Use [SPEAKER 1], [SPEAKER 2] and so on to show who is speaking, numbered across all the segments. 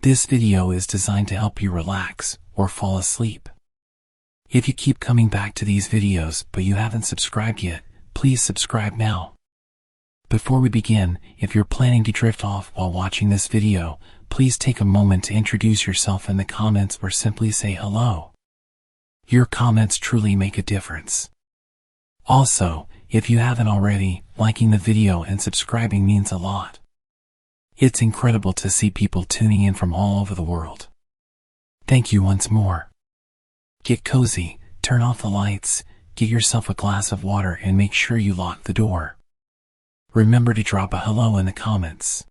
[SPEAKER 1] This video is designed to help you relax or fall asleep. If you keep coming back to these videos but you haven't subscribed yet, please subscribe now. Before we begin, if you're planning to drift off while watching this video, please take a moment to introduce yourself in the comments or simply say hello. Your comments truly make a difference. Also, if you haven't already, liking the video and subscribing means a lot. It's incredible to see people tuning in from all over the world. Thank you once more. Get cozy, turn off the lights, get yourself a glass of water and make sure you lock the door. Remember to drop a hello in the comments.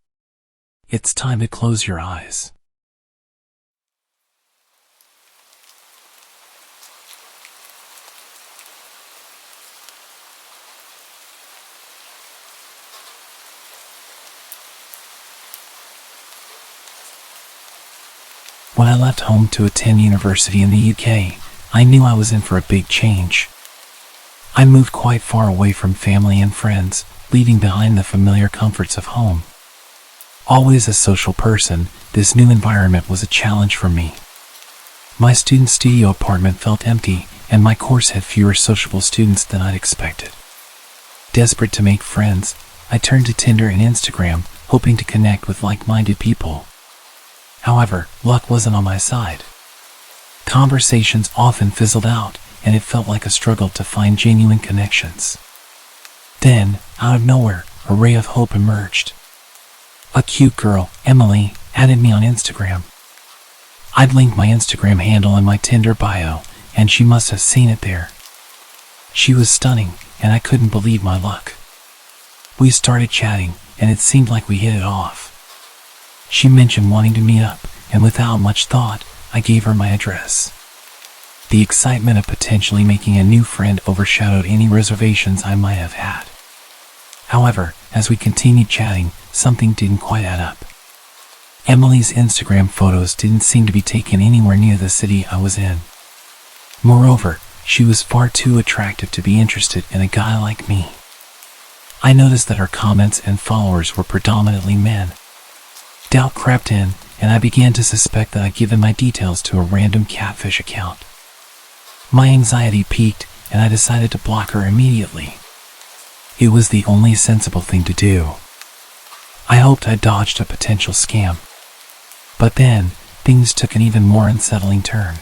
[SPEAKER 1] It's time to close your eyes. When I left home to attend university in the UK, I knew I was in for a big change. I moved quite far away from family and friends, leaving behind the familiar comforts of home. Always a social person, this new environment was a challenge for me. My student studio apartment felt empty, and my course had fewer sociable students than I'd expected. Desperate to make friends, I turned to Tinder and Instagram, hoping to connect with like-minded people. However, luck wasn't on my side. Conversations often fizzled out, and it felt like a struggle to find genuine connections. Then, out of nowhere, a ray of hope emerged. A cute girl, Emily, added me on Instagram. I'd linked my Instagram handle in my Tinder bio, and she must have seen it there. She was stunning, and I couldn't believe my luck. We started chatting, and it seemed like we hit it off. She mentioned wanting to meet up, and without much thought, I gave her my address. The excitement of potentially making a new friend overshadowed any reservations I might have had. However, as we continued chatting, something didn't quite add up. Emily's Instagram photos didn't seem to be taken anywhere near the city I was in. Moreover, she was far too attractive to be interested in a guy like me. I noticed that her comments and followers were predominantly men. Doubt crept in, and I began to suspect that I'd given my details to a random catfish account. My anxiety peaked, and I decided to block her immediately. It was the only sensible thing to do. I hoped I dodged a potential scam. But then, things took an even more unsettling turn.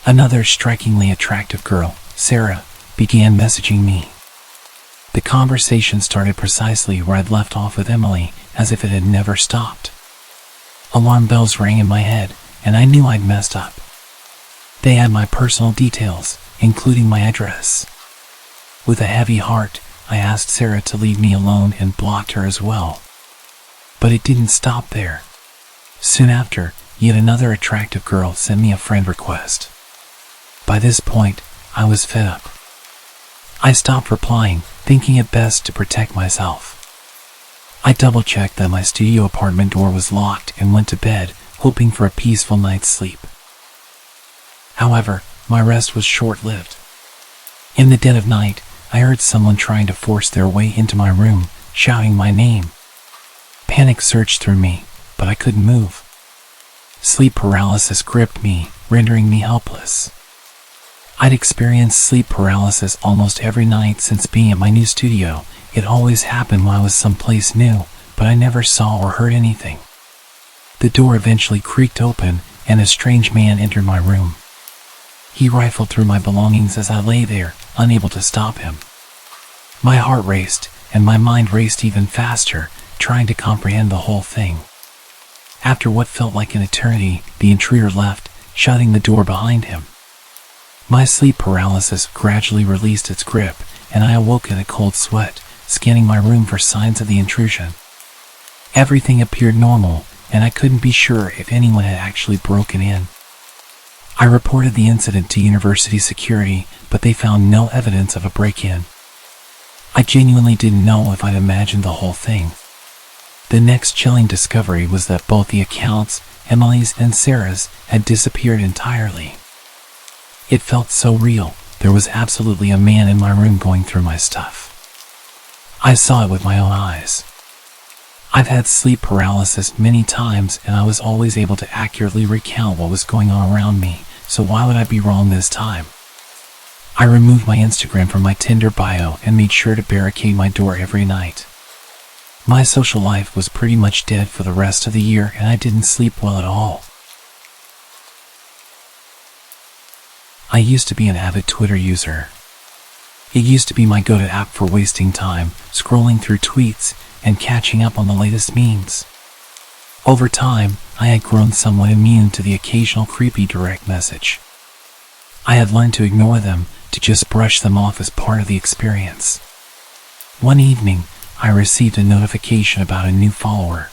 [SPEAKER 1] Another strikingly attractive girl, Sarah, began messaging me. The conversation started precisely where I'd left off with Emily, as if it had never stopped. Alarm bells rang in my head, and I knew I'd messed up. They had my personal details, including my address. With a heavy heart, I asked Sarah to leave me alone and blocked her as well. But it didn't stop there. Soon after, yet another attractive girl sent me a friend request. By this point, I was fed up. I stopped replying, thinking it best to protect myself. I double-checked that my studio apartment door was locked and went to bed, hoping for a peaceful night's sleep. However, my rest was short-lived. In the dead of night, I heard someone trying to force their way into my room, shouting my name. Panic surged through me, but I couldn't move. Sleep paralysis gripped me, rendering me helpless. I'd experienced sleep paralysis almost every night since being at my new studio. It always happened when I was someplace new, but I never saw or heard anything. The door eventually creaked open, and a strange man entered my room. He rifled through my belongings as I lay there, unable to stop him. My heart raced, and my mind raced even faster, trying to comprehend the whole thing. After what felt like an eternity, the intruder left, shutting the door behind him. My sleep paralysis gradually released its grip, and I awoke in a cold sweat, scanning my room for signs of the intrusion. Everything appeared normal, and I couldn't be sure if anyone had actually broken in. I reported the incident to university security, but they found no evidence of a break-in. I genuinely didn't know if I'd imagined the whole thing. The next chilling discovery was that both the accounts, Emily's and Sarah's, had disappeared entirely. It felt so real. There was absolutely a man in my room going through my stuff. I saw it with my own eyes. I've had sleep paralysis many times, and I was always able to accurately recount what was going on around me, so why would I be wrong this time? I removed my Instagram from my Tinder bio and made sure to barricade my door every night. My social life was pretty much dead for the rest of the year, and I didn't sleep well at all. I used to be an avid Twitter user. It used to be my go-to app for wasting time, scrolling through tweets, and catching up on the latest memes. Over time, I had grown somewhat immune to the occasional creepy direct message. I had learned to ignore them, to just brush them off as part of the experience. One evening, I received a notification about a new follower.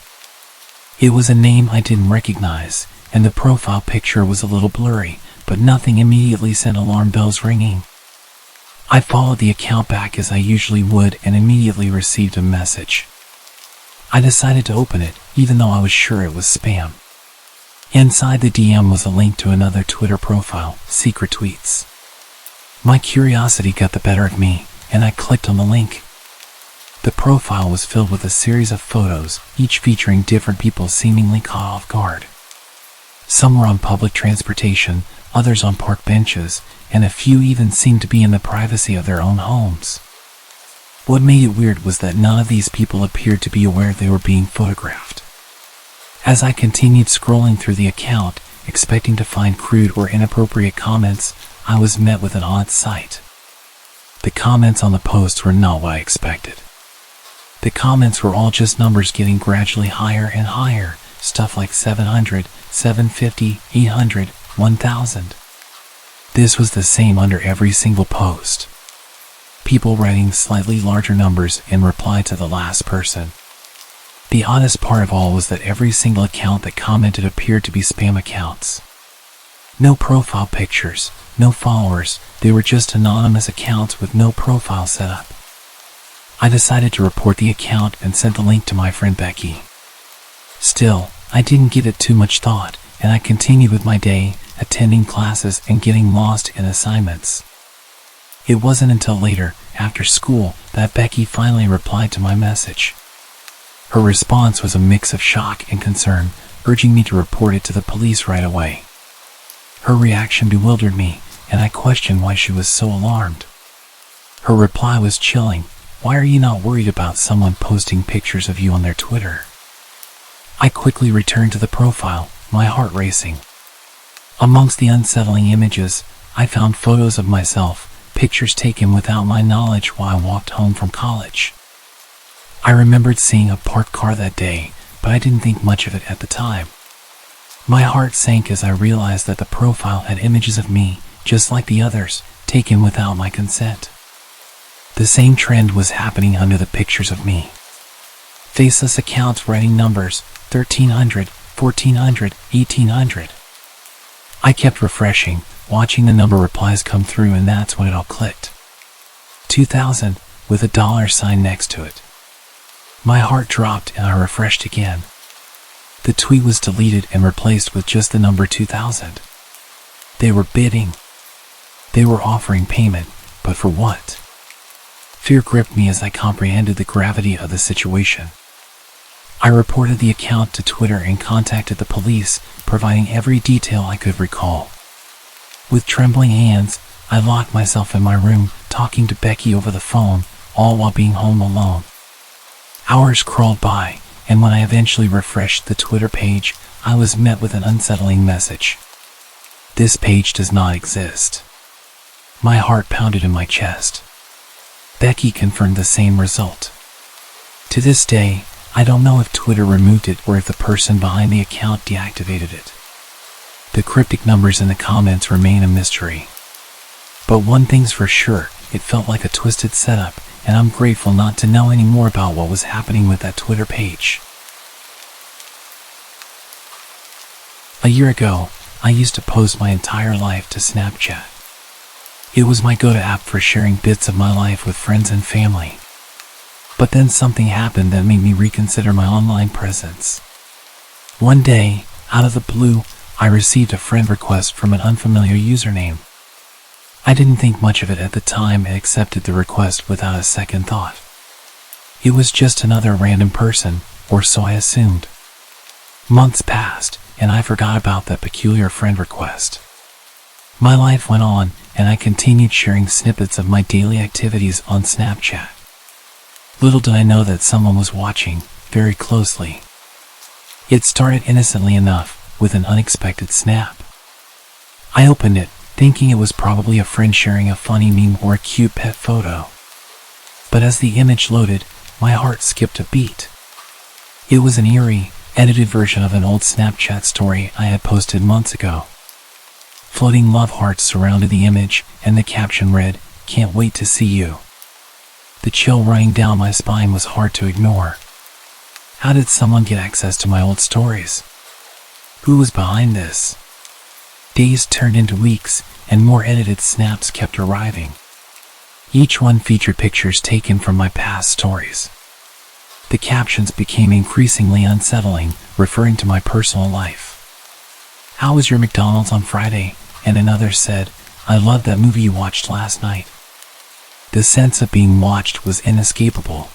[SPEAKER 1] It was a name I didn't recognize, and the profile picture was a little blurry, but nothing immediately sent alarm bells ringing. I followed the account back as I usually would and immediately received a message. I decided to open it, even though I was sure it was spam. Inside the DM was a link to another Twitter profile, Secret Tweets. My curiosity got the better of me, and I clicked on the link. The profile was filled with a series of photos, each featuring different people seemingly caught off guard. Some were on public transportation, others on park benches, and a few even seemed to be in the privacy of their own homes. What made it weird was that none of these people appeared to be aware they were being photographed. As I continued scrolling through the account, expecting to find crude or inappropriate comments, I was met with an odd sight. The comments on the posts were not what I expected. The comments were all just numbers getting gradually higher and higher, stuff like 700, 750, 800, 1000. This was the same under every single post. People writing slightly larger numbers in reply to the last person. The oddest part of all was that every single account that commented appeared to be spam accounts. No profile pictures, no followers, they were just anonymous accounts with no profile set up. I decided to report the account and sent the link to my friend Becky. Still, I didn't give it too much thought, and I continued with my day, attending classes and getting lost in assignments. It wasn't until later, after school, that Becky finally replied to my message. Her response was a mix of shock and concern, urging me to report it to the police right away. Her reaction bewildered me, and I questioned why she was so alarmed. Her reply was chilling. "Why are you not worried about someone posting pictures of you on their Twitter?" I quickly returned to the profile, my heart racing. Amongst the unsettling images, I found photos of myself, pictures taken without my knowledge while I walked home from college. I remembered seeing a parked car that day, but I didn't think much of it at the time. My heart sank as I realized that the profile had images of me, just like the others, taken without my consent. The same trend was happening under the pictures of me. Faceless accounts writing numbers, 1300, 1400, 1800. I kept refreshing, watching the number replies come through, and that's when it all clicked. 2000, with a $sign next to it. My heart dropped and I refreshed again. The tweet was deleted and replaced with just the number 2000. They were bidding. They were offering payment, but for what? Fear gripped me as I comprehended the gravity of the situation. I reported the account to Twitter and contacted the police, providing every detail I could recall. With trembling hands, I locked myself in my room, talking to Becky over the phone, all while being home alone. Hours crawled by, and when I eventually refreshed the Twitter page, I was met with an unsettling message. "This page does not exist." My heart pounded in my chest. Becky confirmed the same result. To this day, I don't know if Twitter removed it or if the person behind the account deactivated it. The cryptic numbers in the comments remain a mystery. But one thing's for sure, it felt like a twisted setup, and I'm grateful not to know any more about what was happening with that Twitter page. A year ago, I used to post my entire life to Snapchat. It was my go-to app for sharing bits of my life with friends and family. But then something happened that made me reconsider my online presence. One day, out of the blue, I received a friend request from an unfamiliar username. I didn't think much of it at the time and accepted the request without a second thought. It was just another random person, or so I assumed. Months passed, and I forgot about that peculiar friend request. My life went on, and I continued sharing snippets of my daily activities on Snapchat. Little did I know that someone was watching, very closely. It started innocently enough, with an unexpected snap. I opened it, thinking it was probably a friend sharing a funny meme or a cute pet photo. But as the image loaded, my heart skipped a beat. It was an eerie, edited version of an old Snapchat story I had posted months ago. Floating love hearts surrounded the image, and the caption read, "Can't wait to see you." The chill running down my spine was hard to ignore. How did someone get access to my old stories? Who was behind this? Days turned into weeks, and more edited snaps kept arriving. Each one featured pictures taken from my past stories. The captions became increasingly unsettling, referring to my personal life. "How was your McDonald's on Friday?" And another said, "I loved that movie you watched last night." The sense of being watched was inescapable.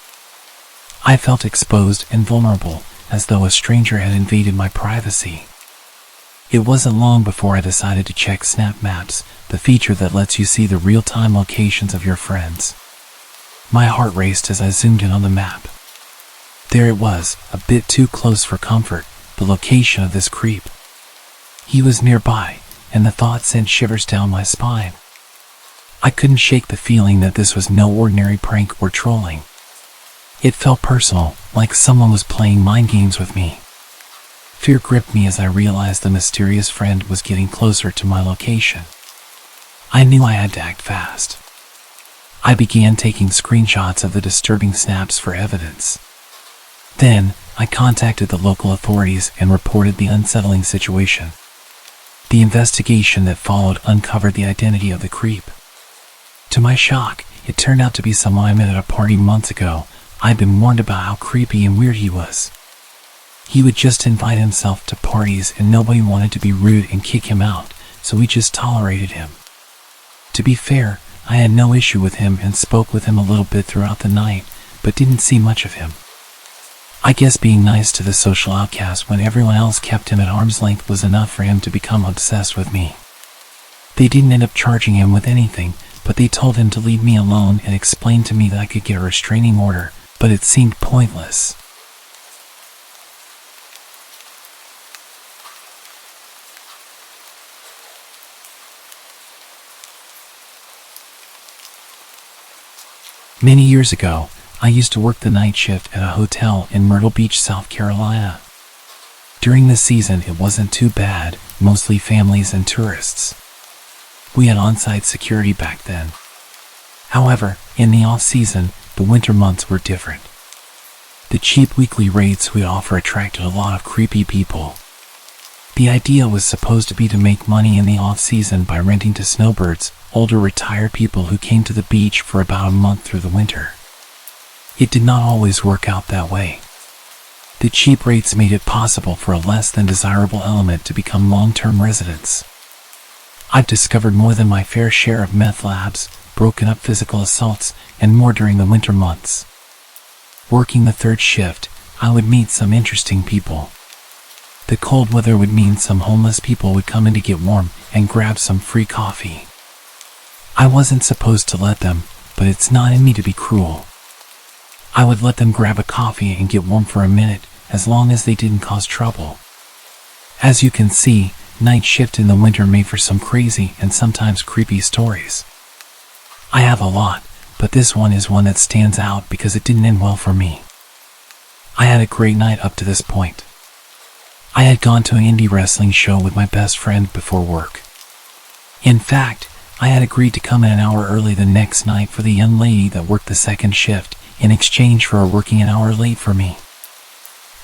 [SPEAKER 1] I felt exposed and vulnerable, as though a stranger had invaded my privacy. It wasn't long before I decided to check Snap Maps, the feature that lets you see the real-time locations of your friends. My heart raced as I zoomed in on the map. There it was, a bit too close for comfort, the location of this creep. He was nearby, and the thought sent shivers down my spine. I couldn't shake the feeling that this was no ordinary prank or trolling. It felt personal, like someone was playing mind games with me. Fear gripped me as I realized the mysterious friend was getting closer to my location. I knew I had to act fast. I began taking screenshots of the disturbing snaps for evidence. Then, I contacted the local authorities and reported the unsettling situation. The investigation that followed uncovered the identity of the creep. To my shock, it turned out to be someone I met at a party months ago. I'd been warned about how creepy and weird he was. He would just invite himself to parties and nobody wanted to be rude and kick him out, so we just tolerated him. To be fair, I had no issue with him and spoke with him a little bit throughout the night, but didn't see much of him. I guess being nice to the social outcast when everyone else kept him at arm's length was enough for him to become obsessed with me. They didn't end up charging him with anything, but they told him to leave me alone and explained to me that I could get a restraining order, but it seemed pointless. Many years ago, I used to work the night shift at a hotel in Myrtle Beach, South Carolina. During the season, it wasn't too bad, mostly families and tourists. We had on-site security back then. However, in the off-season, the winter months were different. The cheap weekly rates we offer attracted a lot of creepy people. The idea was supposed to be to make money in the off-season by renting to snowbirds, older retired people who came to the beach for about a month through the winter. It did not always work out that way. The cheap rates made it possible for a less than desirable element to become long-term residents. I've discovered more than my fair share of meth labs, broken up physical assaults, and more during the winter months. Working the third shift, I would meet some interesting people. The cold weather would mean some homeless people would come in to get warm and grab some free coffee. I wasn't supposed to let them, but it's not in me to be cruel. I would let them grab a coffee and get warm for a minute, as long as they didn't cause trouble. As you can see, night shift in the winter made for some crazy and sometimes creepy stories. I have a lot, but this one is one that stands out because it didn't end well for me. I had a great night up to this point. I had gone to an indie wrestling show with my best friend before work. In fact, I had agreed to come in an hour early the next night for the young lady that worked the second shift, in exchange for her working an hour late for me.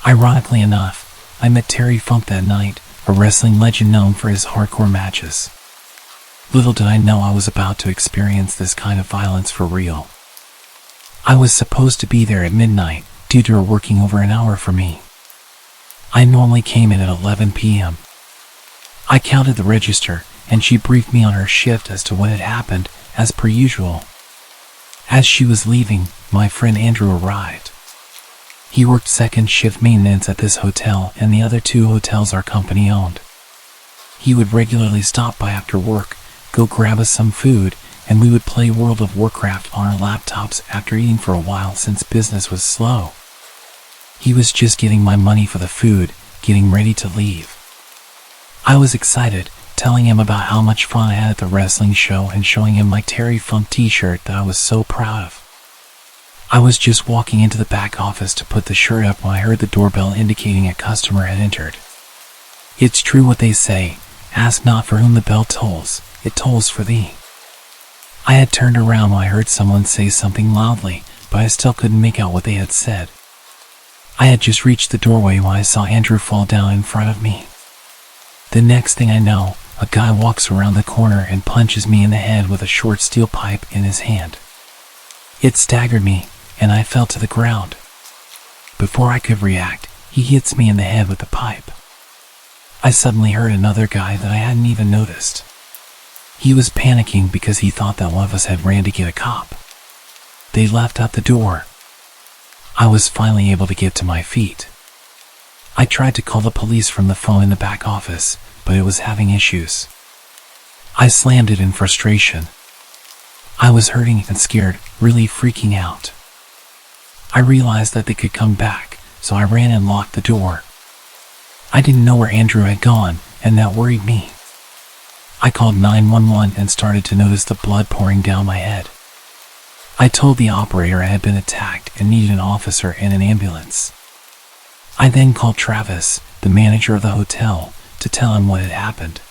[SPEAKER 1] Ironically enough, I met Terry Funk that night, a wrestling legend known for his hardcore matches. Little did I know I was about to experience this kind of violence for real. I was supposed to be there at midnight, due to her working over an hour for me. I normally came in at 11 p.m. I counted the register, and she briefed me on her shift as to what had happened, as per usual. As she was leaving, my friend Andrew arrived. He worked second shift maintenance at this hotel, and the other 2 hotels are company owned. He would regularly stop by after work, go grab us some food, and we would play World of Warcraft on our laptops after eating for a while since business was slow. He was just getting my money for the food, getting ready to leave. I was excited, telling him about how much fun I had at the wrestling show and showing him my Terry Funk t-shirt that I was so proud of. I was just walking into the back office to put the shirt up when I heard the doorbell indicating a customer had entered. It's true what they say, ask not for whom the bell tolls, it tolls for thee. I had turned around when I heard someone say something loudly, but I still couldn't make out what they had said. I had just reached the doorway when I saw Andrew fall down in front of me. The next thing I know, a guy walks around the corner and punches me in the head with a short steel pipe in his hand. It staggered me, and I fell to the ground. Before I could react, he hits me in the head with the pipe. I suddenly heard another guy that I hadn't even noticed. He was panicking because he thought that one of us had ran to get a cop. They left out the door. I was finally able to get to my feet. I tried to call the police from the phone in the back office, but it was having issues. I slammed it in frustration. I was hurting and scared, really freaking out. I realized that they could come back, so I ran and locked the door. I didn't know where Andrew had gone, and that worried me. I called 911 and started to notice the blood pouring down my head. I told the operator I had been attacked and needed an officer and an ambulance. I then called Travis, the manager of the hotel, to tell him what had happened.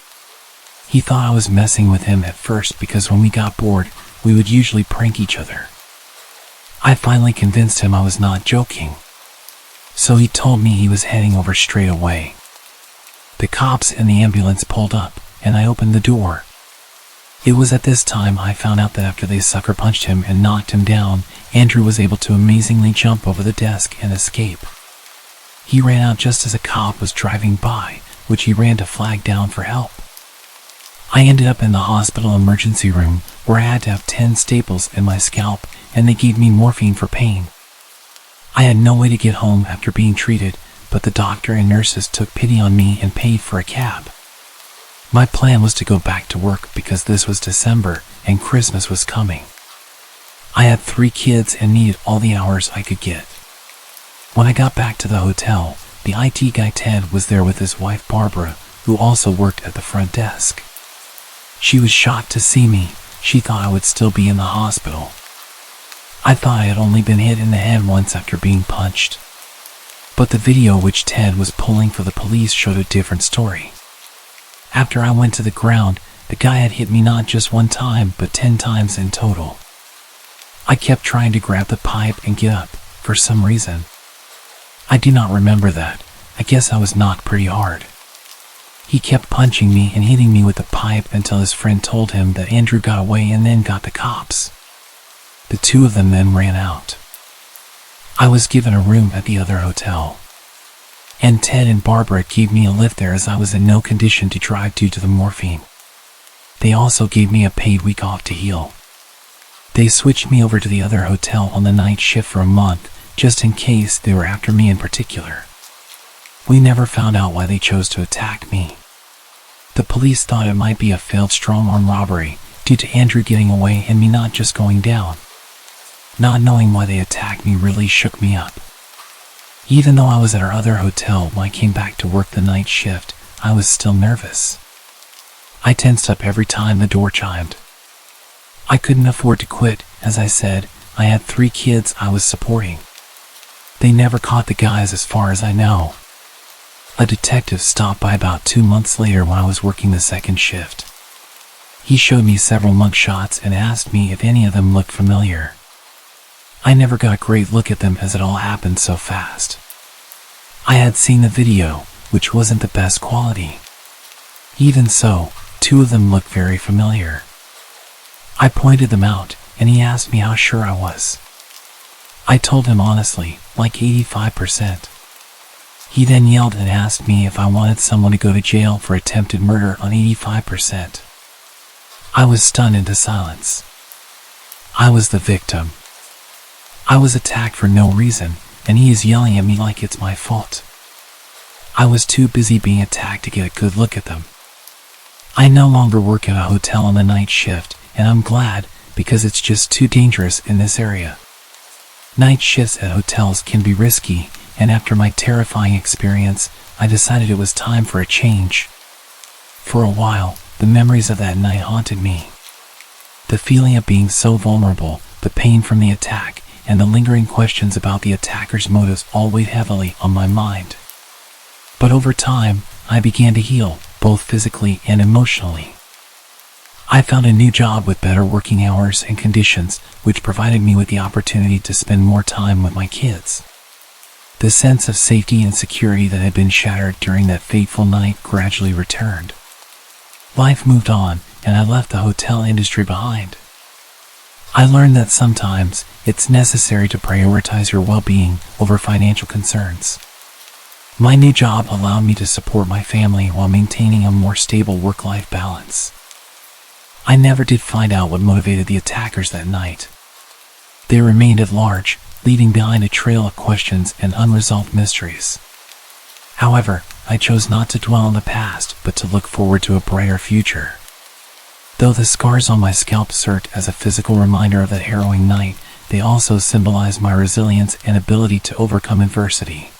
[SPEAKER 1] He thought I was messing with him at first because when we got bored, we would usually prank each other. I finally convinced him I was not joking. So he told me he was heading over straight away. The cops and the ambulance pulled up, and I opened the door. It was at this time I found out that after they sucker punched him and knocked him down, Andrew was able to amazingly jump over the desk and escape. He ran out just as a cop was driving by, which he ran to flag down for help. I ended up in the hospital emergency room where I had to have 10 staples in my scalp, and they gave me morphine for pain. I had no way to get home after being treated, but the doctor and nurses took pity on me and paid for a cab. My plan was to go back to work because this was December and Christmas was coming. I had 3 kids and needed all the hours I could get. When I got back to the hotel, the IT guy Ted was there with his wife Barbara, who also worked at the front desk. She was shocked to see me. She thought I would still be in the hospital. I thought I had only been hit in the head once after being punched. But the video which Ted was pulling for the police showed a different story. After I went to the ground, the guy had hit me not just 1 time, but 10 times in total. I kept trying to grab the pipe and get up, for some reason. I do not remember that. I guess I was knocked pretty hard. He kept punching me and hitting me with the pipe until his friend told him that Andrew got away and then got the cops. The 2 of them then ran out. I was given a room at the other hotel. And Ted and Barbara gave me a lift there as I was in no condition to drive due to the morphine. They also gave me a paid week off to heal. They switched me over to the other hotel on the night shift for a month, just in case they were after me in particular. We never found out why they chose to attack me. The police thought it might be a failed strong-arm robbery due to Andrew getting away and me not just going down. Not knowing why they attacked me really shook me up. Even though I was at our other hotel when I came back to work the night shift, I was still nervous. I tensed up every time the door chimed. I couldn't afford to quit. As I said, I had 3 kids I was supporting. They never caught the guys as far as I know. A detective stopped by about 2 months later when I was working the second shift. He showed me several mug shots and asked me if any of them looked familiar. I never got a great look at them as it all happened so fast. I had seen the video, which wasn't the best quality. Even so, 2 of them looked very familiar. I pointed them out, and he asked me how sure I was. I told him honestly, like 85%. He then yelled and asked me if I wanted someone to go to jail for attempted murder on 85%. I was stunned into silence. I was the victim. I was attacked for no reason, and he is yelling at me like it's my fault. I was too busy being attacked to get a good look at them. I no longer work at a hotel on the night shift, and I'm glad, because it's just too dangerous in this area. Night shifts at hotels can be risky, and after my terrifying experience, I decided it was time for a change. For a while, the memories of that night haunted me. The feeling of being so vulnerable, the pain from the attack, and the lingering questions about the attacker's motives all weighed heavily on my mind. But over time, I began to heal, both physically and emotionally. I found a new job with better working hours and conditions, which provided me with the opportunity to spend more time with my kids. The sense of safety and security that had been shattered during that fateful night gradually returned. Life moved on, and I left the hotel industry behind. I learned that sometimes it's necessary to prioritize your well-being over financial concerns. My new job allowed me to support my family while maintaining a more stable work-life balance. I never did find out what motivated the attackers that night. They remained at large, leaving behind a trail of questions and unresolved mysteries. However, I chose not to dwell on the past, but to look forward to a brighter future. Though the scars on my scalp served as a physical reminder of that harrowing night, they also symbolize my resilience and ability to overcome adversity.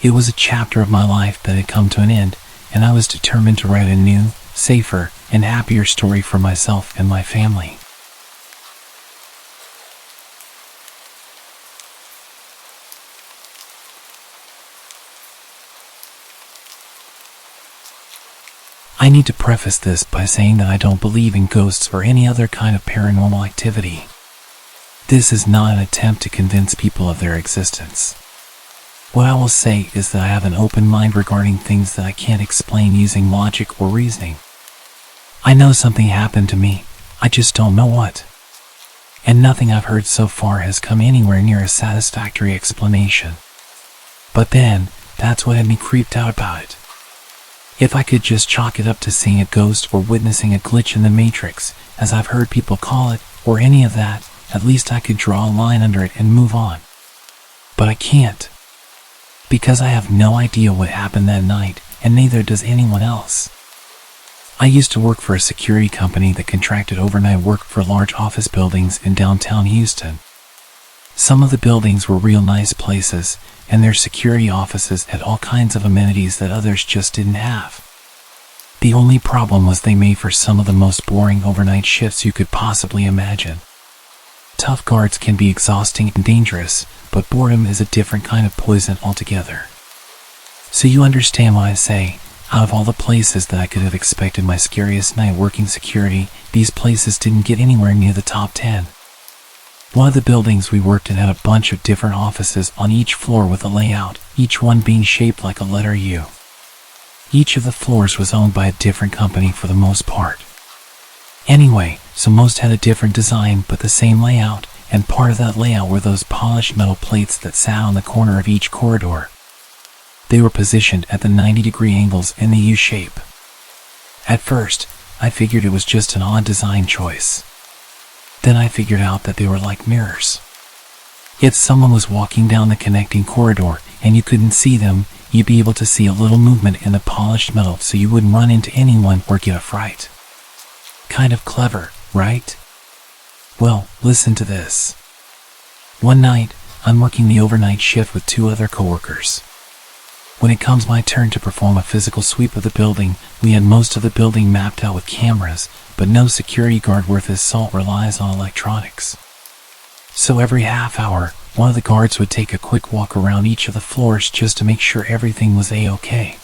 [SPEAKER 1] It was a chapter of my life that had come to an end, and I was determined to write a new, safer, and happier story for myself and my family. I need to preface this by saying that I don't believe in ghosts or any other kind of paranormal activity. This is not an attempt to convince people of their existence. What I will say is that I have an open mind regarding things that I can't explain using logic or reasoning. I know something happened to me, I just don't know what. And nothing I've heard so far has come anywhere near a satisfactory explanation. But then, that's what had me creeped out about it. If I could just chalk it up to seeing a ghost or witnessing a glitch in the matrix, as I've heard people call it, or any of that, at least I could draw a line under it and move on. But I can't. Because I have no idea what happened that night, and neither does anyone else. I used to work for a security company that contracted overnight work for large office buildings in downtown Houston. Some of the buildings were real nice places, and their security offices had all kinds of amenities that others just didn't have. The only problem was they made for some of the most boring overnight shifts you could possibly imagine. Tough guards can be exhausting and dangerous, but boredom is a different kind of poison altogether. So you understand why I say, out of all the places that I could have expected my scariest night working security, these places didn't get anywhere near the top 10. One of the buildings we worked in had a bunch of different offices on each floor with a layout, each one being shaped like a letter U. Each of the floors was owned by a different company for the most part. Anyway, so most had a different design but the same layout, and part of that layout were those polished metal plates that sat on the corner of each corridor. They were positioned at the 90-degree angles in the U shape. At first, I figured it was just an odd design choice. Then I figured out that they were like mirrors. If someone was walking down the connecting corridor and you couldn't see them, you'd be able to see a little movement in the polished metal so you wouldn't run into anyone or get a fright. Kind of clever, right? Well, listen to this. One night, I'm working the overnight shift with 2 other coworkers. When it comes my turn to perform a physical sweep of the building, we had most of the building mapped out with cameras, but no security guard worth his salt relies on electronics. So every half hour, one of the guards would take a quick walk around each of the floors just to make sure everything was A-okay.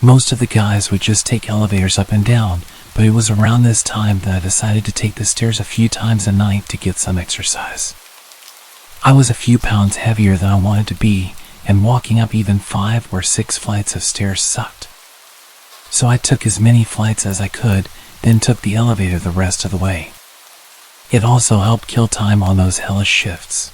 [SPEAKER 1] Most of the guys would just take elevators up and down, but it was around this time that I decided to take the stairs a few times a night to get some exercise. I was a few pounds heavier than I wanted to be, and walking up even 5 or 6 flights of stairs sucked. So I took as many flights as I could, then took the elevator the rest of the way. It also helped kill time on those hellish shifts.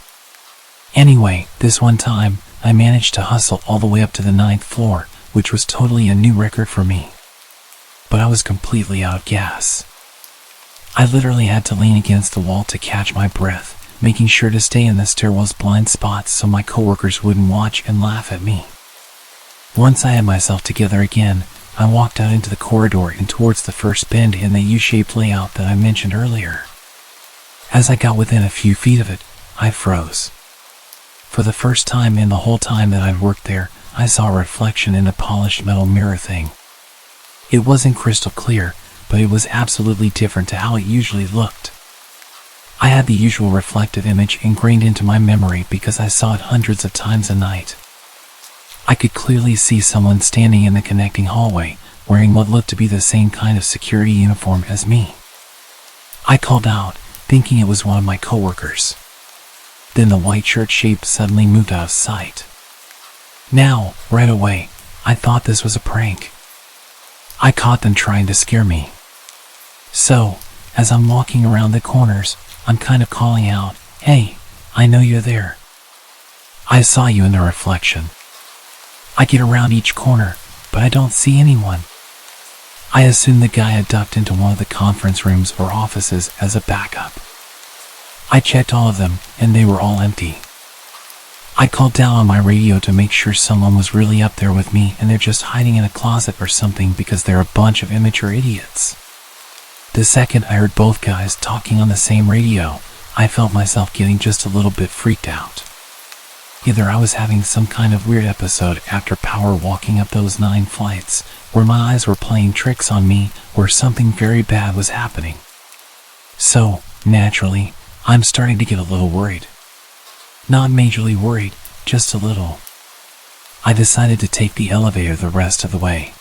[SPEAKER 1] Anyway, this one time, I managed to hustle all the way up to the 9th floor, which was totally a new record for me. But I was completely out of gas. I literally had to lean against the wall to catch my breath, making sure to stay in the stairwell's blind spots so my coworkers wouldn't watch and laugh at me. Once I had myself together again, I walked out into the corridor and towards the first bend in the U-shaped layout that I mentioned earlier. As I got within a few feet of it, I froze. For the first time in the whole time that I'd worked there, I saw a reflection in a polished metal mirror thing. It wasn't crystal clear, but it was absolutely different to how it usually looked. I had the usual reflective image ingrained into my memory because I saw it hundreds of times a night. I could clearly see someone standing in the connecting hallway, wearing what looked to be the same kind of security uniform as me. I called out, thinking it was one of my coworkers. Then the white shirt shape suddenly moved out of sight. Now, right away, I thought this was a prank. I caught them trying to scare me. So, as I'm walking around the corners, I'm kind of calling out, "Hey, I know you're there. I saw you in the reflection." I get around each corner, but I don't see anyone. I assume the guy had ducked into one of the conference rooms or offices as a backup. I checked all of them, and they were all empty. I called down on my radio to make sure someone was really up there with me and they're just hiding in a closet or something because they're a bunch of immature idiots. The second I heard both guys talking on the same radio, I felt myself getting just a little bit freaked out. Either I was having some kind of weird episode after power walking up those 9 flights, where my eyes were playing tricks on me, or something very bad was happening. So, naturally, I'm starting to get a little worried. Not majorly worried, just a little. I decided to take the elevator the rest of the way.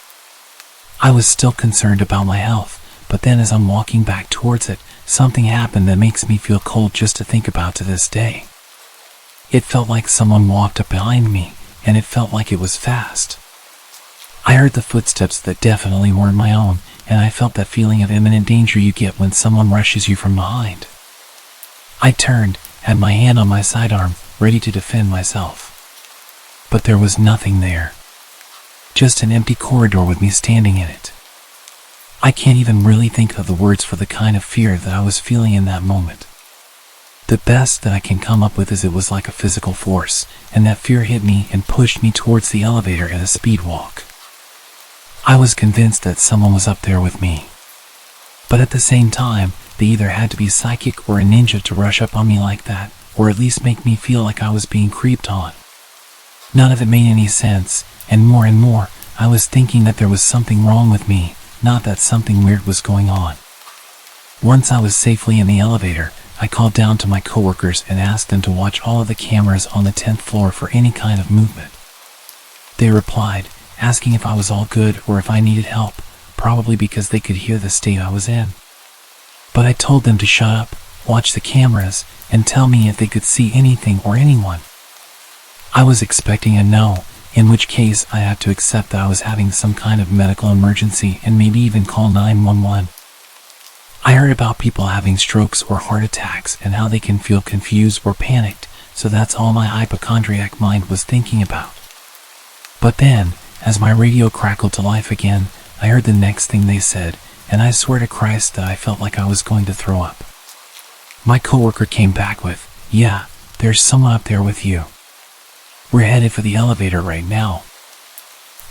[SPEAKER 1] I was still concerned about my health, but then as I'm walking back towards it, something happened that makes me feel cold just to think about to this day. It felt like someone walked up behind me, and it felt like it was fast. I heard the footsteps that definitely weren't my own, and I felt that feeling of imminent danger you get when someone rushes you from behind. I turned, had my hand on my sidearm, ready to defend myself. But there was nothing there. Just an empty corridor with me standing in it. I can't even really think of the words for the kind of fear that I was feeling in that moment. The best that I can come up with is it was like a physical force, and that fear hit me and pushed me towards the elevator at a speed walk. I was convinced that someone was up there with me. But at the same time, they either had to be psychic or a ninja to rush up on me like that, or at least make me feel like I was being creeped on. None of it made any sense, and more, I was thinking that there was something wrong with me, not that something weird was going on. Once I was safely in the elevator, I called down to my coworkers and asked them to watch all of the cameras on the 10th floor for any kind of movement. They replied, asking if I was all good or if I needed help, probably because they could hear the state I was in. But I told them to shut up, watch the cameras, and tell me if they could see anything or anyone. I was expecting a no, in which case I had to accept that I was having some kind of medical emergency and maybe even call 911. I heard about people having strokes or heart attacks and how they can feel confused or panicked, so that's all my hypochondriac mind was thinking about. But then, as my radio crackled to life again, I heard the next thing they said, and I swear to Christ that I felt like I was going to throw up. My coworker came back with, "Yeah, there's someone up there with you. We're headed for the elevator right now."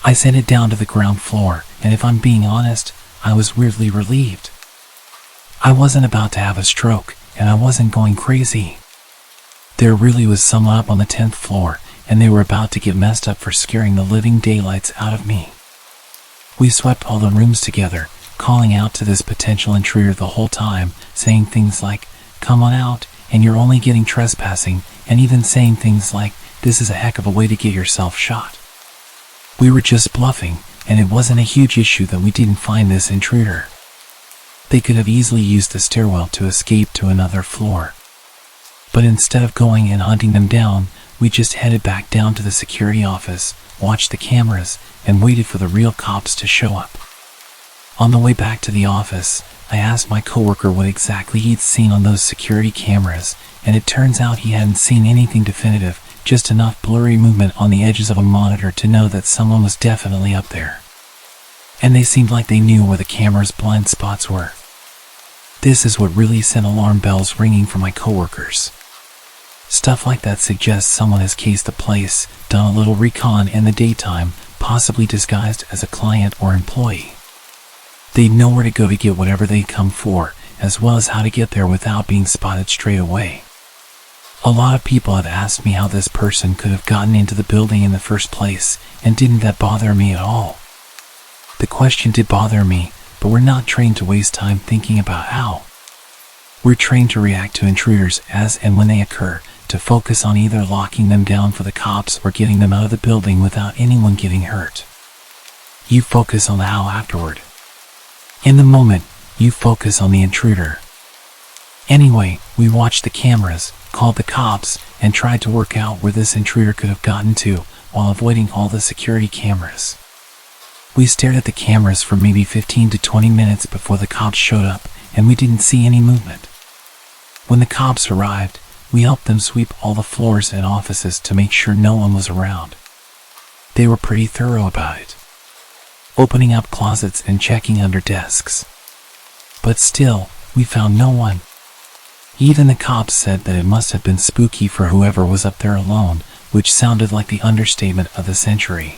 [SPEAKER 1] I sent it down to the ground floor, and if I'm being honest, I was weirdly relieved. I wasn't about to have a stroke, and I wasn't going crazy. There really was someone up on the 10th floor, and they were about to get messed up for scaring the living daylights out of me. We swept all the rooms together, calling out to this potential intruder the whole time, saying things like, "Come on out, and you're only getting trespassing," and even saying things like, "This is a heck of a way to get yourself shot." We were just bluffing, and it wasn't a huge issue that we didn't find this intruder. They could have easily used the stairwell to escape to another floor. But instead of going and hunting them down, we just headed back down to the security office, watched the cameras, and waited for the real cops to show up. On the way back to the office, I asked my coworker what exactly he'd seen on those security cameras, and it turns out he hadn't seen anything definitive, just enough blurry movement on the edges of a monitor to know that someone was definitely up there. And they seemed like they knew where the camera's blind spots were. This is what really sent alarm bells ringing for my coworkers. Stuff like that suggests someone has cased the place, done a little recon in the daytime, possibly disguised as a client or employee. They'd know where to go to get whatever they'd come for, as well as how to get there without being spotted straight away. A lot of people have asked me how this person could have gotten into the building in the first place, and didn't that bother me at all? The question did bother me, but we're not trained to waste time thinking about how. We're trained to react to intruders as and when they occur, to focus on either locking them down for the cops or getting them out of the building without anyone getting hurt. You focus on the how afterward. In the moment, you focus on the intruder. Anyway, we watched the cameras, called the cops, and tried to work out where this intruder could have gotten to, while avoiding all the security cameras. We stared at the cameras for maybe 15 to 20 minutes before the cops showed up, and we didn't see any movement. When the cops arrived, we helped them sweep all the floors and offices to make sure no one was around. They were pretty thorough about it, opening up closets and checking under desks. But still, we found no one. Even the cops said that it must have been spooky for whoever was up there alone, which sounded like the understatement of the century.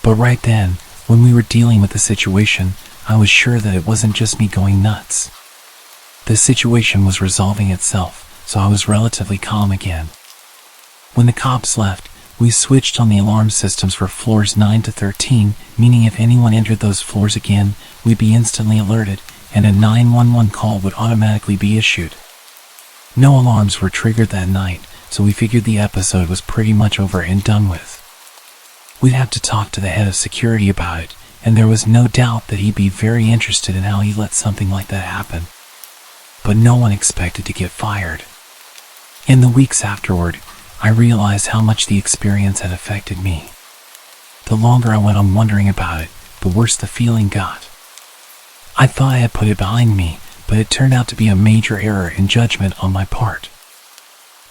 [SPEAKER 1] But right then, when we were dealing with the situation, I was sure that it wasn't just me going nuts. The situation was resolving itself, so I was relatively calm again. When the cops left, we switched on the alarm systems for floors 9 to 13, meaning if anyone entered those floors again, we'd be instantly alerted, and a 911 call would automatically be issued. No alarms were triggered that night, so we figured the episode was pretty much over and done with. We'd have to talk to the head of security about it, and there was no doubt that he'd be very interested in how he let something like that happen. But no one expected to get fired. In the weeks afterward, I realized how much the experience had affected me. The longer I went on wondering about it, the worse the feeling got. I thought I had put it behind me, but it turned out to be a major error in judgment on my part.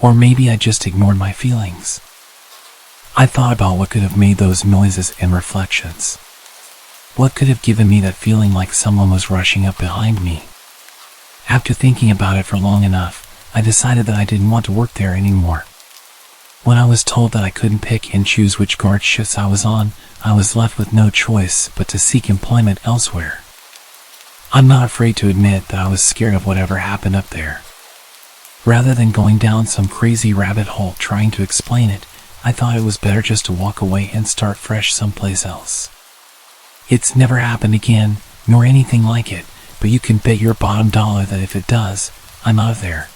[SPEAKER 1] Or maybe I just ignored my feelings. I thought about what could have made those noises and reflections. What could have given me that feeling like someone was rushing up behind me? After thinking about it for long enough, I decided that I didn't want to work there anymore. When I was told that I couldn't pick and choose which guard shifts I was on, I was left with no choice but to seek employment elsewhere. I'm not afraid to admit that I was scared of whatever happened up there. Rather than going down some crazy rabbit hole trying to explain it, I thought it was better just to walk away and start fresh someplace else. It's never happened again, nor anything like it, but you can bet your bottom dollar that if it does, I'm out of there.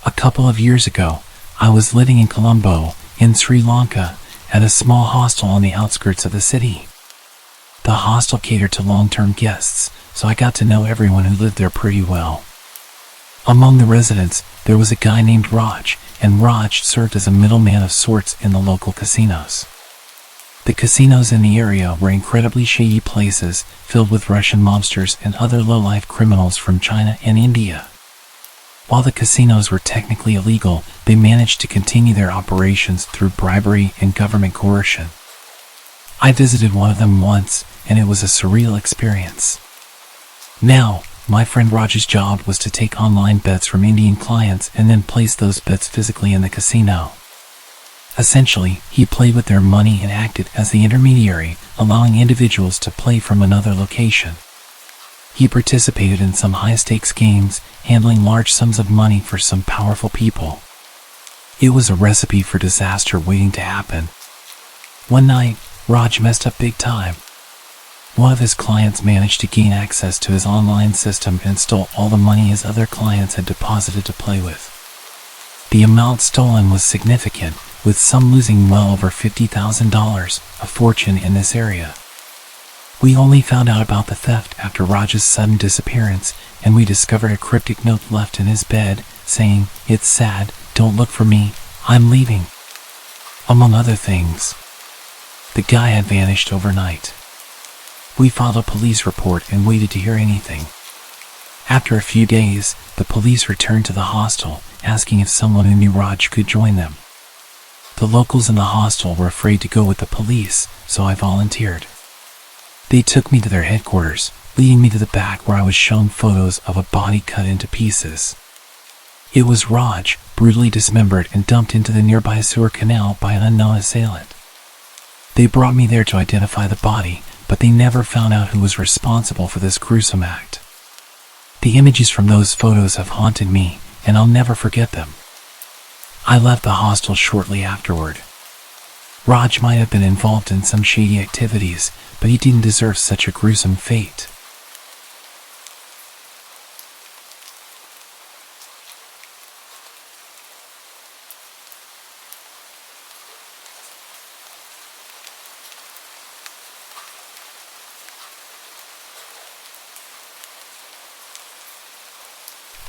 [SPEAKER 1] A couple of years ago, I was living in Colombo, in Sri Lanka, at a small hostel on the outskirts of the city. The hostel catered to long-term guests, so I got to know everyone who lived there pretty well. Among the residents, there was a guy named Raj, and Raj served as a middleman of sorts in the local casinos. The casinos in the area were incredibly shady places, filled with Russian mobsters and other low-life criminals from China and India. While the casinos were technically illegal, they managed to continue their operations through bribery and government coercion. I visited one of them once, and it was a surreal experience. Now, my friend Raj's job was to take online bets from Indian clients and then place those bets physically in the casino. Essentially, he played with their money and acted as the intermediary, allowing individuals to play from another location. He participated in some high-stakes games, handling large sums of money for some powerful people. It was a recipe for disaster waiting to happen. One night, Raj messed up big time. One of his clients managed to gain access to his online system and stole all the money his other clients had deposited to play with. The amount stolen was significant, with some losing well over $50,000, a fortune in this area. We only found out about the theft after Raj's sudden disappearance, and we discovered a cryptic note left in his bed, saying, "It's sad, don't look for me, I'm leaving." Among other things. The guy had vanished overnight. We filed a police report and waited to hear anything. After a few days, the police returned to the hostel, asking if someone who knew Raj could join them. The locals in the hostel were afraid to go with the police, so I volunteered. They took me to their headquarters, leading me to the back where I was shown photos of a body cut into pieces. It was Raj, brutally dismembered and dumped into the nearby sewer canal by an unknown assailant. They brought me there to identify the body, but they never found out who was responsible for this gruesome act. The images from those photos have haunted me, and I'll never forget them. I left the hostel shortly afterward. Raj might have been involved in some shady activities, but he didn't deserve such a gruesome fate.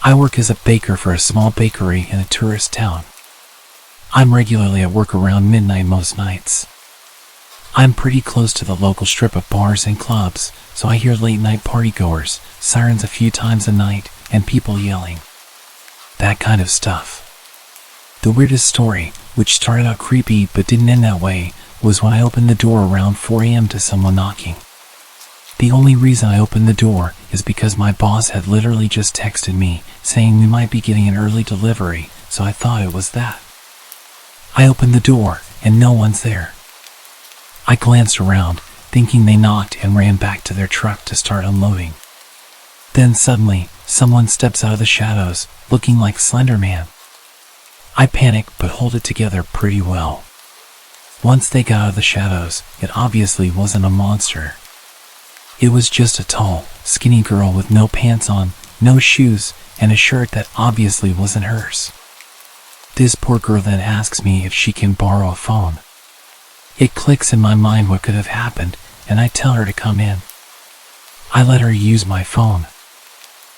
[SPEAKER 1] I work as a baker for a small bakery in a tourist town. I'm regularly at work around midnight most nights. I'm pretty close to the local strip of bars and clubs, so I hear late-night partygoers, sirens a few times a night, and people yelling. That kind of stuff. The weirdest story, which started out creepy but didn't end that way, was when I opened the door around 4 a.m. to someone knocking. The only reason I opened the door is because my boss had literally just texted me saying we might be getting an early delivery, so I thought it was that. I opened the door, and no one's there. I glanced around, thinking they knocked, and ran back to their truck to start unloading. Then suddenly, someone steps out of the shadows, looking like Slender Man. I panic but hold it together pretty well. Once they got out of the shadows, it obviously wasn't a monster. It was just a tall, skinny girl with no pants on, no shoes, and a shirt that obviously wasn't hers. This poor girl then asks me if she can borrow a phone. It clicks in my mind what could have happened, and I tell her to come in. I let her use my phone.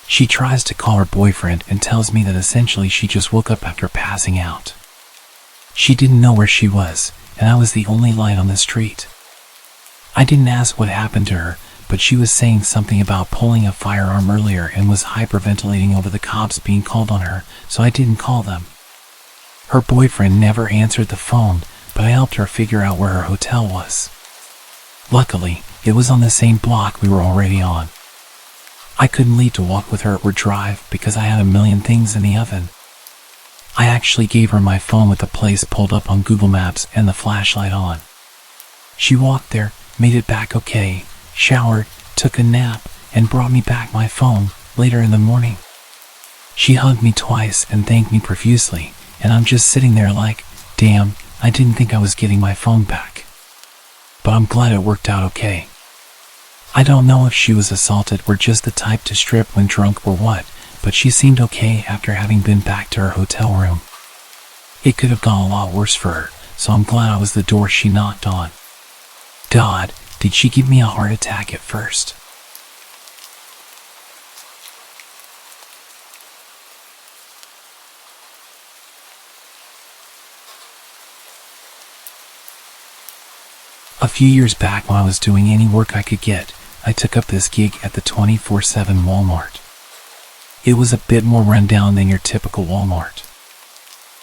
[SPEAKER 1] She tries to call her boyfriend and tells me that essentially she just woke up after passing out. She didn't know where she was, and I was the only light on the street. I didn't ask what happened to her, but she was saying something about pulling a firearm earlier and was hyperventilating over the cops being called on her, so I didn't call them. Her boyfriend never answered the phone, but I helped her figure out where her hotel was. Luckily, it was on the same block we were already on. I couldn't leave to walk with her or drive because I had a million things in the oven. I actually gave her my phone with the place pulled up on Google Maps and the flashlight on. She walked there, made it back okay, showered, took a nap, and brought me back my phone later in the morning. She hugged me twice and thanked me profusely, and I'm just sitting there like, damn, I didn't think I was getting my phone back. But I'm glad it worked out okay. I don't know if she was assaulted or just the type to strip when drunk or what, but she seemed okay after having been back to her hotel room. It could have gone a lot worse for her, so I'm glad I was the door she knocked on. God, did she give me a heart attack at first? A few years back when I was doing any work I could get, I took up this gig at the 24/7 Walmart. It was a bit more rundown than your typical Walmart.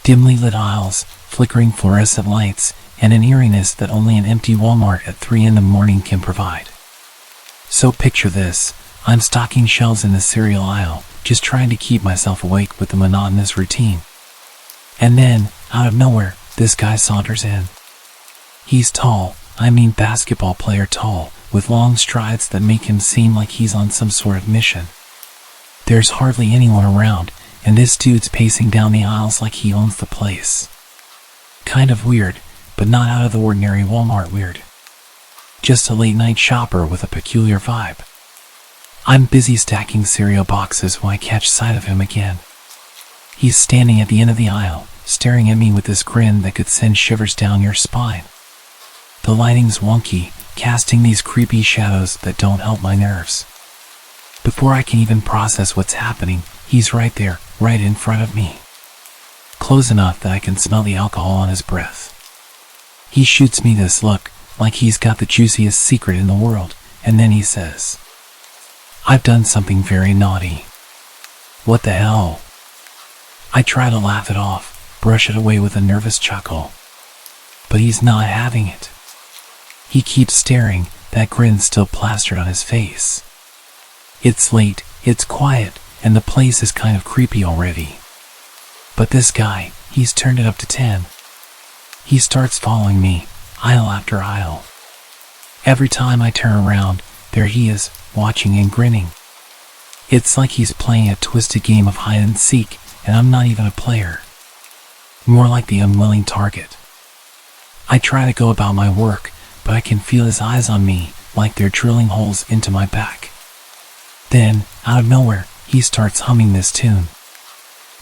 [SPEAKER 1] Dimly lit aisles, flickering fluorescent lights, and an eeriness that only an empty Walmart at 3 in the morning can provide. So picture this, I'm stocking shelves in the cereal aisle, just trying to keep myself awake with the monotonous routine. And then, out of nowhere, this guy saunters in. He's tall, I mean basketball player tall, with long strides that make him seem like he's on some sort of mission. There's hardly anyone around, and this dude's pacing down the aisles like he owns the place. Kind of weird, but not out of the ordinary Walmart weird. Just a late-night shopper with a peculiar vibe. I'm busy stacking cereal boxes when I catch sight of him again. He's standing at the end of the aisle, staring at me with this grin that could send shivers down your spine. The lighting's wonky, casting these creepy shadows that don't help my nerves. Before I can even process what's happening, he's right there, right in front of me. Close enough that I can smell the alcohol on his breath. He shoots me this look, like he's got the juiciest secret in the world, and then he says, "I've done something very naughty." What the hell? I try to laugh it off, brush it away with a nervous chuckle. but he's not having it. He keeps staring, that grin still plastered on his face. It's late, it's quiet, and the place is kind of creepy already. But this guy, he's turned it up to 10. He starts following me, aisle after aisle. Every time I turn around, there he is, watching and grinning. It's like he's playing a twisted game of hide and seek, and I'm not even a player. More like the unwilling target. I try to go about my work, but I can feel his eyes on me, like they're drilling holes into my back. Then, out of nowhere, he starts humming this tune.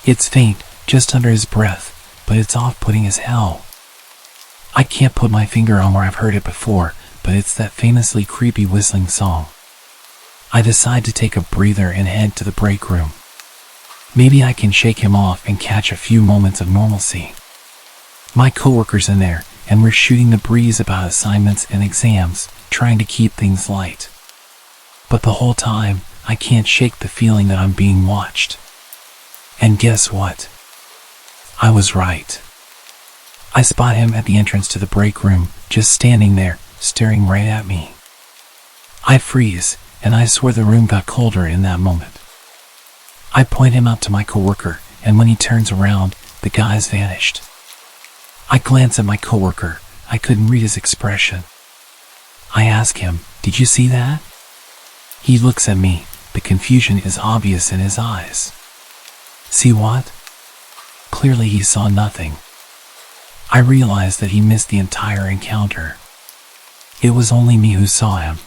[SPEAKER 1] It's faint, just under his breath, but it's off-putting as hell. I can't put my finger on where I've heard it before, but it's that famously creepy whistling song. I decide to take a breather and head to the break room. Maybe I can shake him off and catch a few moments of normalcy. My coworker's in there, and we're shooting the breeze about assignments and exams, trying to keep things light. But the whole time, I can't shake the feeling that I'm being watched. And guess what? I was right. I spot him at the entrance to the break room, just standing there, staring right at me. I freeze, and I swear the room got colder in that moment. I point him out to my coworker, and when he turns around, the guy's vanished. I glance at my coworker. I couldn't read his expression. I ask him, "Did you see that?" He looks at me. The confusion is obvious in his eyes. See what? Clearly he saw nothing. I realize that he missed the entire encounter. It was only me who saw him.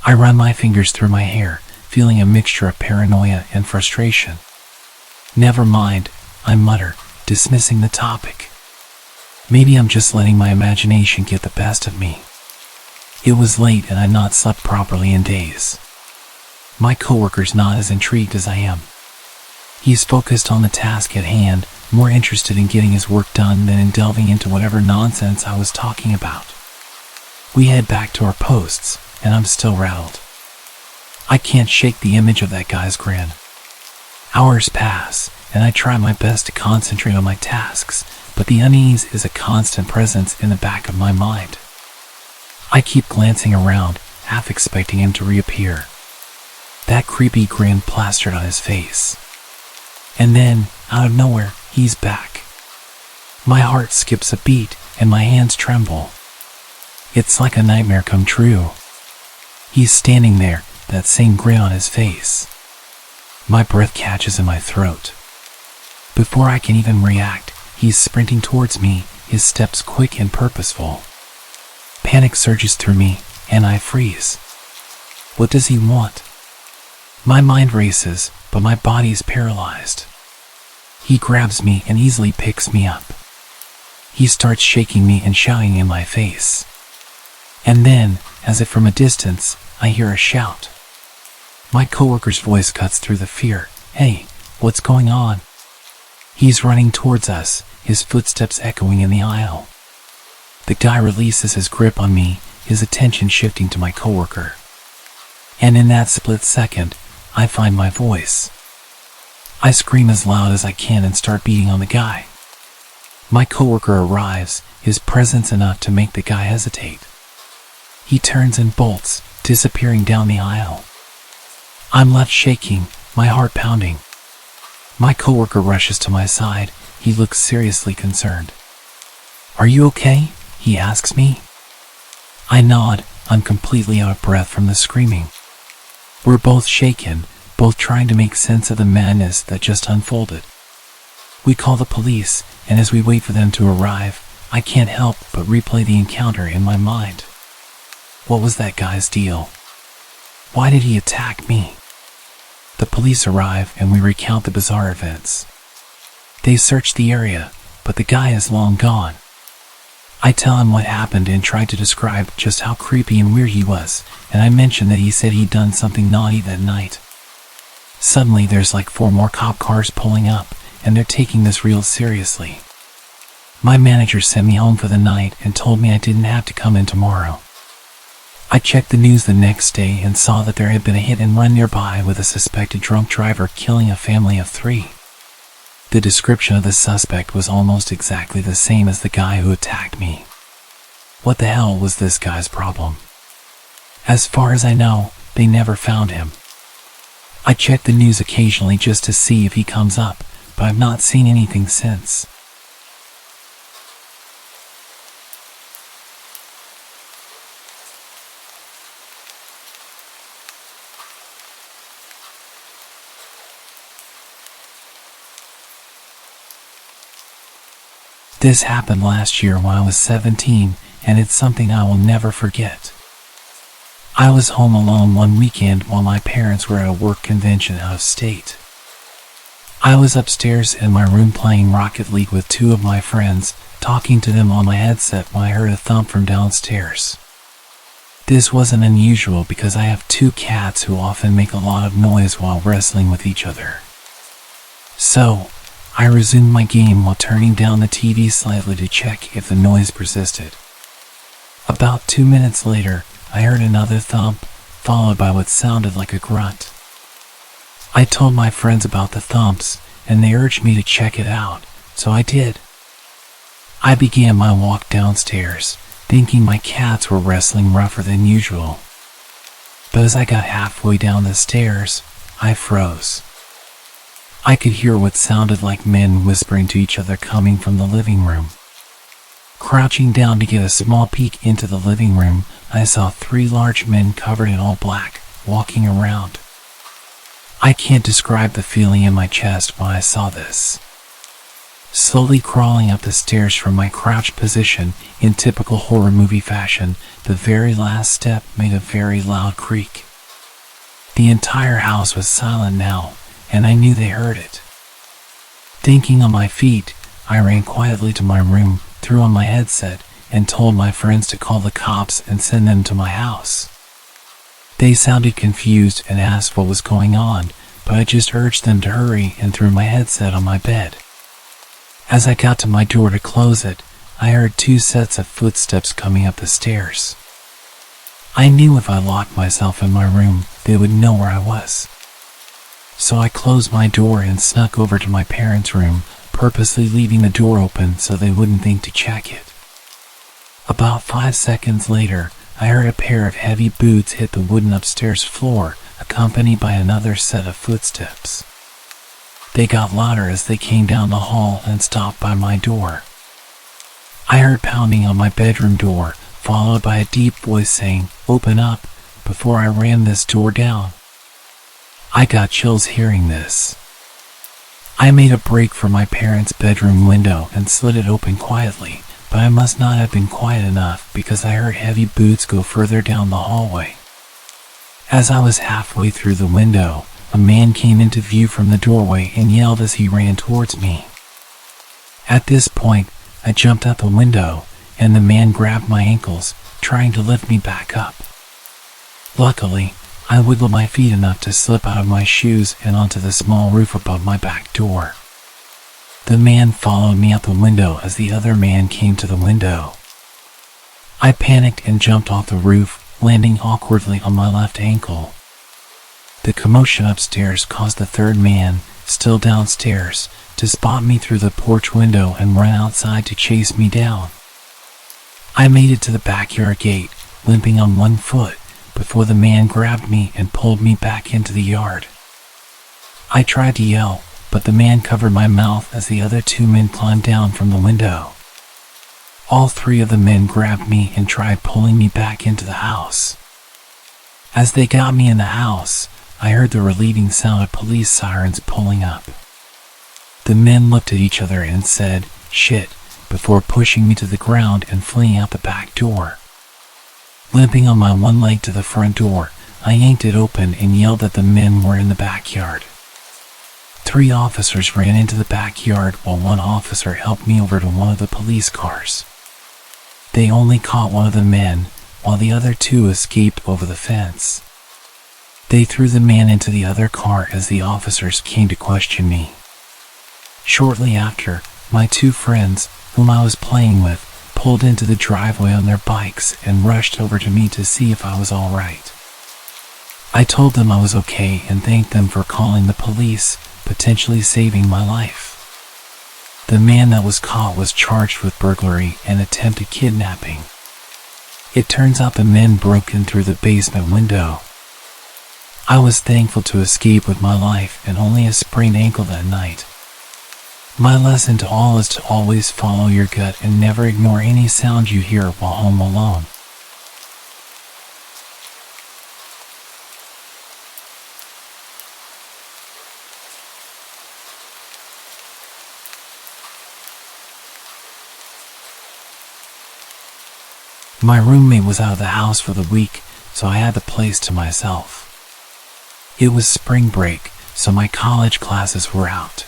[SPEAKER 1] I run my fingers through my hair, feeling a mixture of paranoia and frustration. "Never mind," I mutter, dismissing the topic. Maybe I'm just letting my imagination get the best of me. It was late and I'd not slept properly in days. My coworker's not as intrigued as I am. He's focused on the task at hand, more interested in getting his work done than in delving into whatever nonsense I was talking about. We head back to our posts, and I'm still rattled. I can't shake the image of that guy's grin. Hours pass, and I try my best to concentrate on my tasks, but the unease is a constant presence in the back of my mind. I keep glancing around, half expecting him to reappear. That creepy grin plastered on his face. And then, out of nowhere, he's back. My heart skips a beat, and my hands tremble. It's like a nightmare come true. He's standing there, that same grin on his face. My breath catches in my throat. Before I can even react, he's sprinting towards me, his steps quick and purposeful. Panic surges through me, and I freeze. What does he want? My mind races, but my body is paralyzed. He grabs me and easily picks me up. He starts shaking me and shouting in my face. And then, as if from a distance, I hear a shout. My coworker's voice cuts through the fear. "Hey, what's going on?" He's running towards us, his footsteps echoing in the aisle. The guy releases his grip on me, his attention shifting to my coworker. And in that split second, I find my voice. I scream as loud as I can and start beating on the guy. My coworker arrives, his presence enough to make the guy hesitate. He turns and bolts, disappearing down the aisle. I'm left shaking, my heart pounding. My coworker rushes to my side. He looks seriously concerned. "Are you okay?" he asks me. I nod, I'm completely out of breath from the screaming. We're both shaken, both trying to make sense of the madness that just unfolded. We call the police, and as we wait for them to arrive, I can't help but replay the encounter in my mind. What was that guy's deal? Why did he attack me? The police arrive and we recount the bizarre events. They search the area, but the guy is long gone. I tell him what happened and try to describe just how creepy and weird he was, and I mention that he said he'd done something naughty that night. Suddenly there's like 4 more cop cars pulling up, and they're taking this real seriously. My manager sent me home for the night and told me I didn't have to come in tomorrow. I checked the news the next day and saw that there had been a hit and run nearby with a suspected drunk driver killing a family of 3. The description of the suspect was almost exactly the same as the guy who attacked me. What the hell was this guy's problem? As far as I know, they never found him. I check the news occasionally just to see if he comes up, but I've not seen anything since. This happened last year when I was 17, and it's something I will never forget. I was home alone one weekend while my parents were at a work convention out of state. I was upstairs in my room playing Rocket League with two of my friends, talking to them on my headset when I heard a thump from downstairs. This wasn't unusual because I have two cats who often make a lot of noise while wrestling with each other. So, I resumed my game while turning down the TV slightly to check if the noise persisted. About 2 minutes later, I heard another thump, followed by what sounded like a grunt. I told my friends about the thumps, and they urged me to check it out, so I did. I began my walk downstairs, thinking my cats were wrestling rougher than usual. But as I got halfway down the stairs, I froze. I could hear what sounded like men whispering to each other coming from the living room. Crouching down to get a small peek into the living room, I saw 3 large men covered in all black, walking around. I can't describe the feeling in my chest when I saw this. Slowly crawling up the stairs from my crouched position, in typical horror movie fashion, the very last step made a very loud creak. The entire house was silent now, and I knew they heard it. Thinking on my feet, I ran quietly to my room, threw on my headset, and told my friends to call the cops and send them to my house. They sounded confused and asked what was going on, but I just urged them to hurry and threw my headset on my bed. As I got to my door to close it, I heard 2 sets of footsteps coming up the stairs. I knew if I locked myself in my room, they would know where I was. So I closed my door and snuck over to my parents' room, purposely leaving the door open so they wouldn't think to check it. About 5 seconds later, I heard a pair of heavy boots hit the wooden upstairs floor, accompanied by another set of footsteps. They got louder as they came down the hall and stopped by my door. I heard pounding on my bedroom door, followed by a deep voice saying, "Open up," before I ran this door down. I got chills hearing this. I made a break for my parents' bedroom window and slid it open quietly, but I must not have been quiet enough because I heard heavy boots go further down the hallway. As I was halfway through the window, a man came into view from the doorway and yelled as he ran towards me. At this point, I jumped out the window, and the man grabbed my ankles, trying to lift me back up. Luckily, I wiggled my feet enough to slip out of my shoes and onto the small roof above my back door. The man followed me out the window as the other man came to the window. I panicked and jumped off the roof, landing awkwardly on my left ankle. The commotion upstairs caused the third man, still downstairs, to spot me through the porch window and run outside to chase me down. I made it to the backyard gate, limping on one foot, before the man grabbed me and pulled me back into the yard. I tried to yell, but the man covered my mouth as the other 2 men climbed down from the window. All 3 of the men grabbed me and tried pulling me back into the house. As they got me in the house, I heard the relieving sound of police sirens pulling up. The men looked at each other and said, "Shit," before pushing me to the ground and fleeing out the back door. Limping on my one leg to the front door, I yanked it open and yelled that the men were in the backyard. 3 officers ran into the backyard while 1 officer helped me over to one of the police cars. They only caught 1 of the men, while the other 2 escaped over the fence. They threw the man into the other car as the officers came to question me. Shortly after, my 2 friends, whom I was playing with, pulled into the driveway on their bikes and rushed over to me to see if I was all right. I told them I was okay and thanked them for calling the police, potentially saving my life. The man that was caught was charged with burglary and attempted kidnapping. It turns out the men broke in through the basement window. I was thankful to escape with my life and only a sprained ankle that night. My lesson to all is to always follow your gut and never ignore any sound you hear while home alone. My roommate was out of the house for the week, so I had the place to myself. It was spring break, so my college classes were out.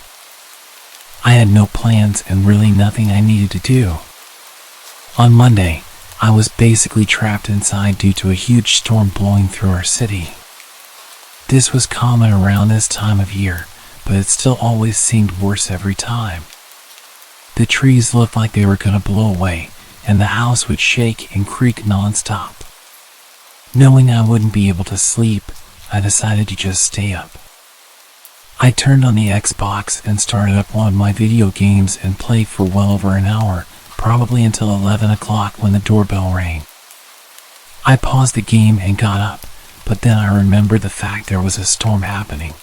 [SPEAKER 1] I had no plans and really nothing I needed to do. On Monday, I was basically trapped inside due to a huge storm blowing through our city. This was common around this time of year, but it still always seemed worse every time. The trees looked like they were going to blow away, and the house would shake and creak non-stop. Knowing I wouldn't be able to sleep, I decided to just stay up. I turned on the Xbox and started up one of my video games and played for well over an hour, probably until 11 o'clock when the doorbell rang. I paused the game and got up, but then I remembered the fact there was a storm happening.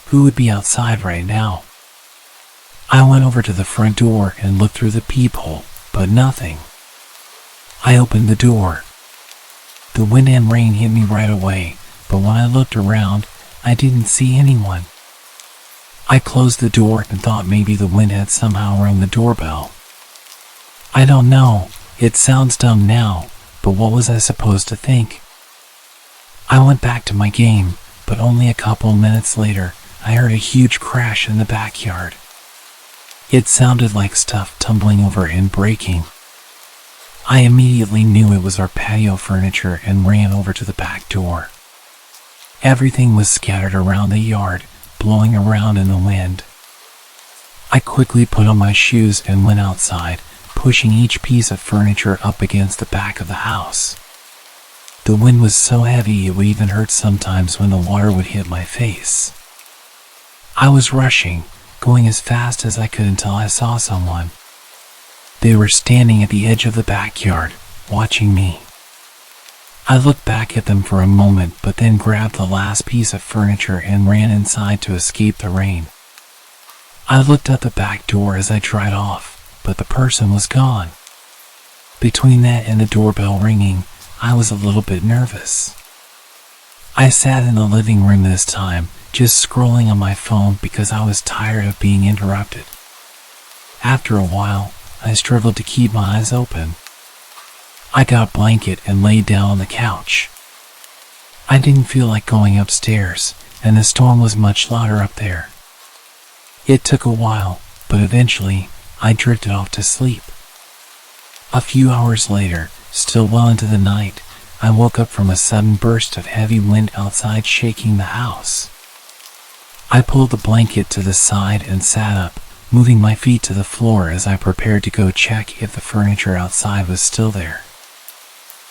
[SPEAKER 1] Who would be outside right now? I went over to the front door and looked through the peephole, but nothing. I opened the door. The wind and rain hit me right away, but when I looked around, I didn't see anyone. I closed the door and thought maybe the wind had somehow rung the doorbell. I don't know, it sounds dumb now, but what was I supposed to think? I went back to my game, but only a couple minutes later, I heard a huge crash in the backyard. It sounded like stuff tumbling over and breaking. I immediately knew it was our patio furniture and ran over to the back door. Everything was scattered around the yard, blowing around in the wind. I quickly put on my shoes and went outside, pushing each piece of furniture up against the back of the house. The wind was so heavy it would even hurt sometimes when the water would hit my face. I was rushing, going as fast as I could until I saw someone. They were standing at the edge of the backyard, watching me. I looked back at them for a moment, but then grabbed the last piece of furniture and ran inside to escape the rain. I looked at the back door as I tried off, but the person was gone. Between that and the doorbell ringing, I was a little bit nervous. I sat in the living room this time, just scrolling on my phone because I was tired of being interrupted. After a while, I struggled to keep my eyes open. I got a blanket and laid down on the couch. I didn't feel like going upstairs, and the storm was much louder up there. It took a while, but eventually, I drifted off to sleep. A few hours later, still well into the night, I woke up from a sudden burst of heavy wind outside shaking the house. I pulled the blanket to the side and sat up, moving my feet to the floor as I prepared to go check if the furniture outside was still there.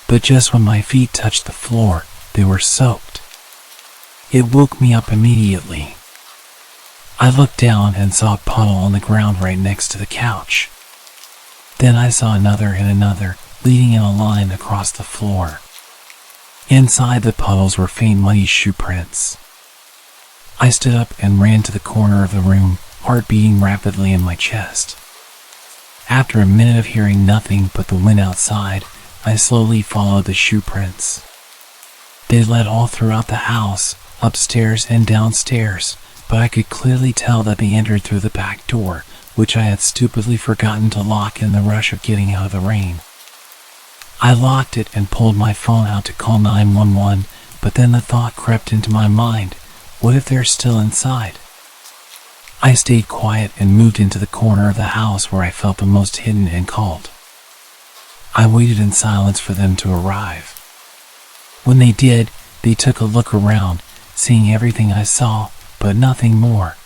[SPEAKER 1] But just when my feet touched the floor, they were soaked. It woke me up immediately. I looked down and saw a puddle on the ground right next to the couch. Then I saw another and another, leading in a line across the floor. Inside the puddles were faint muddy shoe prints. I stood up and ran to the corner of the room, heart beating rapidly in my chest. After a minute of hearing nothing but the wind outside, I slowly followed the shoe prints. They led all throughout the house, upstairs and downstairs, but I could clearly tell that they entered through the back door, which I had stupidly forgotten to lock in the rush of getting out of the rain. I locked it and pulled my phone out to call 911, but then the thought crept into my mind, what if they're still inside? I stayed quiet and moved into the corner of the house where I felt the most hidden and called. I waited in silence for them to arrive. When they did, they took a look around, seeing everything I saw, but nothing more.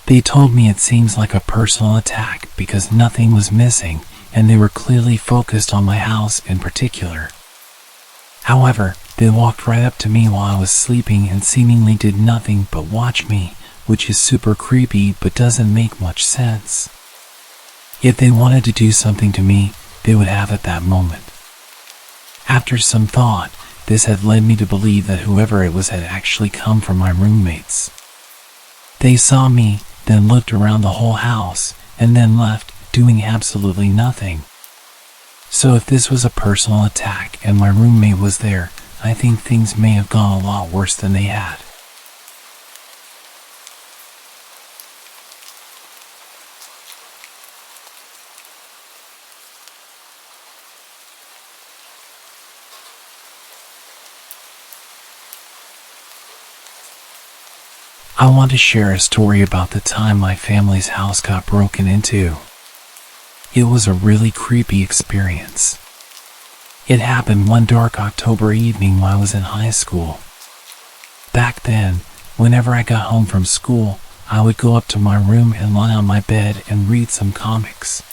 [SPEAKER 1] They told me it seems like a personal attack because nothing was missing, and they were clearly focused on my house in particular. However, they walked right up to me while I was sleeping and seemingly did nothing but watch me, which is super creepy but doesn't make much sense. If they wanted to do something to me, they would have at that moment. After some thought, this had led me to believe that whoever it was had actually come from my roommates. They saw me, then looked around the whole house, and then left, doing absolutely nothing. So if this was a personal attack and my roommate was there, I think things may have gone a lot worse than they had. I want to share a story about the time my family's house got broken into. It was a really creepy experience. It happened one dark October evening while I was in high school. Back then, whenever I got home from school, I would go up to my room and lie on my bed and read some comics.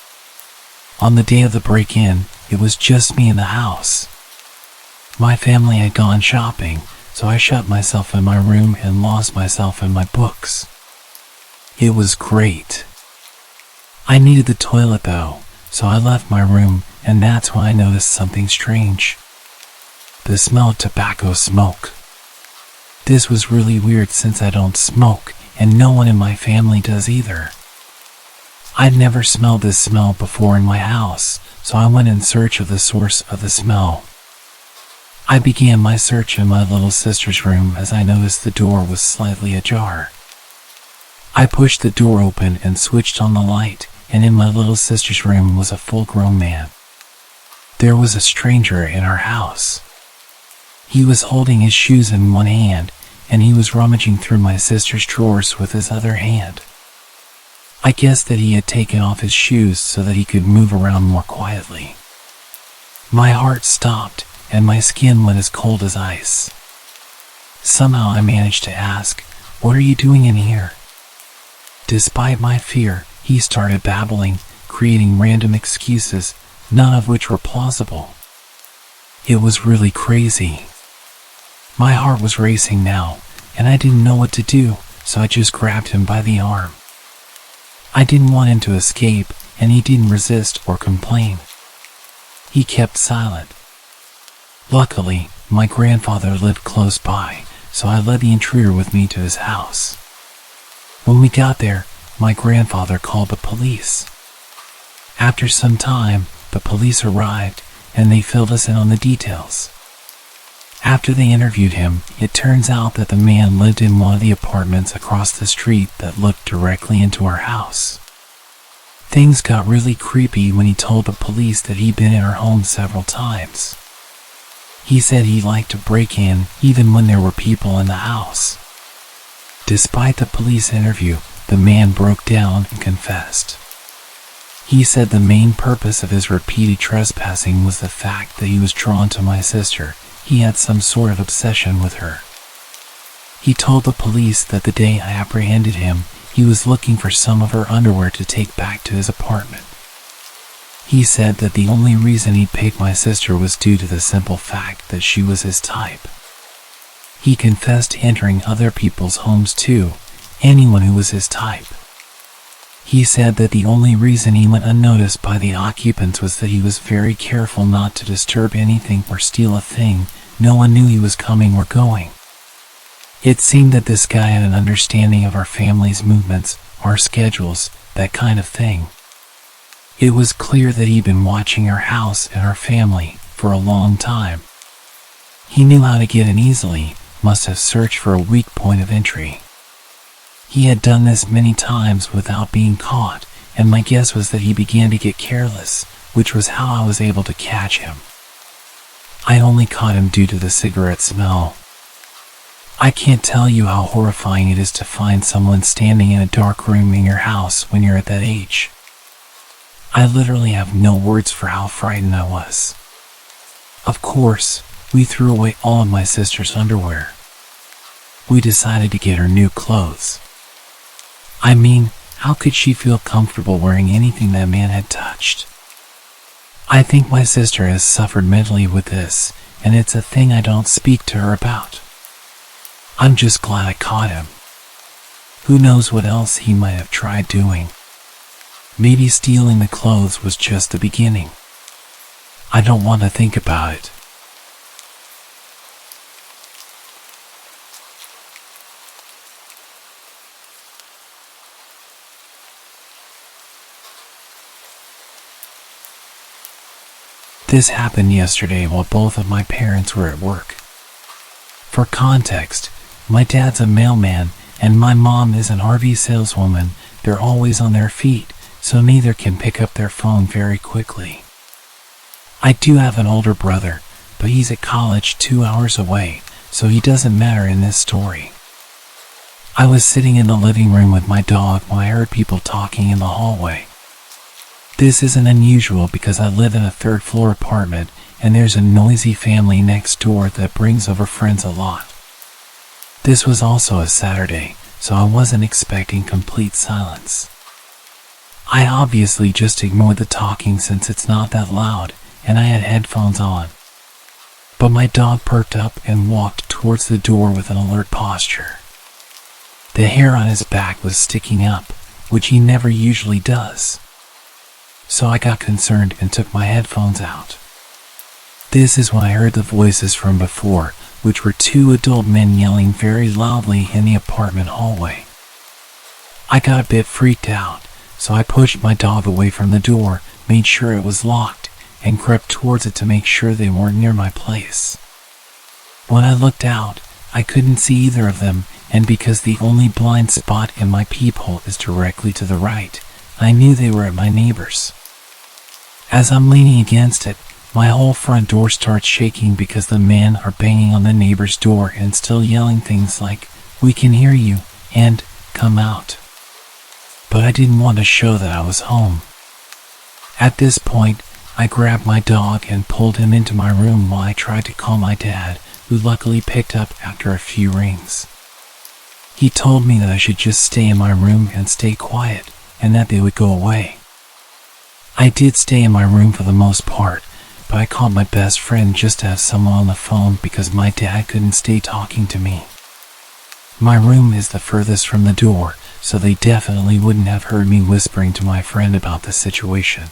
[SPEAKER 1] On the day of the break-in, it was just me in the house. My family had gone shopping, so I shut myself in my room and lost myself in my books. It was great. I needed the toilet though, so I left my room, and that's when I noticed something strange. The smell of tobacco smoke. This was really weird since I don't smoke, and no one in my family does either. I'd never smelled this smell before in my house, so I went in search of the source of the smell. I began my search in my little sister's room as I noticed the door was slightly ajar. I pushed the door open and switched on the light, and in my little sister's room was a full-grown man. There was a stranger in our house. He was holding his shoes in one hand, and he was rummaging through my sister's drawers with his other hand. I guessed that he had taken off his shoes so that he could move around more quietly. My heart stopped, and my skin went as cold as ice. Somehow I managed to ask, "What are you doing in here?" Despite my fear, he started babbling, creating random excuses, none of which were plausible. It was really crazy. My heart was racing now, and I didn't know what to do, so I just grabbed him by the arm. I didn't want him to escape, and he didn't resist or complain. He kept silent. Luckily, my grandfather lived close by, so I led the intruder with me to his house. When we got there, my grandfather called the police. After some time, the police arrived, and they filled us in on the details. After they interviewed him, it turns out that the man lived in one of the apartments across the street that looked directly into our house. Things got really creepy when he told the police that he'd been in our home several times. He said he liked to break in even when there were people in the house. Despite the police interview, the man broke down and confessed. He said the main purpose of his repeated trespassing was the fact that he was drawn to my sister. He had some sort of obsession with her. He told the police that the day I apprehended him, he was looking for some of her underwear to take back to his apartment. He said that the only reason he'd pick my sister was due to the simple fact that she was his type. He confessed to entering other people's homes too, anyone who was his type. He said that the only reason he went unnoticed by the occupants was that he was very careful not to disturb anything or steal a thing. No one knew he was coming or going. It seemed that this guy had an understanding of our family's movements, our schedules, that kind of thing. It was clear that he'd been watching our house and our family for a long time. He knew how to get in easily, must have searched for a weak point of entry. He had done this many times without being caught, and my guess was that he began to get careless, which was how I was able to catch him. I only caught him due to the cigarette smell. I can't tell you how horrifying it is to find someone standing in a dark room in your house when you're at that age. I literally have no words for how frightened I was. Of course, we threw away all of my sister's underwear. We decided to get her new clothes. I mean, how could she feel comfortable wearing anything that man had touched? I think my sister has suffered mentally with this, and it's a thing I don't speak to her about. I'm just glad I caught him. Who knows what else he might have tried doing? Maybe stealing the clothes was just the beginning. I don't want to think about it. This happened yesterday while both of my parents were at work. For context, my dad's a mailman and my mom is an RV saleswoman. They're always on their feet, so neither can pick up their phone very quickly. I do have an older brother, but he's at college 2 hours away, so he doesn't matter in this story. I was sitting in the living room with my dog when I heard people talking in the hallway. This isn't unusual because I live in a third-floor apartment and there's a noisy family next door that brings over friends a lot. This was also a Saturday, so I wasn't expecting complete silence. I obviously just ignored the talking since it's not that loud and I had headphones on. But my dog perked up and walked towards the door with an alert posture. The hair on his back was sticking up, which he never usually does. So I got concerned and took my headphones out. This is when I heard the voices from before, which were 2 adult men yelling very loudly in the apartment hallway. I got a bit freaked out, so I pushed my dog away from the door, made sure it was locked, and crept towards it to make sure they weren't near my place. When I looked out, I couldn't see either of them, and because the only blind spot in my peephole is directly to the right, I knew they were at my neighbor's. As I'm leaning against it, my whole front door starts shaking because the men are banging on the neighbor's door and still yelling things like, "We can hear you," and "Come out." But I didn't want to show that I was home. At this point, I grabbed my dog and pulled him into my room while I tried to call my dad, who luckily picked up after a few rings. He told me that I should just stay in my room and stay quiet, and that they would go away. I did stay in my room for the most part, but I called my best friend just to have someone on the phone because my dad couldn't stay talking to me. My room is the furthest from the door, so they definitely wouldn't have heard me whispering to my friend about the situation.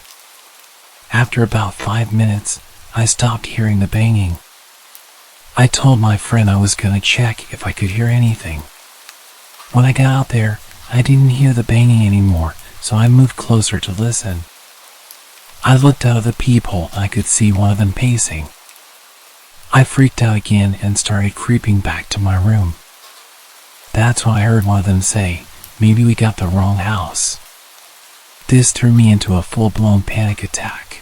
[SPEAKER 1] After about 5 minutes, I stopped hearing the banging. I told my friend I was gonna check if I could hear anything. When I got out there, I didn't hear the banging anymore, so I moved closer to listen. I looked out of the peephole and I could see one of them pacing. I freaked out again and started creeping back to my room. That's when I heard one of them say, "Maybe we got the wrong house." This threw me into a full-blown panic attack.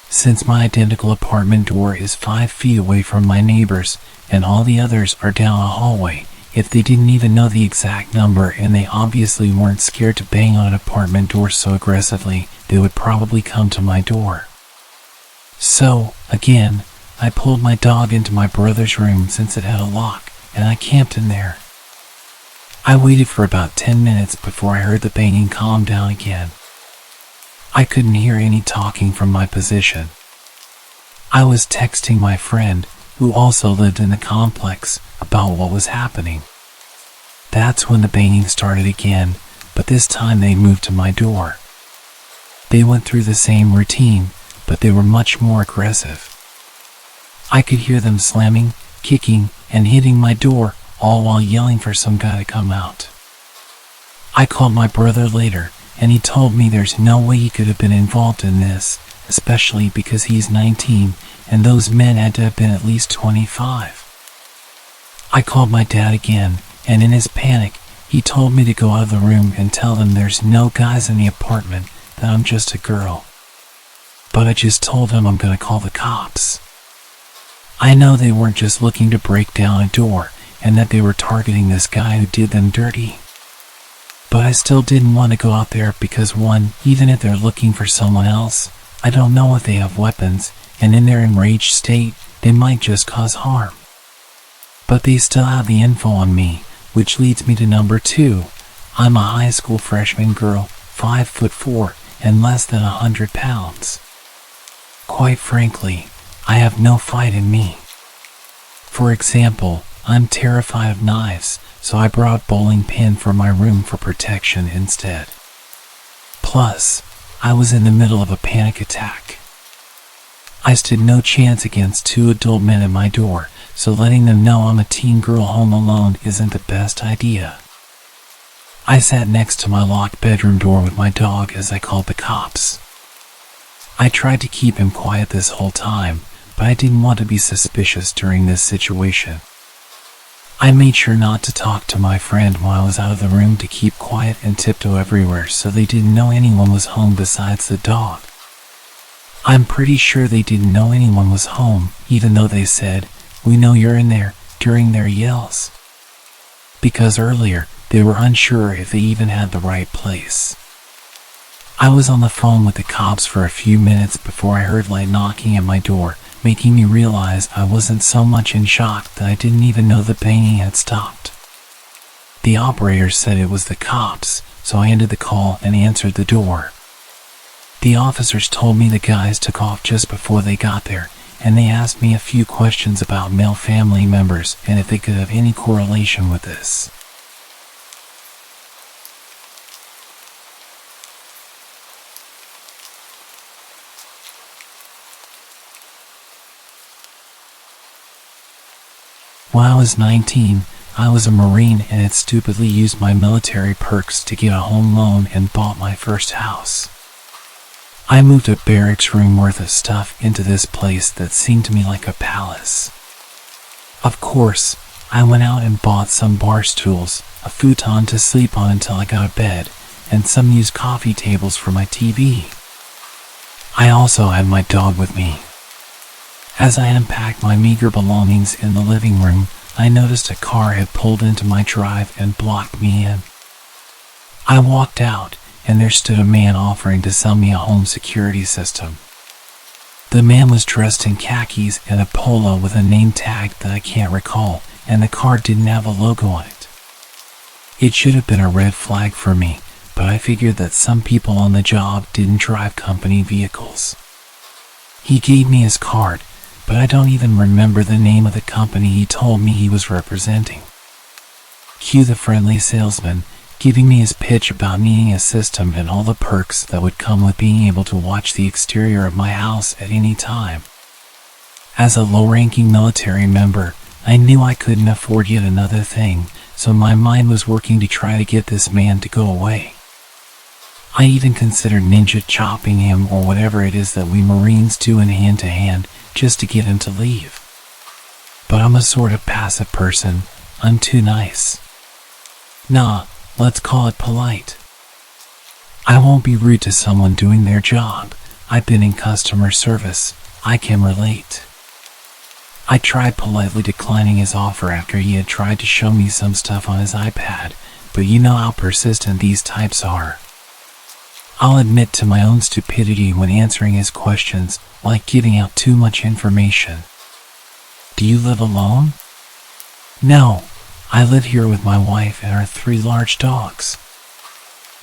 [SPEAKER 1] Since my identical apartment door is 5 feet away from my neighbor's and all the others are down a hallway, if they didn't even know the exact number and they obviously weren't scared to bang on an apartment door so aggressively, they would probably come to my door. So, again, I pulled my dog into my brother's room since it had a lock, and I camped in there. I waited for about 10 minutes before I heard the banging calm down again. I couldn't hear any talking from my position. I was texting my friend, who also lived in the complex, about what was happening. That's when the banging started again, but this time they moved to my door. They went through the same routine, but they were much more aggressive. I could hear them slamming, kicking, and hitting my door, all while yelling for some guy to come out. I called my brother later, and he told me there's no way he could have been involved in this, especially because he's 19, and those men had to have been at least 25. I called my dad again, and in his panic, he told me to go out of the room and tell them there's no guys in the apartment, that I'm just a girl. But I just told him I'm gonna call the cops. I know they weren't just looking to break down a door, and that they were targeting this guy who did them dirty. But I still didn't want to go out there because one, even if they're looking for someone else, I don't know if they have weapons, and in their enraged state, they might just cause harm. But they still have the info on me, which leads me to number 2. I'm a high school freshman girl, 5'4", and less than 100 pounds. Quite frankly, I have no fight in me. For example, I'm terrified of knives, so I brought a bowling pin from my room for protection instead. Plus, I was in the middle of a panic attack. I stood no chance against two adult men at my door, so letting them know I'm a teen girl home alone isn't the best idea. I sat next to my locked bedroom door with my dog as I called the cops. I tried to keep him quiet this whole time, but I didn't want to be suspicious during this situation. I made sure not to talk to my friend while I was out of the room to keep quiet and tiptoe everywhere so they didn't know anyone was home besides the dog. I'm pretty sure they didn't know anyone was home, even though they said, "We know you're in there," during their yells. Because earlier, they were unsure if they even had the right place. I was on the phone with the cops for a few minutes before I heard light knocking at my door, making me realize I wasn't so much in shock that I didn't even know the banging had stopped. The operator said it was the cops, so I ended the call and answered the door. The officers told me the guys took off just before they got there, and they asked me a few questions about male family members and if they could have any correlation with this. When I was 19, I was a Marine and had stupidly used my military perks to get a home loan and bought my first house. I moved a barracks room worth of stuff into this place that seemed to me like a palace. Of course, I went out and bought some bar stools, a futon to sleep on until I got a bed, and some used coffee tables for my TV. I also had my dog with me. As I unpacked my meager belongings in the living room, I noticed a car had pulled into my drive and blocked me in. I walked out, and there stood a man offering to sell me a home security system. The man was dressed in khakis and a polo with a name tag that I can't recall, and the car didn't have a logo on it. It should have been a red flag for me, but I figured that some people on the job didn't drive company vehicles. He gave me his card, but I don't even remember the name of the company he told me he was representing. Cue the friendly salesman, giving me his pitch about needing a system and all the perks that would come with being able to watch the exterior of my house at any time. As a low-ranking military member, I knew I couldn't afford yet another thing, so my mind was working to try to get this man to go away. I even considered ninja chopping him or whatever it is that we Marines do in hand-to-hand just to get him to leave. But I'm a sort of passive person. I'm too nice. Nah, let's call it polite. I won't be rude to someone doing their job. I've been in customer service. I can relate. I tried politely declining his offer after he had tried to show me some stuff on his iPad, but you know how persistent these types are. I'll admit to my own stupidity when answering his questions, like giving out too much information. Do you live alone? No, I live here with my wife and our 3 large dogs.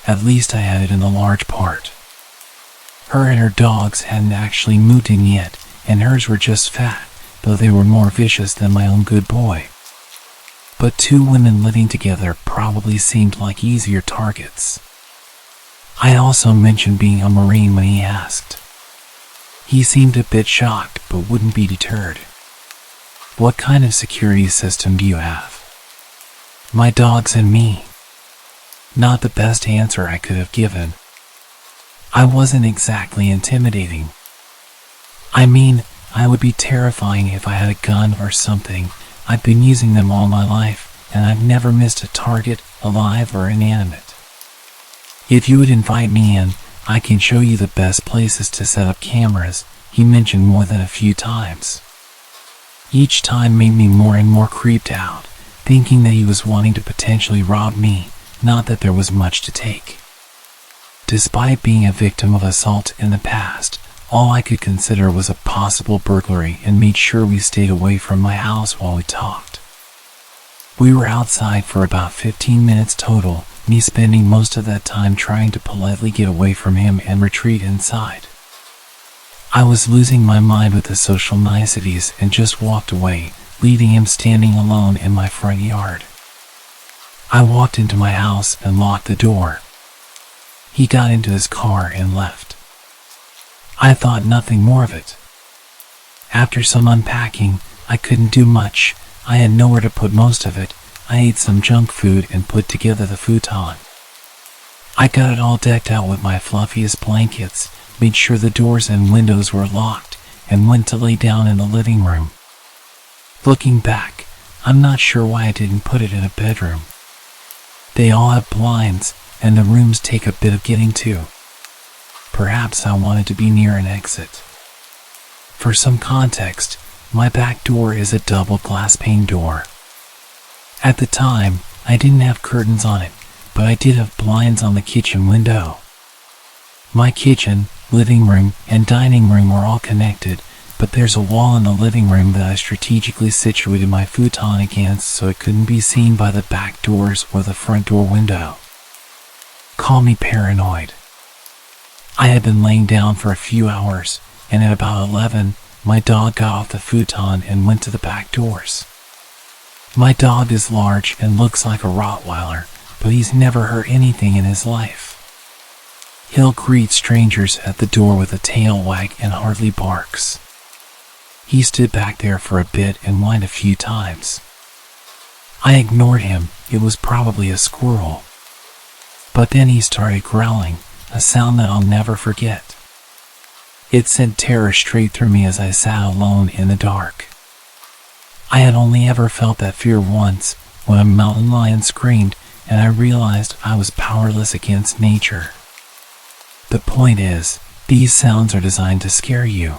[SPEAKER 1] At least I had it in the large part. Her and her dogs hadn't actually moved in yet, and hers were just fat, though they were more vicious than my own good boy. But 2 women living together probably seemed like easier targets. I also mentioned being a Marine when he asked. He seemed a bit shocked, but wouldn't be deterred. What kind of security system do you have? My dogs and me. Not the best answer I could have given. I wasn't exactly intimidating. I mean, I would be terrifying if I had a gun or something. I've been using them all my life, and I've never missed a target, alive or inanimate. If you would invite me in, I can show you the best places to set up cameras, he mentioned more than a few times. Each time made me more and more creeped out, thinking that he was wanting to potentially rob me, not that there was much to take. Despite being a victim of assault in the past, all I could consider was a possible burglary and made sure we stayed away from my house while we talked. We were outside for about 15 minutes total, me spending most of that time trying to politely get away from him and retreat inside. I was losing my mind with the social niceties and just walked away, leaving him standing alone in my front yard. I walked into my house and locked the door. He got into his car and left. I thought nothing more of it. After some unpacking, I couldn't do much. I had nowhere to put most of it. I ate some junk food and put together the futon. I got it all decked out with my fluffiest blankets, made sure the doors and windows were locked, and went to lay down in the living room. Looking back, I'm not sure why I didn't put it in a bedroom. They all have blinds, and the rooms take a bit of getting to. Perhaps I wanted to be near an exit. For some context, my back door is a double glass pane door. At the time, I didn't have curtains on it, but I did have blinds on the kitchen window. My kitchen, living room, and dining room are all connected, but there's a wall in the living room that I strategically situated my futon against so it couldn't be seen by the back doors or the front door window. Call me paranoid. I had been laying down for a few hours, and at about 11, my dog got off the futon and went to the back doors. My dog is large and looks like a Rottweiler, but he's never hurt anything in his life. He'll greet strangers at the door with a tail wag and hardly barks. He stood back there for a bit and whined a few times. I ignored him. It was probably a squirrel. But then he started growling, a sound that I'll never forget. It sent terror straight through me as I sat alone in the dark. I had only ever felt that fear once, when a mountain lion screamed, and I realized I was powerless against nature. The point is, these sounds are designed to scare you.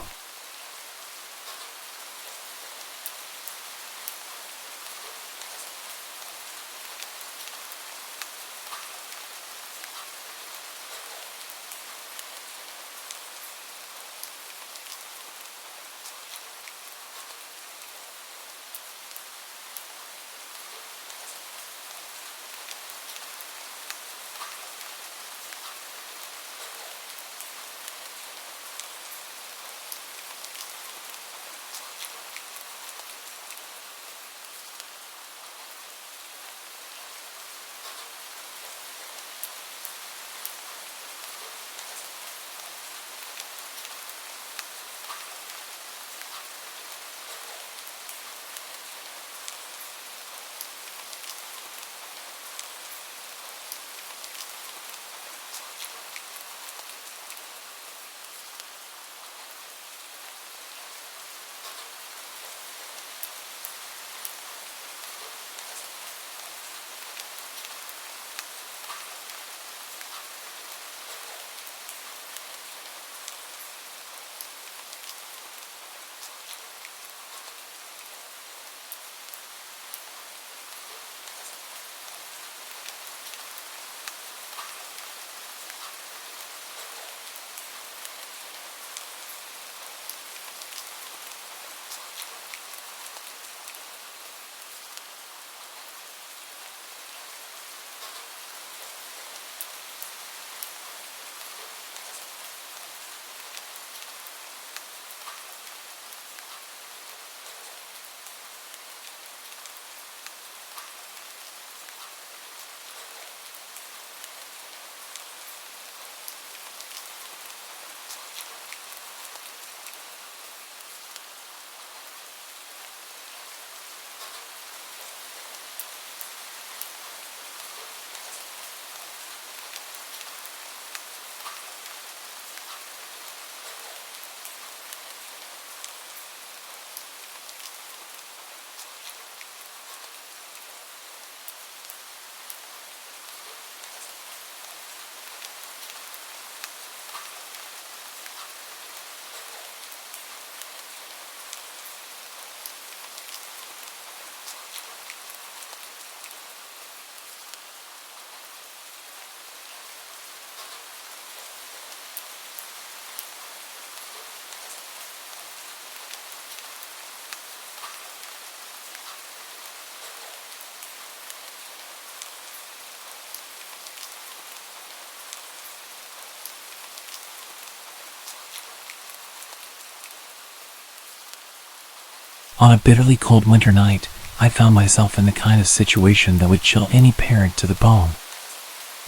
[SPEAKER 1] On a bitterly cold winter night, I found myself in the kind of situation that would chill any parent to the bone.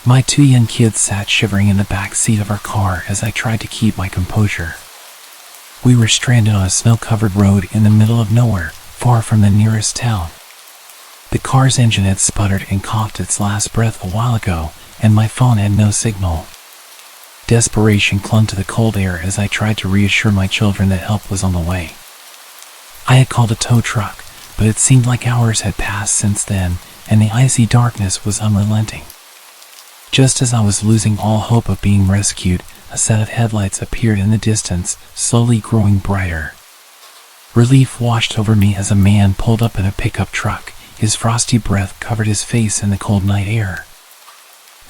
[SPEAKER 1] My 2 young kids sat shivering in the back seat of our car as I tried to keep my composure. We were stranded on a snow-covered road in the middle of nowhere, far from the nearest town. The car's engine had sputtered and coughed its last breath a while ago, and my phone had no signal. Desperation clung to the cold air as I tried to reassure my children that help was on the way. I had called a tow truck, but it seemed like hours had passed since then, and the icy darkness was unrelenting. Just as I was losing all hope of being rescued, a set of headlights appeared in the distance, slowly growing brighter. Relief washed over me as a man pulled up in a pickup truck. His frosty breath covered his face in the cold night air.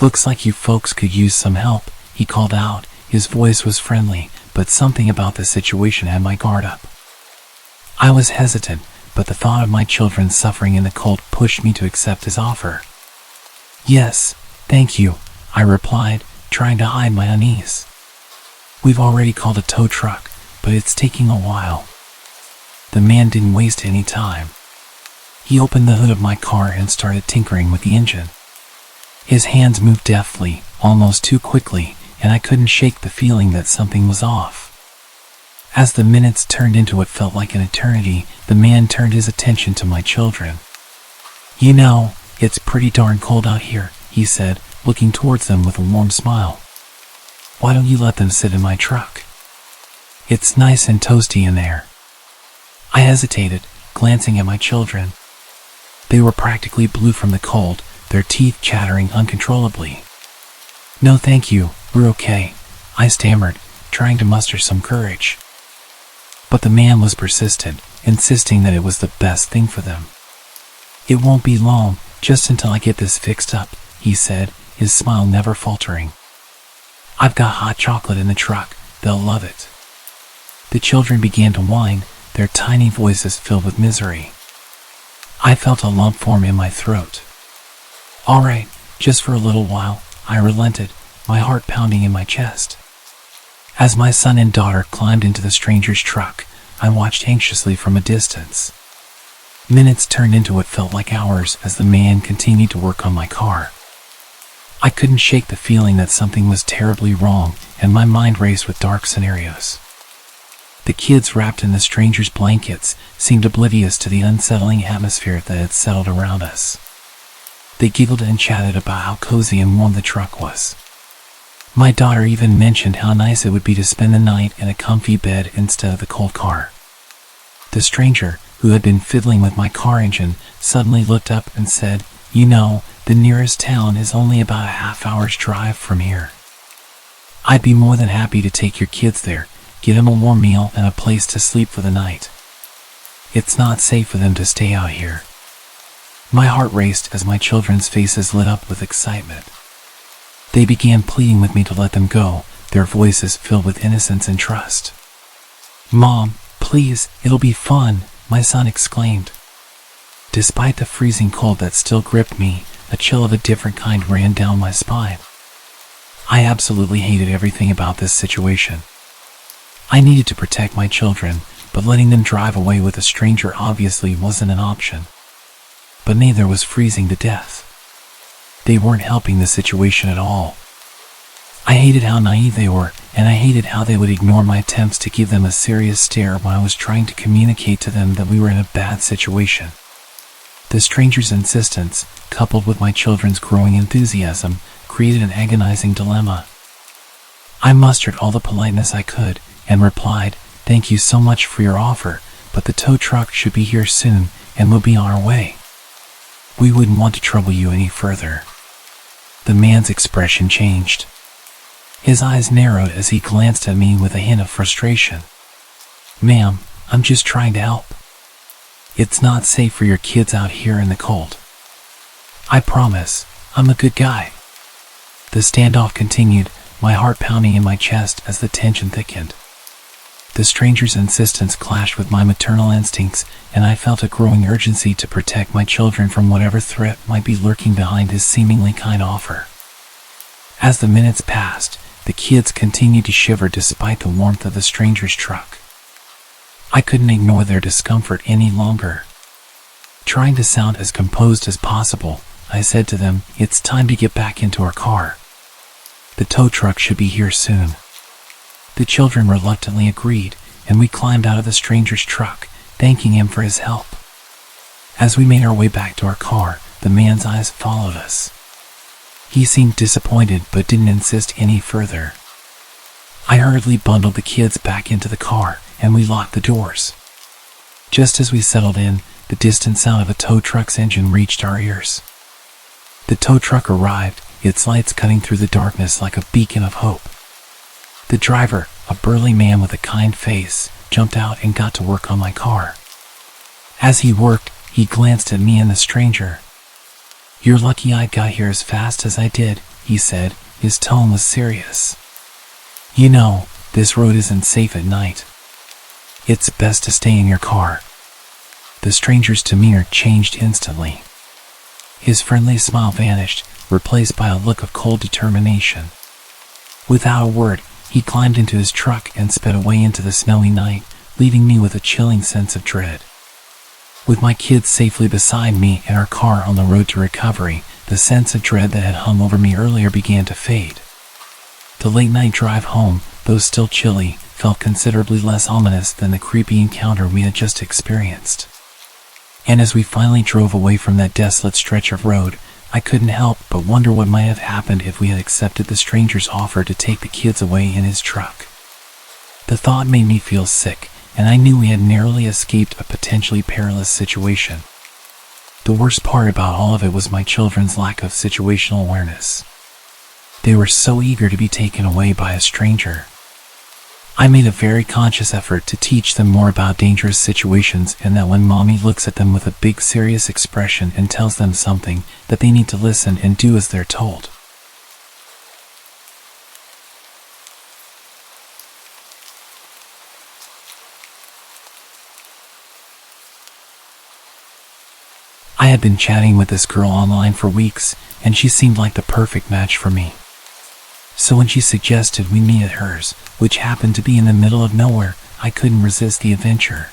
[SPEAKER 1] "Looks like you folks could use some help," he called out. His voice was friendly, but something about the situation had my guard up. I was hesitant, but the thought of my children suffering in the cold pushed me to accept his offer. "Yes, thank you," I replied, trying to hide my unease. "We've already called a tow truck, but it's taking a while." The man didn't waste any time. He opened the hood of my car and started tinkering with the engine. His hands moved deftly, almost too quickly, and I couldn't shake the feeling that something was off. As the minutes turned into what felt like an eternity, the man turned his attention to my children. "You know, it's pretty darn cold out here," he said, looking towards them with a warm smile. "Why don't you let them sit in my truck? It's nice and toasty in there." I hesitated, glancing at my children. They were practically blue from the cold, their teeth chattering uncontrollably. "No thank you, we're okay," I stammered, trying to muster some courage. But the man was persistent, insisting that it was the best thing for them. "It won't be long, just until I get this fixed up," he said, his smile never faltering. "I've got hot chocolate in the truck, they'll love it." The children began to whine, their tiny voices filled with misery. I felt a lump form in my throat. "All right, just for a little while," I relented, my heart pounding in my chest. As my son and daughter climbed into the stranger's truck, I watched anxiously from a distance. Minutes turned into what felt like hours as the man continued to work on my car. I couldn't shake the feeling that something was terribly wrong, and my mind raced with dark scenarios. The kids wrapped in the stranger's blankets seemed oblivious to the unsettling atmosphere that had settled around us. They giggled and chatted about how cozy and warm the truck was. My daughter even mentioned how nice it would be to spend the night in a comfy bed instead of the cold car. The stranger, who had been fiddling with my car engine, suddenly looked up and said, "You know, the nearest town is only about a half-hour's drive from here. I'd be more than happy to take your kids there, give them a warm meal and a place to sleep for the night. It's not safe for them to stay out here." My heart raced as my children's faces lit up with excitement. They began pleading with me to let them go, their voices filled with innocence and trust. "Mom, please, it'll be fun," my son exclaimed. Despite the freezing cold that still gripped me, a chill of a different kind ran down my spine. I absolutely hated everything about this situation. I needed to protect my children, but letting them drive away with a stranger obviously wasn't an option. But neither was freezing to death. They weren't helping the situation at all. I hated how naive they were, and I hated how they would ignore my attempts to give them a serious stare when I was trying to communicate to them that we were in a bad situation. The stranger's insistence, coupled with my children's growing enthusiasm, created an agonizing dilemma. I mustered all the politeness I could, and replied, "Thank you so much for your offer, but the tow truck should be here soon, and we'll be on our way. We wouldn't want to trouble you any further." The man's expression changed. His eyes narrowed as he glanced at me with a hint of frustration. "Ma'am, I'm just trying to help. It's not safe for your kids out here in the cold. I promise, I'm a good guy." The standoff continued, my heart pounding in my chest as the tension thickened. The stranger's insistence clashed with my maternal instincts, and I felt a growing urgency to protect my children from whatever threat might be lurking behind his seemingly kind offer. As the minutes passed, the kids continued to shiver despite the warmth of the stranger's truck. I couldn't ignore their discomfort any longer. Trying to sound as composed as possible, I said to them, "It's time to get back into our car. The tow truck should be here soon." The children reluctantly agreed, and we climbed out of the stranger's truck, thanking him for his help. As we made our way back to our car, the man's eyes followed us. He seemed disappointed but didn't insist any further. I hurriedly bundled the kids back into the car, and we locked the doors. Just as we settled in, the distant sound of a tow truck's engine reached our ears. The tow truck arrived, its lights cutting through the darkness like a beacon of hope. The driver, a burly man with a kind face, jumped out and got to work on my car. As he worked, he glanced at me and the stranger. "You're lucky I got here as fast as I did," he said. His tone was serious. "You know, this road isn't safe at night. It's best to stay in your car." The stranger's demeanor changed instantly. His friendly smile vanished, replaced by a look of cold determination. Without a word, he climbed into his truck and sped away into the snowy night, leaving me with a chilling sense of dread. With my kids safely beside me and our car on the road to recovery, the sense of dread that had hung over me earlier began to fade. The late-night drive home, though still chilly, felt considerably less ominous than the creepy encounter we had just experienced. And as we finally drove away from that desolate stretch of road, I couldn't help but wonder what might have happened if we had accepted the stranger's offer to take the kids away in his truck. The thought made me feel sick, and I knew we had narrowly escaped a potentially perilous situation. The worst part about all of it was my children's lack of situational awareness. They were so eager to be taken away by a stranger. I made a very conscious effort to teach them more about dangerous situations, and that when mommy looks at them with a big serious expression and tells them something, that they need to listen and do as they're told. I had been chatting with this girl online for weeks, and she seemed like the perfect match for me. So when she suggested we meet at hers, which happened to be in the middle of nowhere, I couldn't resist the adventure.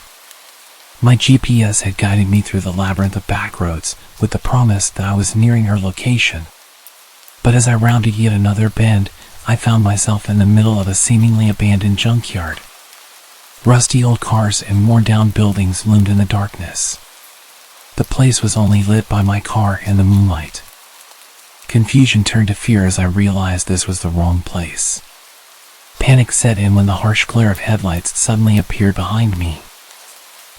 [SPEAKER 1] My GPS had guided me through the labyrinth of back roads with the promise that I was nearing her location. But as I rounded yet another bend, I found myself in the middle of a seemingly abandoned junkyard. Rusty old cars and worn-down buildings loomed in the darkness. The place was only lit by my car and the moonlight. Confusion turned to fear as I realized this was the wrong place. Panic set in when the harsh glare of headlights suddenly appeared behind me.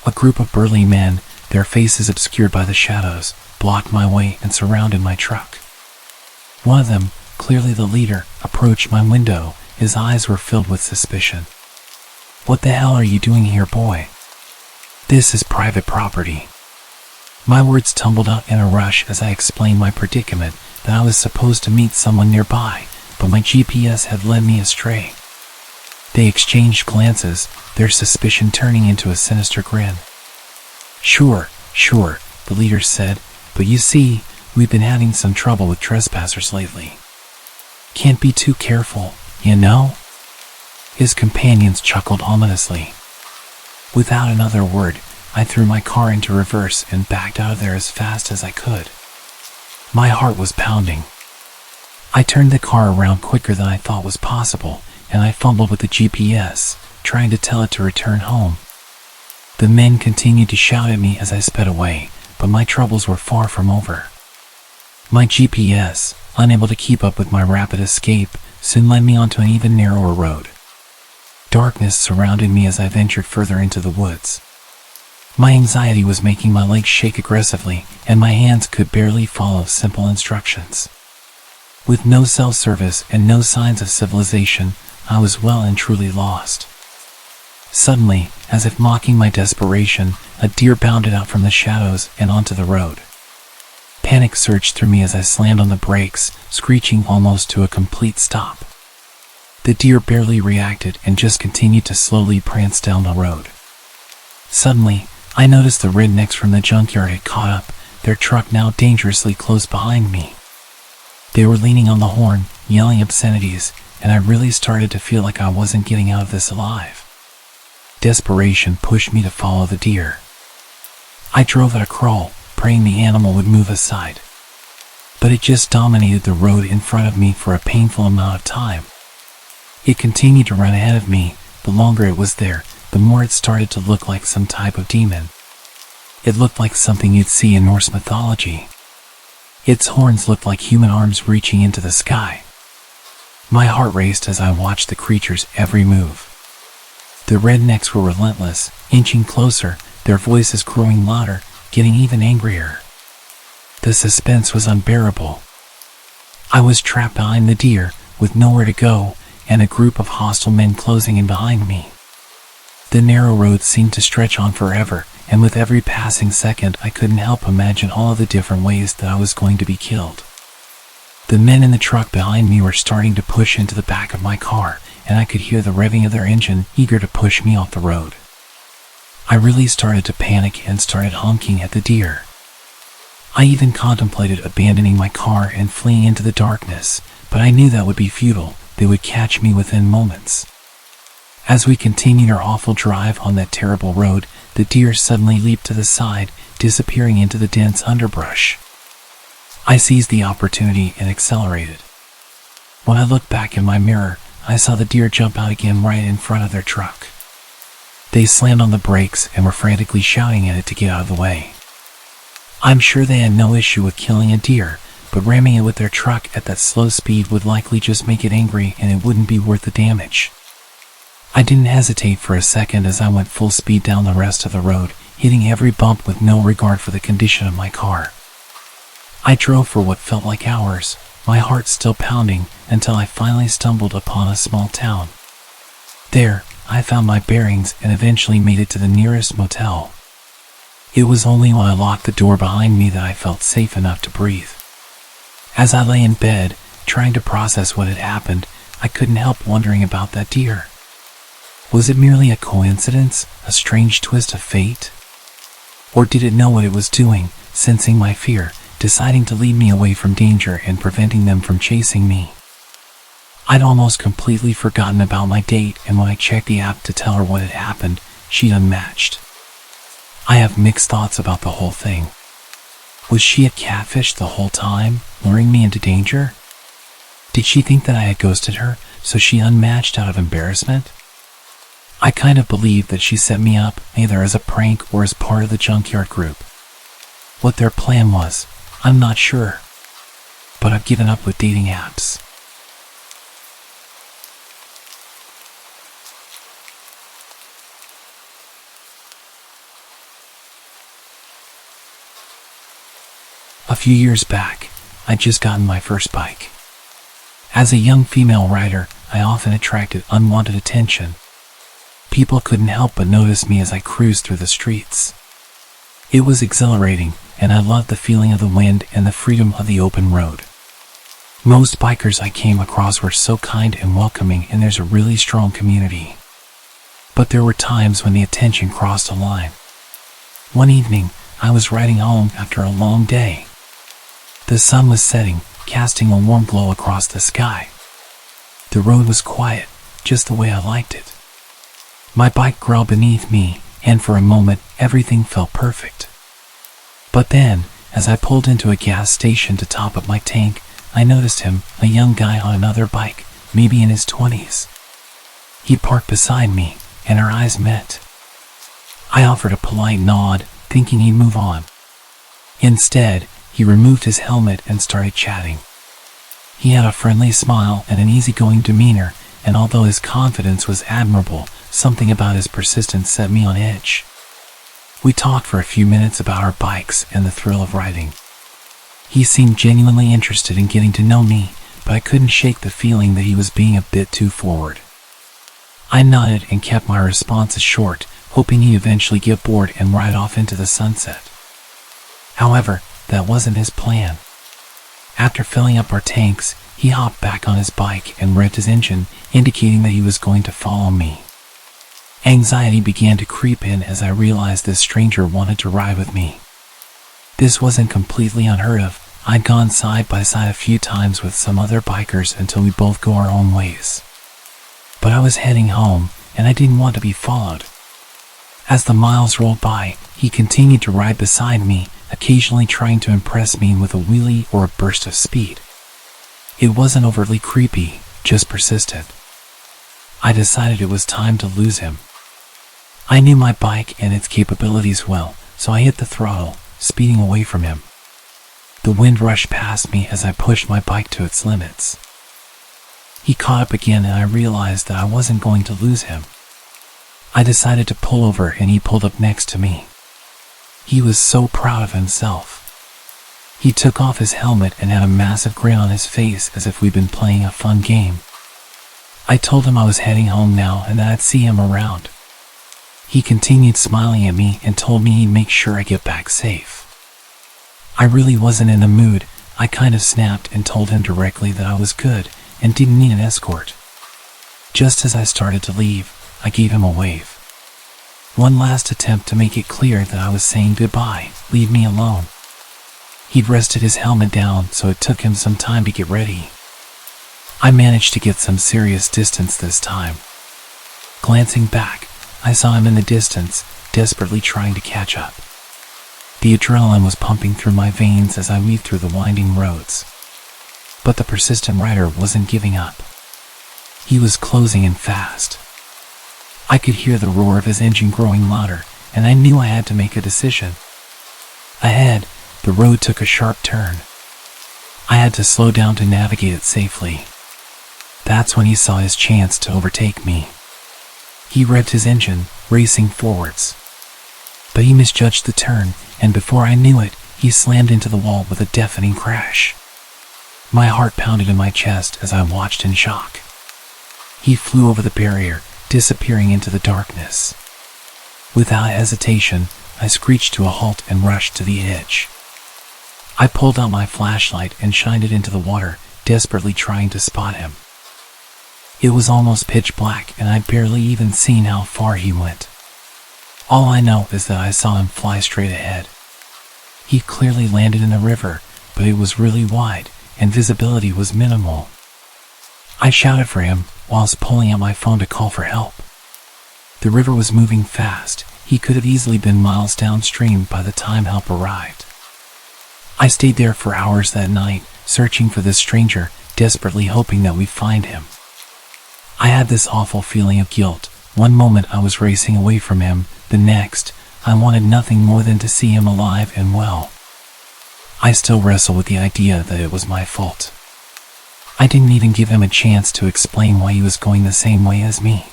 [SPEAKER 1] A group of burly men, their faces obscured by the shadows, blocked my way and surrounded my truck. One of them, clearly the leader, approached my window. His eyes were filled with suspicion. "What the hell are you doing here, boy? This is private property." My words tumbled out in a rush as I explained my predicament, that I was supposed to meet someone nearby, but my GPS had led me astray. They exchanged glances, their suspicion turning into a sinister grin. Sure, the leader said, "but you see, we've been having some trouble with trespassers lately. Can't be too careful, you know?" His companions chuckled ominously. Without another word, I threw my car into reverse and backed out of there as fast as I could. My heart was pounding. I turned the car around quicker than I thought was possible, and I fumbled with the GPS, trying to tell it to return home. The men continued to shout at me as I sped away, but my troubles were far from over. My GPS, unable to keep up with my rapid escape, soon led me onto an even narrower road. Darkness surrounded me as I ventured further into the woods. My anxiety was making my legs shake aggressively, and my hands could barely follow simple instructions. With no cell service and no signs of civilization, I was well and truly lost. Suddenly, as if mocking my desperation, a deer bounded out from the shadows and onto the road. Panic surged through me as I slammed on the brakes, screeching almost to a complete stop. The deer barely reacted and just continued to slowly prance down the road. Suddenly, I noticed the rednecks from the junkyard had caught up, their truck now dangerously close behind me. They were leaning on the horn, yelling obscenities, and I really started to feel like I wasn't getting out of this alive. Desperation pushed me to follow the deer. I drove at a crawl, praying the animal would move aside. But it just dominated the road in front of me for a painful amount of time. It continued to run ahead of me. The longer it was there, the more it started to look like some type of demon. It looked like something you'd see in Norse mythology. Its horns looked like human arms reaching into the sky. My heart raced as I watched the creature's every move. The rednecks were relentless, inching closer, their voices growing louder, getting even angrier. The suspense was unbearable. I was trapped behind the deer, with nowhere to go, and a group of hostile men closing in behind me. The narrow road seemed to stretch on forever, and with every passing second I couldn't help imagine all of the different ways that I was going to be killed. The men in the truck behind me were starting to push into the back of my car, and I could hear the revving of their engine, eager to push me off the road. I really started to panic and started honking at the deer. I even contemplated abandoning my car and fleeing into the darkness, but I knew that would be futile. They would catch me within moments. As we continued our awful drive on that terrible road, the deer suddenly leaped to the side, disappearing into the dense underbrush. I seized the opportunity and accelerated. When I looked back in my mirror, I saw the deer jump out again right in front of their truck. They slammed on the brakes and were frantically shouting at it to get out of the way. I'm sure they had no issue with killing a deer, but ramming it with their truck at that slow speed would likely just make it angry, and it wouldn't be worth the damage. I didn't hesitate for a second as I went full speed down the rest of the road, hitting every bump with no regard for the condition of my car. I drove for what felt like hours, my heart still pounding, until I finally stumbled upon a small town. There, I found my bearings and eventually made it to the nearest motel. It was only when I locked the door behind me that I felt safe enough to breathe. As I lay in bed, trying to process what had happened, I couldn't help wondering about that deer. Was it merely a coincidence, a strange twist of fate? Or did it know what it was doing, sensing my fear, deciding to lead me away from danger and preventing them from chasing me? I'd almost completely forgotten about my date, and when I checked the app to tell her what had happened, she'd unmatched. I have mixed thoughts about the whole thing. Was she a catfish the whole time, luring me into danger? Did she think that I had ghosted her, so she unmatched out of embarrassment? I kind of believe that she set me up, either as a prank or as part of the junkyard group. What their plan was, I'm not sure. But I've given up with dating apps. A few years back, I'd just gotten my first bike. As a young female rider, I often attracted unwanted attention. People couldn't help but notice me as I cruised through the streets. It was exhilarating, and I loved the feeling of the wind and the freedom of the open road. Most bikers I came across were so kind and welcoming, and there's a really strong community. But there were times when the attention crossed a line. One evening, I was riding home after a long day. The sun was setting, casting a warm glow across the sky. The road was quiet, just the way I liked it. My bike growled beneath me, and for a moment, everything felt perfect. But then, as I pulled into a gas station to top up my tank, I noticed him, a young guy on another bike, maybe in his 20s. He parked beside me, and our eyes met. I offered a polite nod, thinking he'd move on. Instead, he removed his helmet and started chatting. He had a friendly smile and an easygoing demeanor, and although his confidence was admirable, something about his persistence set me on edge. We talked for a few minutes about our bikes and the thrill of riding. He seemed genuinely interested in getting to know me, but I couldn't shake the feeling that he was being a bit too forward. I nodded and kept my responses short, hoping he'd eventually get bored and ride off into the sunset. However, that wasn't his plan. After filling up our tanks, he hopped back on his bike and revved his engine, indicating that he was going to follow me. Anxiety began to creep in as I realized this stranger wanted to ride with me. This wasn't completely unheard of. I'd gone side by side a few times with some other bikers until we both go our own ways. But I was heading home, and I didn't want to be followed. As the miles rolled by, he continued to ride beside me, occasionally trying to impress me with a wheelie or a burst of speed. It wasn't overtly creepy, just persistent. I decided it was time to lose him. I knew my bike and its capabilities well, so I hit the throttle, speeding away from him. The wind rushed past me as I pushed my bike to its limits. He caught up again and I realized that I wasn't going to lose him. I decided to pull over and he pulled up next to me. He was so proud of himself. He took off his helmet and had a massive grin on his face as if we'd been playing a fun game. I told him I was heading home now and that I'd see him around. He continued smiling at me and told me he'd make sure I get back safe. I really wasn't in the mood. I kind of snapped and told him directly that I was good and didn't need an escort. Just as I started to leave, I gave him a wave. One last attempt to make it clear that I was saying goodbye, leave me alone. He'd rested his helmet down, so it took him some time to get ready. I managed to get some serious distance this time. Glancing back, I saw him in the distance, desperately trying to catch up. The adrenaline was pumping through my veins as I weaved through the winding roads. But the persistent rider wasn't giving up. He was closing in fast. I could hear the roar of his engine growing louder, and I knew I had to make a decision. Ahead, the road took a sharp turn. I had to slow down to navigate it safely. That's when he saw his chance to overtake me. He revved his engine, racing forwards. But he misjudged the turn, and before I knew it, he slammed into the wall with a deafening crash. My heart pounded in my chest as I watched in shock. He flew over the barrier, disappearing into the darkness. Without hesitation, I screeched to a halt and rushed to the edge. I pulled out my flashlight and shined it into the water, desperately trying to spot him. It was almost pitch black and I'd barely even seen how far he went. All I know is that I saw him fly straight ahead. He clearly landed in the river, but it was really wide and visibility was minimal. I shouted for him whilst pulling out my phone to call for help. The river was moving fast. He could have easily been miles downstream by the time help arrived. I stayed there for hours that night, searching for this stranger, desperately hoping that we'd find him. I had this awful feeling of guilt. One moment I was racing away from him, the next, I wanted nothing more than to see him alive and well. I still wrestle with the idea that it was my fault. I didn't even give him a chance to explain why he was going the same way as me.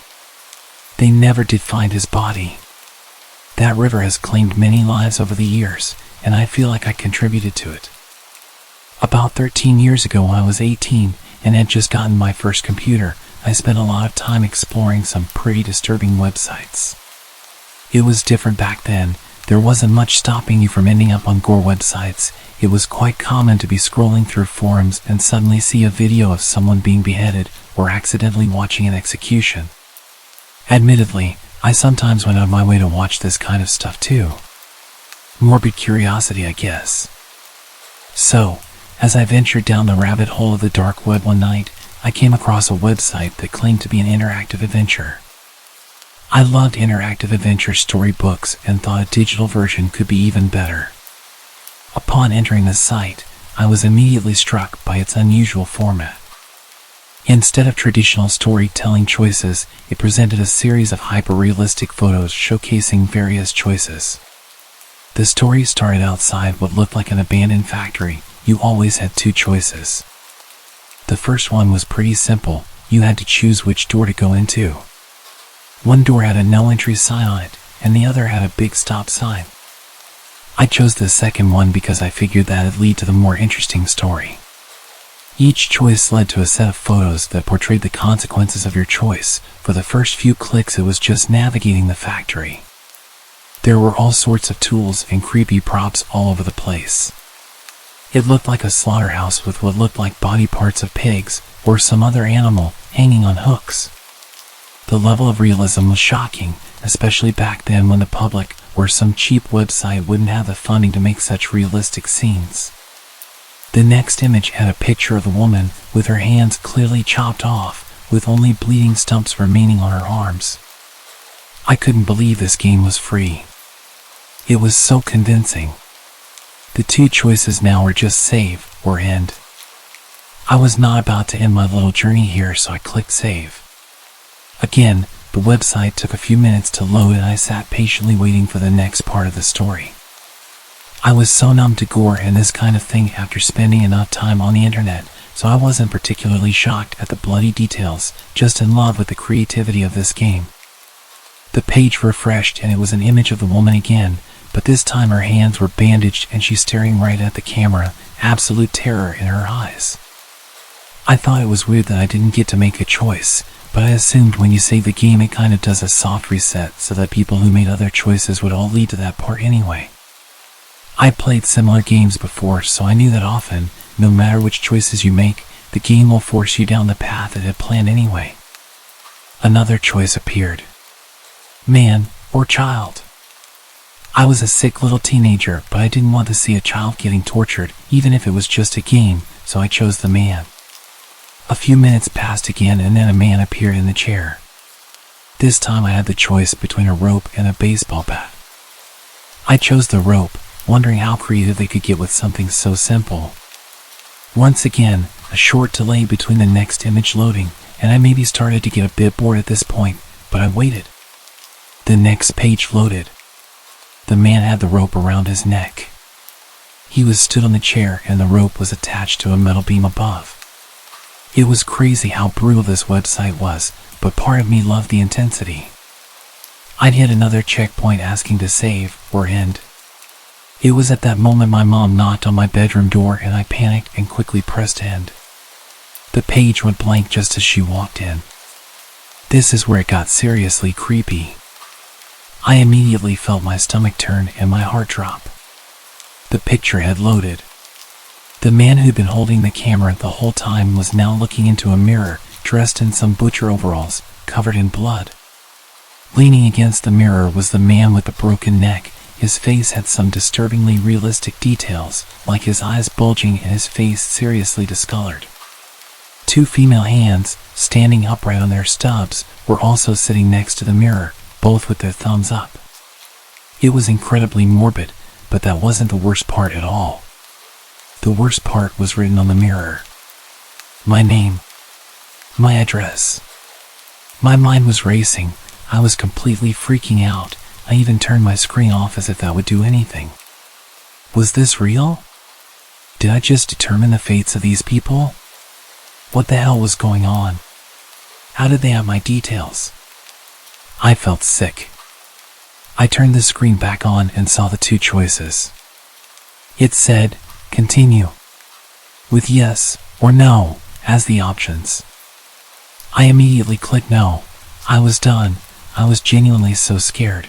[SPEAKER 1] They never did find his body. That river has claimed many lives over the years, and I feel like I contributed to it. About 13 years ago when I was 18 and had just gotten my first computer, I spent a lot of time exploring some pretty disturbing websites. It was different back then. There wasn't much stopping you from ending up on gore websites. It was quite common to be scrolling through forums and suddenly see a video of someone being beheaded or accidentally watching an execution. Admittedly, I sometimes went out of my way to watch this kind of stuff too. Morbid curiosity, I guess. So, as I ventured down the rabbit hole of the dark web one night, I came across a website that claimed to be an interactive adventure. I loved interactive adventure storybooks and thought a digital version could be even better. Upon entering the site, I was immediately struck by its unusual format. Instead of traditional storytelling choices, it presented a series of hyper-realistic photos showcasing various choices. The story started outside what looked like an abandoned factory. You always had two choices. The first one was pretty simple. You had to choose which door to go into. One door had a no entry sign on it, and the other had a big stop sign. I chose the second one because I figured that it'd lead to the more interesting story. Each choice led to a set of photos that portrayed the consequences of your choice. For the first few clicks, it was just navigating the factory. There were all sorts of tools and creepy props all over the place. It looked like a slaughterhouse with what looked like body parts of pigs or some other animal hanging on hooks. The level of realism was shocking, especially back then when the public or some cheap website wouldn't have the funding to make such realistic scenes. The next image had a picture of the woman with her hands clearly chopped off, with only bleeding stumps remaining on her arms. I couldn't believe this game was free. It was so convincing. The two choices now were just save or end. I was not about to end my little journey here, so I clicked save. Again, the website took a few minutes to load and I sat patiently waiting for the next part of the story. I was so numb to gore and this kind of thing after spending enough time on the internet, so I wasn't particularly shocked at the bloody details, just in love with the creativity of this game. The page refreshed and it was an image of the woman again, but this time her hands were bandaged and she's staring right at the camera, absolute terror in her eyes. I thought it was weird that I didn't get to make a choice, but I assumed when you save the game it kind of does a soft reset so that people who made other choices would all lead to that part anyway. I played similar games before, so I knew that often, no matter which choices you make, the game will force you down the path it had planned anyway. Another choice appeared. Man or child. I was a sick little teenager, but I didn't want to see a child getting tortured, even if it was just a game, so I chose the man. A few minutes passed again and then a man appeared in the chair. This time I had the choice between a rope and a baseball bat. I chose the rope, wondering how creative they could get with something so simple. Once again, a short delay between the next image loading, and I maybe started to get a bit bored at this point, but I waited. The next page loaded. The man had the rope around his neck. He was stood on the chair and the rope was attached to a metal beam above. It was crazy how brutal this website was, but part of me loved the intensity. I'd hit another checkpoint asking to save or end. It was at that moment my mom knocked on my bedroom door and I panicked and quickly pressed end. The page went blank just as she walked in. This is where it got seriously creepy. I immediately felt my stomach turn and my heart drop. The picture had loaded. The man who'd been holding the camera the whole time was now looking into a mirror, dressed in some butcher overalls, covered in blood. Leaning against the mirror was the man with the broken neck. His face had some disturbingly realistic details, like his eyes bulging and his face seriously discolored. Two female hands, standing upright on their stubs, were also sitting next to the mirror, both with their thumbs up. It was incredibly morbid, but that wasn't the worst part at all. The worst part was written on the mirror. My name. My address. My mind was racing. I was completely freaking out. I even turned my screen off as if that would do anything. Was this real? Did I just determine the fates of these people? What the hell was going on? How did they have my details? I felt sick. I turned the screen back on and saw the two choices. It said, continue, with yes or no as the options. I immediately clicked no. I was done. I was genuinely so scared.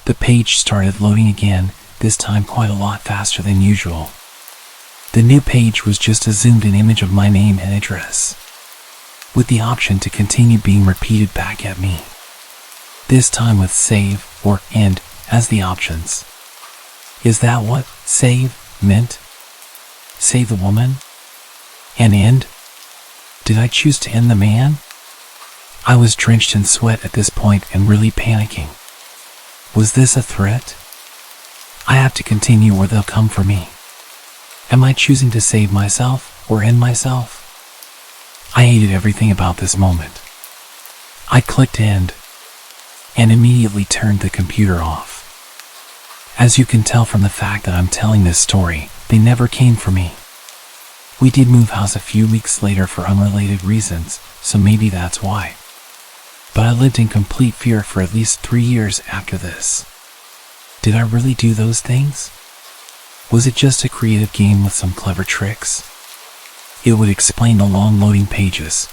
[SPEAKER 1] The page started loading again, this time quite a lot faster than usual. The new page was just a zoomed-in image of my name and address, with the option to continue being repeated back at me. This time with save or end as the options. Is that what save meant? Save the woman? And end? Did I choose to end the man? I was drenched in sweat at this point and really panicking. Was this a threat? I have to continue or they'll come for me. Am I choosing to save myself or end myself? I hated everything about this moment. I clicked end and immediately turned the computer off. As you can tell from the fact that I'm telling this story, they never came for me. We did move house a few weeks later for unrelated reasons, so maybe that's why. But I lived in complete fear for at least 3 years after this. Did I really do those things? Was it just a creative game with some clever tricks? It would explain the long loading pages.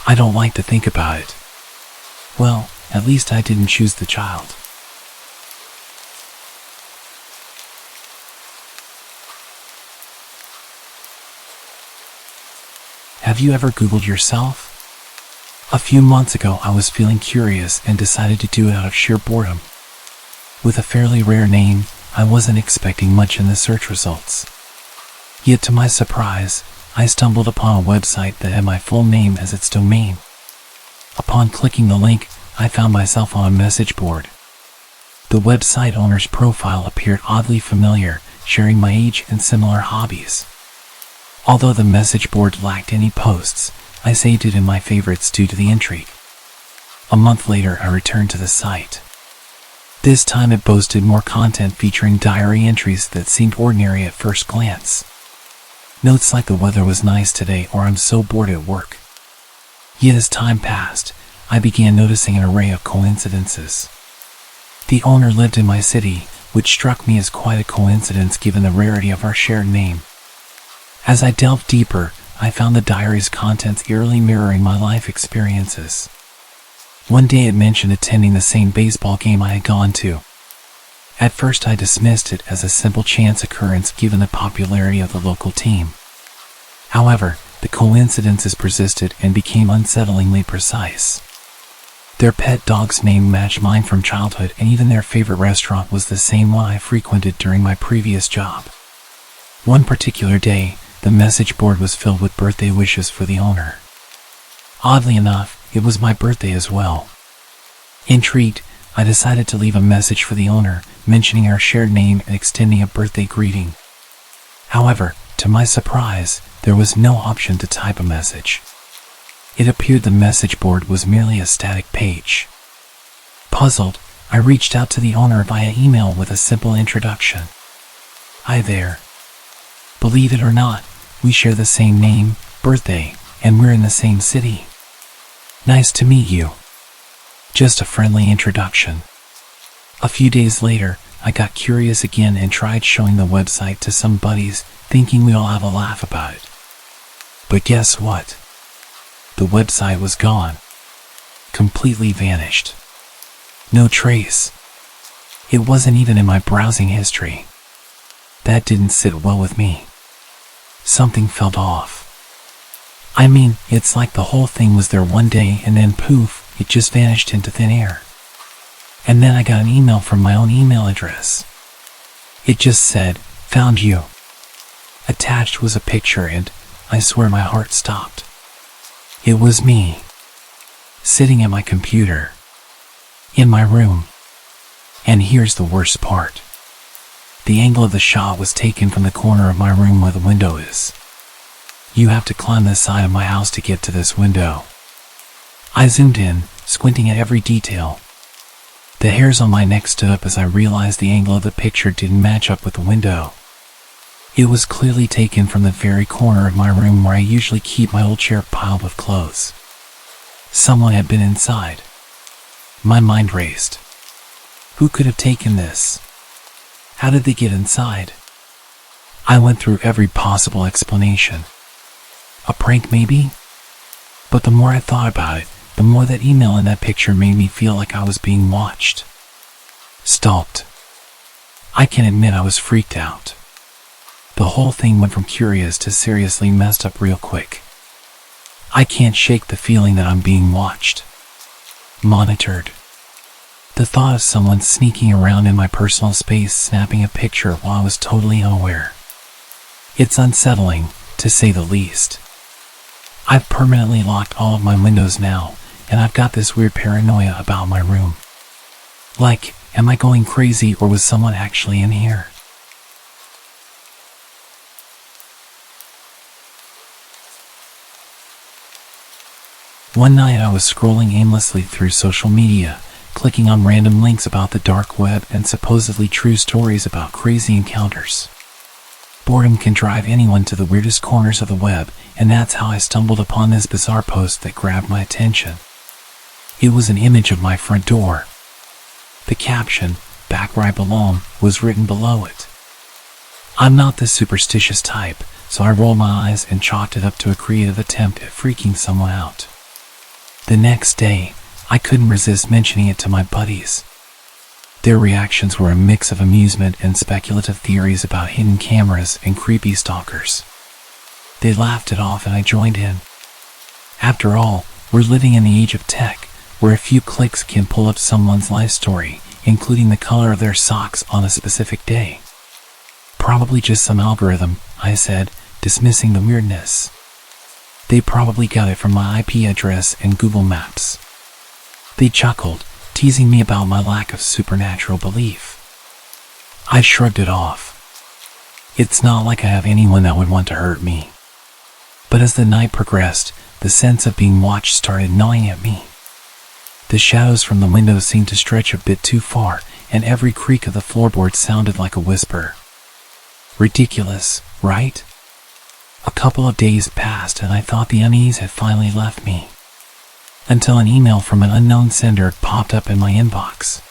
[SPEAKER 1] I don't like to think about it. Well, at least I didn't choose the child. Have you ever Googled yourself? A few months ago I was feeling curious and decided to do it out of sheer boredom. With a fairly rare name, I wasn't expecting much in the search results. Yet to my surprise, I stumbled upon a website that had my full name as its domain. Upon clicking the link, I found myself on a message board. The website owner's profile appeared oddly familiar, sharing my age and similar hobbies. Although the message board lacked any posts, I saved it in my favorites due to the intrigue. A month later, I returned to the site. This time it boasted more content featuring diary entries that seemed ordinary at first glance. Notes like the weather was nice today or I'm so bored at work. Yet as time passed, I began noticing an array of coincidences. The owner lived in my city, which struck me as quite a coincidence given the rarity of our shared name. As I delved deeper, I found the diary's contents eerily mirroring my life experiences. One day it mentioned attending the same baseball game I had gone to. At first I dismissed it as a simple chance occurrence given the popularity of the local team. However, the coincidences persisted and became unsettlingly precise. Their pet dog's name matched mine from childhood, and even their favorite restaurant was the same one I frequented during my previous job. One particular day, the message board was filled with birthday wishes for the owner. Oddly enough, it was my birthday as well. Intrigued, I decided to leave a message for the owner, mentioning our shared name and extending a birthday greeting. However, to my surprise, there was no option to type a message. It appeared the message board was merely a static page. Puzzled, I reached out to the owner via email with a simple introduction. Hi there. Believe it or not, we share the same name, birthday, and we're in the same city. Nice to meet you. Just a friendly introduction. A few days later, I got curious again and tried showing the website to some buddies, thinking we'd all have a laugh about it. But guess what? The website was gone. Completely vanished. No trace. It wasn't even in my browsing history. That didn't sit well with me. Something felt off. I mean, it's like the whole thing was there one day and then poof, it just vanished into thin air. And then I got an email from my own email address. It just said, "Found you." Attached was a picture and, I swear my heart stopped. It was me. Sitting at my computer. In my room. And here's the worst part. The angle of the shot was taken from the corner of my room where the window is. You have to climb the side of my house to get to this window. I zoomed in, squinting at every detail. The hairs on my neck stood up as I realized the angle of the picture didn't match up with the window. It was clearly taken from the very corner of my room where I usually keep my old chair piled with clothes. Someone had been inside. My mind raced. Who could have taken this? How did they get inside? I went through every possible explanation. A prank maybe? But the more I thought about it, the more that email and that picture made me feel like I was being watched. Stalked. I can admit I was freaked out. The whole thing went from curious to seriously messed up real quick. I can't shake the feeling that I'm being watched. Monitored. The thought of someone sneaking around in my personal space snapping a picture while I was totally unaware. It's unsettling, to say the least. I've permanently locked all of my windows now, and I've got this weird paranoia about my room. Like, am I going crazy or was someone actually in here? One night I was scrolling aimlessly through social media, clicking on random links about the dark web and supposedly true stories about crazy encounters. Boredom can drive anyone to the weirdest corners of the web, and that's how I stumbled upon this bizarre post that grabbed my attention. It was an image of my front door. The caption, "Back where I belong," was written below it. I'm not the superstitious type, so I rolled my eyes and chalked it up to a creative attempt at freaking someone out. The next day, I couldn't resist mentioning it to my buddies. Their reactions were a mix of amusement and speculative theories about hidden cameras and creepy stalkers. They laughed it off and I joined in. After all, we're living in the age of tech, where a few clicks can pull up someone's life story, including the color of their socks on a specific day. Probably just some algorithm, I said, dismissing the weirdness. They probably got it from my IP address and Google Maps. They chuckled, teasing me about my lack of supernatural belief. I shrugged it off. It's not like I have anyone that would want to hurt me. But as the night progressed, the sense of being watched started gnawing at me. The shadows from the windows seemed to stretch a bit too far, and every creak of the floorboard sounded like a whisper. Ridiculous, right? A couple of days passed and I thought the unease had finally left me, until an email from an unknown sender popped up in my inbox.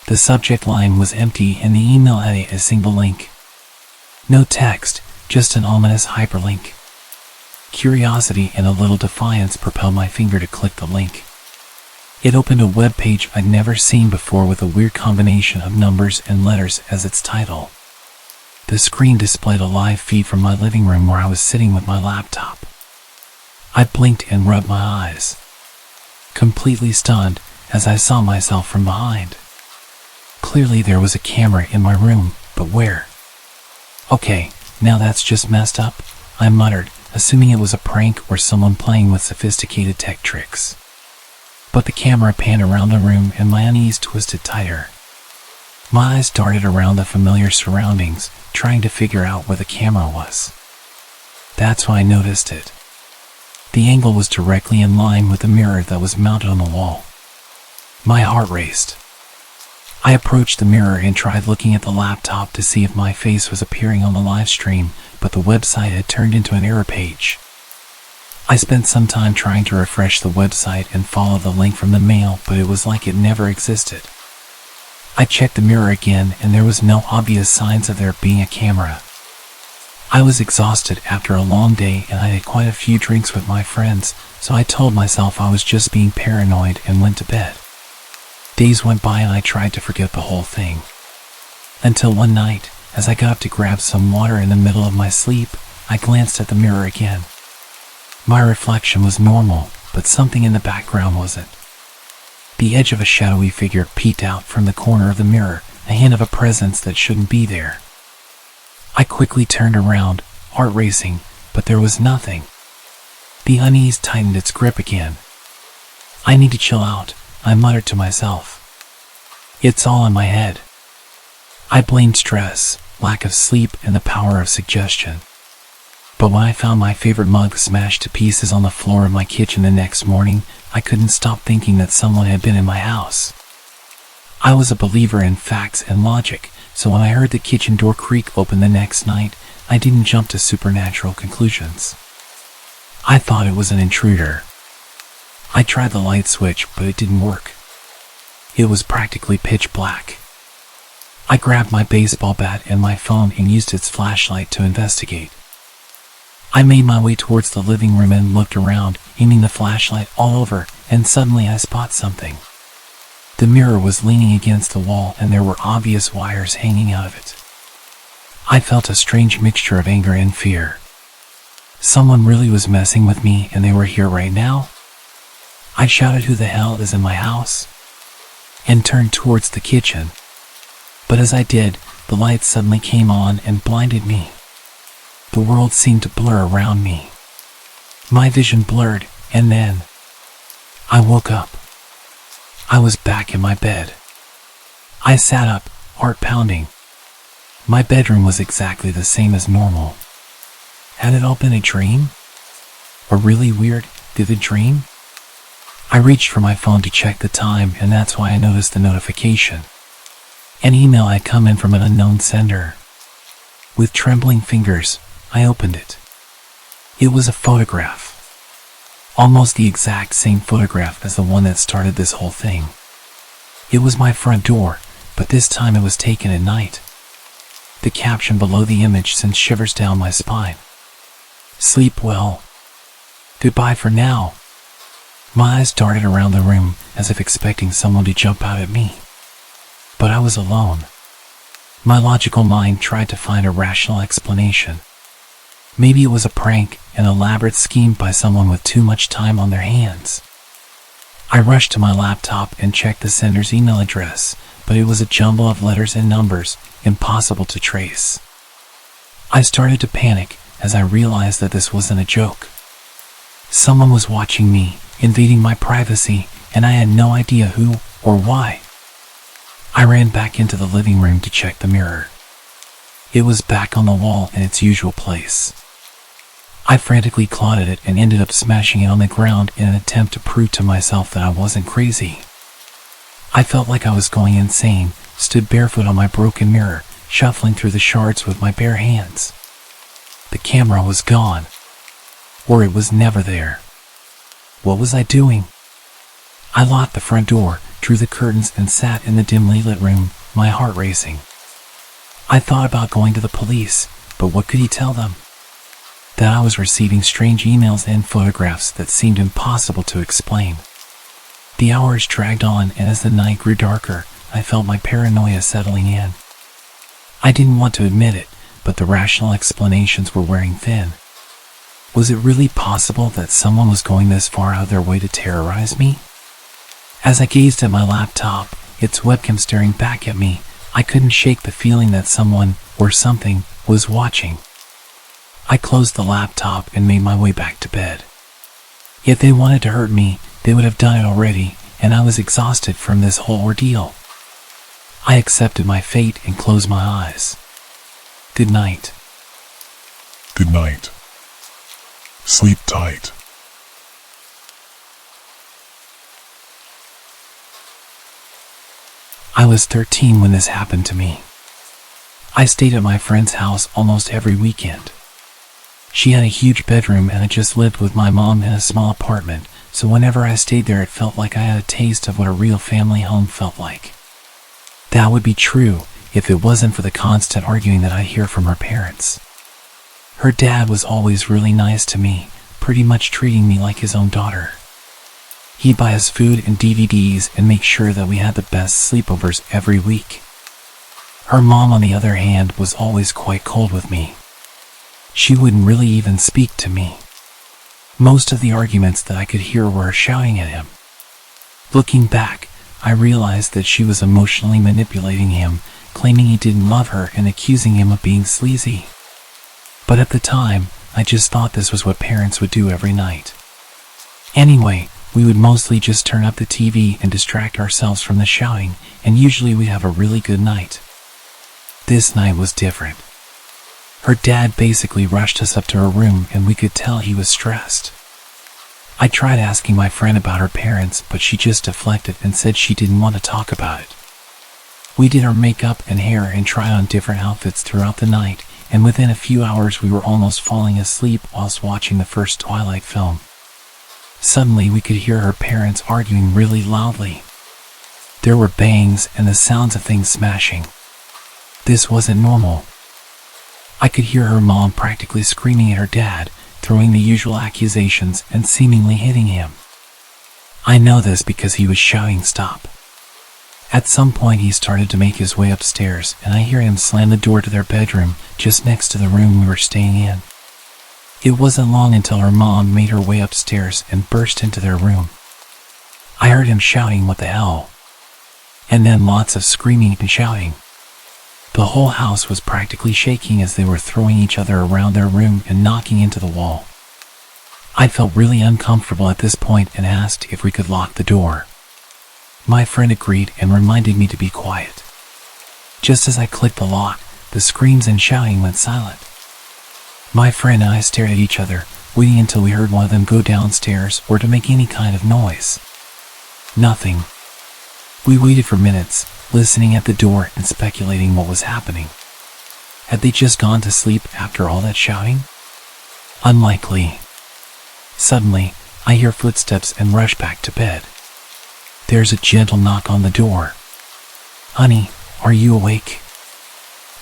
[SPEAKER 1] The subject line was empty and the email had a single link. No text, just an ominous hyperlink. Curiosity and a little defiance propelled my finger to click the link. It opened a web page I'd never seen before with a weird combination of numbers and letters as its title. The screen displayed a live feed from my living room where I was sitting with my laptop. I blinked and rubbed my eyes, completely stunned as I saw myself from behind. Clearly there was a camera in my room, but where? Okay, now that's just messed up, I muttered, assuming it was a prank or someone playing with sophisticated tech tricks. But the camera panned around the room and my unease twisted tighter. My eyes darted around the familiar surroundings, trying to figure out where the camera was. That's when I noticed it. The angle was directly in line with the mirror that was mounted on the wall. My heart raced. I approached the mirror and tried looking at the laptop to see if my face was appearing on the live stream, but the website had turned into an error page. I spent some time trying to refresh the website and follow the link from the mail, but it was like it never existed. I checked the mirror again and there was no obvious signs of there being a camera. I was exhausted after a long day and I had quite a few drinks with my friends, so I told myself I was just being paranoid and went to bed. Days went by and I tried to forget the whole thing. Until one night, as I got up to grab some water in the middle of my sleep, I glanced at the mirror again. My reflection was normal, but something in the background wasn't. The edge of a shadowy figure peeked out from the corner of the mirror, a hint of a presence that shouldn't be there. I quickly turned around, heart racing, but there was nothing. The unease tightened its grip again. I need to chill out, I muttered to myself. It's all in my head. I blamed stress, lack of sleep, and the power of suggestion. But when I found my favorite mug smashed to pieces on the floor of my kitchen the next morning, I couldn't stop thinking that someone had been in my house. I was a believer in facts and logic, so when I heard the kitchen door creak open the next night, I didn't jump to supernatural conclusions. I thought it was an intruder. I tried the light switch, but it didn't work. It was practically pitch black. I grabbed my baseball bat and my phone and used its flashlight to investigate. I made my way towards the living room and looked around, aiming the flashlight all over, and suddenly I spot something. The mirror was leaning against the wall and there were obvious wires hanging out of it. I felt a strange mixture of anger and fear. Someone really was messing with me and they were here right now? I shouted, "Who the hell is in my house?" and turned towards the kitchen. But as I did, the light suddenly came on and blinded me. The world seemed to blur around me. My vision blurred, and then I woke up. I was back in my bed. I sat up, heart pounding. My bedroom was exactly the same as normal. Had it all been a dream? A really weird, vivid dream? I reached for my phone to check the time, and that's why I noticed the notification. An email had come in from an unknown sender. With trembling fingers, I opened it. It was a photograph. Almost the exact same photograph as the one that started this whole thing. It was my front door, but this time it was taken at night. The caption below the image sent shivers down my spine. "Sleep well. Goodbye for now." My eyes darted around the room as if expecting someone to jump out at me. But I was alone. My logical mind tried to find a rational explanation. Maybe it was a prank, an elaborate scheme by someone with too much time on their hands. I rushed to my laptop and checked the sender's email address, but it was a jumble of letters and numbers, impossible to trace. I started to panic as I realized that this wasn't a joke. Someone was watching me, invading my privacy, and I had no idea who or why. I ran back into the living room to check the mirror. It was back on the wall in its usual place. I frantically clawed at it and ended up smashing it on the ground in an attempt to prove to myself that I wasn't crazy. I felt like I was going insane, stood barefoot on my broken mirror, shuffling through the shards with my bare hands. The camera was gone. Or it was never there. What was I doing? I locked the front door, drew the curtains, and sat in the dimly lit room, my heart racing. I thought about going to the police, but what could he tell them? That I was receiving strange emails and photographs that seemed impossible to explain. The hours dragged on, and as the night grew darker, I felt my paranoia settling in. I didn't want to admit it, but the rational explanations were wearing thin. Was it really possible that someone was going this far out of their way to terrorize me? As I gazed at my laptop, its webcam staring back at me, I couldn't shake the feeling that someone, or something, was watching. I closed the laptop and made my way back to bed. If they wanted to hurt me, they would have done it already, and I was exhausted from this whole ordeal. I accepted my fate and closed my eyes. Good night.
[SPEAKER 2] Good night. Sleep tight.
[SPEAKER 1] I was 13 when this happened to me. I stayed at my friend's house almost every weekend. She had a huge bedroom and I just lived with my mom in a small apartment, so whenever I stayed there it felt like I had a taste of what a real family home felt like. That would be true if it wasn't for the constant arguing that I'd hear from her parents. Her dad was always really nice to me, pretty much treating me like his own daughter. He'd buy us food and DVDs and make sure that we had the best sleepovers every week. Her mom, on the other hand, was always quite cold with me. She wouldn't really even speak to me. Most of the arguments that I could hear were her shouting at him. Looking back, I realized that she was emotionally manipulating him, claiming he didn't love her and accusing him of being sleazy. But at the time, I just thought this was what parents would do every night. Anyway, we would mostly just turn up the TV and distract ourselves from the shouting, and usually we'd have a really good night. This night was different. Her dad basically rushed us up to her room and we could tell he was stressed. I tried asking my friend about her parents, but she just deflected and said she didn't want to talk about it. We did our makeup and hair and tried on different outfits throughout the night, and within a few hours we were almost falling asleep whilst watching the first Twilight film. Suddenly we could hear her parents arguing really loudly. There were bangs and the sounds of things smashing. This wasn't normal. I could hear her mom practically screaming at her dad, throwing the usual accusations and seemingly hitting him. I know this because he was shouting stop. At some point he started to make his way upstairs and I hear him slam the door to their bedroom just next to the room we were staying in. It wasn't long until her mom made her way upstairs and burst into their room. I heard him shouting, "What the hell?" And then lots of screaming and shouting. The whole house was practically shaking as they were throwing each other around their room and knocking into the wall. I felt really uncomfortable at this point and asked if we could lock the door. My friend agreed and reminded me to be quiet. Just as I clicked the lock, the screams and shouting went silent. My friend and I stared at each other, waiting until we heard one of them go downstairs or to make any kind of noise. Nothing. We waited for minutes, listening at the door and speculating what was happening. Had they just gone to sleep after all that shouting? Unlikely. Suddenly, I hear footsteps and rush back to bed. There's a gentle knock on the door. "Honey, are you awake?"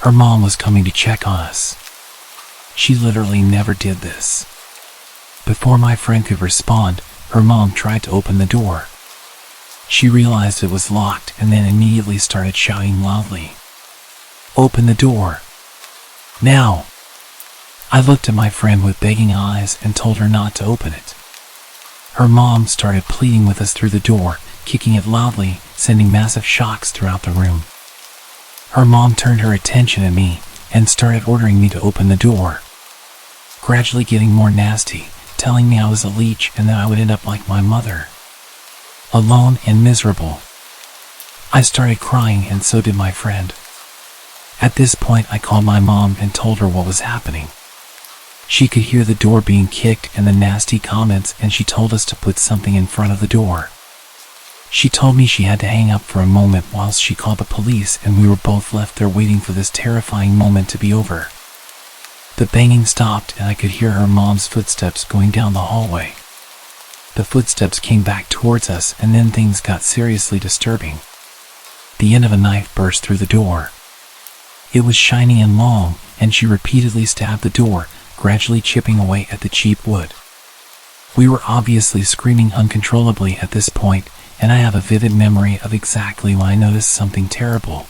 [SPEAKER 1] Her mom was coming to check on us. She literally never did this. Before my friend could respond, her mom tried to open the door. She realized it was locked and then immediately started shouting loudly, "Open the door! Now!" I looked at my friend with begging eyes and told her not to open it. Her mom started pleading with us through the door, kicking it loudly, sending massive shocks throughout the room. Her mom turned her attention at me and started ordering me to open the door, gradually getting more nasty, telling me I was a leech and that I would end up like my mother. alone and miserable. I started crying and so did my friend. At this point I called my mom and told her what was happening. She could hear the door being kicked and the nasty comments, and she told us to put something in front of the door. She told me she had to hang up for a moment whilst she called the police, and we were both left there waiting for this terrifying moment to be over. The banging stopped and I could hear her mom's footsteps going down the hallway. The footsteps came back towards us, and then things got seriously disturbing. The end of a knife burst through the door. It was shiny and long, and she repeatedly stabbed the door, gradually chipping away at the cheap wood. We were obviously screaming uncontrollably at this point, and I have a vivid memory of exactly when I noticed something terrible.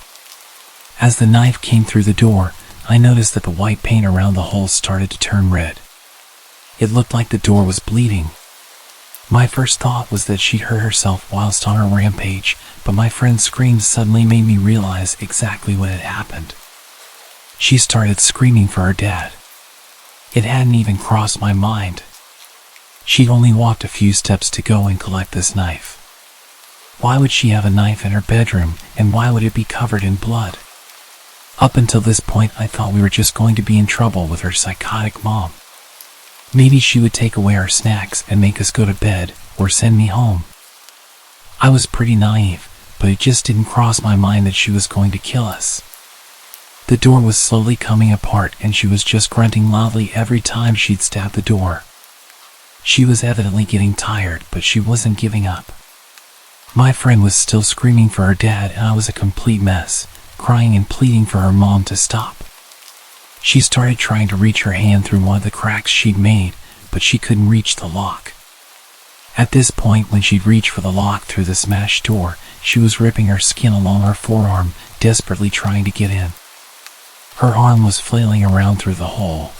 [SPEAKER 1] As the knife came through the door, I noticed that the white paint around the hole started to turn red. It looked like the door was bleeding. My first thought was that she'd hurt herself whilst on her rampage, but my friend's screams suddenly made me realize exactly what had happened. She started screaming for her dad. It hadn't even crossed my mind. She'd only walked a few steps to go and collect this knife. Why would she have a knife in her bedroom, and why would it be covered in blood? Up until this point, I thought we were just going to be in trouble with her psychotic mom. Maybe she would take away our snacks and make us go to bed, or send me home. I was pretty naive, but it just didn't cross my mind that she was going to kill us. The door was slowly coming apart, and she was just grunting loudly every time she'd stab the door. She was evidently getting tired, but she wasn't giving up. My friend was still screaming for her dad, and I was a complete mess, crying and pleading for her mom to stop. She started trying to reach her hand through one of the cracks she'd made, but she couldn't reach the lock. At this point, when she'd reached for the lock through the smashed door, she was ripping her skin along her forearm, desperately trying to get in. Her arm was flailing around through the hole.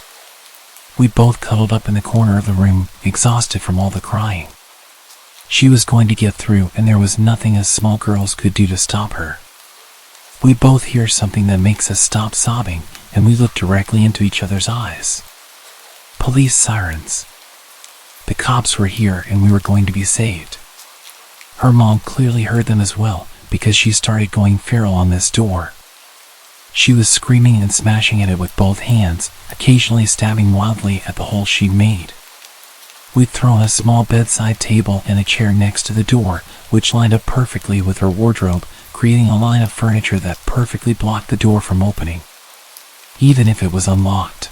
[SPEAKER 1] We both cuddled up in the corner of the room, exhausted from all the crying. She was going to get through, and there was nothing us small girls could do to stop her. We both hear something that makes us stop sobbing, and we look directly into each other's eyes. Police sirens. The cops were here, and we were going to be saved. Her mom clearly heard them as well, because she started going feral on this door. She was screaming and smashing at it with both hands, occasionally stabbing wildly at the hole she'd made. We'd thrown a small bedside table and a chair next to the door, which lined up perfectly with her wardrobe, creating a line of furniture that perfectly blocked the door from opening, even if it was unlocked.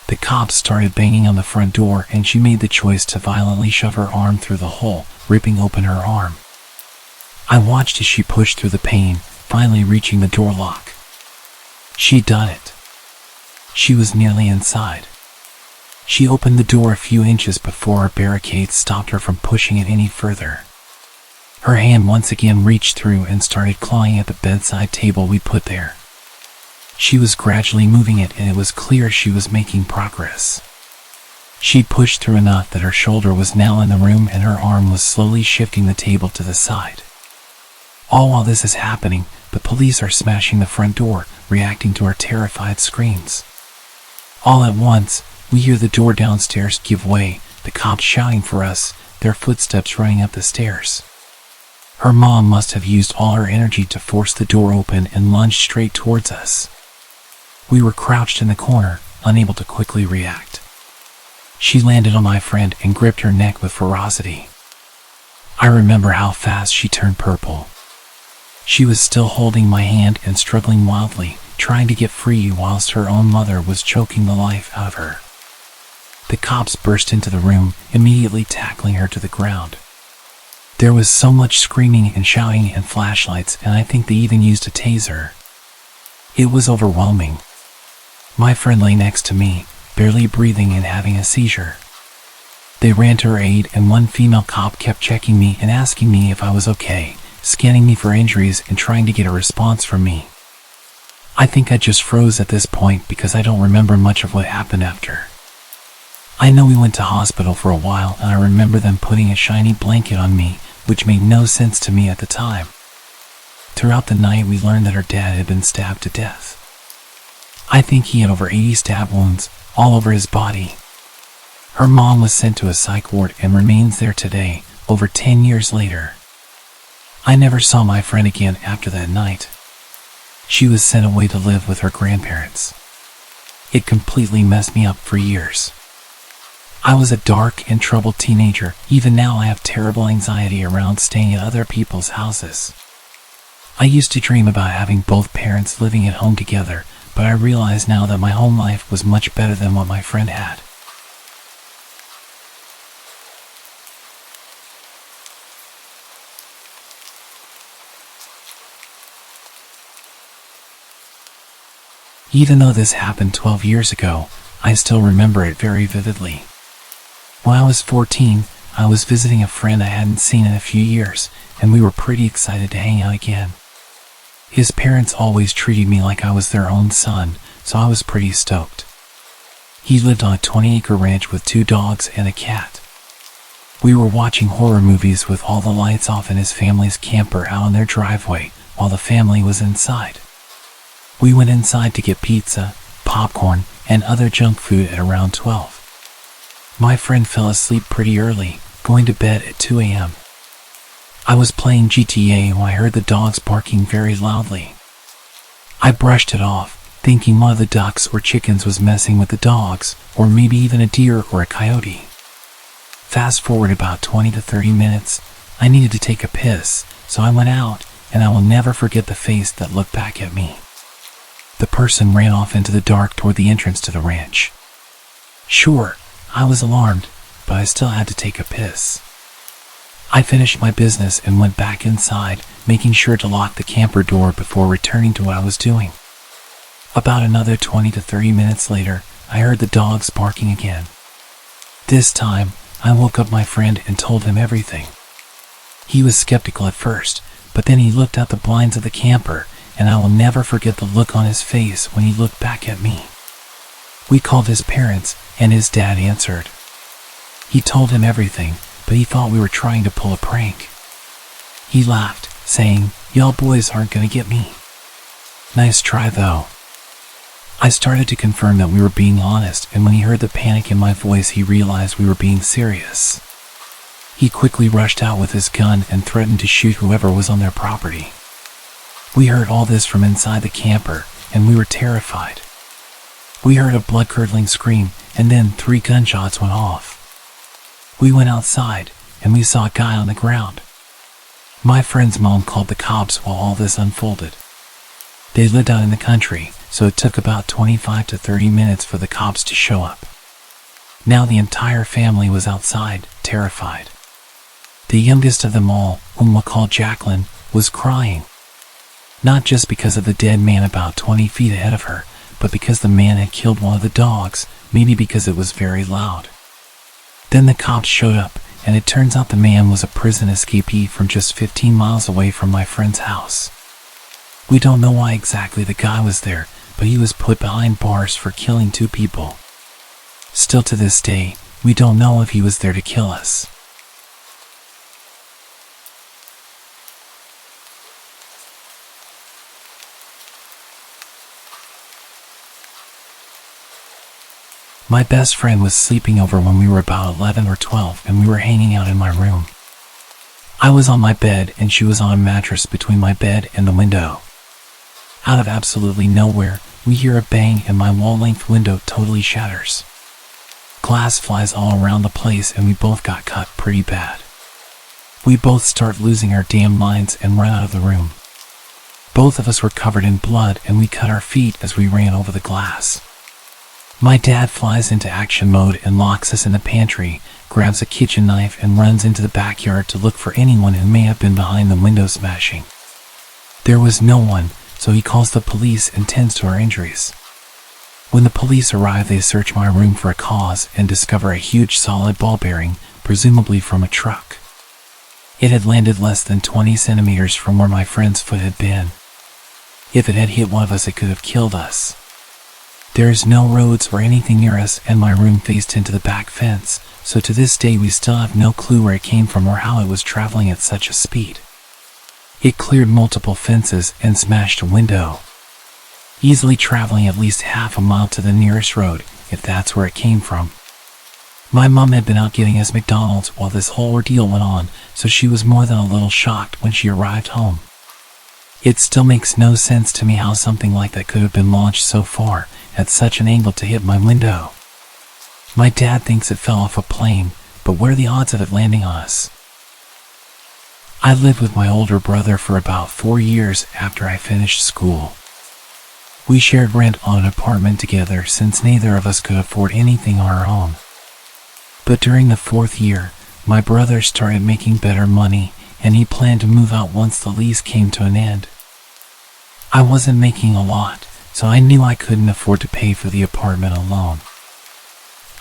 [SPEAKER 1] The cops started banging on the front door, and she made the choice to violently shove her arm through the hole, ripping open her arm. I watched as she pushed through the pane, finally reaching the door lock. She'd done it. She was nearly inside. She opened the door a few inches before a barricade stopped her from pushing it any further. Her hand once again reached through and started clawing at the bedside table we put there. She was gradually moving it, and it was clear she was making progress. She pushed through enough that her shoulder was now in the room, and her arm was slowly shifting the table to the side. All while this is happening, the police are smashing the front door, reacting to our terrified screams. All at once, we hear the door downstairs give way, the cops shouting for us, their footsteps running up the stairs. Her mom must have used all her energy to force the door open and lunged straight towards us. We were crouched in the corner, unable to quickly react. She landed on my friend and gripped her neck with ferocity. I remember how fast she turned purple. She was still holding my hand and struggling wildly, trying to get free whilst her own mother was choking the life out of her. The cops burst into the room, immediately tackling her to the ground. There was so much screaming and shouting and flashlights, and I think they even used a taser. It was overwhelming. My friend lay next to me, barely breathing and having a seizure. They ran to her aid, and one female cop kept checking me and asking me if I was okay, scanning me for injuries and trying to get a response from me. I think I just froze at this point because I don't remember much of what happened after. I know we went to hospital for a while, and I remember them putting a shiny blanket on me, which made no sense to me at the time. Throughout the night, we learned that her dad had been stabbed to death. I think he had over 80 stab wounds, all over his body. Her mom was sent to a psych ward and remains there today, over 10 years later. I never saw my friend again after that night. She was sent away to live with her grandparents. It completely messed me up for years. I was a dark and troubled teenager. Even now I have terrible anxiety around staying at other people's houses. I used to dream about having both parents living at home together, but I realize now that my home life was much better than what my friend had. Even though this happened 12 years ago, I still remember it very vividly. When I was 14, I was visiting a friend I hadn't seen in a few years, and we were pretty excited to hang out again. His parents always treated me like I was their own son, so I was pretty stoked. He lived on a 20-acre ranch with 2 dogs and a cat. We were watching horror movies with all the lights off in his family's camper out on their driveway, while the family was inside. We went inside to get pizza, popcorn, and other junk food at around 12. My friend fell asleep pretty early, going to bed at 2 a.m. I was playing GTA when I heard the dogs barking very loudly. I brushed it off, thinking one of the ducks or chickens was messing with the dogs, or maybe even a deer or a coyote. Fast forward about 20 to 30 minutes, I needed to take a piss, so I went out, and I will never forget the face that looked back at me. The person ran off into the dark toward the entrance to the ranch. Sure, I was alarmed, but I still had to take a piss. I finished my business and went back inside, making sure to lock the camper door before returning to what I was doing. About another 20 to 30 minutes later, I heard the dogs barking again. This time, I woke up my friend and told him everything. He was skeptical at first, but then he looked out the blinds of the camper, and I will never forget the look on his face when he looked back at me. We called his parents, and his dad answered. He told him everything, but he thought we were trying to pull a prank. He laughed, saying, "Y'all boys aren't gonna get me." Nice try though. I started to confirm that we were being honest, and when he heard the panic in my voice he realized we were being serious. He quickly rushed out with his gun and threatened to shoot whoever was on their property. We heard all this from inside the camper, and we were terrified. We heard a blood-curdling scream, and then 3 gunshots went off. We went outside, and we saw a guy on the ground. My friend's mom called the cops while all this unfolded. They lived out in the country, so it took about 25 to 30 minutes for the cops to show up. Now the entire family was outside, terrified. The youngest of them all, whom we'll call Jacqueline, was crying. Not just because of the dead man about 20 feet ahead of her, but because the man had killed one of the dogs, maybe because it was very loud. Then the cops showed up, and it turns out the man was a prison escapee from just 15 miles away from my friend's house. We don't know why exactly the guy was there, but he was put behind bars for killing 2 people. Still to this day, we don't know if he was there to kill us. My best friend was sleeping over when we were about 11 or 12, and we were hanging out in my room. I was on my bed and she was on a mattress between my bed and the window. Out of absolutely nowhere, we hear a bang and my wall-length window totally shatters. Glass flies all around the place and we both got cut pretty bad. We both start losing our damn minds and run out of the room. Both of us were covered in blood and we cut our feet as we ran over the glass. My dad flies into action mode and locks us in the pantry, grabs a kitchen knife and runs into the backyard to look for anyone who may have been behind the window smashing. There was no one, so he calls the police and tends to our injuries. When the police arrive, they search my room for a cause and discover a huge solid ball bearing, presumably from a truck. It had landed less than 20 centimeters from where my friend's foot had been. If it had hit one of us, it could have killed us. There is no roads or anything near us, and my room faced into the back fence, so to this day we still have no clue where it came from or how it was traveling at such a speed. It cleared multiple fences and smashed a window, easily traveling at least half a mile to the nearest road, if that's where it came from. My mom had been out getting us McDonald's while this whole ordeal went on, so she was more than a little shocked when she arrived home. It still makes no sense to me how something like that could have been launched so far, at such an angle to hit my window. My dad thinks it fell off a plane, but what are the odds of it landing on us? I lived with my older brother for about 4 years after I finished school. We shared rent on an apartment together since neither of us could afford anything on our own. But during the 4th year, my brother started making better money, and he planned to move out once the lease came to an end. I wasn't making a lot, so I knew I couldn't afford to pay for the apartment alone.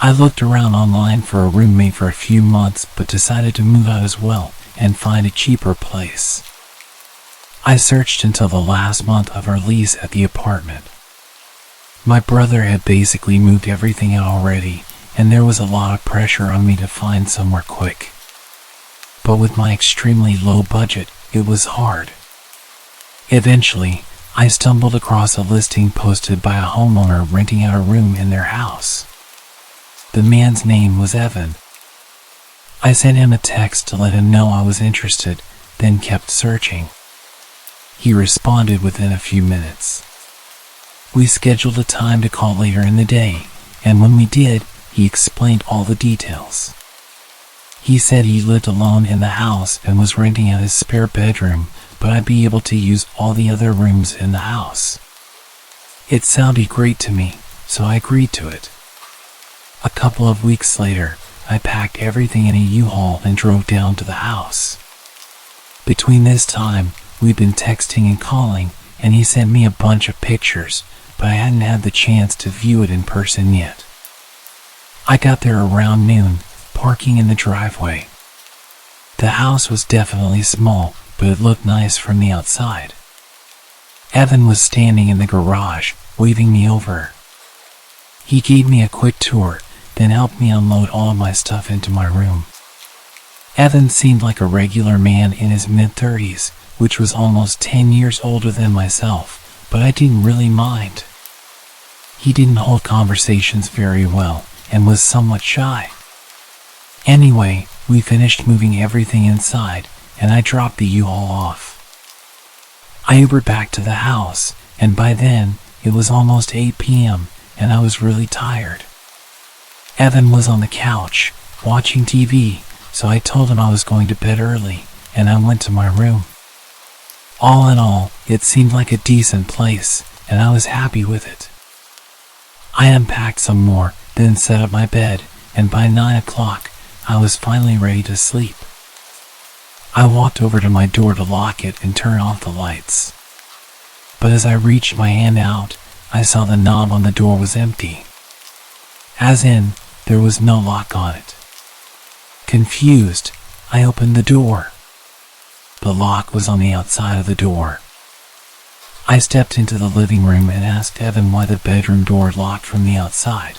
[SPEAKER 1] I looked around online for a roommate for a few months, but decided to move out as well and find a cheaper place. I searched until the last month of our lease at the apartment. My brother had basically moved everything out already, and there was a lot of pressure on me to find somewhere quick. But with my extremely low budget, it was hard. Eventually, I stumbled across a listing posted by a homeowner renting out a room in their house. The man's name was Evan. I sent him a text to let him know I was interested, then kept searching. He responded within a few minutes. We scheduled a time to call later in the day, and when we did, he explained all the details. He said he lived alone in the house and was renting out his spare bedroom, but I'd be able to use all the other rooms in the house. It sounded great to me, so I agreed to it. A couple of weeks later, I packed everything in a U-Haul and drove down to the house. Between this time, we'd been texting and calling, and he sent me a bunch of pictures, but I hadn't had the chance to view it in person yet. I got there around noon, parking in the driveway. The house was definitely small, but it looked nice from the outside. Evan was standing in the garage, waving me over. He gave me a quick tour, then helped me unload all of my stuff into my room. Evan seemed like a regular man in his mid-30s, which was almost 10 years older than myself, but I didn't really mind. He didn't hold conversations very well, and was somewhat shy. Anyway, we finished moving everything inside, and I dropped the U-Haul off. I Ubered back to the house, and by then, it was almost 8 p.m., and I was really tired. Evan was on the couch, watching TV, so I told him I was going to bed early, and I went to my room. All in all, it seemed like a decent place, and I was happy with it. I unpacked some more, then set up my bed, and by 9 o'clock, I was finally ready to sleep. I walked over to my door to lock it and turn off the lights. But as I reached my hand out, I saw the knob on the door was empty. As in, there was no lock on it. Confused, I opened the door. The lock was on the outside of the door. I stepped into the living room and asked Evan why the bedroom door locked from the outside.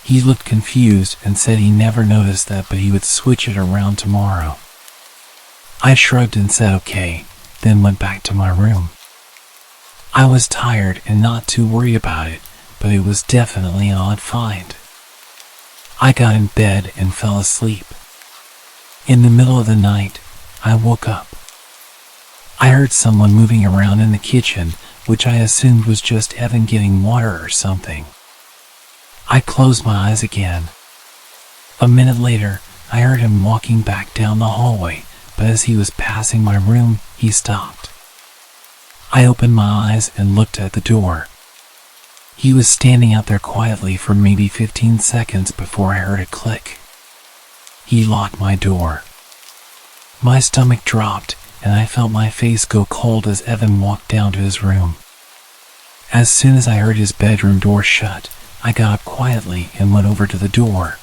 [SPEAKER 1] He looked confused and said he never noticed that, but he would switch it around tomorrow. I shrugged and said okay, then went back to my room. I was tired and not too worried about it, but it was definitely an odd find. I got in bed and fell asleep. In the middle of the night, I woke up. I heard someone moving around in the kitchen, which I assumed was just Evan getting water or something. I closed my eyes again. A minute later, I heard him walking back down the hallway, but as he was passing my room, he stopped. I opened my eyes and looked at the door. He was standing out there quietly for maybe 15 seconds before I heard a click. He locked my door. My stomach dropped, and I felt my face go cold as Evan walked down to his room. As soon as I heard his bedroom door shut, I got up quietly and went over to the door.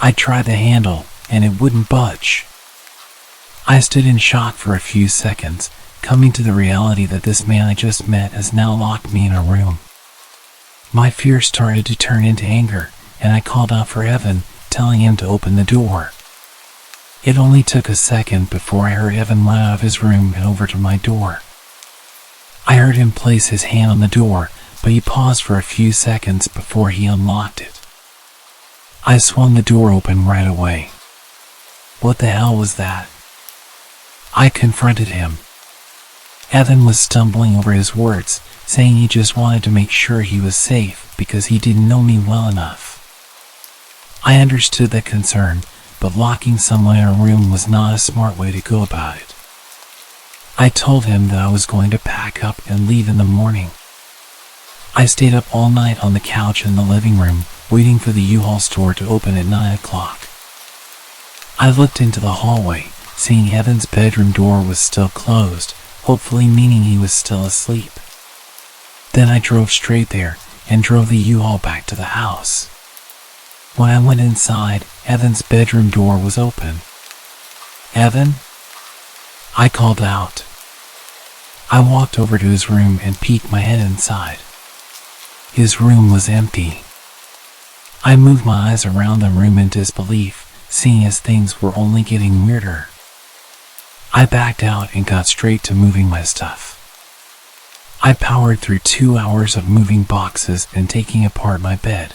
[SPEAKER 1] I tried the handle, and it wouldn't budge. I stood in shock for a few seconds, coming to the reality that this man I just met has now locked me in a room. My fear started to turn into anger, and I called out for Evan, telling him to open the door. It only took a second before I heard Evan run out of his room and over to my door. I heard him place his hand on the door, but he paused for a few seconds before he unlocked it. I swung the door open right away. What the hell was that? I confronted him. Evan was stumbling over his words, saying he just wanted to make sure he was safe because he didn't know me well enough. I understood that concern, but locking someone in a room was not a smart way to go about it. I told him that I was going to pack up and leave in the morning. I stayed up all night on the couch in the living room, waiting for the U-Haul store to open at 9 o'clock. I looked into the hallway, seeing Evan's bedroom door was still closed, hopefully meaning he was still asleep. Then I drove straight there and drove the U-Haul back to the house. When I went inside, Evan's bedroom door was open. "Evan?" I called out. I walked over to his room and peeked my head inside. His room was empty. I moved my eyes around the room in disbelief, seeing as things were only getting weirder. I backed out and got straight to moving my stuff. I powered through 2 hours of moving boxes and taking apart my bed.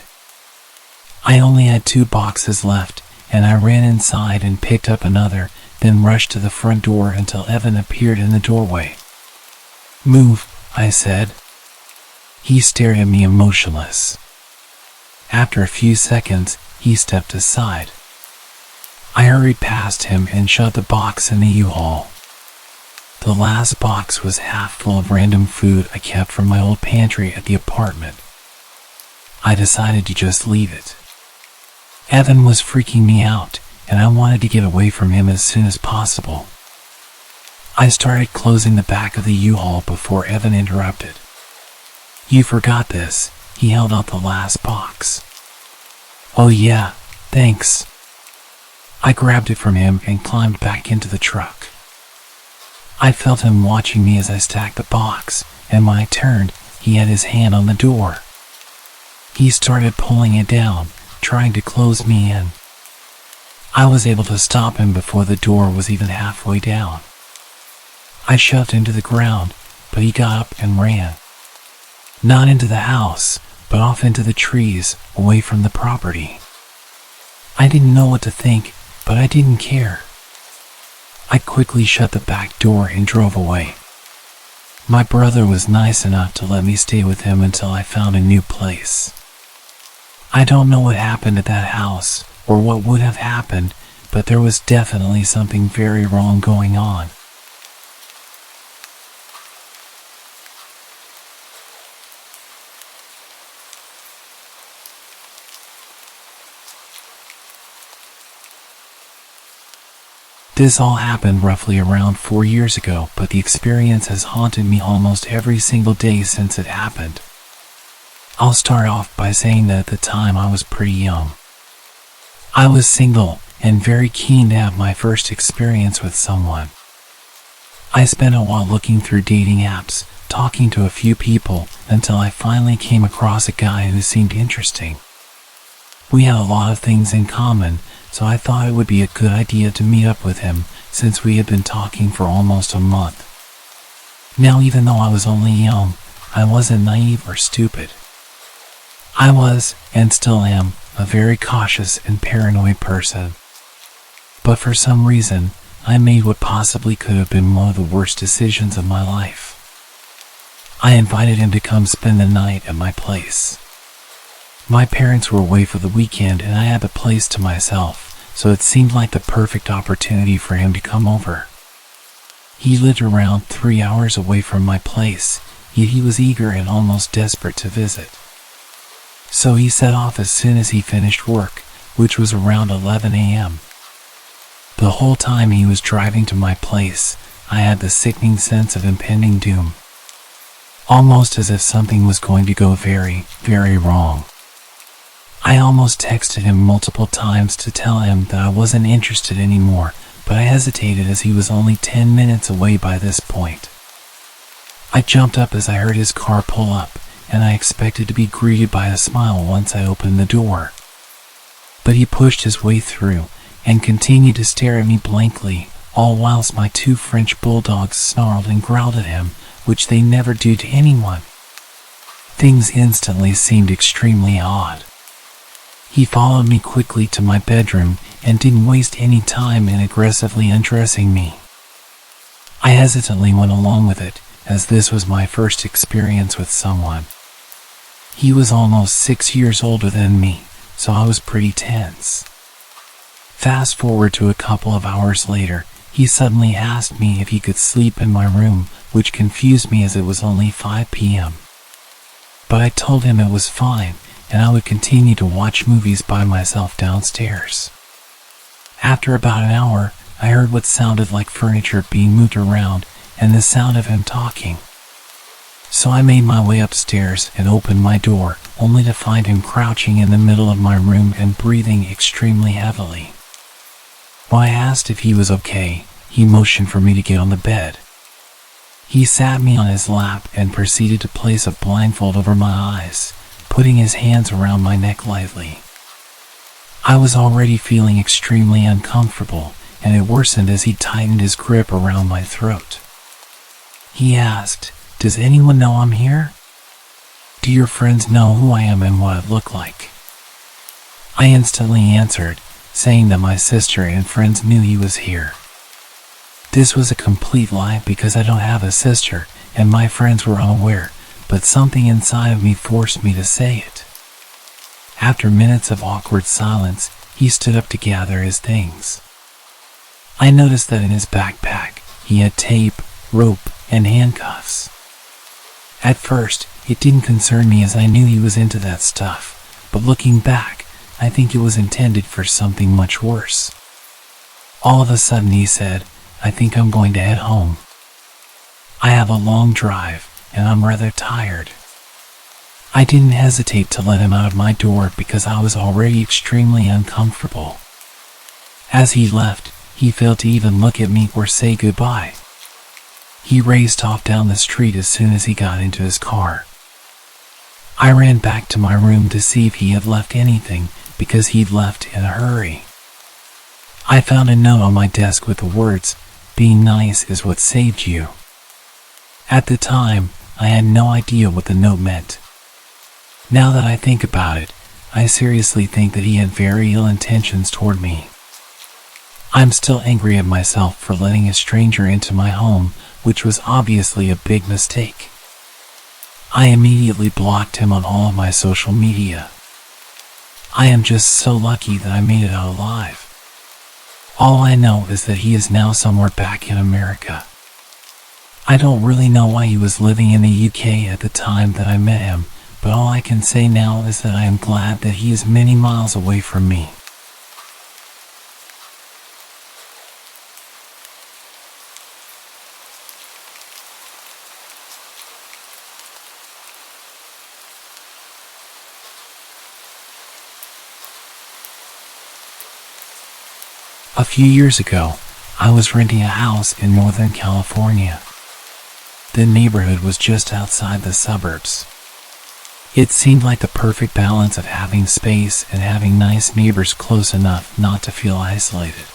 [SPEAKER 1] I only had 2 boxes left, and I ran inside and picked up another, then rushed to the front door until Evan appeared in the doorway. "Move," I said. He stared at me emotionless. After a few seconds, he stepped aside. I hurried past him and shoved the box in the U-Haul. The last box was half full of random food I kept from my old pantry at the apartment. I decided to just leave it. Evan was freaking me out, and I wanted to get away from him as soon as possible. I started closing the back of the U-Haul before Evan interrupted. "You forgot this." He held out the last box. "Oh yeah, thanks." I grabbed it from him and climbed back into the truck. I felt him watching me as I stacked the box, and when I turned, he had his hand on the door. He started pulling it down, trying to close me in. I was able to stop him before the door was even halfway down. I shoved him to the ground, but he got up and ran. Not into the house, but off into the trees, away from the property. I didn't know what to think, but I didn't care. I quickly shut the back door and drove away. My brother was nice enough to let me stay with him until I found a new place. I don't know what happened at that house, or what would have happened, but there was definitely something very wrong going on. This all happened roughly around 4 years ago, but the experience has haunted me almost every single day since it happened. I'll start off by saying that at the time I was pretty young. I was single and very keen to have my first experience with someone. I spent a while looking through dating apps, talking to a few people, until I finally came across a guy who seemed interesting. We had a lot of things in common, so I thought it would be a good idea to meet up with him since we had been talking for almost a month. Now, even though I was only young, I wasn't naive or stupid. I was, and still am, a very cautious and paranoid person. But for some reason, I made what possibly could have been one of the worst decisions of my life. I invited him to come spend the night at my place. My parents were away for the weekend and I had the place to myself, so it seemed like the perfect opportunity for him to come over. He lived around 3 hours away from my place, yet he was eager and almost desperate to visit. So he set off as soon as he finished work, which was around 11 a.m. The whole time he was driving to my place, I had the sickening sense of impending doom. Almost as if something was going to go very, very wrong. I almost texted him multiple times to tell him that I wasn't interested anymore, but I hesitated as he was only 10 minutes away by this point. I jumped up as I heard his car pull up, and I expected to be greeted by a smile once I opened the door. But he pushed his way through, and continued to stare at me blankly, all whilst my 2 French bulldogs snarled and growled at him, which they never do to anyone. Things instantly seemed extremely odd. He followed me quickly to my bedroom and didn't waste any time in aggressively undressing me. I hesitantly went along with it, as this was my first experience with someone. He was almost 6 years older than me, so I was pretty tense. Fast forward to a couple of hours later, he suddenly asked me if he could sleep in my room, which confused me as it was only 5 p.m. But I told him it was fine, and I would continue to watch movies by myself downstairs. After about an hour, I heard what sounded like furniture being moved around and the sound of him talking. So I made my way upstairs and opened my door, only to find him crouching in the middle of my room and breathing extremely heavily. When I asked if he was okay, he motioned for me to get on the bed. He sat me on his lap and proceeded to place a blindfold over my eyes, putting his hands around my neck lightly. I was already feeling extremely uncomfortable, and it worsened as he tightened his grip around my throat. He asked, "Does anyone know I'm here? Do your friends know who I am and what I look like?" I instantly answered, saying that my sister and friends knew he was here. This was a complete lie because I don't have a sister, and my friends were unaware, but something inside of me forced me to say it. After minutes of awkward silence, he stood up to gather his things. I noticed that in his backpack, he had tape, rope, and handcuffs. At first, it didn't concern me as I knew he was into that stuff, but looking back, I think it was intended for something much worse. All of a sudden he said, "I think I'm going to head home. I have a long drive, and I'm rather tired." I didn't hesitate to let him out of my door because I was already extremely uncomfortable. As he left, he failed to even look at me or say goodbye. He raced off down the street as soon as he got into his car. I ran back to my room to see if he had left anything, because he'd left in a hurry. I found a note on my desk with the words, "Being nice is what saved you." At the time, I had no idea what the note meant. Now that I think about it, I seriously think that he had very ill intentions toward me. I'm still angry at myself for letting a stranger into my home, which was obviously a big mistake. I immediately blocked him on all of my social media. I am just so lucky that I made it out alive. All I know is that he is now somewhere back in America. I don't really know why he was living in the UK at the time that I met him, but all I can say now is that I am glad that he is many miles away from me. A few years ago, I was renting a house in Northern California. The neighborhood was just outside the suburbs. It seemed like the perfect balance of having space and having nice neighbors close enough not to feel isolated.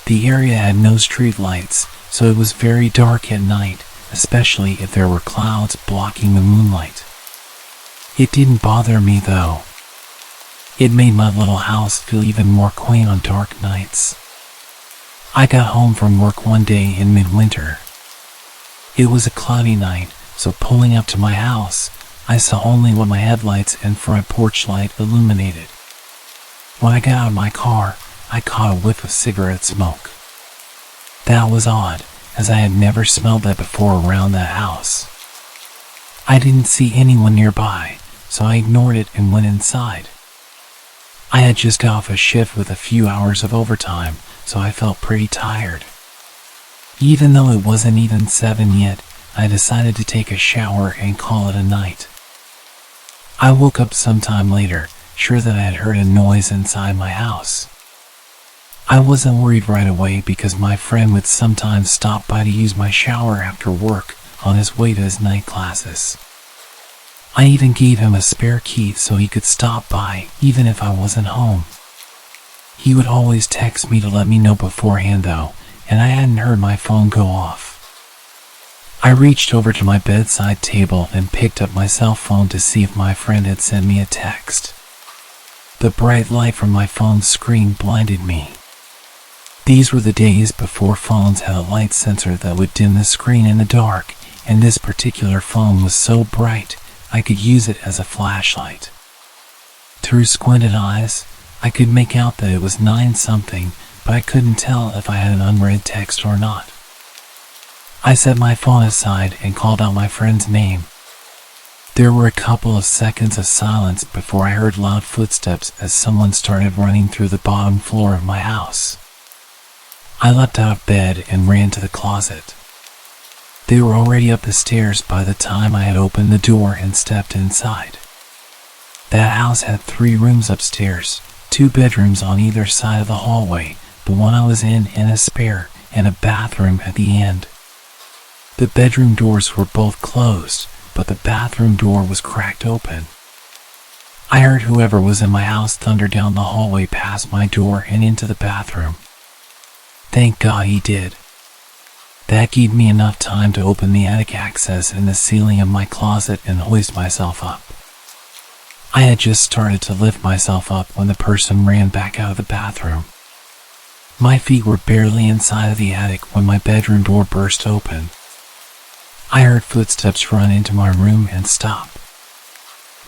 [SPEAKER 1] The area had no street lights, so it was very dark at night, especially if there were clouds blocking the moonlight. It didn't bother me though. It made my little house feel even more quaint on dark nights. I got home from work one day in midwinter. It was a cloudy night, so pulling up to my house, I saw only what my headlights and front porch light illuminated. When I got out of my car, I caught a whiff of cigarette smoke. That was odd, as I had never smelled that before around that house. I didn't see anyone nearby, so I ignored it and went inside. I had just got off a shift with a few hours of overtime, so I felt pretty tired. Even though it wasn't even 7 yet, I decided to take a shower and call it a night. I woke up sometime later, sure that I had heard a noise inside my house. I wasn't worried right away because my friend would sometimes stop by to use my shower after work on his way to his night classes. I even gave him a spare key so he could stop by even if I wasn't home. He would always text me to let me know beforehand though, and I hadn't heard my phone go off. I reached over to my bedside table and picked up my cell phone to see if my friend had sent me a text. The bright light from my phone's screen blinded me. These were the days before phones had a light sensor that would dim the screen in the dark, and this particular phone was so bright I could use it as a flashlight. Through squinted eyes, I could make out that it was 9-something, but I couldn't tell if I had an unread text or not. I set my phone aside and called out my friend's name. There were a couple of seconds of silence before I heard loud footsteps as someone started running through the bottom floor of my house. I leapt out of bed and ran to the closet. They were already up the stairs by the time I had opened the door and stepped inside. That house had 3 rooms upstairs, 2 bedrooms on either side of the hallway, the one I was in and a spare, and a bathroom at the end. The bedroom doors were both closed, but the bathroom door was cracked open. I heard whoever was in my house thunder down the hallway past my door and into the bathroom. Thank God he did. That gave me enough time to open the attic access in the ceiling of my closet and hoist myself up. I had just started to lift myself up when the person ran back out of the bathroom. My feet were barely inside of the attic when my bedroom door burst open. I heard footsteps run into my room and stop.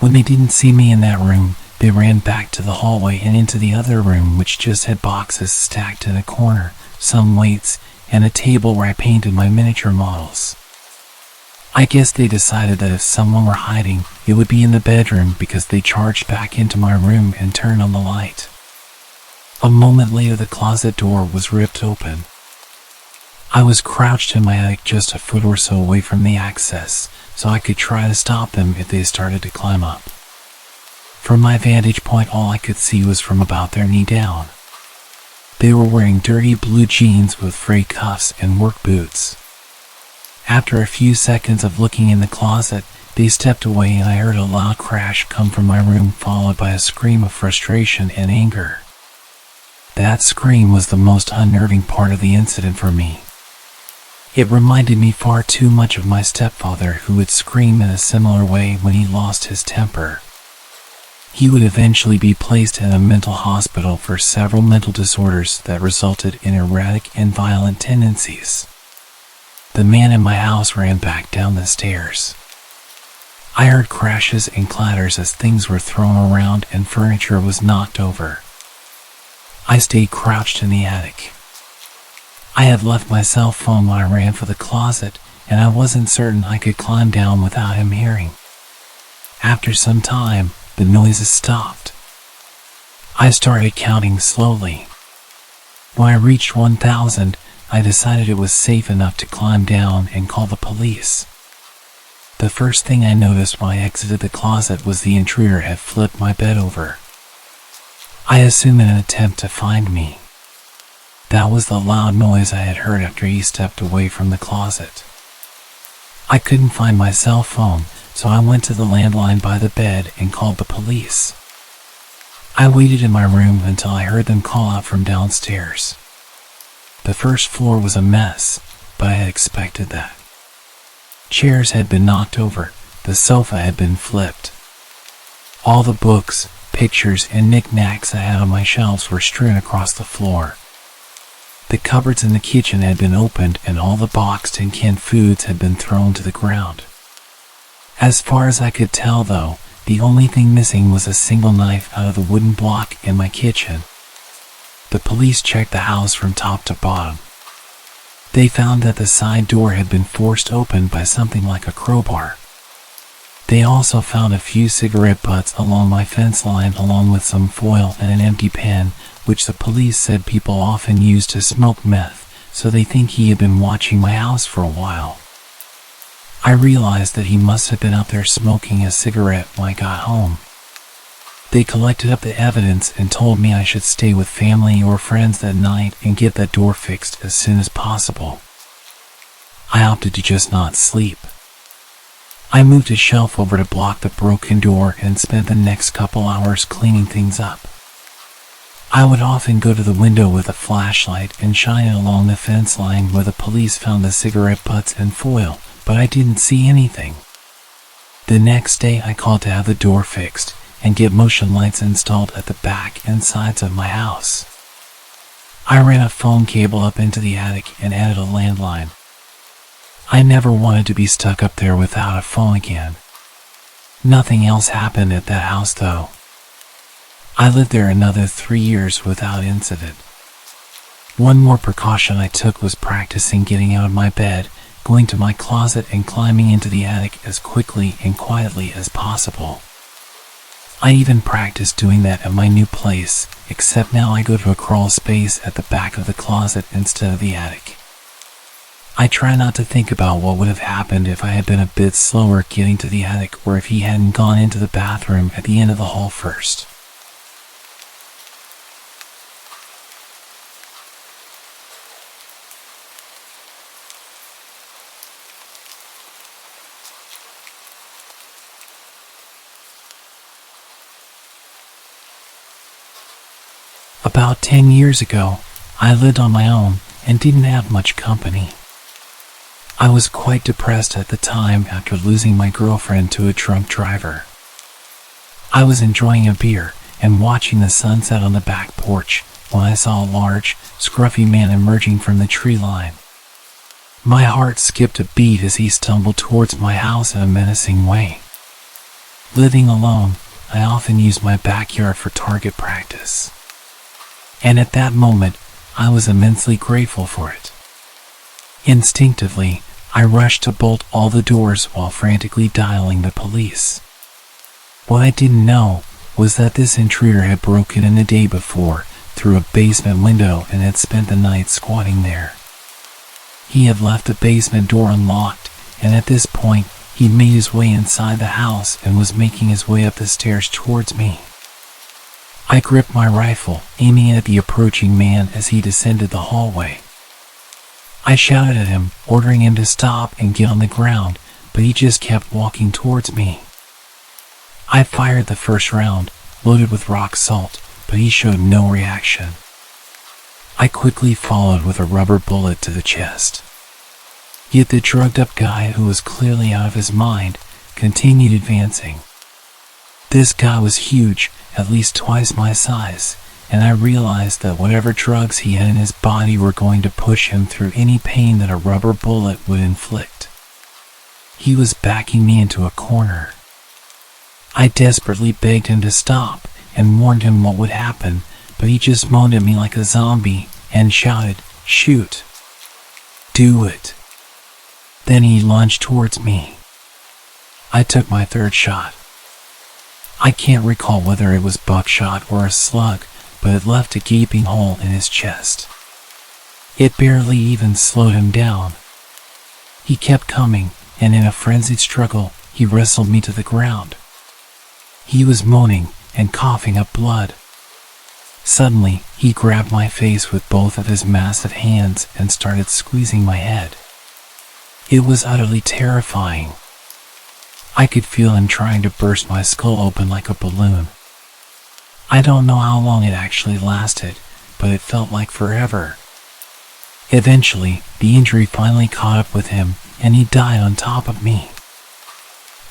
[SPEAKER 1] When they didn't see me in that room, they ran back to the hallway and into the other room, which just had boxes stacked in a corner, some weights, and a table where I painted my miniature models. I guess they decided that if someone were hiding, it would be in the bedroom because they charged back into my room and turned on the light. A moment later, the closet door was ripped open. I was crouched in my attic just a foot or so away from the access, so I could try to stop them if they started to climb up. From my vantage point, all I could see was from about their knee down. They were wearing dirty blue jeans with frayed cuffs and work boots. After a few seconds of looking in the closet, they stepped away and I heard a loud crash come from my room, followed by a scream of frustration and anger. That scream was the most unnerving part of the incident for me. It reminded me far too much of my stepfather, who would scream in a similar way when he lost his temper. He would eventually be placed in a mental hospital for several mental disorders that resulted in erratic and violent tendencies. The man in my house ran back down the stairs. I heard crashes and clatters as things were thrown around and furniture was knocked over. I stayed crouched in the attic. I had left my cell phone when I ran for the closet, and I wasn't certain I could climb down without him hearing. After some time, the noises stopped. I started counting slowly. When I reached 1,000, I decided it was safe enough to climb down and call the police. The first thing I noticed when I exited the closet was the intruder had flipped my bed over. I assumed in an attempt to find me. That was the loud noise I had heard after he stepped away from the closet. I couldn't find my cell phone, so I went to the landline by the bed and called the police. I waited in my room until I heard them call out from downstairs. The first floor was a mess, but I had expected that. Chairs had been knocked over, the sofa had been flipped. All the books, pictures, and knickknacks I had on my shelves were strewn across the floor. The cupboards in the kitchen had been opened and all the boxed and canned foods had been thrown to the ground. As far as I could tell, though, the only thing missing was a single knife out of the wooden block in my kitchen. The police checked the house from top to bottom. They found that the side door had been forced open by something like a crowbar. They also found a few cigarette butts along my fence line, along with some foil and an empty pen, which the police said people often use to smoke meth, so they think he had been watching my house for a while. I realized that he must have been up there smoking a cigarette when I got home. They collected up the evidence and told me I should stay with family or friends that night and get that door fixed as soon as possible. I opted to just not sleep. I moved a shelf over to block the broken door and spent the next couple hours cleaning things up. I would often go to the window with a flashlight and shine it along the fence line where the police found the cigarette butts and foil, but I didn't see anything. The next day I called to have the door fixed, and get motion lights installed at the back and sides of my house. I ran a phone cable up into the attic and added a landline. I never wanted to be stuck up there without a phone again. Nothing else happened at that house though. I lived there another 3 years without incident. One more precaution I took was practicing getting out of my bed, going to my closet and climbing into the attic as quickly and quietly as possible. I even practiced doing that at my new place, except now I go to a crawl space at the back of the closet instead of the attic. I try not to think about what would have happened if I had been a bit slower getting to the attic or if he hadn't gone into the bathroom at the end of the hall first. About 10 years ago, I lived on my own and didn't have much company. I was quite depressed at the time after losing my girlfriend to a drunk driver. I was enjoying a beer and watching the sunset on the back porch when I saw a large, scruffy man emerging from the tree line. My heart skipped a beat as he stumbled towards my house in a menacing way. Living alone, I often used my backyard for target practice. And at that moment, I was immensely grateful for it. Instinctively, I rushed to bolt all the doors while frantically dialing the police. What I didn't know was that this intruder had broken in the day before through a basement window and had spent the night squatting there. He had left the basement door unlocked, and at this point, he'd made his way inside the house and was making his way up the stairs towards me. I gripped my rifle, aiming it at the approaching man as he descended the hallway. I shouted at him, ordering him to stop and get on the ground, but he just kept walking towards me. I fired the first round, loaded with rock salt, but he showed no reaction. I quickly followed with a rubber bullet to the chest. Yet the drugged-up guy, who was clearly out of his mind, continued advancing. This guy was huge, at least twice my size, and I realized that whatever drugs he had in his body were going to push him through any pain that a rubber bullet would inflict. He was backing me into a corner. I desperately begged him to stop and warned him what would happen, but he just moaned at me like a zombie and shouted, "Shoot! Do it!" Then he lunged towards me. I took my third shot. I can't recall whether it was buckshot or a slug, but it left a gaping hole in his chest. It barely even slowed him down. He kept coming, and in a frenzied struggle, he wrestled me to the ground. He was moaning and coughing up blood. Suddenly, he grabbed my face with both of his massive hands and started squeezing my head. It was utterly terrifying. I could feel him trying to burst my skull open like a balloon. I don't know how long it actually lasted, but it felt like forever. Eventually, the injury finally caught up with him, and he died on top of me.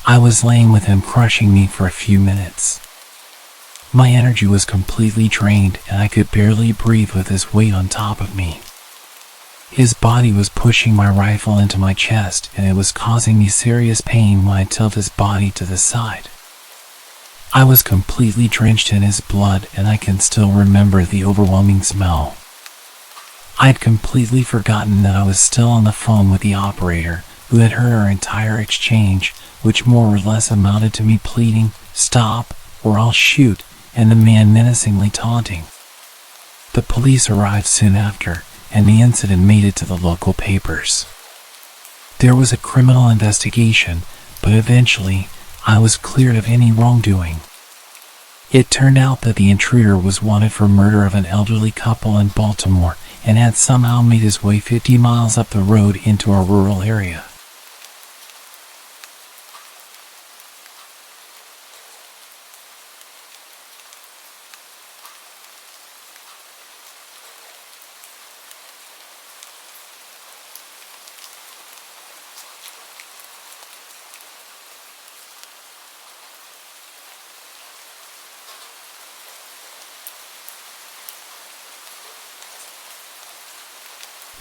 [SPEAKER 1] I was laying with him crushing me for a few minutes. My energy was completely drained, and I could barely breathe with his weight on top of me. His body was pushing my rifle into my chest, and it was causing me serious pain when I tilted his body to the side. I was completely drenched in his blood, and I can still remember the overwhelming smell. I'd completely forgotten that I was still on the phone with the operator, who had heard our entire exchange, which more or less amounted to me pleading, "Stop, or I'll shoot," and the man menacingly taunting. The police arrived soon after, and the incident made it to the local papers. There was a criminal investigation, but eventually, I was cleared of any wrongdoing. It turned out that the intruder was wanted for murder of an elderly couple in Baltimore and had somehow made his way 50 miles up the road into a rural area.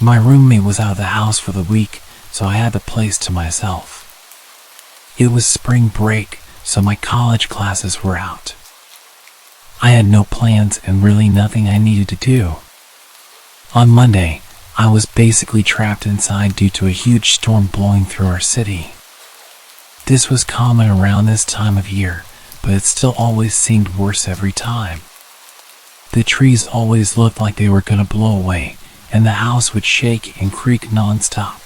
[SPEAKER 1] My roommate was out of the house for the week, so I had the place to myself. It was spring break, so my college classes were out. I had no plans and really nothing I needed to do. On Monday, I was basically trapped inside due to a huge storm blowing through our city. This was common around this time of year, but it still always seemed worse every time. The trees always looked like they were gonna blow away, and the house would shake and creak non-stop.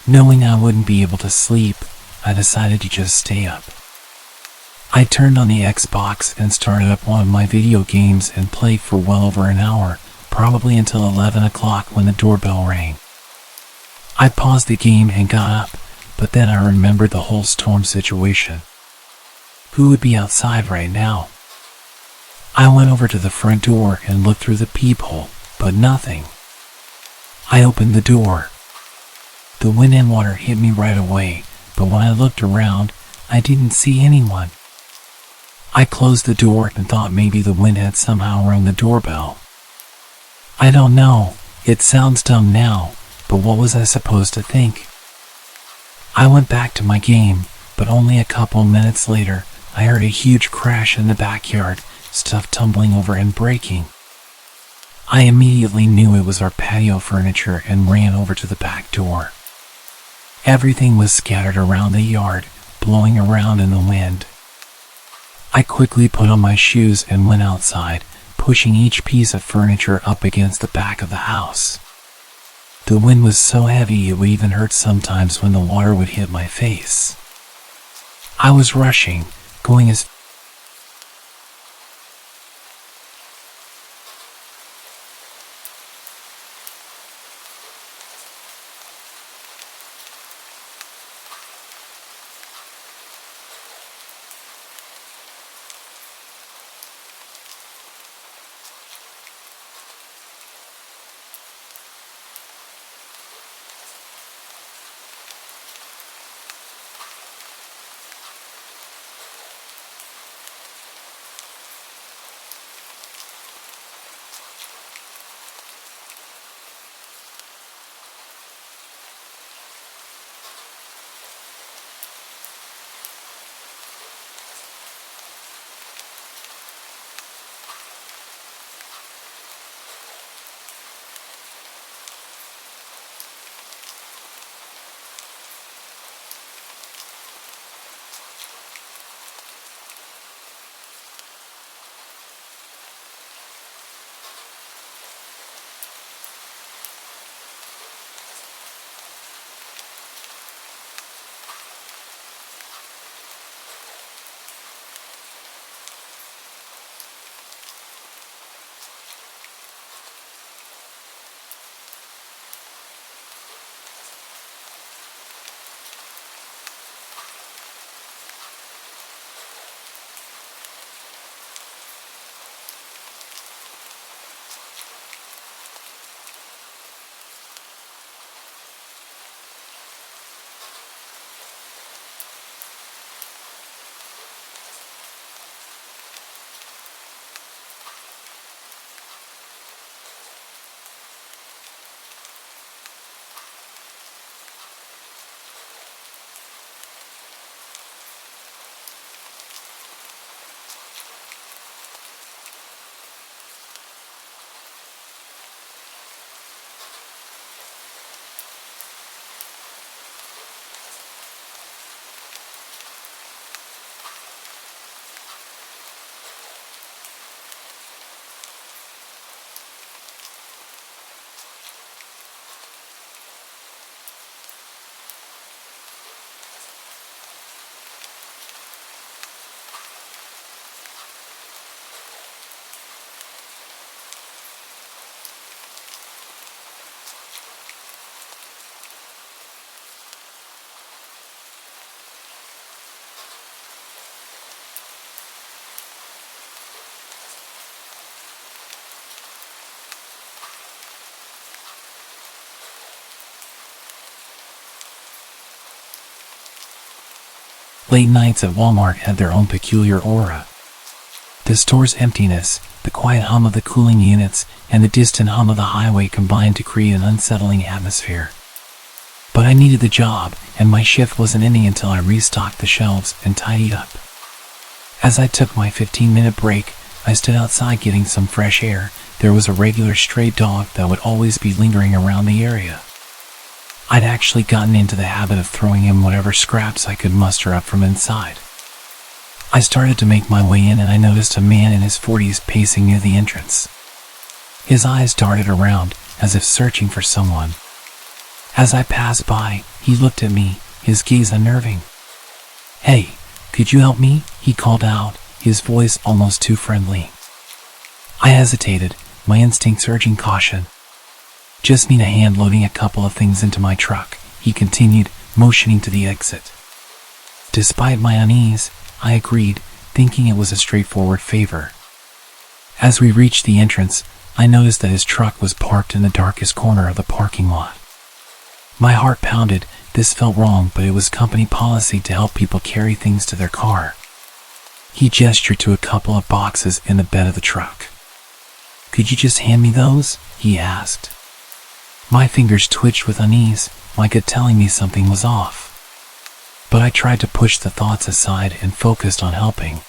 [SPEAKER 1] Knowing I wouldn't be able to sleep, I decided to just stay up. I turned on the Xbox and started up one of my video games and played for well over an hour, probably until 11 o'clock when the doorbell rang. I paused the game and got up, but then I remembered the whole storm situation. Who would be outside right now? I went over to the front door and looked through the peephole, but nothing. I opened the door. The wind and water hit me right away, but when I looked around, I didn't see anyone. I closed the door and thought maybe the wind had somehow rung the doorbell. I don't know, it sounds dumb now, but what was I supposed to think? I went back to my game, but only a couple minutes later, I heard a huge crash in the backyard, stuff tumbling over and breaking. I immediately knew it was our patio furniture and ran over to the back door. Everything was scattered around the yard, blowing around in the wind. I quickly put on my shoes and went outside, pushing each piece of furniture up against the back of the house. The wind was so heavy it would even hurt sometimes when the water would hit my face. I was rushing, going as late nights at Walmart had their own peculiar aura. The store's emptiness, The quiet hum of the cooling units and the distant hum of the highway combined to create an unsettling atmosphere. But I needed the job, and my shift wasn't ending until I restocked the shelves and tidied up. As I took my 15-minute break, I stood outside getting some fresh air. There was a regular stray dog that would always be lingering around the area. I'd actually gotten into the habit of throwing him whatever scraps I could muster up from inside. I started to make my way in and I noticed a man in his 40s pacing near the entrance. His eyes darted around as if searching for someone. As I passed by, he looked at me, his gaze unnerving. "Hey, could you help me?" he called out, his voice almost too friendly. I hesitated, my instincts urging caution. "Just need a hand loading a couple of things into my truck," he continued, motioning to the exit. Despite my unease, I agreed, thinking it was a straightforward favor. As we reached the entrance, I noticed that his truck was parked in the darkest corner of the parking lot. My heart pounded. This felt wrong, but it was company policy to help people carry things to their car. He gestured to a couple of boxes in the bed of the truck. "Could you just hand me those?" he asked. My fingers twitched with unease, my gut telling me something was off. But I tried to push the thoughts aside and focused on helping.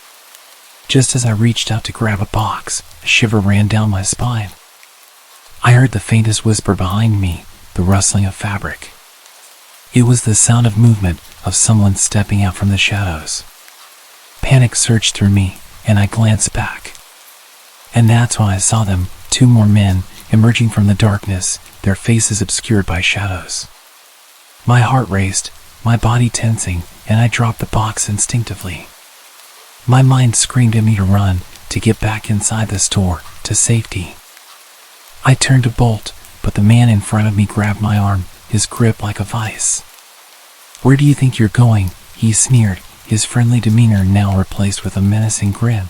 [SPEAKER 1] Just as I reached out to grab a box, a shiver ran down my spine. I heard the faintest whisper behind me, the rustling of fabric. It was the sound of movement, of someone stepping out from the shadows. Panic surged through me, and I glanced back. And that's when I saw them, two more men, emerging from the darkness, their faces obscured by shadows. My heart raced, my body tensing, and I dropped the box instinctively. My mind screamed at me to run, to get back inside the store, to safety. I turned to bolt, but the man in front of me grabbed my arm, his grip like a vice. "Where do you think you're going?" he sneered, his friendly demeanor now replaced with a menacing grin.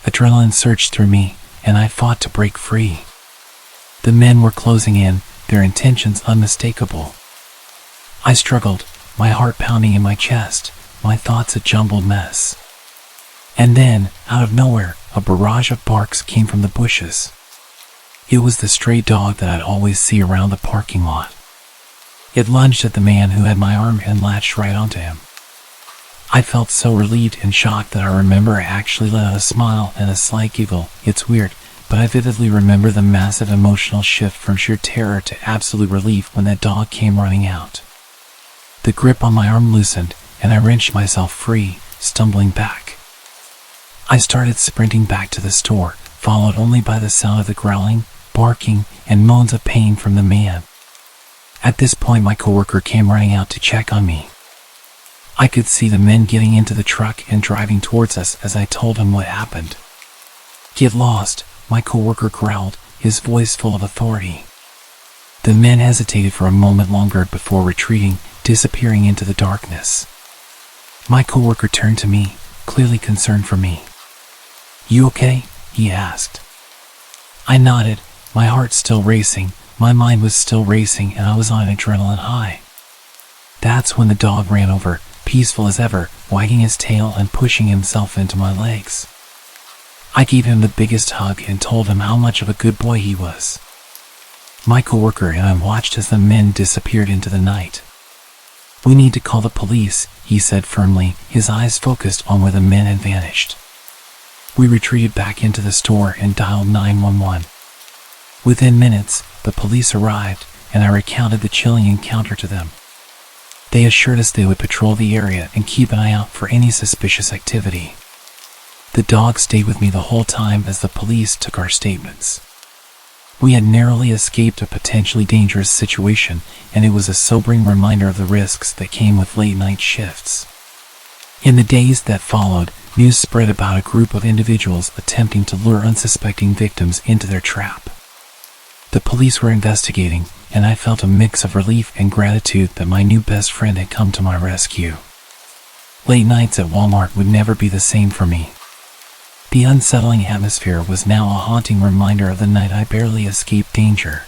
[SPEAKER 1] Adrenaline surged through me, and I fought to break free. The men were closing in, their intentions unmistakable. I struggled, my heart pounding in my chest, my thoughts a jumbled mess. And then, out of nowhere, a barrage of barks came from the bushes. It was the stray dog that I'd always see around the parking lot. It lunged at the man who had my arm and latched right onto him. I felt so relieved and shocked that I remember I actually let out a smile and a slight giggle. It's weird, but I vividly remember the massive emotional shift from sheer terror to absolute relief when that dog came running out. The grip on my arm loosened, and I wrenched myself free, stumbling back. I started sprinting back to the store, followed only by the sound of the growling, barking, and moans of pain from the man. At this point, my coworker came running out to check on me. I could see the men getting into the truck and driving towards us as I told him what happened. "Get lost," my coworker growled, his voice full of authority. The men hesitated for a moment longer before retreating, disappearing into the darkness. My coworker turned to me, clearly concerned for me. "You okay?" he asked. I nodded, my heart still racing, my mind was still racing, and I was on an adrenaline high. That's when the dog ran over, peaceful as ever, wagging his tail and pushing himself into my legs. I gave him the biggest hug and told him how much of a good boy he was. My coworker and I watched as the men disappeared into the night. "We need to call the police," he said firmly, his eyes focused on where the men had vanished. We retreated back into the store and dialed 911. Within minutes, the police arrived, and I recounted the chilling encounter to them. They assured us they would patrol the area and keep an eye out for any suspicious activity. The dog stayed with me the whole time as the police took our statements. We had narrowly escaped a potentially dangerous situation, and it was a sobering reminder of the risks that came with late-night shifts. In the days that followed, news spread about a group of individuals attempting to lure unsuspecting victims into their trap. The police were investigating, and I felt a mix of relief and gratitude that my new best friend had come to my rescue. Late nights at Walmart would never be the same for me. The unsettling atmosphere was now a haunting reminder of the night I barely escaped danger.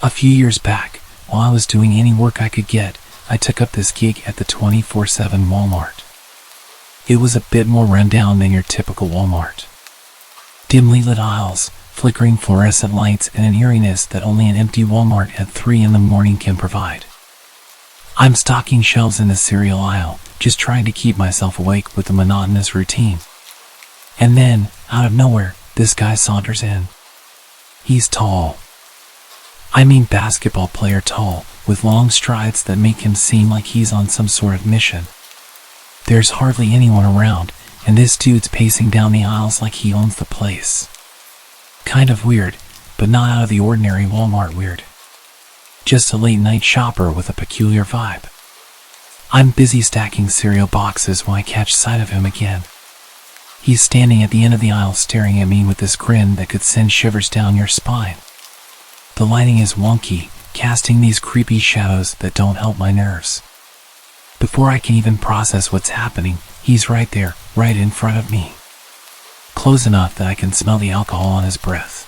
[SPEAKER 1] A few years back, while I was doing any work I could get, I took up this gig at the 24/7 Walmart. It was a bit more rundown than your typical Walmart. Dimly lit aisles, flickering fluorescent lights, and an eeriness that only an empty Walmart at 3 in the morning can provide. I'm stocking shelves in the cereal aisle, just trying to keep myself awake with the monotonous routine. And then, out of nowhere, this guy saunters in. He's tall. I mean basketball player tall, with long strides that make him seem like he's on some sort of mission. There's hardly anyone around, and this dude's pacing down the aisles like he owns the place. Kind of weird, but not out of the ordinary Walmart weird. Just a late-night shopper with a peculiar vibe. I'm busy stacking cereal boxes when I catch sight of him again. He's standing at the end of the aisle staring at me with this grin that could send shivers down your spine. The lighting is wonky, casting these creepy shadows that don't help my nerves. Before I can even process what's happening, he's right there, right in front of me. Close enough that I can smell the alcohol on his breath.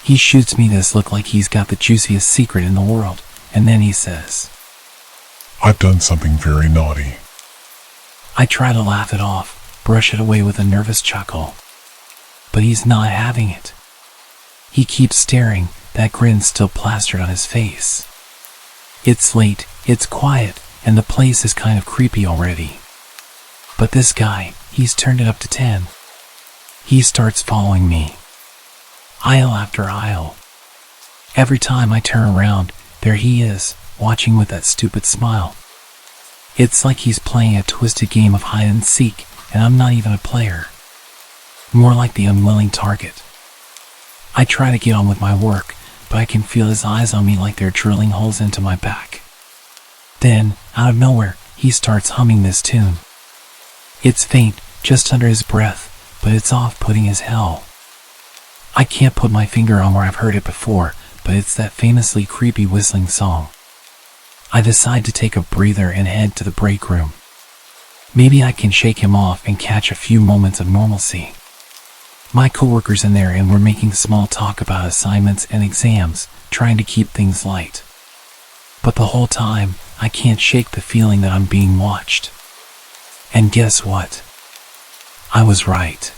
[SPEAKER 1] He shoots me this look like he's got the juiciest secret in the world, and then he says,
[SPEAKER 2] "I've done something very naughty."
[SPEAKER 1] I try to laugh it off, brush it away with a nervous chuckle. But he's not having it. He keeps staring, that grin still plastered on his face. It's late, it's quiet, and the place is kind of creepy already. But this guy, he's turned it up to 10. He starts following me. Aisle after aisle. Every time I turn around, there he is, watching with that stupid smile. It's like he's playing a twisted game of hide and seek, and I'm not even a player. More like the unwilling target. I try to get on with my work, but I can feel his eyes on me like they're drilling holes into my back. Then, out of nowhere, he starts humming this tune. It's faint, just under his breath, but it's off-putting as hell. I can't put my finger on where I've heard it before, but it's that famously creepy whistling song. I decide to take a breather and head to the break room. Maybe I can shake him off and catch a few moments of normalcy. My coworker's in there and we're making small talk about assignments and exams, trying to keep things light. But the whole time, I can't shake the feeling that I'm being watched. And guess what? I was right.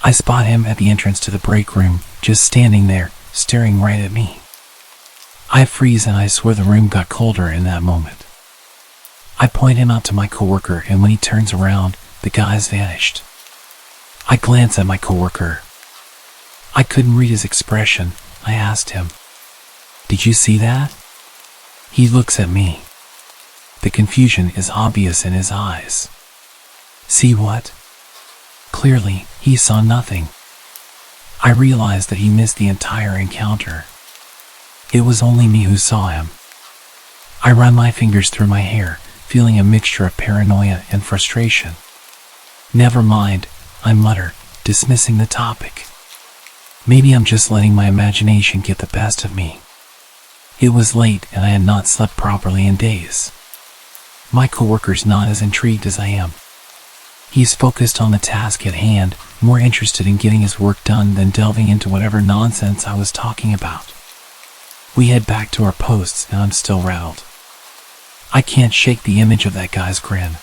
[SPEAKER 1] I spot him at the entrance to the break room, just standing there, staring right at me. I freeze and I swear the room got colder in that moment. I point him out to my coworker, and when he turns around, the guy's vanished. I glance at my coworker. I couldn't read his expression. I asked him, "Did you see that?" He looks at me. The confusion is obvious in his eyes. See what? Clearly, he saw nothing. I realized that he missed the entire encounter. It was only me who saw him. I run my fingers through my hair, feeling a mixture of paranoia and frustration. "Never mind," I mutter, dismissing the topic. Maybe I'm just letting my imagination get the best of me. It was late and I had not slept properly in days. My coworker's not as intrigued as I am. He's focused on the task at hand, more interested in getting his work done than delving into whatever nonsense I was talking about. We head back to our posts and I'm still rattled. I can't shake the image of that guy's grin.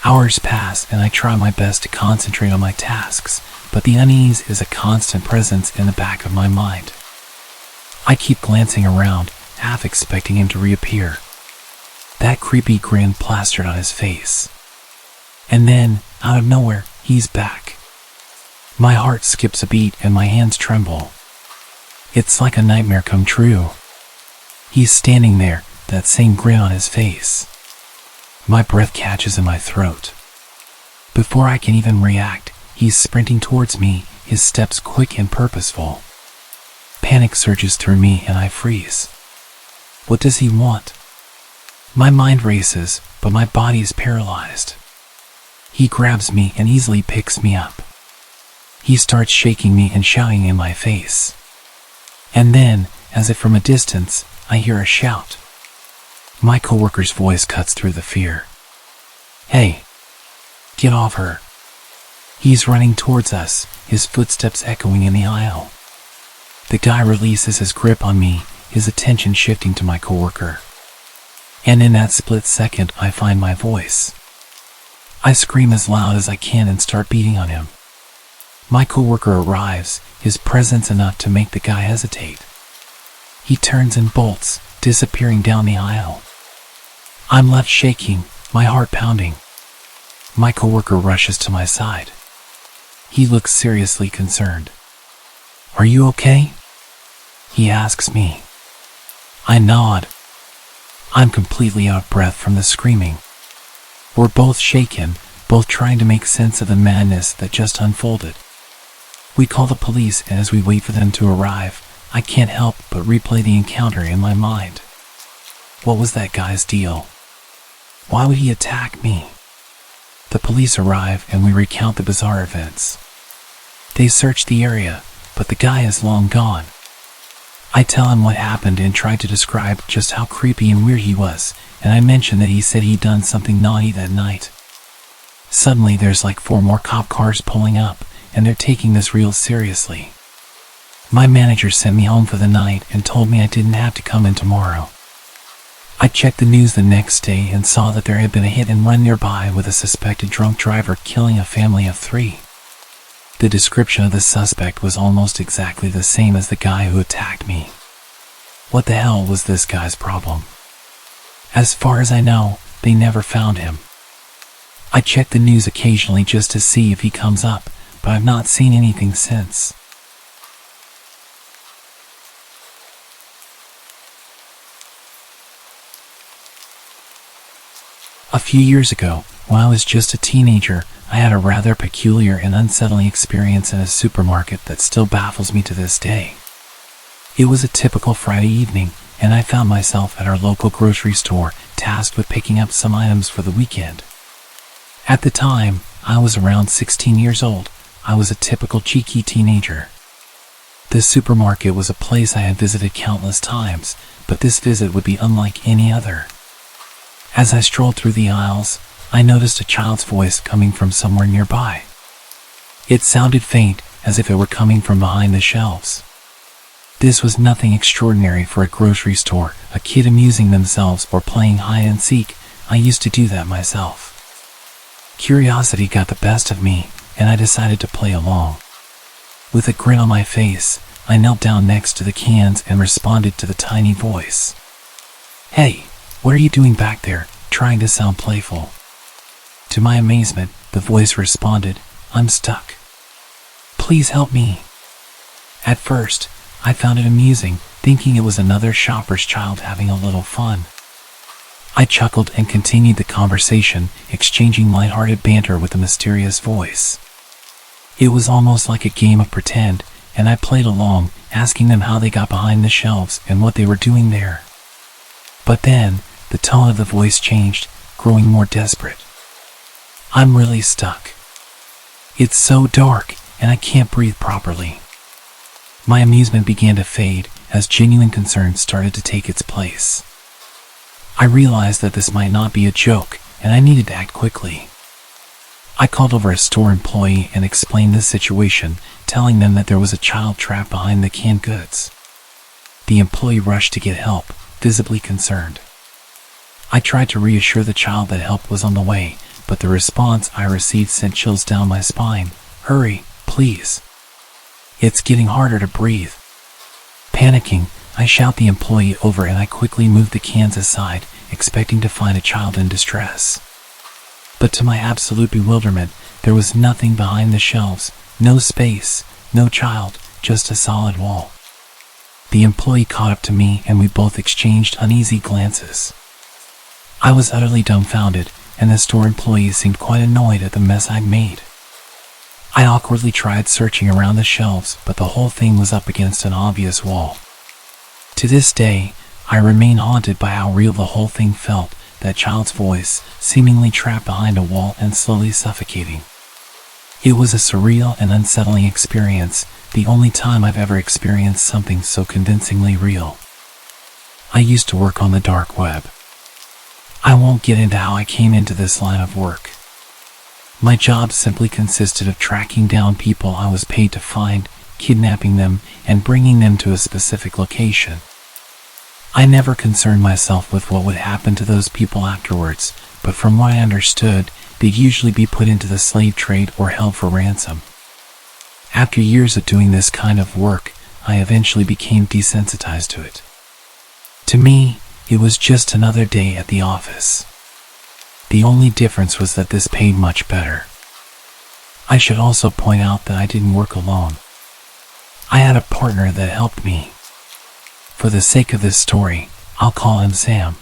[SPEAKER 1] Hours pass and I try my best to concentrate on my tasks, but the unease is a constant presence in the back of my mind. I keep glancing around, half expecting him to reappear. That creepy grin plastered on his face. And then, out of nowhere, he's back. My heart skips a beat and my hands tremble. It's like a nightmare come true. He's standing there, that same grin on his face. My breath catches in my throat. Before I can even react, he's sprinting towards me, his steps quick and purposeful. Panic surges through me and I freeze. What does he want? My mind races, but my body is paralyzed. He grabs me and easily picks me up. He starts shaking me and shouting in my face. And then, as if from a distance, I hear a shout. My coworker's voice cuts through the fear. "Hey, get off her." He's running towards us, his footsteps echoing in the aisle. The guy releases his grip on me, his attention shifting to my coworker. And in that split second, I find my voice. I scream as loud as I can and start beating on him. My coworker arrives, his presence enough to make the guy hesitate. He turns and bolts, disappearing down the aisle. I'm left shaking, my heart pounding. My coworker rushes to my side. He looks seriously concerned. "Are you okay?" he asks me. I nod. I'm completely out of breath from the screaming. We're both shaken, both trying to make sense of the madness that just unfolded. We call the police, and as we wait for them to arrive, I can't help but replay the encounter in my mind. What was that guy's deal? Why would he attack me? The police arrive and we recount the bizarre events. They search the area, but the guy is long gone. I tell him what happened and try to describe just how creepy and weird he was, and I mention that he said he'd done something naughty that night. Suddenly there's like 4 more cop cars pulling up, and they're taking this real seriously. My manager sent me home for the night and told me I didn't have to come in tomorrow. I checked the news the next day and saw that there had been a hit and run nearby with a suspected drunk driver killing a family of 3. The description of the suspect was almost exactly the same as the guy who attacked me. What the hell was this guy's problem? As far as I know, they never found him. I check the news occasionally just to see if he comes up, but I've not seen anything since. A few years ago, when I was just a teenager, I had a rather peculiar and unsettling experience in a supermarket that still baffles me to this day. It was a typical Friday evening, and I found myself at our local grocery store, tasked with picking up some items for the weekend. At the time, I was around 16 years old. I was a typical cheeky teenager. The supermarket was a place I had visited countless times, but this visit would be unlike any other. As I strolled through the aisles, I noticed a child's voice coming from somewhere nearby. It sounded faint, as if it were coming from behind the shelves. This was nothing extraordinary for a grocery store, a kid amusing themselves or playing hide and seek. I used to do that myself. Curiosity got the best of me, and I decided to play along. With a grin on my face, I knelt down next to the cans and responded to the tiny voice. "Hey, what are you doing back there?" trying to sound playful. To my amazement, the voice responded, "I'm stuck. Please help me." At first, I found it amusing, thinking it was another shopper's child having a little fun. I chuckled and continued the conversation, exchanging lighthearted banter with the mysterious voice. It was almost like a game of pretend, and I played along, asking them how they got behind the shelves and what they were doing there. But then, the tone of the voice changed, growing more desperate. "I'm really stuck. It's so dark, and I can't breathe properly." My amusement began to fade as genuine concern started to take its place. I realized that this might not be a joke, and I needed to act quickly. I called over a store employee and explained the situation, telling them that there was a child trapped behind the canned goods. The employee rushed to get help, visibly concerned. I tried to reassure the child that help was on the way, but the response I received sent chills down my spine. "Hurry, please. It's getting harder to breathe." Panicking, I shout the employee over and I quickly moved the cans aside, expecting to find a child in distress. But to my absolute bewilderment, there was nothing behind the shelves, no space, no child, just a solid wall. The employee caught up to me and we both exchanged uneasy glances. I was utterly dumbfounded, and the store employee seemed quite annoyed at the mess I'd made. I awkwardly tried searching around the shelves, but the whole thing was up against an obvious wall. To this day, I remain haunted by how real the whole thing felt, that child's voice, seemingly trapped behind a wall and slowly suffocating. It was a surreal and unsettling experience, the only time I've ever experienced something so convincingly real. I used to work on the dark web. I won't get into how I came into this line of work. My job simply consisted of tracking down people I was paid to find, kidnapping them, and bringing them to a specific location. I never concerned myself with what would happen to those people afterwards, but from what I understood, they'd usually be put into the slave trade or held for ransom. After years of doing this kind of work, I eventually became desensitized to it. To me, it was just another day at the office. The only difference was that this paid much better. I should also point out that I didn't work alone. I had a partner that helped me. For the sake of this story, I'll call him Sam.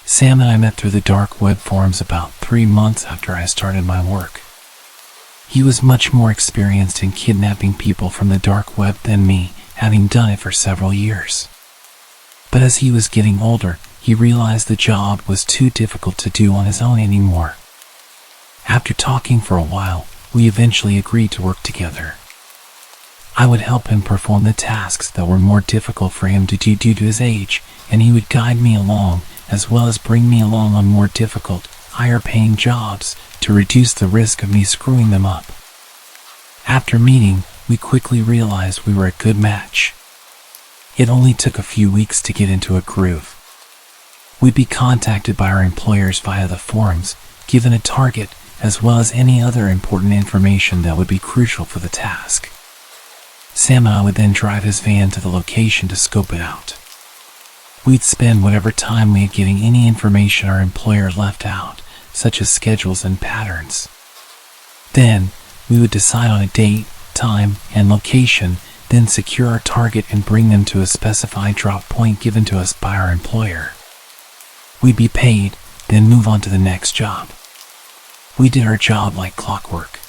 [SPEAKER 1] Sam and I met through the dark web forums about 3 months after I started my work. He was much more experienced in kidnapping people from the dark web than me, having done it for several years. But as he was getting older, he realized the job was too difficult to do on his own anymore. After talking for a while, we eventually agreed to work together. I would help him perform the tasks that were more difficult for him to do due to his age, and he would guide me along, as well as bring me along on more difficult, higher-paying jobs to reduce the risk of me screwing them up. After meeting, we quickly realized we were a good match. It only took a few weeks to get into a groove. We'd be contacted by our employers via the forums, given a target, as well as any other important information that would be crucial for the task. Sam and I would then drive his van to the location to scope it out. We'd spend whatever time we had getting any information our employer left out, such as schedules and patterns. Then, we would decide on a date, time, and location, then secure our target and bring them to a specified drop point given to us by our employer. We'd be paid, then move on to the next job. We did our job like clockwork.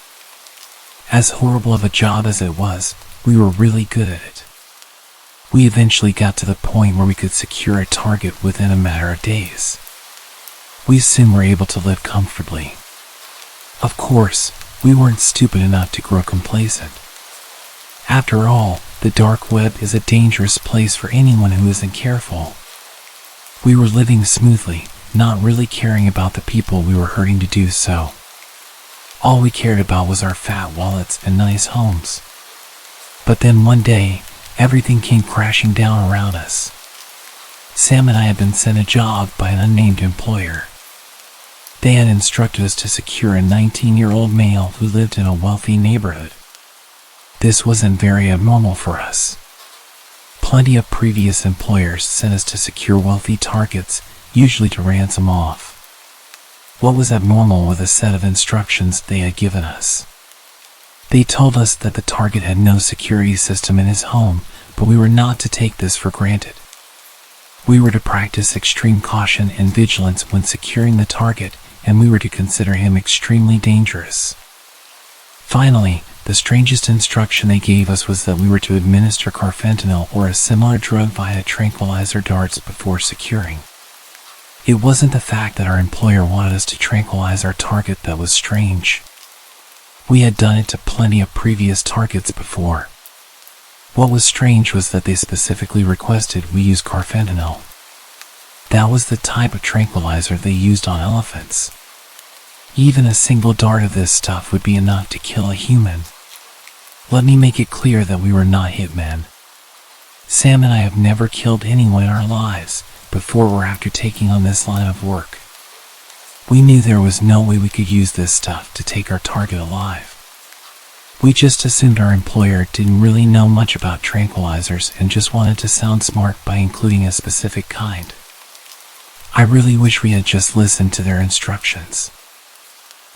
[SPEAKER 1] As horrible of a job as it was, we were really good at it. We eventually got to the point where we could secure a target within a matter of days. We soon were able to live comfortably. Of course, we weren't stupid enough to grow complacent. After all, the dark web is a dangerous place for anyone who isn't careful. We were living smoothly, not really caring about the people we were hurting to do so. All we cared about was our fat wallets and nice homes. But then one day, everything came crashing down around us. Sam and I had been sent a job by an unnamed employer. They had instructed us to secure a 19-year-old male who lived in a wealthy neighborhood. This wasn't very abnormal for us. Plenty of previous employers sent us to secure wealthy targets, usually to ransom off. What was abnormal was a set of instructions they had given us. They told us that the target had no security system in his home, but we were not to take this for granted. We were to practice extreme caution and vigilance when securing the target, and we were to consider him extremely dangerous. Finally, the strangest instruction they gave us was that we were to administer carfentanil or a similar drug via tranquilizer darts before securing. It wasn't the fact that our employer wanted us to tranquilize our target that was strange. We had done it to plenty of previous targets before. What was strange was that they specifically requested we use carfentanil. That was the type of tranquilizer they used on elephants. Even a single dart of this stuff would be enough to kill a human. Let me make it clear that we were not hitmen. Sam and I have never killed anyone in our lives, before or after taking on this line of work. We knew there was no way we could use this stuff to take our target alive. We just assumed our employer didn't really know much about tranquilizers and just wanted to sound smart by including a specific kind. I really wish we had just listened to their instructions.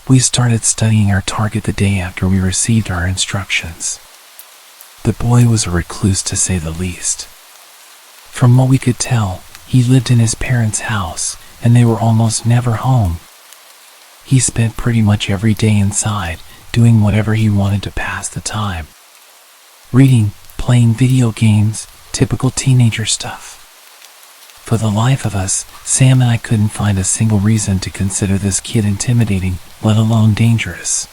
[SPEAKER 1] We started studying our target the day after we received our instructions. The boy was a recluse to say the least. From what we could tell, he lived in his parents' house, and they were almost never home. He spent pretty much every day inside, doing whatever he wanted to pass the time. Reading, playing video games, typical teenager stuff. For the life of us, Sam and I couldn't find a single reason to consider this kid intimidating, let alone dangerous.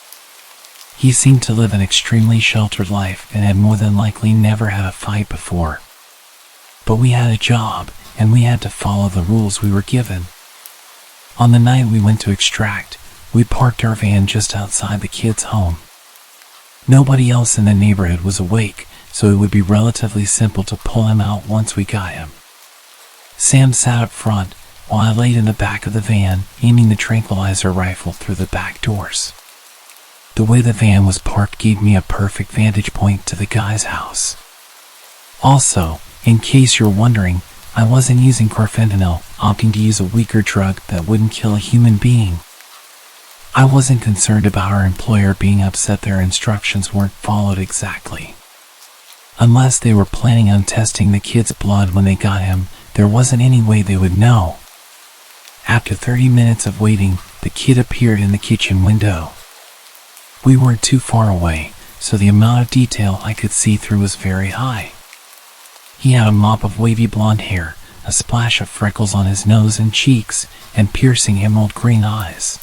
[SPEAKER 1] He seemed to live an extremely sheltered life and had more than likely never had a fight before. But we had a job, and we had to follow the rules we were given. On the night we went to extract, we parked our van just outside the kid's home. Nobody else in the neighborhood was awake, so it would be relatively simple to pull him out once we got him. Sam sat up front, while I laid in the back of the van, aiming the tranquilizer rifle through the back doors. The way the van was parked gave me a perfect vantage point to the guy's house. Also, in case you're wondering, I wasn't using chlorfentanyl, opting to use a weaker drug that wouldn't kill a human being. I wasn't concerned about our employer being upset their instructions weren't followed exactly. Unless they were planning on testing the kid's blood when they got him, there wasn't any way they would know. After 30 minutes of waiting, the kid appeared in the kitchen window. We weren't too far away, so the amount of detail I could see through was very high. He had a mop of wavy blonde hair, a splash of freckles on his nose and cheeks, and piercing emerald green eyes.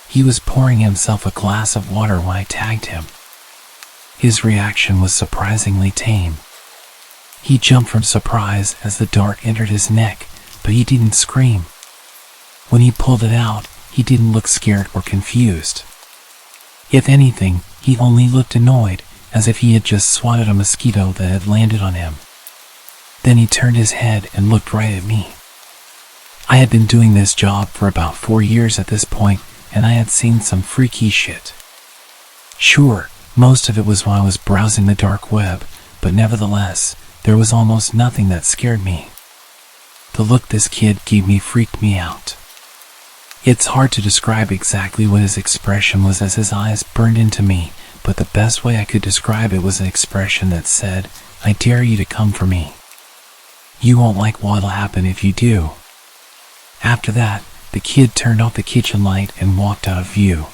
[SPEAKER 1] He was pouring himself a glass of water when I tagged him. His reaction was surprisingly tame. He jumped from surprise as the dart entered his neck, but he didn't scream. When he pulled it out, he didn't look scared or confused. If anything, he only looked annoyed, as if he had just swatted a mosquito that had landed on him. Then he turned his head and looked right at me. I had been doing this job for about 4 years at this point, and I had seen some freaky shit. Sure, most of it was when I was browsing the dark web, but nevertheless, there was almost nothing that scared me. The look this kid gave me freaked me out. It's hard to describe exactly what his expression was as his eyes burned into me, but the best way I could describe it was an expression that said, "I dare you to come for me. You won't like what'll happen if you do." After that, the kid turned off the kitchen light and walked out of view.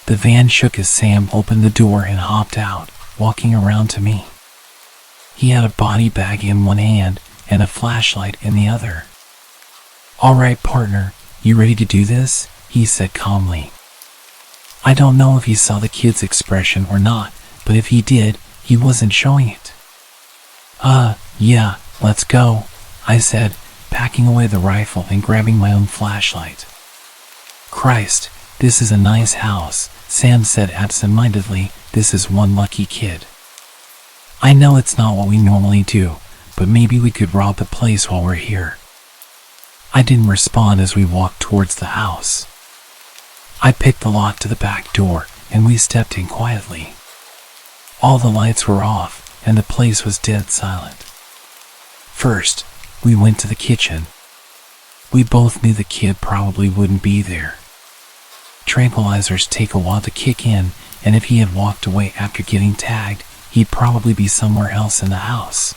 [SPEAKER 1] The van shook as Sam opened the door and hopped out, walking around to me. He had a body bag in one hand and a flashlight in the other. "All right, partner, you ready to do this?" he said calmly. I don't know if he saw the kid's expression or not, but if he did, he wasn't showing it. Yeah, let's go," I said, packing away the rifle and grabbing my own flashlight. "Christ, this is a nice house," Sam said absent-mindedly. "This is one lucky kid." "I know it's not what we normally do, but maybe we could rob the place while we're here." I didn't respond as we walked towards the house. I picked the lock to the back door, and we stepped in quietly. All the lights were off, and the place was dead silent. First, we went to the kitchen. We both knew the kid probably wouldn't be there. Tranquilizers take a while to kick in, and if he had walked away after getting tagged, he'd probably be somewhere else in the house.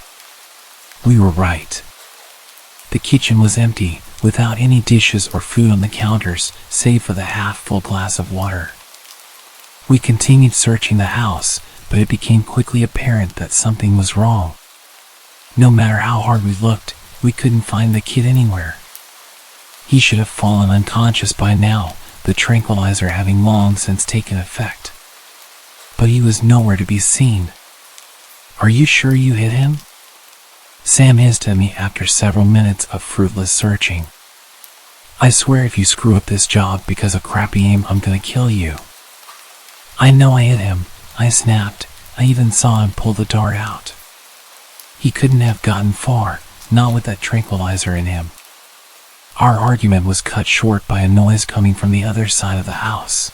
[SPEAKER 1] We were right. The kitchen was empty, without any dishes or food on the counters, save for the half-full glass of water. We continued searching the house, but it became quickly apparent that something was wrong. No matter how hard we looked, we couldn't find the kid anywhere. He should have fallen unconscious by now, the tranquilizer having long since taken effect. But he was nowhere to be seen. "Are you sure you hit him?" Sam hissed at me after several minutes of fruitless searching. "I swear if you screw up this job because of crappy aim, I'm gonna kill you." "I know I hit him," I snapped. "I even saw him pull the dart out." He couldn't have gotten far, not with that tranquilizer in him. Our argument was cut short by a noise coming from the other side of the house.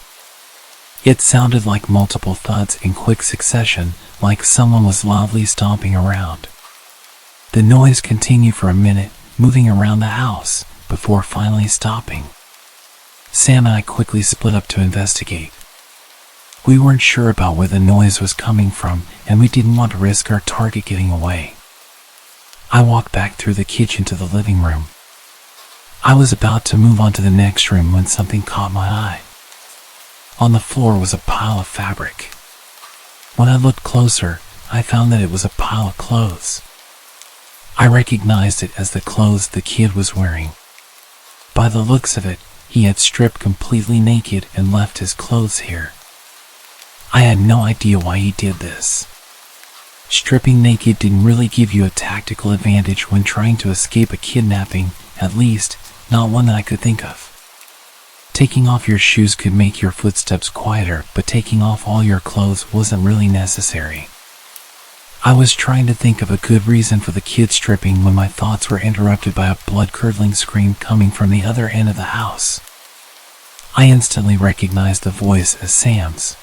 [SPEAKER 1] It sounded like multiple thuds in quick succession, like someone was loudly stomping around. The noise continued for a minute, moving around the house, before finally stopping. Sam and I quickly split up to investigate. We weren't sure about where the noise was coming from, and we didn't want to risk our target getting away. I walked back through the kitchen to the living room. I was about to move on to the next room when something caught my eye. On the floor was a pile of fabric. When I looked closer, I found that it was a pile of clothes. I recognized it as the clothes the kid was wearing. By the looks of it, he had stripped completely naked and left his clothes here. I had no idea why he did this. Stripping naked didn't really give you a tactical advantage when trying to escape a kidnapping, at least, not one that I could think of. Taking off your shoes could make your footsteps quieter, but taking off all your clothes wasn't really necessary. I was trying to think of a good reason for the kid stripping when my thoughts were interrupted by a blood-curdling scream coming from the other end of the house. I instantly recognized the voice as Sam's.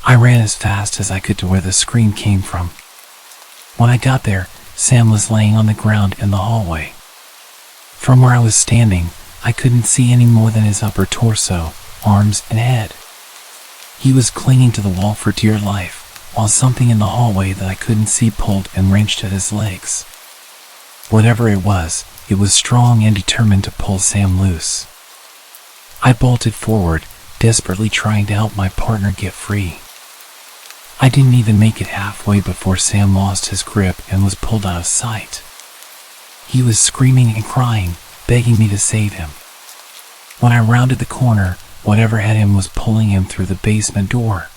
[SPEAKER 1] I ran as fast as I could to where the scream came from. When I got there, Sam was laying on the ground in the hallway. From where I was standing, I couldn't see any more than his upper torso, arms, and head. He was clinging to the wall for dear life, while something in the hallway that I couldn't see pulled and wrenched at his legs. Whatever it was strong and determined to pull Sam loose. I bolted forward, desperately trying to help my partner get free. I didn't even make it halfway before Sam lost his grip and was pulled out of sight. He was screaming and crying, begging me to save him. When I rounded the corner, whatever had him was pulling him through the basement door.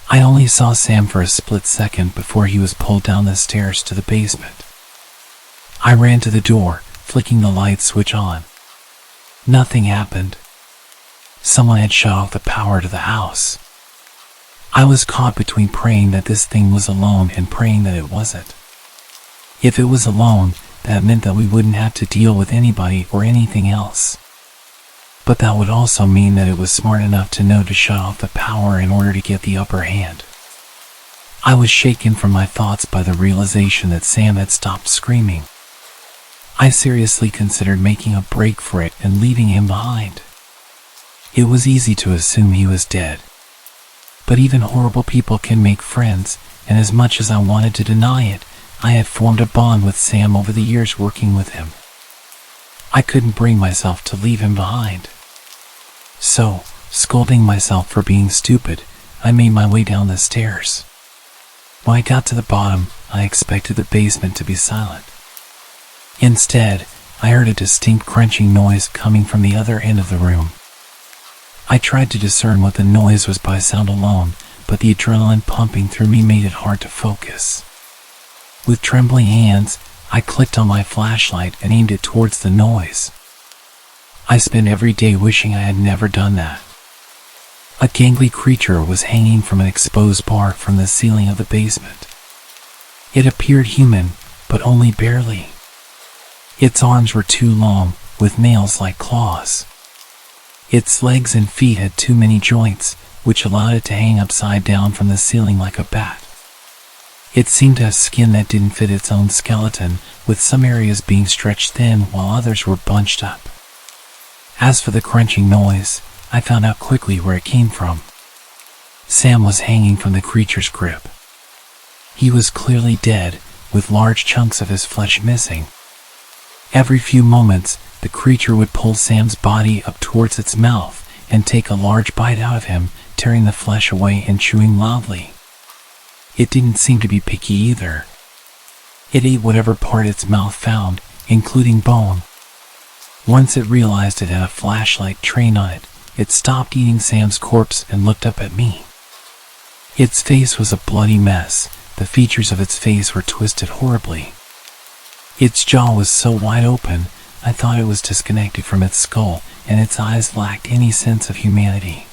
[SPEAKER 1] I only saw Sam for a split second before he was pulled down the stairs to the basement. I ran to the door, flicking the light switch on. Nothing happened. Someone had shut off the power to the house. I was caught between praying that this thing was alone and praying that it wasn't. If it was alone, that meant that we wouldn't have to deal with anybody or anything else. But that would also mean that it was smart enough to know to shut off the power in order to get the upper hand. I was shaken from my thoughts by the realization that Sam had stopped screaming. I seriously considered making a break for it and leaving him behind. It was easy to assume he was dead. But even horrible people can make friends, and as much as I wanted to deny it, I had formed a bond with Sam over the years working with him. I couldn't bring myself to leave him behind. So, scolding myself for being stupid, I made my way down the stairs. When I got to the bottom, I expected the basement to be silent. Instead, I heard a distinct crunching noise coming from the other end of the room. I tried to discern what the noise was by sound alone, but the adrenaline pumping through me made it hard to focus. With trembling hands, I clicked on my flashlight and aimed it towards the noise. I spent every day wishing I had never done that. A gangly creature was hanging from an exposed bar from the ceiling of the basement. It appeared human, but only barely. Its arms were too long, with nails like claws. Its legs and feet had too many joints, which allowed it to hang upside down from the ceiling like a bat. It seemed to have skin that didn't fit its own skeleton, with some areas being stretched thin while others were bunched up. As for the crunching noise, I found out quickly where it came from. Sam was hanging from the creature's grip. He was clearly dead, with large chunks of his flesh missing. Every few moments, the creature would pull Sam's body up towards its mouth and take a large bite out of him, tearing the flesh away and chewing loudly. It didn't seem to be picky either. It ate whatever part its mouth found, including bone. Once it realized it had a flashlight trained on it, it stopped eating Sam's corpse and looked up at me. Its face was a bloody mess. The features of its face were twisted horribly. Its jaw was so wide open, I thought it was disconnected from its skull, and its eyes lacked any sense of humanity.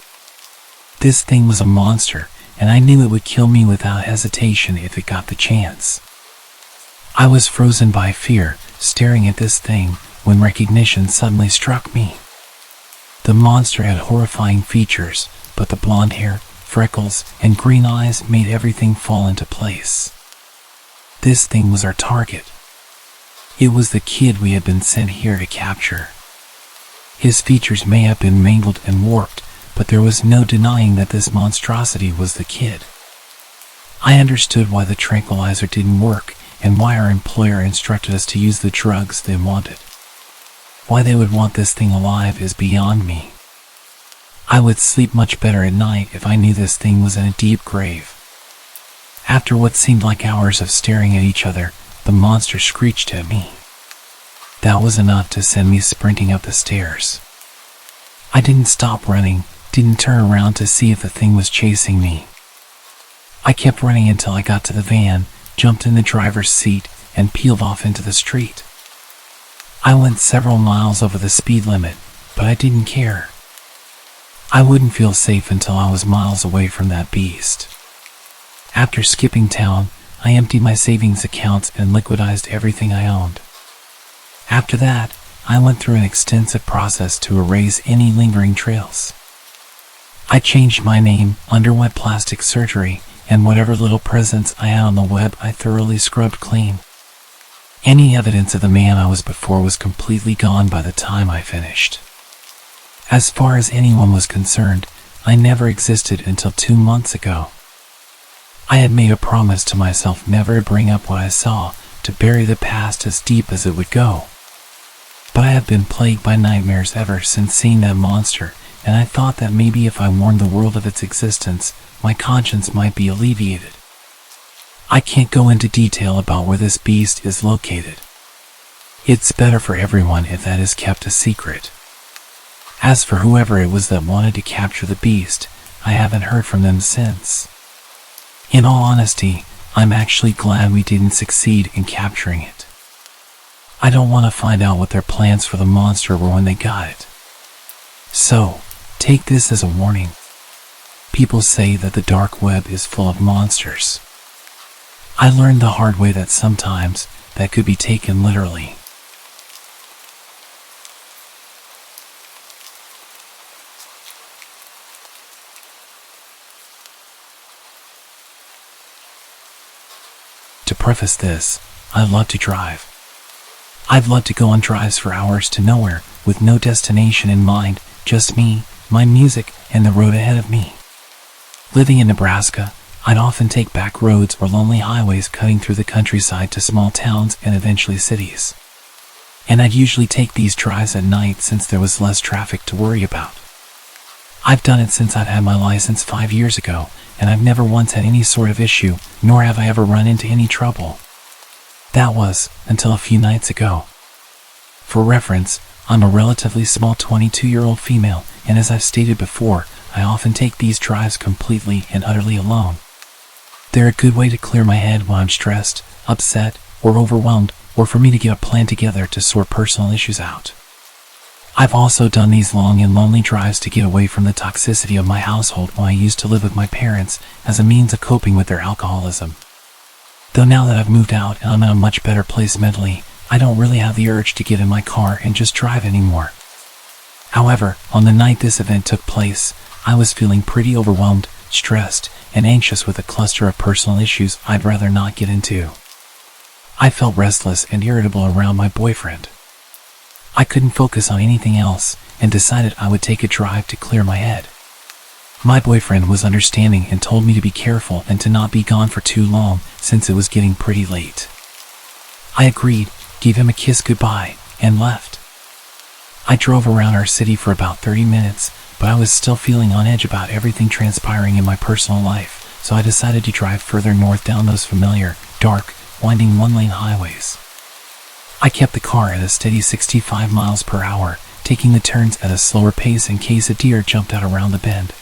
[SPEAKER 1] This thing was a monster, and I knew it would kill me without hesitation if it got the chance. I was frozen by fear, staring at this thing, when recognition suddenly struck me. The monster had horrifying features, but the blonde hair, freckles, and green eyes made everything fall into place. This thing was our target. It was the kid we had been sent here to capture. His features may have been mangled and warped, but there was no denying that this monstrosity was the kid. I understood why the tranquilizer didn't work, and why our employer instructed us to use the drugs they wanted. Why they would want this thing alive is beyond me. I would sleep much better at night if I knew this thing was in a deep grave. After what seemed like hours of staring at each other, the monster screeched at me. That was enough to send me sprinting up the stairs. I didn't stop running, didn't turn around to see if the thing was chasing me. I kept running until I got to the van, jumped in the driver's seat, and peeled off into the street. I went several miles over the speed limit, but I didn't care. I wouldn't feel safe until I was miles away from that beast. After skipping town, I emptied my savings accounts and liquidized everything I owned. After that, I went through an extensive process to erase any lingering trails. I changed my name, underwent plastic surgery, and whatever little presence I had on the web I thoroughly scrubbed clean. Any evidence of the man I was before was completely gone by the time I finished. As far as anyone was concerned, I never existed until 2 months ago. I had made a promise to myself never to bring up what I saw, to bury the past as deep as it would go. But I have been plagued by nightmares ever since seeing that monster, and I thought that maybe if I warned the world of its existence, my conscience might be alleviated. I can't go into detail about where this beast is located. It's better for everyone if that is kept a secret. As for whoever it was that wanted to capture the beast, I haven't heard from them since. In all honesty, I'm actually glad we didn't succeed in capturing it. I don't want to find out what their plans for the monster were when they got it. So, take this as a warning. People say that the dark web is full of monsters. I learned the hard way that sometimes that could be taken literally. To preface this, I love to drive. I've loved to go on drives for hours to nowhere with no destination in mind, just me, my music, and the road ahead of me. Living in Nebraska, I'd often take back roads or lonely highways cutting through the countryside to small towns and eventually cities. And I'd usually take these drives at night since there was less traffic to worry about. I've done it since I'd had my license 5 years ago, and I've never once had any sort of issue, nor have I ever run into any trouble. That was, until a few nights ago. For reference, I'm a relatively small 22-year-old female, and as I've stated before, I often take these drives completely and utterly alone. They're a good way to clear my head when I'm stressed, upset, or overwhelmed, or for me to get a plan together to sort personal issues out. I've also done these long and lonely drives to get away from the toxicity of my household when I used to live with my parents as a means of coping with their alcoholism. Though now that I've moved out and I'm in a much better place mentally, I don't really have the urge to get in my car and just drive anymore. However, on the night this event took place, I was feeling pretty overwhelmed, stressed, and anxious with a cluster of personal issues I'd rather not get into. I felt restless and irritable around my boyfriend. I couldn't focus on anything else and decided I would take a drive to clear my head. My boyfriend was understanding and told me to be careful and to not be gone for too long since it was getting pretty late. I agreed, gave him a kiss goodbye, and left. I drove around our city for about 30 minutes, but I was still feeling on edge about everything transpiring in my personal life, so I decided to drive further north down those familiar, dark, winding one-lane highways. I kept the car at a steady 65 miles per hour, taking the turns at a slower pace in case a deer jumped out around the bend.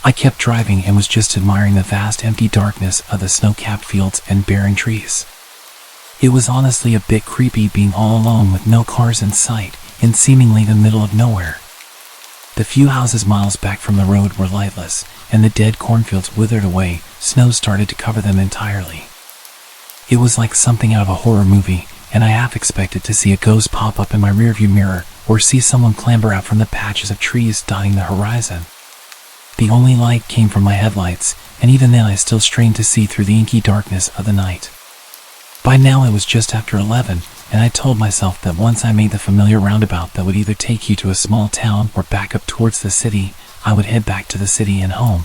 [SPEAKER 1] I kept driving and was just admiring the vast empty darkness of the snow-capped fields and barren trees. It was honestly a bit creepy being all alone with no cars in sight in seemingly the middle of nowhere. The few houses miles back from the road were lightless, and the dead cornfields withered away, snow started to cover them entirely. It was like something out of a horror movie, and I half expected to see a ghost pop up in my rearview mirror or see someone clamber out from the patches of trees dotting the horizon. The only light came from my headlights, and even then I still strained to see through the inky darkness of the night. By now it was just after 11, and I told myself that once I made the familiar roundabout that would either take you to a small town or back up towards the city, I would head back to the city and home.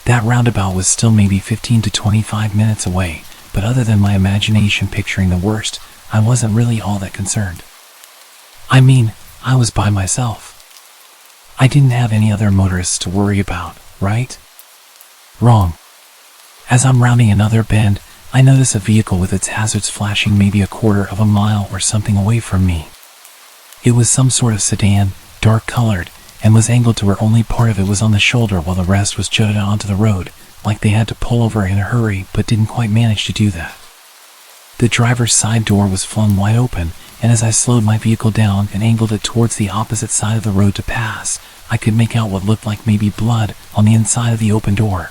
[SPEAKER 1] That roundabout was still maybe 15 to 25 minutes away, but other than my imagination picturing the worst, I wasn't really all that concerned. I mean, I was by myself. I didn't have any other motorists to worry about, right? Wrong. As I'm rounding another bend, I notice a vehicle with its hazards flashing maybe a quarter of a mile or something away from me. It was some sort of sedan, dark colored, and was angled to where only part of it was on the shoulder while the rest was jutted onto the road, like they had to pull over in a hurry but didn't quite manage to do that. The driver's side door was flung wide open, and as I slowed my vehicle down and angled it towards the opposite side of the road to pass, I could make out what looked like maybe blood on the inside of the open door.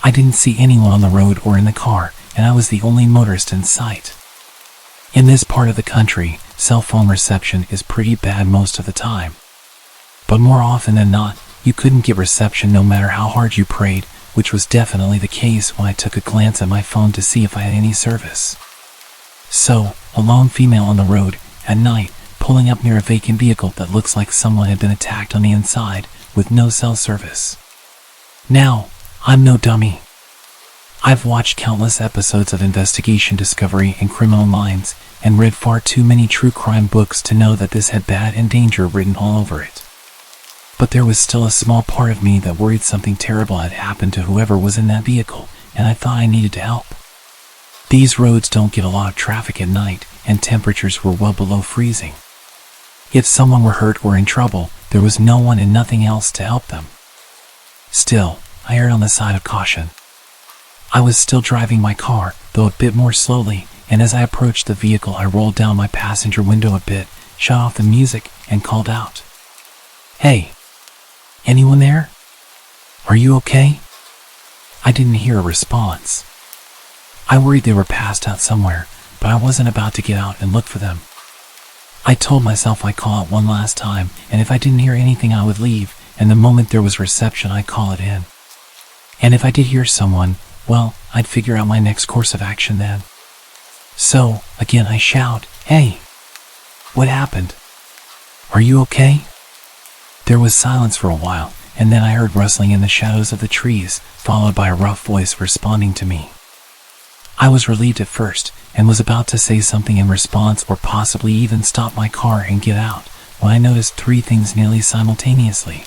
[SPEAKER 1] I didn't see anyone on the road or in the car, and I was the only motorist in sight. In this part of the country, cell phone reception is pretty bad most of the time. But more often than not, you couldn't get reception no matter how hard you prayed, which was definitely the case when I took a glance at my phone to see if I had any service. So, a lone female on the road, at night, pulling up near a vacant vehicle that looks like someone had been attacked on the inside, with no cell service. Now, I'm no dummy. I've watched countless episodes of Investigation Discovery and Criminal Minds, and read far too many true crime books to know that this had bad and danger written all over it. But there was still a small part of me that worried something terrible had happened to whoever was in that vehicle, and I thought I needed to help. These roads don't get a lot of traffic at night, and temperatures were well below freezing. If someone were hurt or in trouble, there was no one and nothing else to help them. Still, I erred on the side of caution. I was still driving my car, though a bit more slowly, and as I approached the vehicle I rolled down my passenger window a bit, shut off the music, and called out, "Hey! Anyone there? Are you okay?" I didn't hear a response. I worried they were passed out somewhere, but I wasn't about to get out and look for them. I told myself I'd call out one last time, and if I didn't hear anything I would leave, and the moment there was reception I'd call it in. And if I did hear someone, well, I'd figure out my next course of action then. So, again I shout, "Hey! What happened? Are you okay?" There was silence for a while, and then I heard rustling in the shadows of the trees, followed by a rough voice responding to me. I was relieved at first, and was about to say something in response or possibly even stop my car and get out, when I noticed three things nearly simultaneously.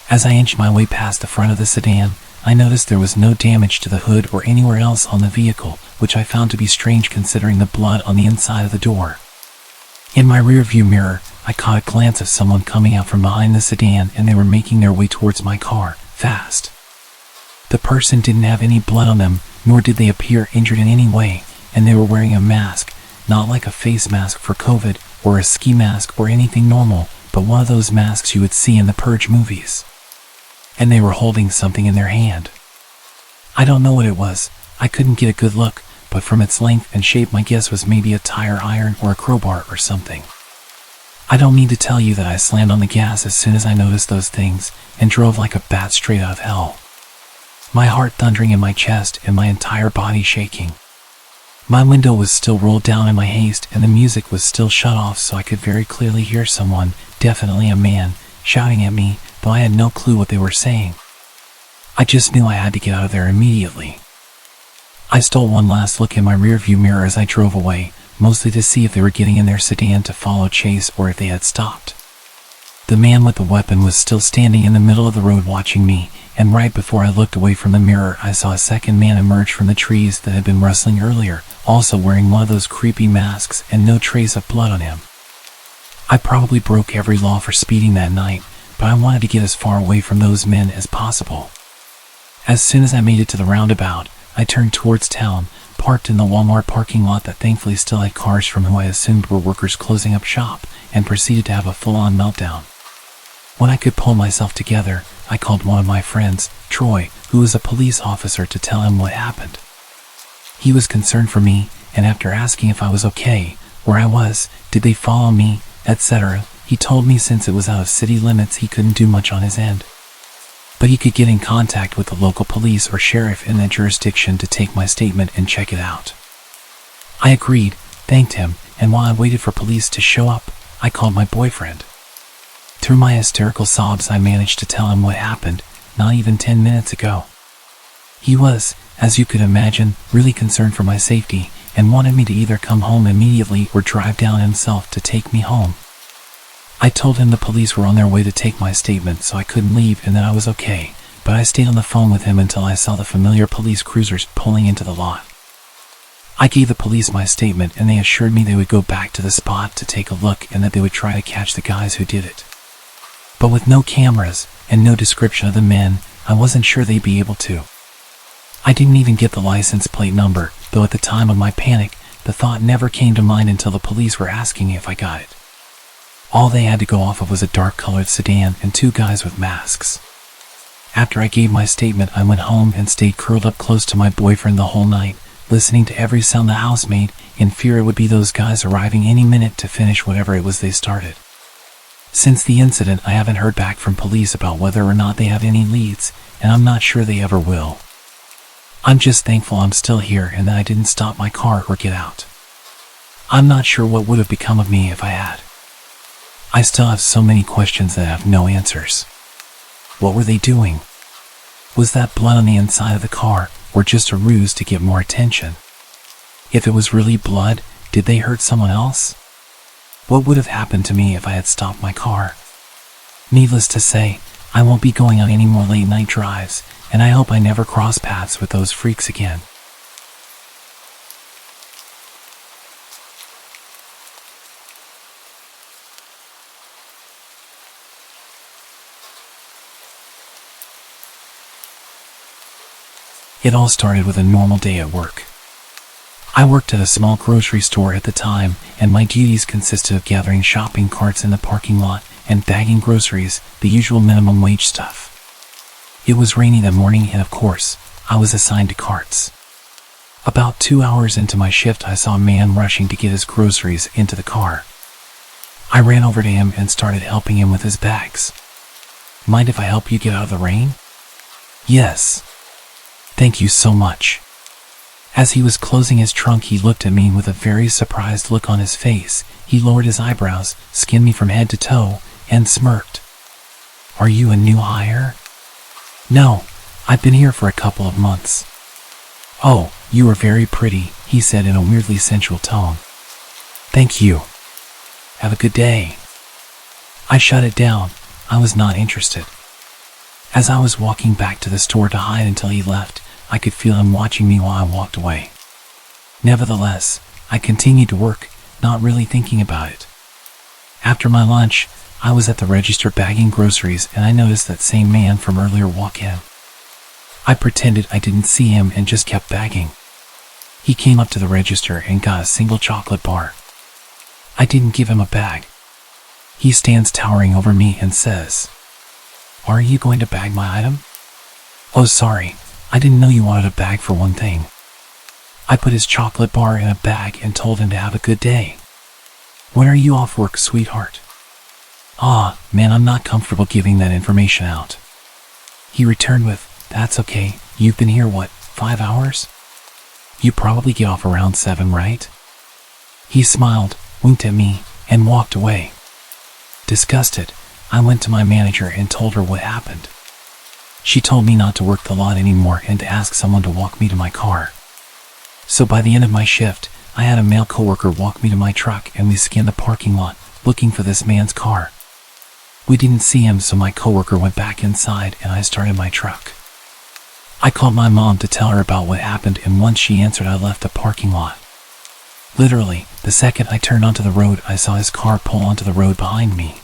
[SPEAKER 1] As I inched my way past the front of the sedan, I noticed there was no damage to the hood or anywhere else on the vehicle, which I found to be strange considering the blood on the inside of the door. In my rearview mirror, I caught a glance of someone coming out from behind the sedan, and they were making their way towards my car, fast. The person didn't have any blood on them, nor did they appear injured in any way, and they were wearing a mask, not like a face mask for COVID, or a ski mask or anything normal, but one of those masks you would see in the Purge movies. And they were holding something in their hand. I don't know what it was, I couldn't get a good look, but from its length and shape my guess was maybe a tire iron or a crowbar or something. I don't need to tell you that I slammed on the gas as soon as I noticed those things, and drove like a bat straight out of hell. My heart thundering in my chest and my entire body shaking. My window was still rolled down in my haste, and the music was still shut off, so I could very clearly hear someone, definitely a man, shouting at me, though I had no clue what they were saying. I just knew I had to get out of there immediately. I stole one last look in my rearview mirror as I drove away, mostly to see if they were getting in their sedan to follow chase or if they had stopped. The man with the weapon was still standing in the middle of the road watching me, and right before I looked away from the mirror I saw a second man emerge from the trees that had been rustling earlier, also wearing one of those creepy masks and no trace of blood on him. I probably broke every law for speeding that night, but I wanted to get as far away from those men as possible. As soon as I made it to the roundabout, I turned towards town, parked in the Walmart parking lot that thankfully still had cars from who I assumed were workers closing up shop, and proceeded to have a full-on meltdown. When I could pull myself together, I called one of my friends, Troy, who was a police officer, to tell him what happened. He was concerned for me, and after asking if I was okay, where I was, did they follow me, etc., he told me since it was out of city limits he couldn't do much on his end. But he could get in contact with the local police or sheriff in that jurisdiction to take my statement and check it out. I agreed, thanked him, and while I waited for police to show up, I called my boyfriend. Through my hysterical sobs I managed to tell him what happened, not even 10 minutes ago. He was, as you could imagine, really concerned for my safety, and wanted me to either come home immediately or drive down himself to take me home. I told him the police were on their way to take my statement, so I couldn't leave and that I was okay, but I stayed on the phone with him until I saw the familiar police cruisers pulling into the lot. I gave the police my statement, and they assured me they would go back to the spot to take a look and that they would try to catch the guys who did it. But with no cameras and no description of the men, I wasn't sure they'd be able to. I didn't even get the license plate number, though at the time of my panic, the thought never came to mind until the police were asking if I got it. All they had to go off of was a dark-colored sedan and two guys with masks. After I gave my statement, I went home and stayed curled up close to my boyfriend the whole night, listening to every sound the house made, in fear it would be those guys arriving any minute to finish whatever it was they started. Since the incident, I haven't heard back from police about whether or not they have any leads, and I'm not sure they ever will. I'm just thankful I'm still here and that I didn't stop my car or get out. I'm not sure what would have become of me if I had. I still have so many questions that have no answers. What were they doing? Was that blood on the inside of the car, or just a ruse to get more attention? If it was really blood, did they hurt someone else? What would have happened to me if I had stopped my car? Needless to say, I won't be going on any more late night drives, and I hope I never cross paths with those freaks again. It all started with a normal day at work. I worked at a small grocery store at the time, and my duties consisted of gathering shopping carts in the parking lot and bagging groceries, the usual minimum wage stuff. It was rainy that morning, and of course, I was assigned to carts. About 2 hours into my shift, I saw a man rushing to get his groceries into the car. I ran over to him and started helping him with his bags. Mind if I help you get out of the rain? Yes. Thank you so much. As he was closing his trunk, he looked at me with a very surprised look on his face. He lowered his eyebrows, skinned me from head to toe, and smirked. Are you a new hire? No, I've been here for a couple of months. Oh, you are very pretty, he said in a weirdly sensual tone. Thank you. Have a good day. I shut it down. I was not interested. As I was walking back to the store to hide until he left, I could feel him watching me while I walked away. Nevertheless, I continued to work, not really thinking about it. After my lunch, I was at the register bagging groceries, and I noticed that same man from earlier walk in. I pretended I didn't see him and just kept bagging. He came up to the register and got a single chocolate bar. I didn't give him a bag. He stands towering over me and says, "Are you going to bag my item?" "Oh, sorry. I didn't know you wanted a bag for one thing." I put his chocolate bar in a bag and told him to have a good day. "When are you off work, sweetheart?" "Ah, man, I'm not comfortable giving that information out." He returned with, "That's okay. You've been here, what, 5 hours? You probably get off around 7, right?" He smiled, winked at me, and walked away. Disgusted, I went to my manager and told her what happened. She told me not to work the lot anymore and to ask someone to walk me to my car. So by the end of my shift, I had a male coworker walk me to my truck, and we scanned the parking lot, looking for this man's car. We didn't see him, so my coworker went back inside and I started my truck. I called my mom to tell her about what happened, and once she answered, I left the parking lot. Literally, the second I turned onto the road, I saw his car pull onto the road behind me.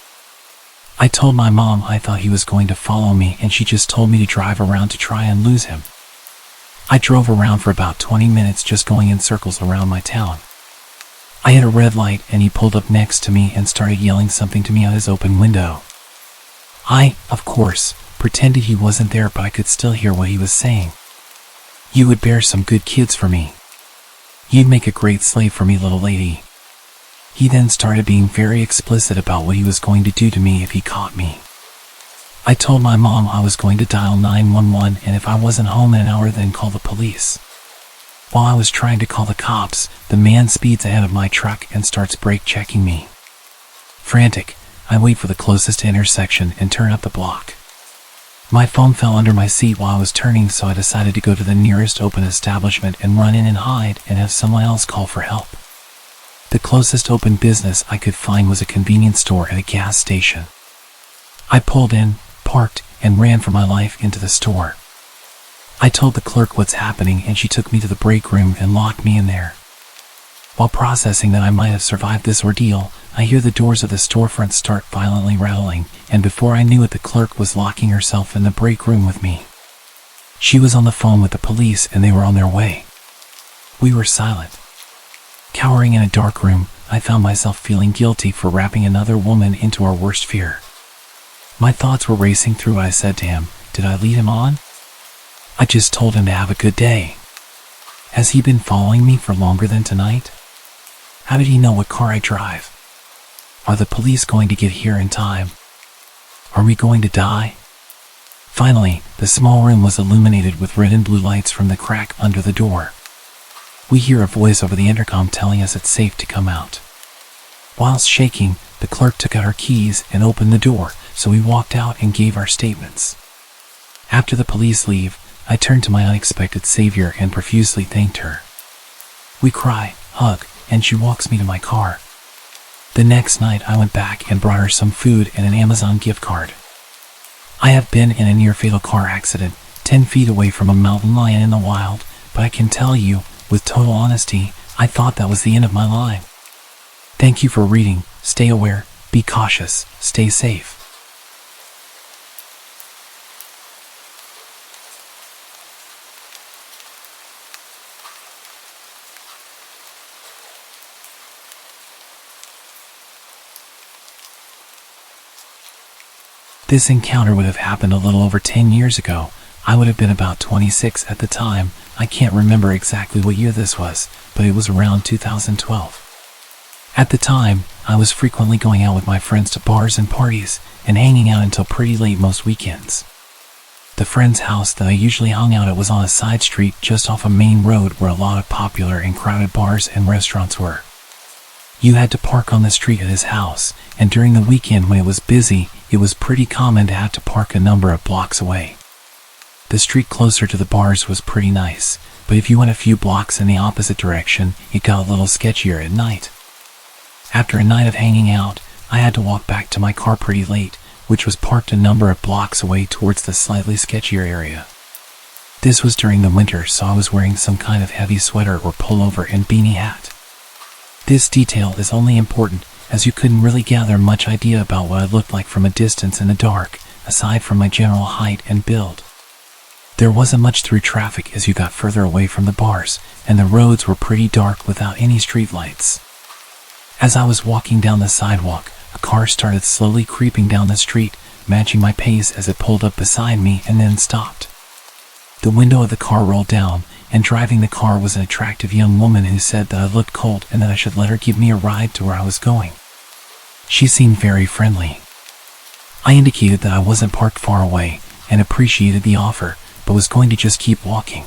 [SPEAKER 1] I told my mom I thought he was going to follow me, and she just told me to drive around to try and lose him. I drove around for about 20 minutes, just going in circles around my town. I hit a red light and he pulled up next to me and started yelling something to me out his open window. I, of course, pretended he wasn't there, but I could still hear what he was saying. "You would bear some good kids for me. You'd make a great slave for me, little lady." He then started being very explicit about what he was going to do to me if he caught me. I told my mom I was going to dial 911, and if I wasn't home in an hour, then call the police. While I was trying to call the cops, the man speeds ahead of my truck and starts brake checking me. Frantic, I wait for the closest intersection and turn up the block. My phone fell under my seat while I was turning, so I decided to go to the nearest open establishment and run in and hide and have someone else call for help. The closest open business I could find was a convenience store and a gas station. I pulled in, parked, and ran for my life into the store. I told the clerk what's happening, and she took me to the break room and locked me in there. While processing that I might have survived this ordeal, I hear the doors of the storefront start violently rattling, and before I knew it, the clerk was locking herself in the break room with me. She was on the phone with the police, and they were on their way. We were silent. Cowering in a dark room, I found myself feeling guilty for wrapping another woman into our worst fear. My thoughts were racing through. I said to him, Did I lead him on? I just told him to have a good day. Has he been following me for longer than tonight? How did he know what car I drive? Are the police going to get here in time? Are we going to die? Finally, the small room was illuminated with red and blue lights from the crack under the door. We hear a voice over the intercom telling us it's safe to come out. Whilst shaking, the clerk took out her keys and opened the door, so we walked out and gave our statements. After the police leave, I turned to my unexpected savior and profusely thanked her. We cry, hug, and she walks me to my car. The next night I went back and brought her some food and an Amazon gift card. I have been in a near-fatal car accident, 10 feet away from a mountain lion in the wild, but I can tell you, with total honesty, I thought that was the end of my line. Thank you for reading. Stay aware, be cautious, stay safe. This encounter would have happened a little over 10 years ago. I would have been about 26 at the time. I can't remember exactly what year this was, but it was around 2012. At the time, I was frequently going out with my friends to bars and parties, and hanging out until pretty late most weekends. The friend's house that I usually hung out at was on a side street just off a main road where a lot of popular and crowded bars and restaurants were. You had to park on the street at his house, and during the weekend when it was busy, it was pretty common to have to park a number of blocks away. The street closer to the bars was pretty nice, but if you went a few blocks in the opposite direction, it got a little sketchier at night. After a night of hanging out, I had to walk back to my car pretty late, which was parked a number of blocks away towards the slightly sketchier area. This was during the winter, so I was wearing some kind of heavy sweater or pullover and beanie hat. This detail is only important as you couldn't really gather much idea about what I looked like from a distance in the dark, aside from my general height and build. There wasn't much through traffic as you got further away from the bars, and the roads were pretty dark without any street lights. As I was walking down the sidewalk, a car started slowly creeping down the street, matching my pace as it pulled up beside me and then stopped. The window of the car rolled down, and driving the car was an attractive young woman who said that I looked cold and that I should let her give me a ride to where I was going. She seemed very friendly. I indicated that I wasn't parked far away and appreciated the offer, but was going to just keep walking.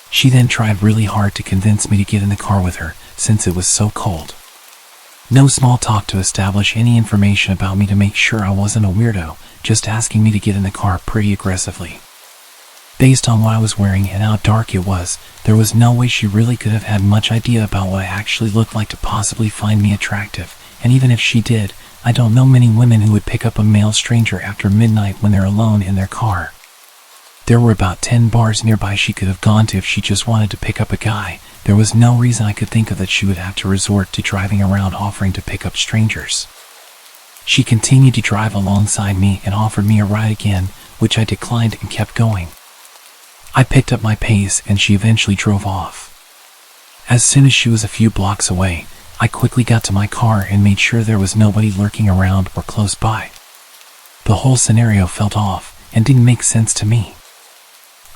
[SPEAKER 1] She then tried really hard to convince me to get in the car with her, since it was so cold. No small talk to establish any information about me to make sure I wasn't a weirdo, just asking me to get in the car pretty aggressively. Based on what I was wearing and how dark it was, there was no way she really could have had much idea about what I actually looked like to possibly find me attractive, and even if she did, I don't know many women who would pick up a male stranger after midnight when they're alone in their car. There were about 10 bars nearby she could have gone to if she just wanted to pick up a guy. There was no reason I could think of that she would have to resort to driving around offering to pick up strangers. She continued to drive alongside me and offered me a ride again, which I declined and kept going. I picked up my pace and she eventually drove off. As soon as she was a few blocks away, I quickly got to my car and made sure there was nobody lurking around or close by. The whole scenario felt off and didn't make sense to me.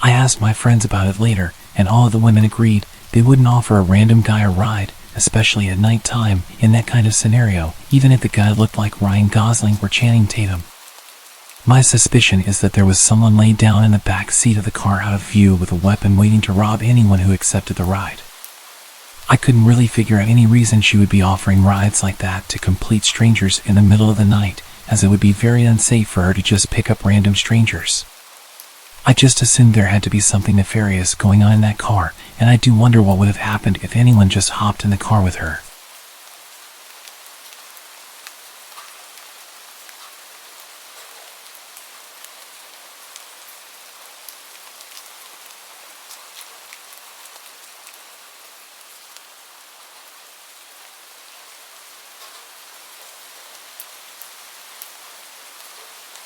[SPEAKER 1] I asked my friends about it later, and all of the women agreed they wouldn't offer a random guy a ride, especially at night time, in that kind of scenario, even if the guy looked like Ryan Gosling or Channing Tatum. My suspicion is that there was someone laid down in the back seat of the car out of view with a weapon waiting to rob anyone who accepted the ride. I couldn't really figure out any reason she would be offering rides like that to complete strangers in the middle of the night, as it would be very unsafe for her to just pick up random strangers. I just assumed there had to be something nefarious going on in that car, and I do wonder what would have happened if anyone just hopped in the car with her.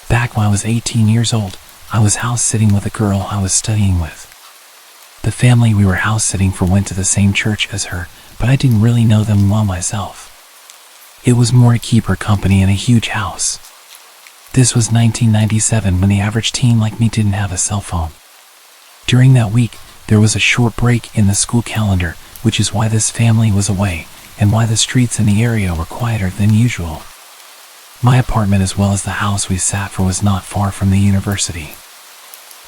[SPEAKER 1] Back when I was 18 years old, I was house-sitting with a girl I was studying with. The family we were house-sitting for went to the same church as her, but I didn't really know them well myself. It was more to keep her company in a huge house. This was 1997, when the average teen like me didn't have a cell phone. During that week, there was a short break in the school calendar, which is why this family was away, and why the streets in the area were quieter than usual. My apartment, as well as the house we sat for, was not far from the university.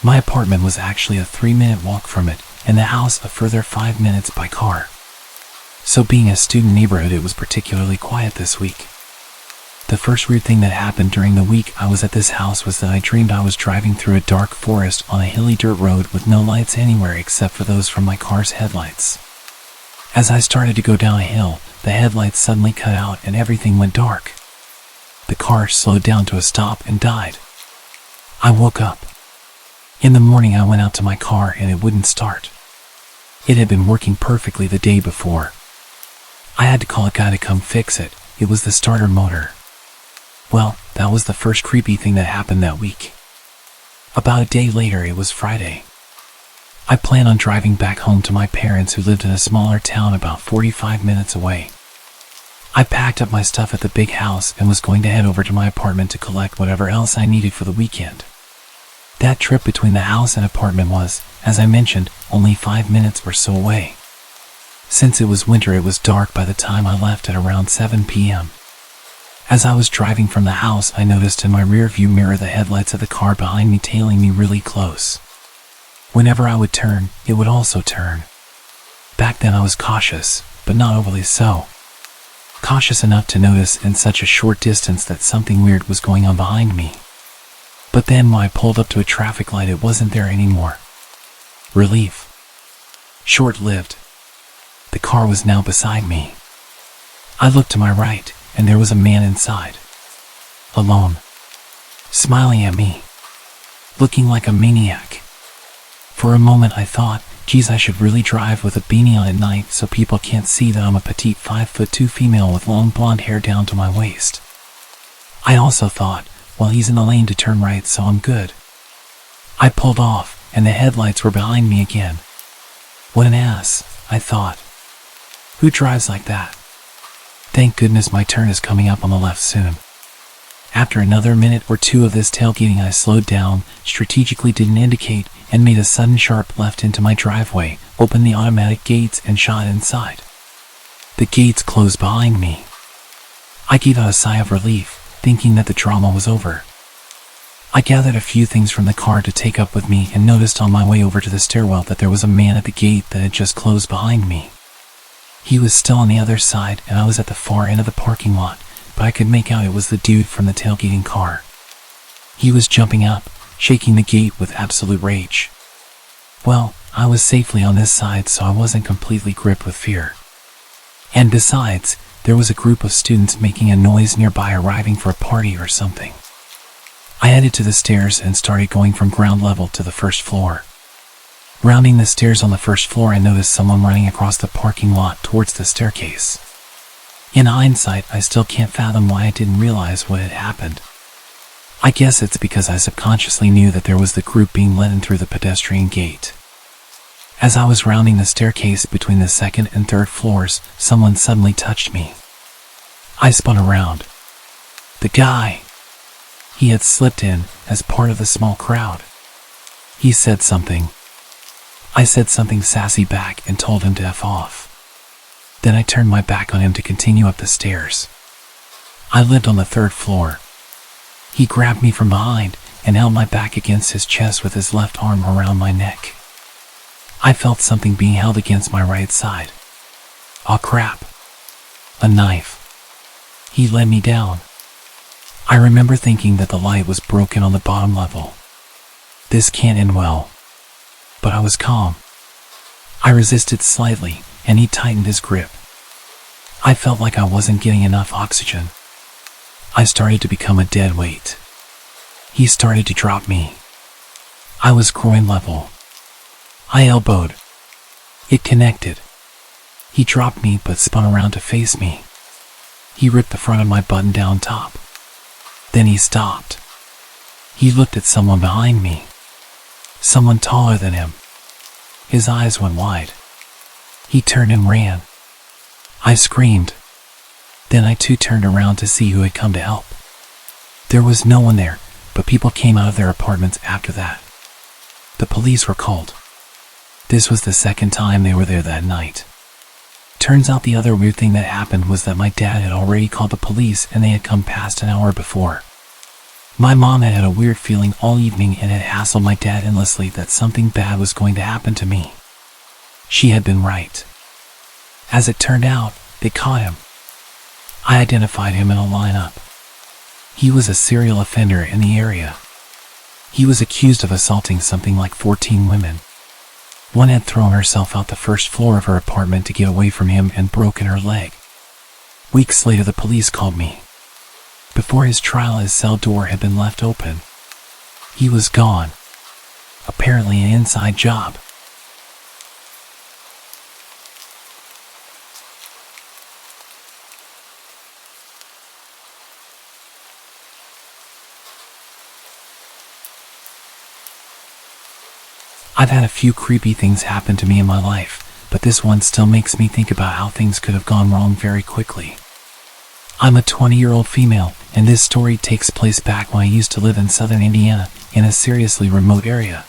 [SPEAKER 1] My apartment was actually a 3-minute walk from it, and the house a further 5 minutes by car. So being a student neighborhood, it was particularly quiet this week. The first weird thing that happened during the week I was at this house was that I dreamed I was driving through a dark forest on a hilly dirt road with no lights anywhere except for those from my car's headlights. As I started to go down a hill, the headlights suddenly cut out and everything went dark. The car slowed down to a stop and died. I woke up. In the morning, I went out to my car and it wouldn't start. It had been working perfectly the day before. I had to call a guy to come fix it. It was the starter motor. Well, that was the first creepy thing that happened that week. About a day later, it was Friday. I planned on driving back home to my parents, who lived in a smaller town about 45 minutes away. I packed up my stuff at the big house and was going to head over to my apartment to collect whatever else I needed for the weekend. That trip between the house and apartment was, as I mentioned, only 5 minutes or so away. Since it was winter, it was dark by the time I left at around 7 p.m. As I was driving from the house, I noticed in my rear-view mirror the headlights of the car behind me tailing me really close. Whenever I would turn, it would also turn. Back then I was cautious, but not overly so. Cautious enough to notice in such a short distance that something weird was going on behind me. But then when I pulled up to a traffic light, it wasn't there anymore. Relief. Short-lived. The car was now beside me. I looked to my right, and there was a man inside. Alone. Smiling at me. Looking like a maniac. For a moment I thought, geez, I should really drive with a beanie on at night so people can't see that I'm a petite 5'2" female with long blonde hair down to my waist. I also thought, well, he's in the lane to turn right, so I'm good. I pulled off, and the headlights were behind me again. What an ass, I thought. Who drives like that? Thank goodness my turn is coming up on the left soon. After another minute or two of this tailgating, I slowed down, strategically didn't indicate, and made a sudden sharp left into my driveway, opened the automatic gates and shot inside. The gates closed behind me. I gave out a sigh of relief, thinking that the drama was over. I gathered a few things from the car to take up with me and noticed on my way over to the stairwell that there was a man at the gate that had just closed behind me. He was still on the other side, and I was at the far end of the parking lot, but I could make out it was the dude from the tailgating car. He was jumping up, shaking the gate with absolute rage. Well, I was safely on this side, so I wasn't completely gripped with fear. And besides, there was a group of students making a noise nearby, arriving for a party or something. I headed to the stairs and started going from ground level to the first floor. Rounding the stairs on the first floor, I noticed someone running across the parking lot towards the staircase. In hindsight, I still can't fathom why I didn't realize what had happened. I guess it's because I subconsciously knew that there was the group being let in through the pedestrian gate. As I was rounding the staircase between the second and third floors, someone suddenly touched me. I spun around. The guy. He had slipped in as part of the small crowd. He said something. I said something sassy back and told him to F off. Then I turned my back on him to continue up the stairs. I lived on the third floor. He grabbed me from behind and held my back against his chest with his left arm around my neck. I felt something being held against my right side. Aw, crap. A knife. He led me down. I remember thinking that the light was broken on the bottom level. This can't end well. But I was calm. I resisted slightly, and he tightened his grip. I felt like I wasn't getting enough oxygen. I started to become a dead weight. He started to drop me. I was groin level. I elbowed. It connected. He dropped me but spun around to face me. He ripped the front of my button-down top. Then he stopped. He looked at someone behind me. Someone taller than him. His eyes went wide. He turned and ran. I screamed. Then I too turned around to see who had come to help. There was no one there, but people came out of their apartments after that. The police were called. This was the second time they were there that night. Turns out the other weird thing that happened was that my dad had already called the police and they had come past an hour before. My mom had had a weird feeling all evening and had hassled my dad endlessly that something bad was going to happen to me. She had been right. As it turned out, they caught him. I identified him in a lineup. He was a serial offender in the area. He was accused of assaulting something like 14 women. One had thrown herself out the first floor of her apartment to get away from him and broken her leg. Weeks later, the police called me. Before his trial, his cell door had been left open. He was gone. Apparently an inside job. I've had a few creepy things happen to me in my life, but this one still makes me think about how things could have gone wrong very quickly. I'm a 20-year-old female, and this story takes place back when I used to live in southern Indiana, in a seriously remote area.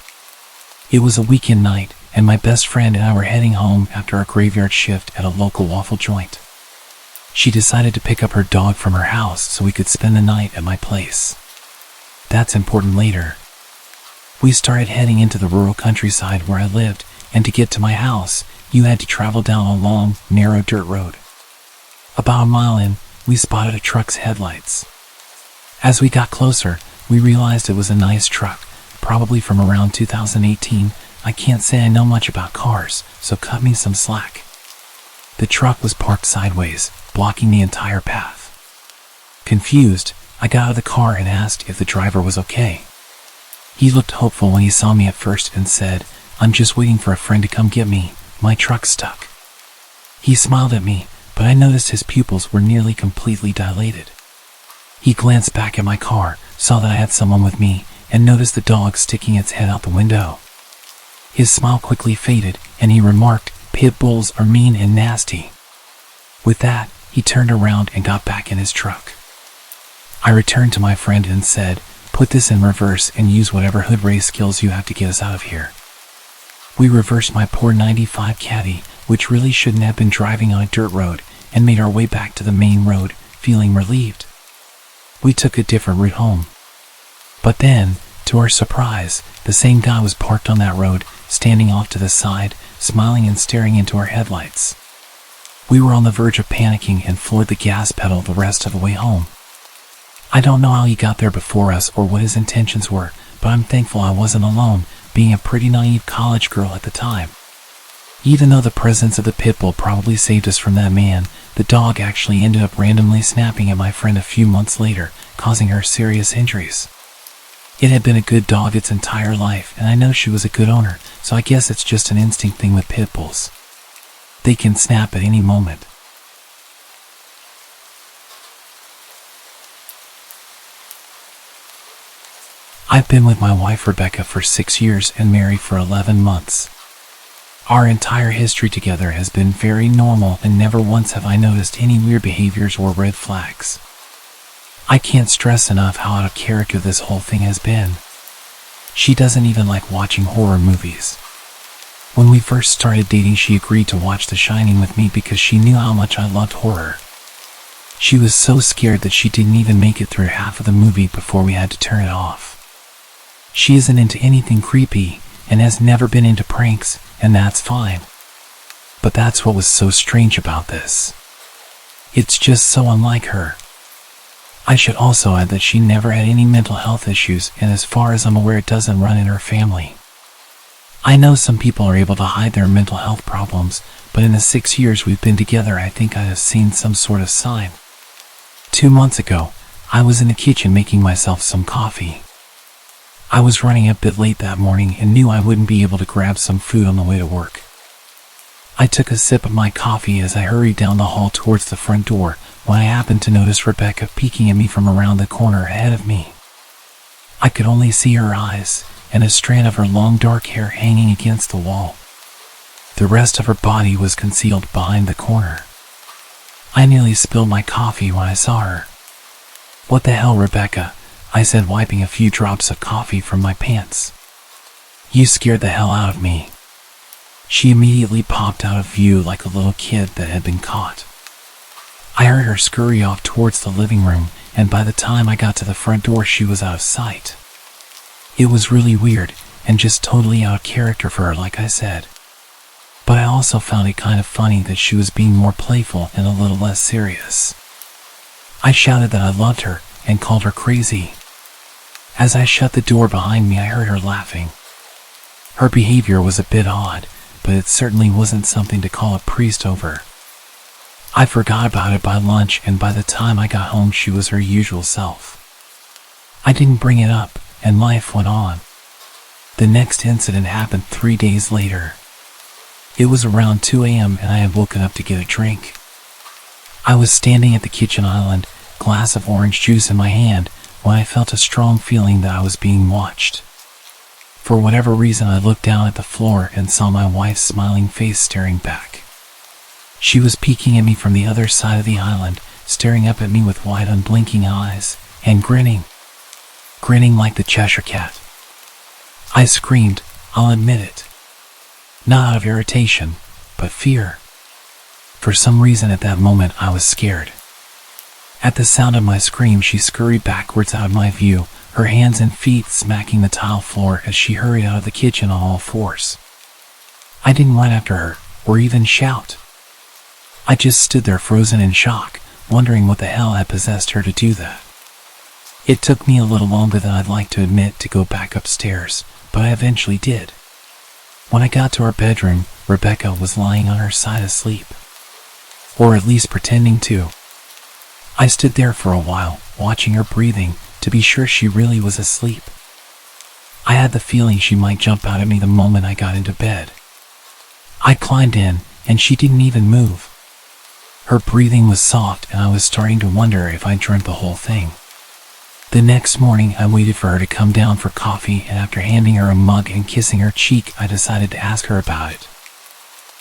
[SPEAKER 1] It was a weekend night, and my best friend and I were heading home after our graveyard shift at a local waffle joint. She decided to pick up her dog from her house so we could spend the night at my place. That's important later. We started heading into the rural countryside where I lived, and to get to my house, you had to travel down a long, narrow dirt road. About a mile in, we spotted a truck's headlights. As we got closer, we realized it was a nice truck, probably from around 2018. I can't say I know much about cars, so cut me some slack. The truck was parked sideways, blocking the entire path. Confused, I got out of the car and asked if the driver was okay. He looked hopeful when he saw me at first and said, "I'm just waiting for a friend to come get me. My truck's stuck." He smiled at me, but I noticed his pupils were nearly completely dilated. He glanced back at my car, saw that I had someone with me, and noticed the dog sticking its head out the window. His smile quickly faded, and he remarked, "Pit bulls are mean and nasty." With that, he turned around and got back in his truck. I returned to my friend and said, "Put this in reverse and use whatever hood race skills you have to get us out of here." We reversed my poor 95 Caddy, which really shouldn't have been driving on a dirt road, and made our way back to the main road, feeling relieved. We took a different route home. But then, to our surprise, the same guy was parked on that road, standing off to the side, smiling and staring into our headlights. We were on the verge of panicking and floored the gas pedal the rest of the way home. I don't know how he got there before us or what his intentions were, but I'm thankful I wasn't alone, being a pretty naive college girl at the time. Even though the presence of the pit bull probably saved us from that man, the dog actually ended up randomly snapping at my friend a few months later, causing her serious injuries. It had been a good dog its entire life, and I know she was a good owner, so I guess it's just an instinct thing with pit bulls. They can snap at any moment. I've been with my wife Rebecca for 6 years and married for 11 months. Our entire history together has been very normal, and never once have I noticed any weird behaviors or red flags. I can't stress enough how out of character this whole thing has been. She doesn't even like watching horror movies. When we first started dating, she agreed to watch The Shining with me because she knew how much I loved horror. She was so scared that she didn't even make it through half of the movie before we had to turn it off. She isn't into anything creepy, and has never been into pranks, and that's fine. But that's what was so strange about this. It's just so unlike her. I should also add that she never had any mental health issues, and as far as I'm aware, it doesn't run in her family. I know some people are able to hide their mental health problems, but in the 6 years we've been together, I think I have seen some sort of sign. 2 months ago, I was in the kitchen making myself some coffee. I was running a bit late that morning and knew I wouldn't be able to grab some food on the way to work. I took a sip of my coffee as I hurried down the hall towards the front door when I happened to notice Rebecca peeking at me from around the corner ahead of me. I could only see her eyes and a strand of her long dark hair hanging against the wall. The rest of her body was concealed behind the corner. I nearly spilled my coffee when I saw her. "What the hell, Rebecca?" I said, wiping a few drops of coffee from my pants. You scared the hell out of me. She immediately popped out of view like a little kid that had been caught. I heard her scurry off towards the living room, and by the time I got to the front door, she was out of sight. It was really weird, and just totally out of character for her, like I said. But I also found it kind of funny that she was being more playful and a little less serious. I shouted that I loved her and called her crazy. As I shut the door behind me, I heard her laughing. Her behavior was a bit odd, but it certainly wasn't something to call a priest over. I forgot about it by lunch, and by the time I got home, she was her usual self. I didn't bring it up, and life went on. The next incident happened 3 days later. It was around 2 a.m. and I had woken up to get a drink. I was standing at the kitchen island, glass of orange juice in my hand, when I felt a strong feeling that I was being watched. For whatever reason, I looked down at the floor and saw my wife's smiling face staring back. She was peeking at me from the other side of the island, staring up at me with wide, unblinking eyes, and grinning like the Cheshire Cat. I screamed, I'll admit it. Not out of irritation, but fear. For some reason at that moment I was scared. At the sound of my scream, she scurried backwards out of my view, her hands and feet smacking the tile floor as she hurried out of the kitchen on all fours. I didn't run after her, or even shout. I just stood there frozen in shock, wondering what the hell had possessed her to do that. It took me a little longer than I'd like to admit to go back upstairs, but I eventually did. When I got to our bedroom, Rebecca was lying on her side asleep. Or at least pretending to. I stood there for a while, watching her breathing, to be sure she really was asleep. I had the feeling she might jump out at me the moment I got into bed. I climbed in, and she didn't even move. Her breathing was soft, and I was starting to wonder if I'd dreamt the whole thing. The next morning, I waited for her to come down for coffee, and after handing her a mug and kissing her cheek, I decided to ask her about it.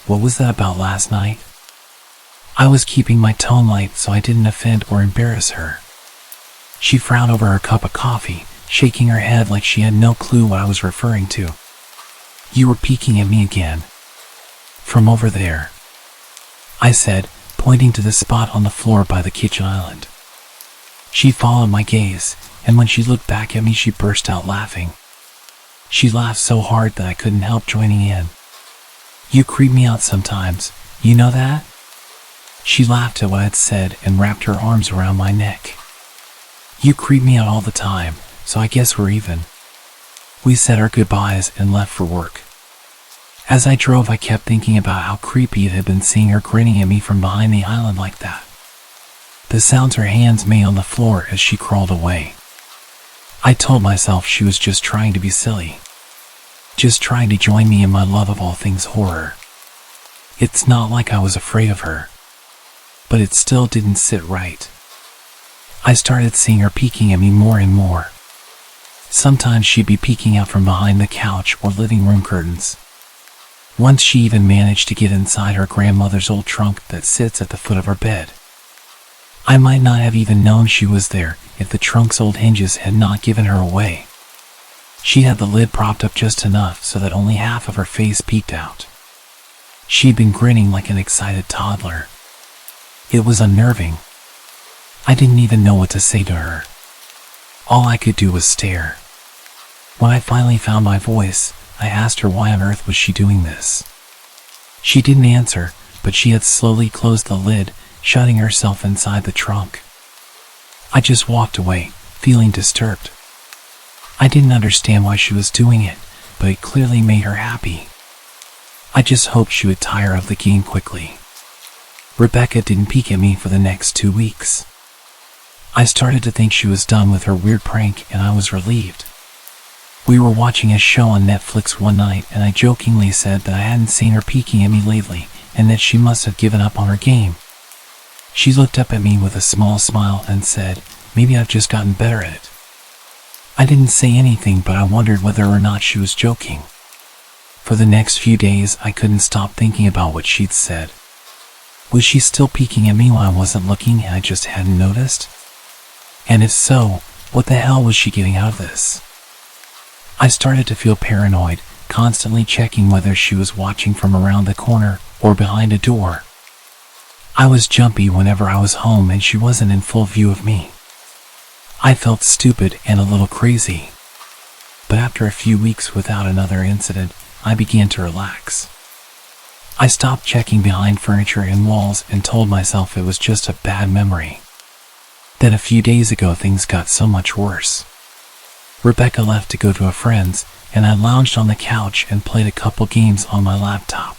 [SPEAKER 1] What was that about last night? I was keeping my tone light so I didn't offend or embarrass her. She frowned over her cup of coffee, shaking her head like she had no clue what I was referring to. You were peeking at me again. From over there, I said, pointing to the spot on the floor by the kitchen island. She followed my gaze, and when she looked back at me, she burst out laughing. She laughed so hard that I couldn't help joining in. You creep me out sometimes, you know that? She laughed at what I'd said and wrapped her arms around my neck. You creep me out all the time, so I guess we're even. We said our goodbyes and left for work. As I drove, I kept thinking about how creepy it had been seeing her grinning at me from behind the island like that. The sounds her hands made on the floor as she crawled away. I told myself she was just trying to be silly. Just trying to join me in my love of all things horror. It's not like I was afraid of her. But it still didn't sit right. I started seeing her peeking at me more and more. Sometimes she'd be peeking out from behind the couch or living room curtains. Once she even managed to get inside her grandmother's old trunk that sits at the foot of our bed. I might not have even known she was there if the trunk's old hinges had not given her away. She had the lid propped up just enough so that only half of her face peeked out. She'd been grinning like an excited toddler. It was unnerving. I didn't even know what to say to her. All I could do was stare. When I finally found my voice, I asked her why on earth was she doing this. She didn't answer, but she had slowly closed the lid, shutting herself inside the trunk. I just walked away, feeling disturbed. I didn't understand why she was doing it, but it clearly made her happy. I just hoped she would tire of the game quickly. Rebecca didn't peek at me for the next 2 weeks. I started to think she was done with her weird prank, and I was relieved. We were watching a show on Netflix one night, and I jokingly said that I hadn't seen her peeking at me lately, and that she must have given up on her game. She looked up at me with a small smile and said, "Maybe I've just gotten better at it." I didn't say anything, but I wondered whether or not she was joking. For the next few days, I couldn't stop thinking about what she'd said. Was she still peeking at me when I wasn't looking and I just hadn't noticed? And if so, What the hell was she getting out of this? I started to feel paranoid, constantly checking whether she was watching from around the corner or behind a door. I was jumpy whenever I was home and she wasn't in full view of me. I felt stupid and a little crazy. But after a few weeks without another incident, I began to relax. I stopped checking behind furniture and walls and told myself it was just a bad memory. Then a few days ago things got so much worse. Rebecca left to go to a friend's, and I lounged on the couch and played a couple games on my laptop.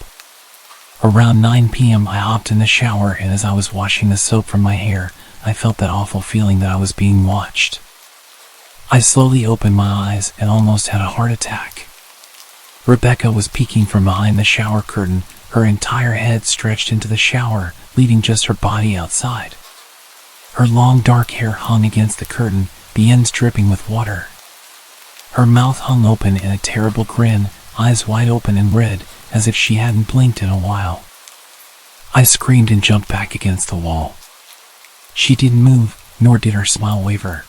[SPEAKER 1] Around 9 p.m. I hopped in the shower, and as I was washing the soap from my hair, I felt that awful feeling that I was being watched. I slowly opened my eyes and almost had a heart attack. Rebecca was peeking from behind the shower curtain, her entire head stretched into the shower, leaving just her body outside. Her long dark hair hung against the curtain, the ends dripping with water. Her mouth hung open in a terrible grin, eyes wide open and red, as if she hadn't blinked in a while. I screamed and jumped back against the wall. She didn't move, nor did her smile waver.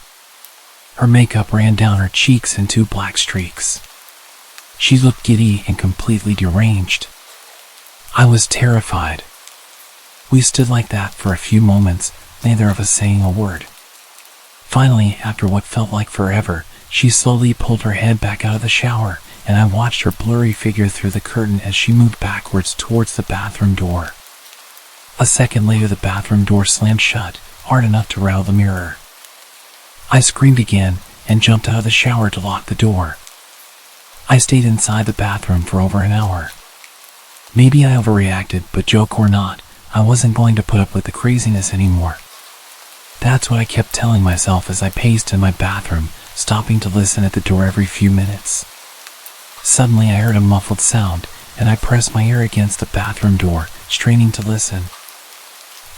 [SPEAKER 1] Her makeup ran down her cheeks in 2 black streaks. She looked giddy and completely deranged. I was terrified. We stood like that for a few moments, neither of us saying a word. Finally, after what felt like forever, she slowly pulled her head back out of the shower, and I watched her blurry figure through the curtain as she moved backwards towards the bathroom door. A second later, the bathroom door slammed shut, hard enough to rattle the mirror. I screamed again and jumped out of the shower to lock the door. I stayed inside the bathroom for over an hour. Maybe I overreacted, but joke or not, I wasn't going to put up with the craziness anymore. That's what I kept telling myself as I paced in my bathroom, stopping to listen at the door every few minutes. Suddenly I heard a muffled sound, and I pressed my ear against the bathroom door, straining to listen.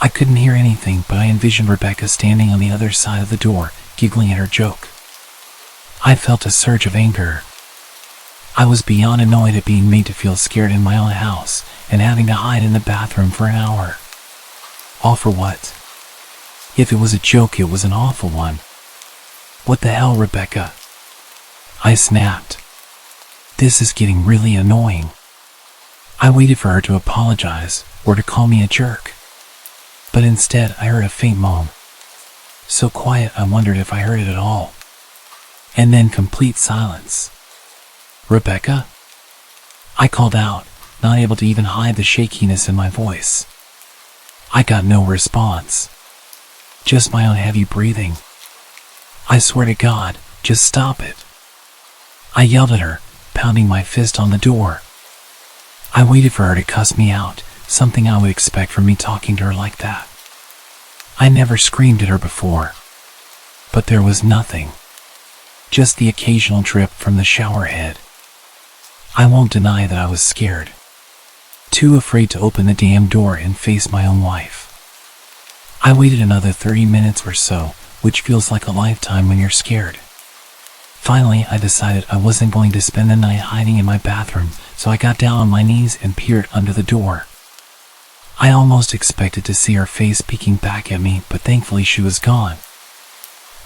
[SPEAKER 1] I couldn't hear anything, but I envisioned Rebecca standing on the other side of the door, giggling at her joke. I felt a surge of anger. I was beyond annoyed at being made to feel scared in my own house, and having to hide in the bathroom for an hour. All for what? If it was a joke, it was an awful one. What the hell, Rebecca? I snapped. This is getting really annoying. I waited for her to apologize, or to call me a jerk. But instead, I heard a faint moan. So quiet, I wondered if I heard it at all. And then complete silence. Rebecca? I called out, not able to even hide the shakiness in my voice. I got no response. Just my own heavy breathing. I swear to God, just stop it. I yelled at her, pounding my fist on the door. I waited for her to cuss me out, something I would expect from me talking to her like that. I never screamed at her before. But there was nothing. Just the occasional drip from the shower head. I won't deny that I was scared. Too afraid to open the damn door and face my own wife. I waited another 30 minutes or so, which feels like a lifetime when you're scared. Finally, I decided I wasn't going to spend the night hiding in my bathroom, so I got down on my knees and peered under the door. I almost expected to see her face peeking back at me, but thankfully she was gone.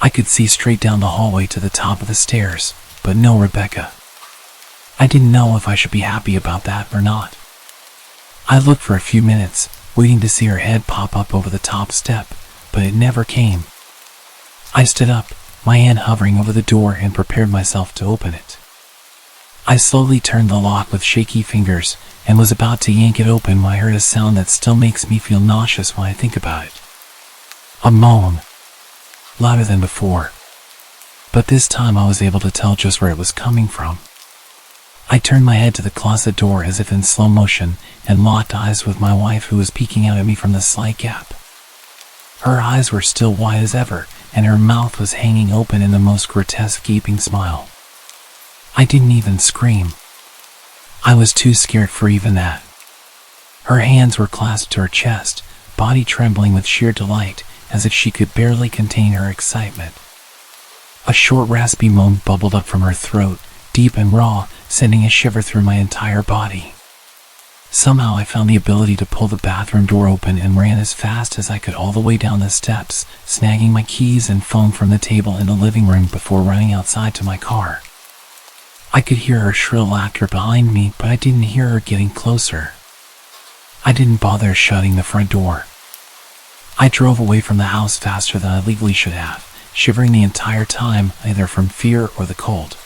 [SPEAKER 1] I could see straight down the hallway to the top of the stairs, but no Rebecca. I didn't know if I should be happy about that or not. I looked for a few minutes, waiting to see her head pop up over the top step, but it never came. I stood up, my hand hovering over the door, and prepared myself to open it. I slowly turned the lock with shaky fingers and was about to yank it open when I heard a sound that still makes me feel nauseous when I think about it. A moan. Louder than before. But this time I was able to tell just where it was coming from. I turned my head to the closet door as if in slow motion and locked eyes with my wife, who was peeking out at me from the slight gap. Her eyes were still wide as ever, and her mouth was hanging open in the most grotesque gaping smile. I didn't even scream. I was too scared for even that. Her hands were clasped to her chest, body trembling with sheer delight, as if she could barely contain her excitement. A short raspy moan bubbled up from her throat, deep and raw, sending a shiver through my entire body. Somehow I found the ability to pull the bathroom door open and ran as fast as I could all the way down the steps, snagging my keys and phone from the table in the living room before running outside to my car. I could hear her shrill laughter behind me, but I didn't hear her getting closer. I didn't bother shutting the front door. I drove away from the house faster than I legally should have, shivering the entire time, either from fear or the cold.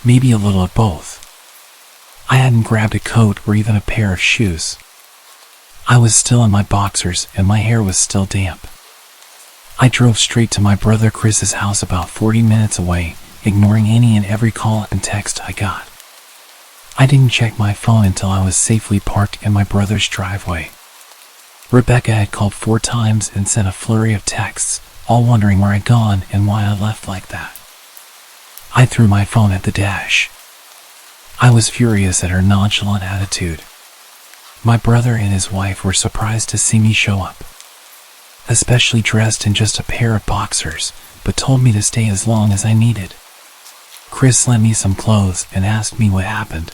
[SPEAKER 1] Maybe a little of both. I hadn't grabbed a coat or even a pair of shoes. I was still in my boxers and my hair was still damp. I drove straight to my brother Chris's house about 40 minutes away, ignoring any and every call and text I got. I didn't check my phone until I was safely parked in my brother's driveway. Rebecca had called 4 times and sent a flurry of texts, all wondering where I'd gone and why I left like that. I threw my phone at the dash. I was furious at her nonchalant attitude. My brother and his wife were surprised to see me show up, especially dressed in just a pair of boxers, but told me to stay as long as I needed. Chris lent me some clothes and asked me what happened.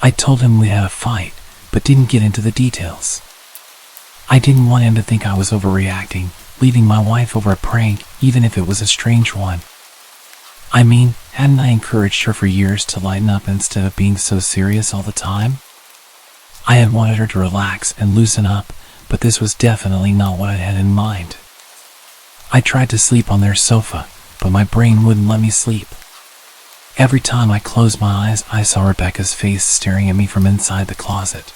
[SPEAKER 1] I told him we had a fight, but didn't get into the details. I didn't want him to think I was overreacting, leaving my wife over a prank, even if it was a strange one. I mean, hadn't I encouraged her for years to lighten up instead of being so serious all the time? I had wanted her to relax and loosen up, but this was definitely not what I had in mind. I tried to sleep on their sofa, but my brain wouldn't let me sleep. Every time I closed my eyes, I saw Rebecca's face staring at me from inside the closet.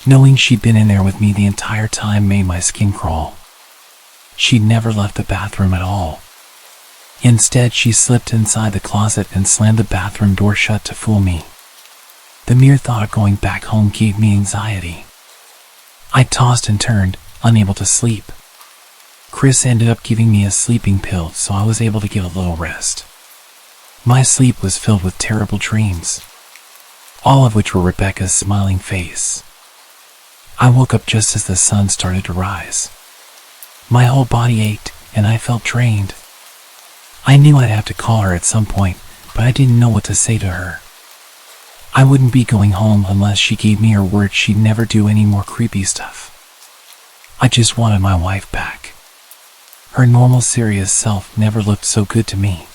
[SPEAKER 1] Knowing she'd been in there with me the entire time made my skin crawl. She'd never left the bathroom at all. Instead, she slipped inside the closet and slammed the bathroom door shut to fool me. The mere thought of going back home gave me anxiety. I tossed and turned, unable to sleep. Chris ended up giving me a sleeping pill, so I was able to get a little rest. My sleep was filled with terrible dreams, all of which were Rebecca's smiling face. I woke up just as the sun started to rise. My whole body ached, and I felt drained. I knew I'd have to call her at some point, but I didn't know what to say to her. I wouldn't be going home unless she gave me her word she'd never do any more creepy stuff. I just wanted my wife back. Her normal serious self never looked so good to me.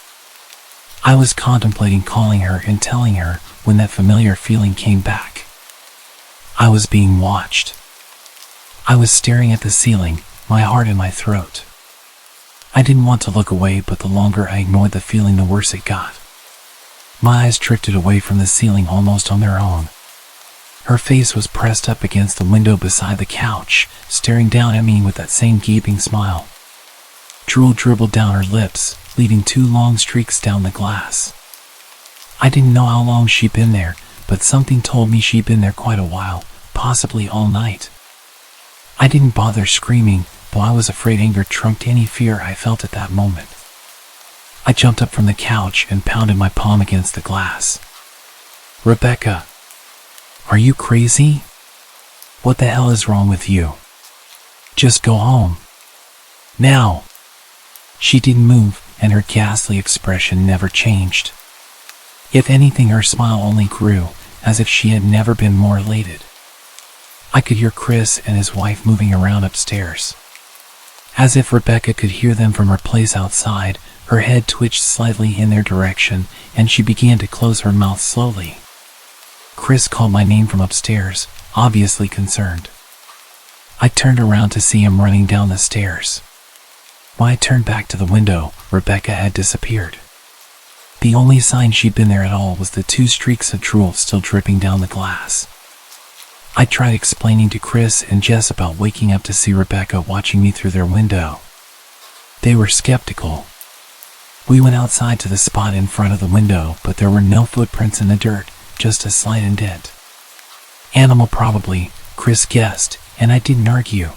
[SPEAKER 1] I was contemplating calling her and telling her when that familiar feeling came back. I was being watched. I was staring at the ceiling, my heart in my throat. I didn't want to look away, but the longer I ignored the feeling, the worse it got. My eyes drifted away from the ceiling almost on their own. Her face was pressed up against the window beside the couch, staring down at me with that same gaping smile. Drool dribbled down her lips, leaving 2 long streaks down the glass. I didn't know how long she'd been there, but something told me she'd been there quite a while, possibly all night. I didn't bother screaming, though I was afraid anger trumped any fear I felt at that moment. I jumped up from the couch and pounded my palm against the glass. "Rebecca, are you crazy? What the hell is wrong with you? Just go home. Now." She didn't move, and her ghastly expression never changed. If anything, her smile only grew, as if she had never been more elated. I could hear Chris and his wife moving around upstairs. As if Rebecca could hear them from her place outside, her head twitched slightly in their direction, and she began to close her mouth slowly. Chris called my name from upstairs, obviously concerned. I turned around to see him running down the stairs. When I turned back to the window, Rebecca had disappeared. The only sign she'd been there at all was the 2 streaks of drool still dripping down the glass. I tried explaining to Chris and Jess about waking up to see Rebecca watching me through their window. They were skeptical. We went outside to the spot in front of the window, but there were no footprints in the dirt, just a slight indent. Animal probably, Chris guessed, and I didn't argue.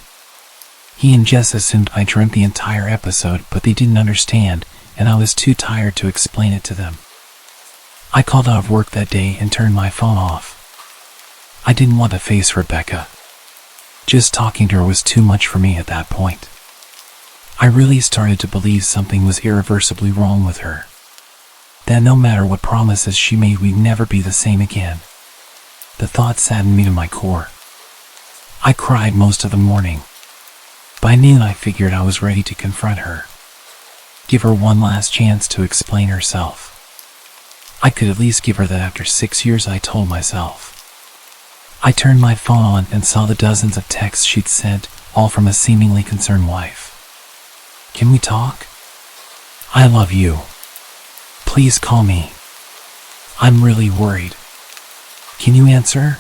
[SPEAKER 1] He and Jess assumed I dreamt the entire episode, but they didn't understand, and I was too tired to explain it to them. I called out of work that day and turned my phone off. I didn't want to face Rebecca. Just talking to her was too much for me at that point. I really started to believe something was irreversibly wrong with her. That no matter what promises she made, we'd never be the same again. The thought saddened me to my core. I cried most of the morning. By noon I figured I was ready to confront her. Give her one last chance to explain herself. I could at least give her that after 6 years, I told myself. I turned my phone on and saw the dozens of texts she'd sent, all from a seemingly concerned wife. Can we talk? I love you. Please call me. I'm really worried. Can you answer?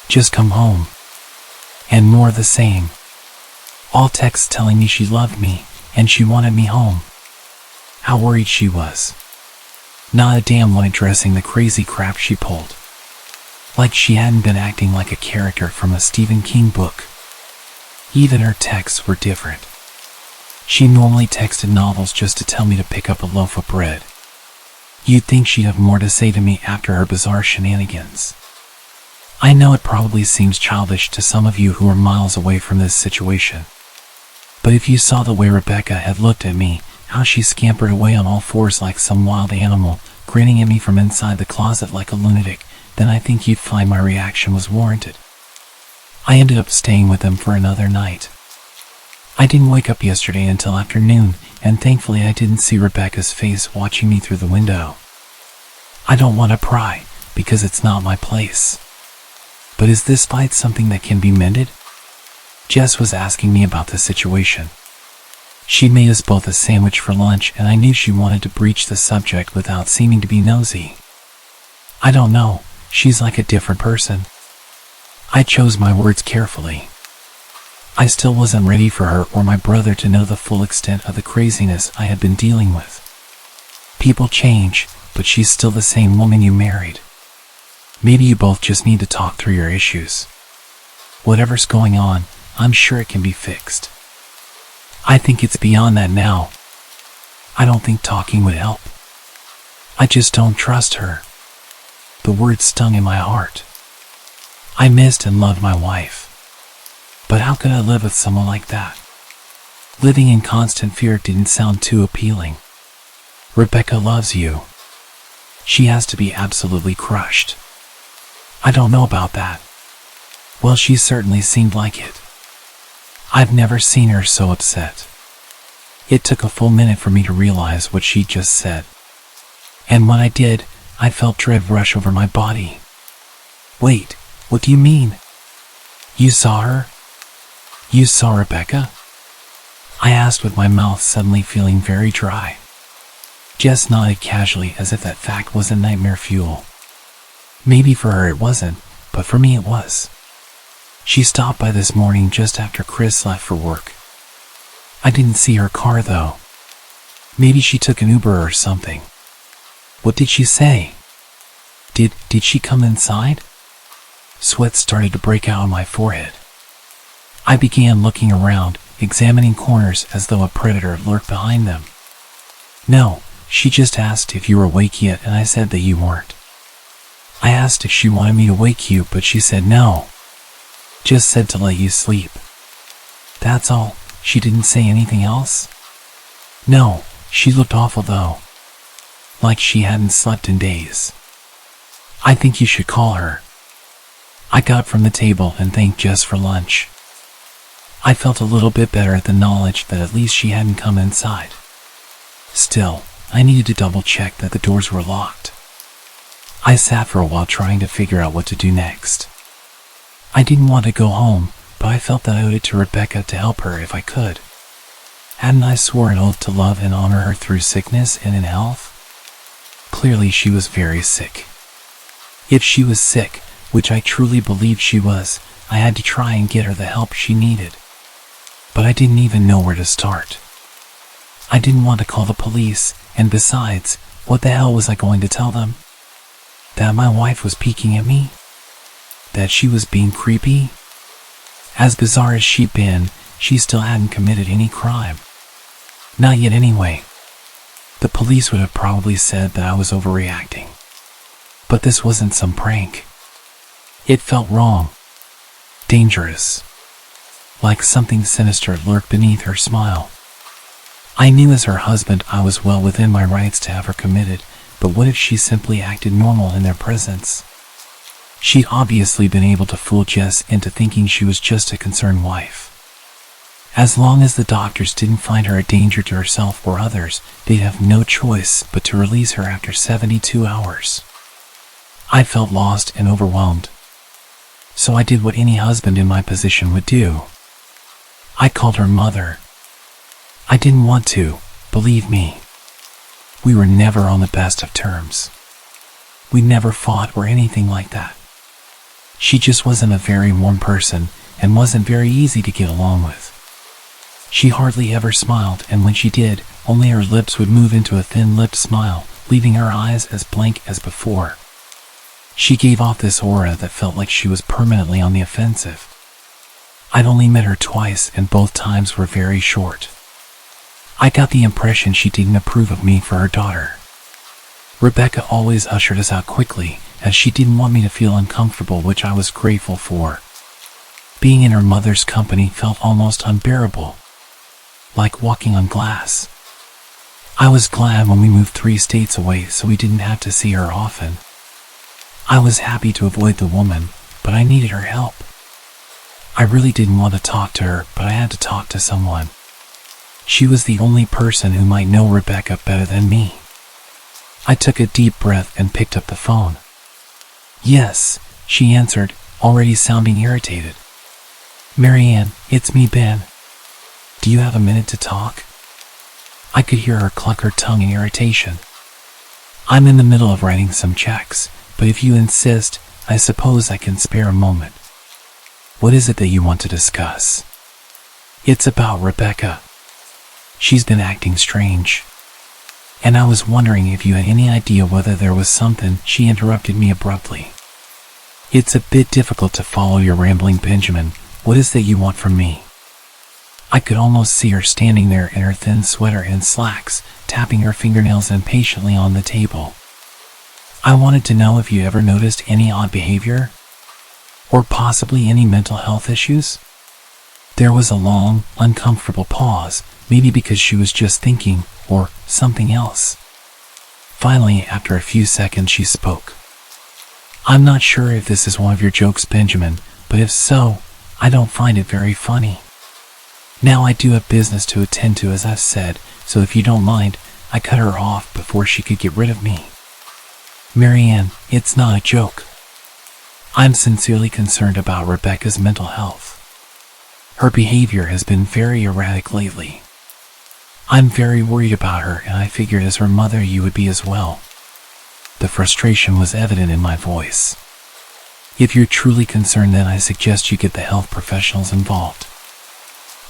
[SPEAKER 1] Just come home. And more of the same. All texts telling me she loved me and she wanted me home. How worried she was. Not a damn one addressing the crazy crap she pulled. Like she hadn't been acting like a character from a Stephen King book. Even her texts were different. She normally texted novels just to tell me to pick up a loaf of bread. You'd think she'd have more to say to me after her bizarre shenanigans. I know it probably seems childish to some of you who are miles away from this situation. But if you saw the way Rebecca had looked at me, how she scampered away on all fours like some wild animal, grinning at me from inside the closet like a lunatic, then I think you'd find my reaction was warranted. I ended up staying with them for another night. I didn't wake up yesterday until afternoon, and thankfully I didn't see Rebecca's face watching me through the window. I don't want to pry, because it's not my place. But is this fight something that can be mended? Jess was asking me about the situation. She made us both a sandwich for lunch, and I knew she wanted to breach the subject without seeming to be nosy. I don't know, she's like a different person. I chose my words carefully. I still wasn't ready for her or my brother to know the full extent of the craziness I had been dealing with. People change, but she's still the same woman you married. Maybe you both just need to talk through your issues. Whatever's going on, I'm sure it can be fixed. I think it's beyond that now. I don't think talking would help. I just don't trust her. The words stung in my heart. I missed and loved my wife. But how could I live with someone like that? Living in constant fear didn't sound too appealing. Rebecca loves you. She has to be absolutely crushed. I don't know about that. Well, she certainly seemed like it. I've never seen her so upset. It took a full minute for me to realize what she just said. And when I did, I felt dread rush over my body. Wait, what do you mean? You saw her? You saw Rebecca? I asked with my mouth suddenly feeling very dry. Jess nodded casually as if that fact wasn't nightmare fuel. Maybe for her it wasn't, but for me it was. She stopped by this morning just after Chris left for work. I didn't see her car though. Maybe she took an Uber or something. What did she say? Did she come inside? Sweat started to break out on my forehead. I began looking around, examining corners as though a predator lurked behind them. No, she just asked if you were awake yet, and I said that you weren't. I asked if she wanted me to wake you, but she said no. Just said to let you sleep. That's all. She didn't say anything else? No, she looked awful though. Like she hadn't slept in days. I think you should call her. I got from the table and thanked Jess for lunch. I felt a little bit better at the knowledge that at least she hadn't come inside. Still, I needed to double check that the doors were locked. I sat for a while trying to figure out what to do next. I didn't want to go home, but I felt that I owed it to Rebecca to help her if I could. Hadn't I sworn an oath to love and honor her through sickness and in health? Clearly she was very sick. If she was sick, which I truly believed she was, I had to try and get her the help she needed. But I didn't even know where to start. I didn't want to call the police, and besides, what the hell was I going to tell them? That my wife was peeking at me? That she was being creepy? As bizarre as she'd been, she still hadn't committed any crime. Not yet anyway. The police would have probably said that I was overreacting. But this wasn't some prank. It felt wrong. Dangerous. Like something sinister lurked beneath her smile. I knew as her husband I was well within my rights to have her committed, but what if she simply acted normal in their presence? She'd obviously been able to fool Jess into thinking she was just a concerned wife. As long as the doctors didn't find her a danger to herself or others, they'd have no choice but to release her after 72 hours. I felt lost and overwhelmed. So I did what any husband in my position would do. I called her mother. I didn't want to, believe me. We were never on the best of terms. We never fought or anything like that. She just wasn't a very warm person and wasn't very easy to get along with. She hardly ever smiled, and when she did, only her lips would move into a thin-lipped smile, leaving her eyes as blank as before. She gave off this aura that felt like she was permanently on the offensive. I'd only met her twice, and both times were very short. I got the impression she didn't approve of me for her daughter. Rebecca always ushered us out quickly, as she didn't want me to feel uncomfortable, which I was grateful for. Being in her mother's company felt almost unbearable, like walking on glass. I was glad when we moved 3 states away so we didn't have to see her often. I was happy to avoid the woman, but I needed her help. I really didn't want to talk to her, but I had to talk to someone. She was the only person who might know Rebecca better than me. I took a deep breath and picked up the phone. "Yes," she answered, already sounding irritated. "Marianne, it's me, Ben. Do you have a minute to talk?" I could hear her cluck her tongue in irritation. "I'm in the middle of writing some checks, but if you insist, I suppose I can spare a moment." "What is it that you want to discuss?" "It's about Rebecca. She's been acting strange. And I was wondering if you had any idea whether there was something." She interrupted me abruptly. "It's a bit difficult to follow your rambling, Benjamin. What is that you want from me?" I could almost see her standing there in her thin sweater and slacks, tapping her fingernails impatiently on the table. "I wanted to know if you ever noticed any odd behavior, or possibly any mental health issues." There was a long, uncomfortable pause, maybe because she was just thinking, or something else. Finally, after a few seconds, she spoke. "I'm not sure if this is one of your jokes, Benjamin, but if so, I don't find it very funny. Now I do have business to attend to, as I've said, so if you don't mind, I cut her off before she could get rid of me. Marianne, it's not a joke. I'm sincerely concerned about Rebecca's mental health. Her behavior has been very erratic lately. I'm very worried about her, and I figured as her mother you would be as well." The frustration was evident in my voice. "If you're truly concerned, then I suggest you get the health professionals involved.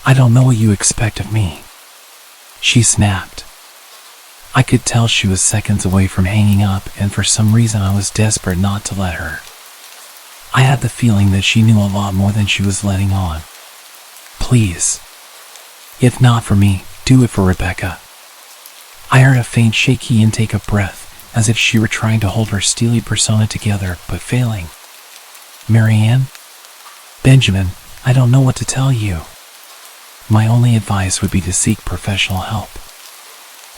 [SPEAKER 1] I don't know what you expect of me," she snapped. I could tell she was seconds away from hanging up, and for some reason I was desperate not to let her. I had the feeling that she knew a lot more than she was letting on. "Please, if not for me, do it for Rebecca." I heard a faint shaky intake of breath, as if she were trying to hold her steely persona together, but failing. "Marianne? Benjamin, I don't know what to tell you. My only advice would be to seek professional help.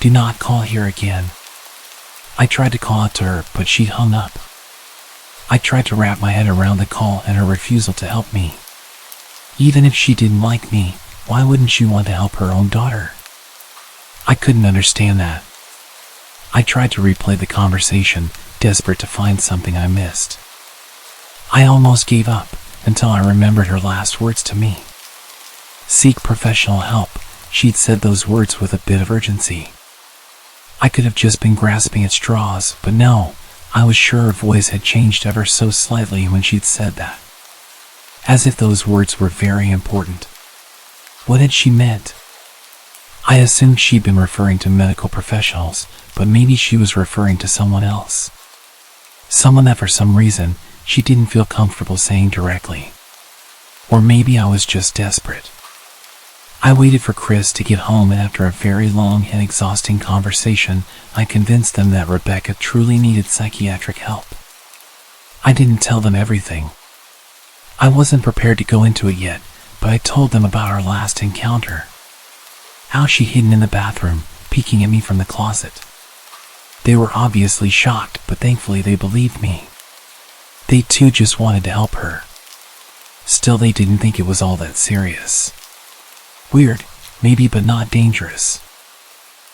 [SPEAKER 1] Do not call here again." I tried to call out to her, but she hung up. I tried to wrap my head around the call and her refusal to help me. Even if she didn't like me, why wouldn't she want to help her own daughter? I couldn't understand that. I tried to replay the conversation, desperate to find something I missed. I almost gave up, until I remembered her last words to me. Seek professional help. She'd said those words with a bit of urgency. I could have just been grasping at straws, but no, I was sure her voice had changed ever so slightly when she'd said that. As if those words were very important. What had she meant? I assumed she'd been referring to medical professionals, but maybe she was referring to someone else. Someone that for some reason she didn't feel comfortable saying directly. Or maybe I was just desperate. I waited for Chris to get home, and after a very long and exhausting conversation, I convinced them that Rebecca truly needed psychiatric help. I didn't tell them everything. I wasn't prepared to go into it yet, but I told them about our last encounter. How she'd hidden in the bathroom, peeking at me from the closet. They were obviously shocked, but thankfully they believed me. They too just wanted to help her. Still, they didn't think it was all that serious. Weird, maybe, but not dangerous.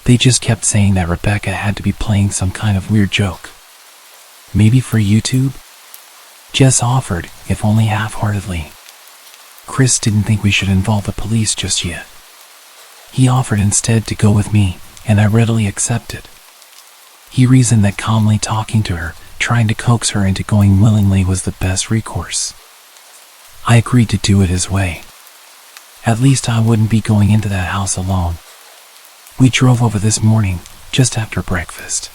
[SPEAKER 1] They just kept saying that Rebecca had to be playing some kind of weird joke. Maybe for YouTube? Jess offered, if only half-heartedly. Chris didn't think we should involve the police just yet. He offered instead to go with me, and I readily accepted. He reasoned that calmly talking to her, trying to coax her into going willingly, was the best recourse. I agreed to do it his way. At least I wouldn't be going into that house alone. We drove over this morning, just after breakfast.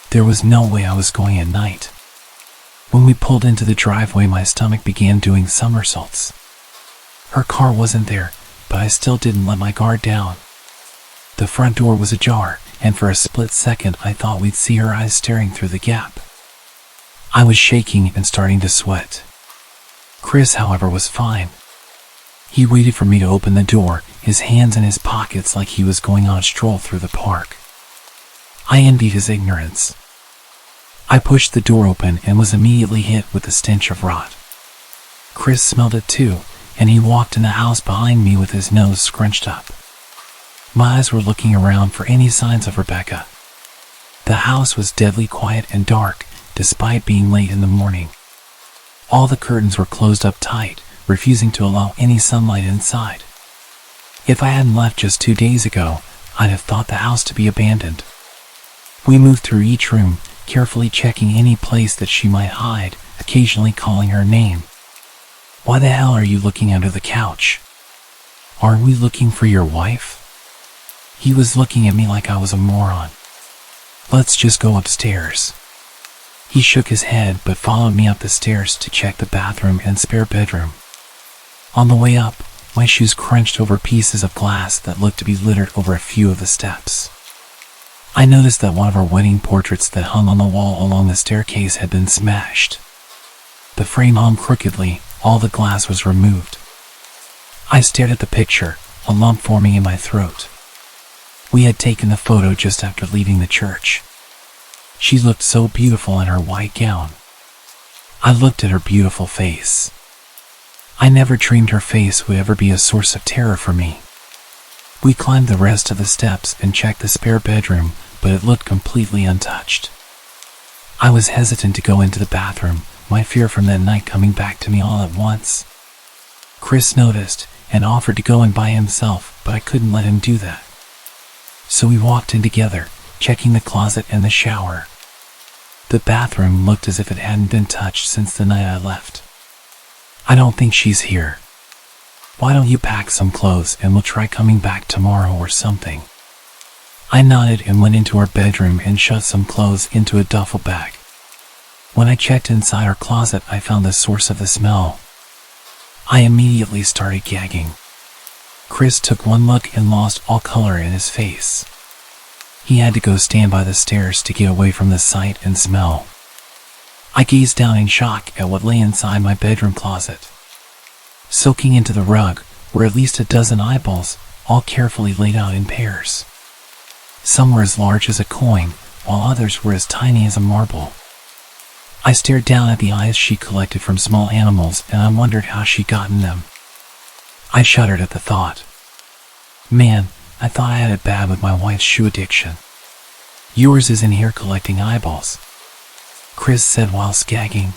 [SPEAKER 1] There was no way I was going at night. When we pulled into the driveway, my stomach began doing somersaults. Her car wasn't there, but I still didn't let my guard down. The front door was ajar, and for a split second I thought we'd see her eyes staring through the gap. I was shaking and starting to sweat. Chris, however, was fine. He waited for me to open the door, his hands in his pockets like he was going on a stroll through the park. I envied his ignorance. I pushed the door open and was immediately hit with the stench of rot. Chris smelled it too, and he walked in the house behind me with his nose scrunched up. My eyes were looking around for any signs of Rebecca. The house was deadly quiet and dark, despite being late in the morning. All the curtains were closed up tight, refusing to allow any sunlight inside. If I hadn't left just 2 days ago, I'd have thought the house to be abandoned. We moved through each room, carefully checking any place that she might hide, occasionally calling her name. "Why the hell are you looking under the couch? Aren't we looking for your wife?" He was looking at me like I was a moron. "Let's just go upstairs." He shook his head but followed me up the stairs to check the bathroom and spare bedroom. On the way up, my shoes crunched over pieces of glass that looked to be littered over a few of the steps. I noticed that one of our wedding portraits that hung on the wall along the staircase had been smashed. The frame hung crookedly, all the glass was removed. I stared at the picture, a lump forming in my throat. We had taken the photo just after leaving the church. She looked so beautiful in her white gown. I looked at her beautiful face. I never dreamed her face would ever be a source of terror for me. We climbed the rest of the steps and checked the spare bedroom, but it looked completely untouched. I was hesitant to go into the bathroom, my fear from that night coming back to me all at once. Chris noticed and offered to go in by himself, but I couldn't let him do that. So we walked in together, checking the closet and the shower. The bathroom looked as if it hadn't been touched since the night I left. "I don't think she's here. Why don't you pack some clothes and we'll try coming back tomorrow or something?" I nodded and went into our bedroom and shoved some clothes into a duffel bag. When I checked inside our closet, I found the source of the smell. I immediately started gagging. Chris took one look and lost all color in his face. He had to go stand by the stairs to get away from the sight and smell. I gazed down in shock at what lay inside my bedroom closet. Soaking into the rug were at least a dozen eyeballs, all carefully laid out in pairs. Some were as large as a coin, while others were as tiny as a marble. I stared down at the eyes she collected from small animals, and I wondered how she'd gotten them. I shuddered at the thought. Man, I thought I had it bad with my wife's shoe addiction. "Yours is in here collecting eyeballs," Chris said while gagging.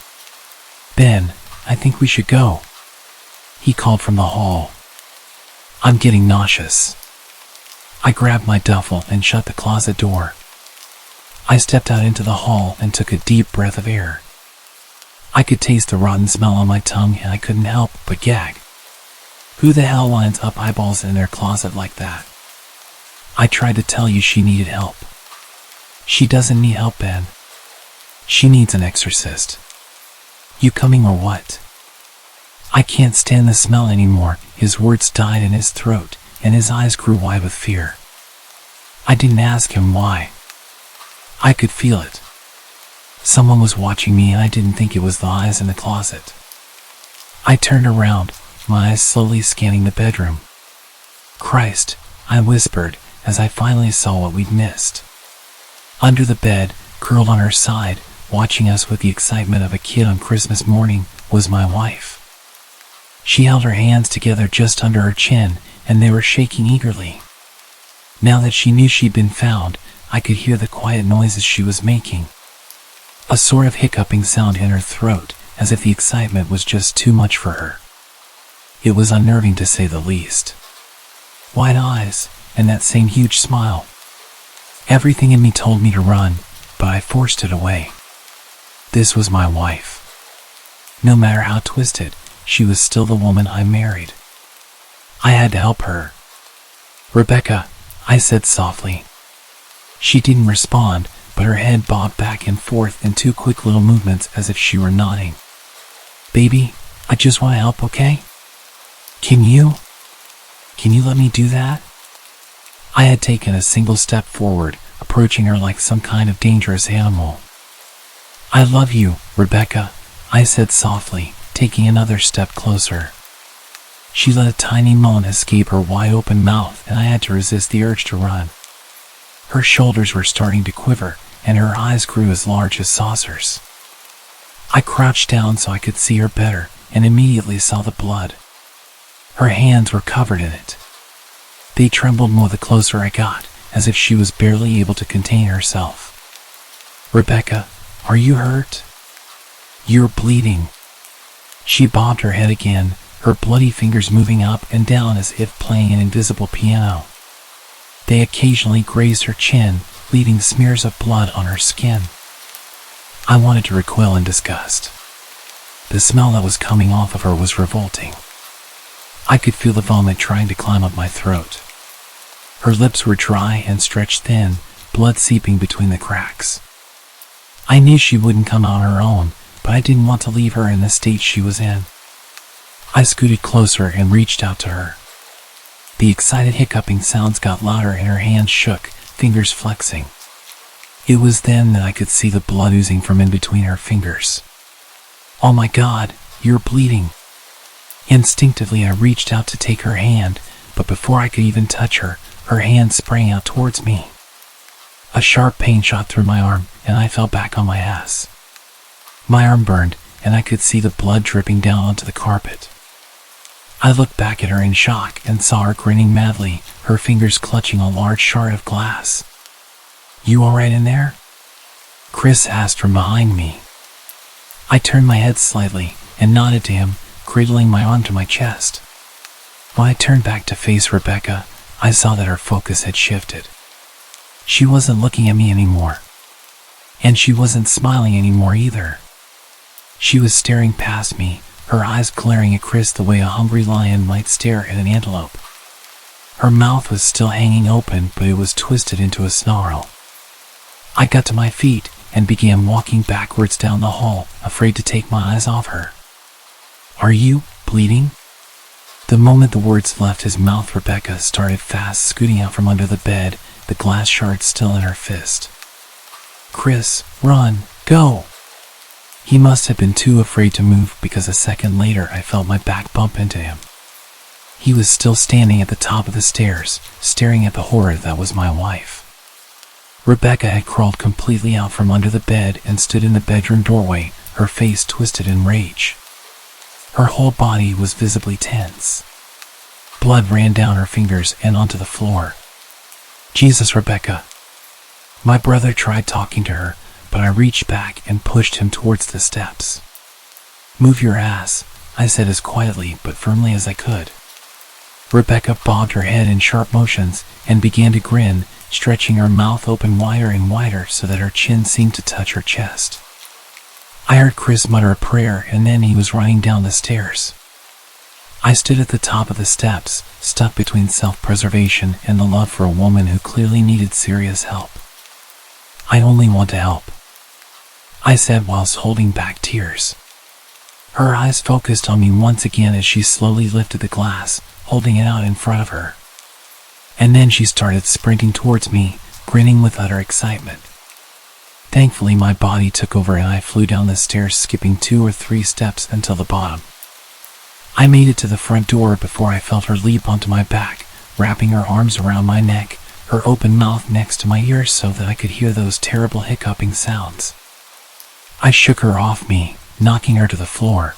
[SPEAKER 1] "Ben, I think we should go," he called from the hall. "I'm getting nauseous." I grabbed my duffel and shut the closet door. I stepped out into the hall and took a deep breath of air. I could taste the rotten smell on my tongue and I couldn't help but gag. Who the hell lines up eyeballs in their closet like that? I tried to tell you she needed help. She doesn't need help, Ben. She needs an exorcist. You coming or what? I can't stand the smell anymore. His words died in his throat and his eyes grew wide with fear. I didn't ask him why. I could feel it. Someone was watching me and I didn't think it was the eyes in the closet. I turned around, my eyes slowly scanning the bedroom. "Christ," I whispered as I finally saw what we'd missed. Under the bed, curled on her side, watching us with the excitement of a kid on Christmas morning, was my wife. She held her hands together just under her chin, and they were shaking eagerly. Now that she knew she'd been found, I could hear the quiet noises she was making. A sort of hiccuping sound in her throat, as if the excitement was just too much for her. It was unnerving to say the least. Wide eyes, and that same huge smile. Everything in me told me to run, but I forced it away. This was my wife. No matter how twisted, she was still the woman I married. I had to help her. "Rebecca," I said softly. She didn't respond, but her head bobbed back and forth in two quick little movements as if she were nodding. "Baby, I just want to help, okay? Can you let me do that?" I had taken a single step forward, approaching her like some kind of dangerous animal. "I love you, Rebecca," I said softly, taking another step closer. She let a tiny moan escape her wide-open mouth, and I had to resist the urge to run. Her shoulders were starting to quiver, and her eyes grew as large as saucers. I crouched down so I could see her better, and immediately saw the blood. Her hands were covered in it. They trembled more the closer I got, as if she was barely able to contain herself. "Rebecca, are you hurt? You're bleeding." She bobbed her head again, her bloody fingers moving up and down as if playing an invisible piano. They occasionally grazed her chin, leaving smears of blood on her skin. I wanted to recoil in disgust. The smell that was coming off of her was revolting. I could feel the vomit trying to climb up my throat. Her lips were dry and stretched thin, blood seeping between the cracks. I knew she wouldn't come on her own, but I didn't want to leave her in the state she was in. I scooted closer and reached out to her. The excited hiccuping sounds got louder and her hands shook, fingers flexing. It was then that I could see the blood oozing from in between her fingers. "Oh my God, you're bleeding." Instinctively I reached out to take her hand, but before I could even touch her, her hand sprang out towards me. A sharp pain shot through my arm, and I fell back on my ass. My arm burned, and I could see the blood dripping down onto the carpet. I looked back at her in shock and saw her grinning madly, her fingers clutching a large shard of glass. "You all right in there?" Chris asked from behind me. I turned my head slightly and nodded to him, cradling my arm to my chest. When I turned back to face Rebecca, I saw that her focus had shifted. She wasn't looking at me anymore. And she wasn't smiling anymore either. She was staring past me, her eyes glaring at Chris the way a hungry lion might stare at an antelope. Her mouth was still hanging open, but it was twisted into a snarl. I got to my feet and began walking backwards down the hall, afraid to take my eyes off her. "Are you bleeding?" The moment the words left his mouth, Rebecca started fast scooting out from under the bed, the glass shard still in her fist. "Chris, run, go!" He must have been too afraid to move, because a second later I felt my back bump into him. He was still standing at the top of the stairs, staring at the horror that was my wife. Rebecca had crawled completely out from under the bed and stood in the bedroom doorway, her face twisted in rage. Her whole body was visibly tense. Blood ran down her fingers and onto the floor. "Jesus, Rebecca!" My brother tried talking to her, but I reached back and pushed him towards the steps. "Move your ass," I said as quietly but firmly as I could. Rebecca bobbed her head in sharp motions and began to grin, stretching her mouth open wider and wider so that her chin seemed to touch her chest. I heard Chris mutter a prayer, and then he was running down the stairs. I stood at the top of the steps, stuck between self-preservation and the love for a woman who clearly needed serious help. "I only want to help," I said whilst holding back tears. Her eyes focused on me once again as she slowly lifted the glass, holding it out in front of her. And then she started sprinting towards me, grinning with utter excitement. Thankfully, my body took over and I flew down the stairs, skipping 2 or 3 steps until the bottom. I made it to the front door before I felt her leap onto my back, wrapping her arms around my neck, her open mouth next to my ears so that I could hear those terrible hiccuping sounds. I shook her off me, knocking her to the floor.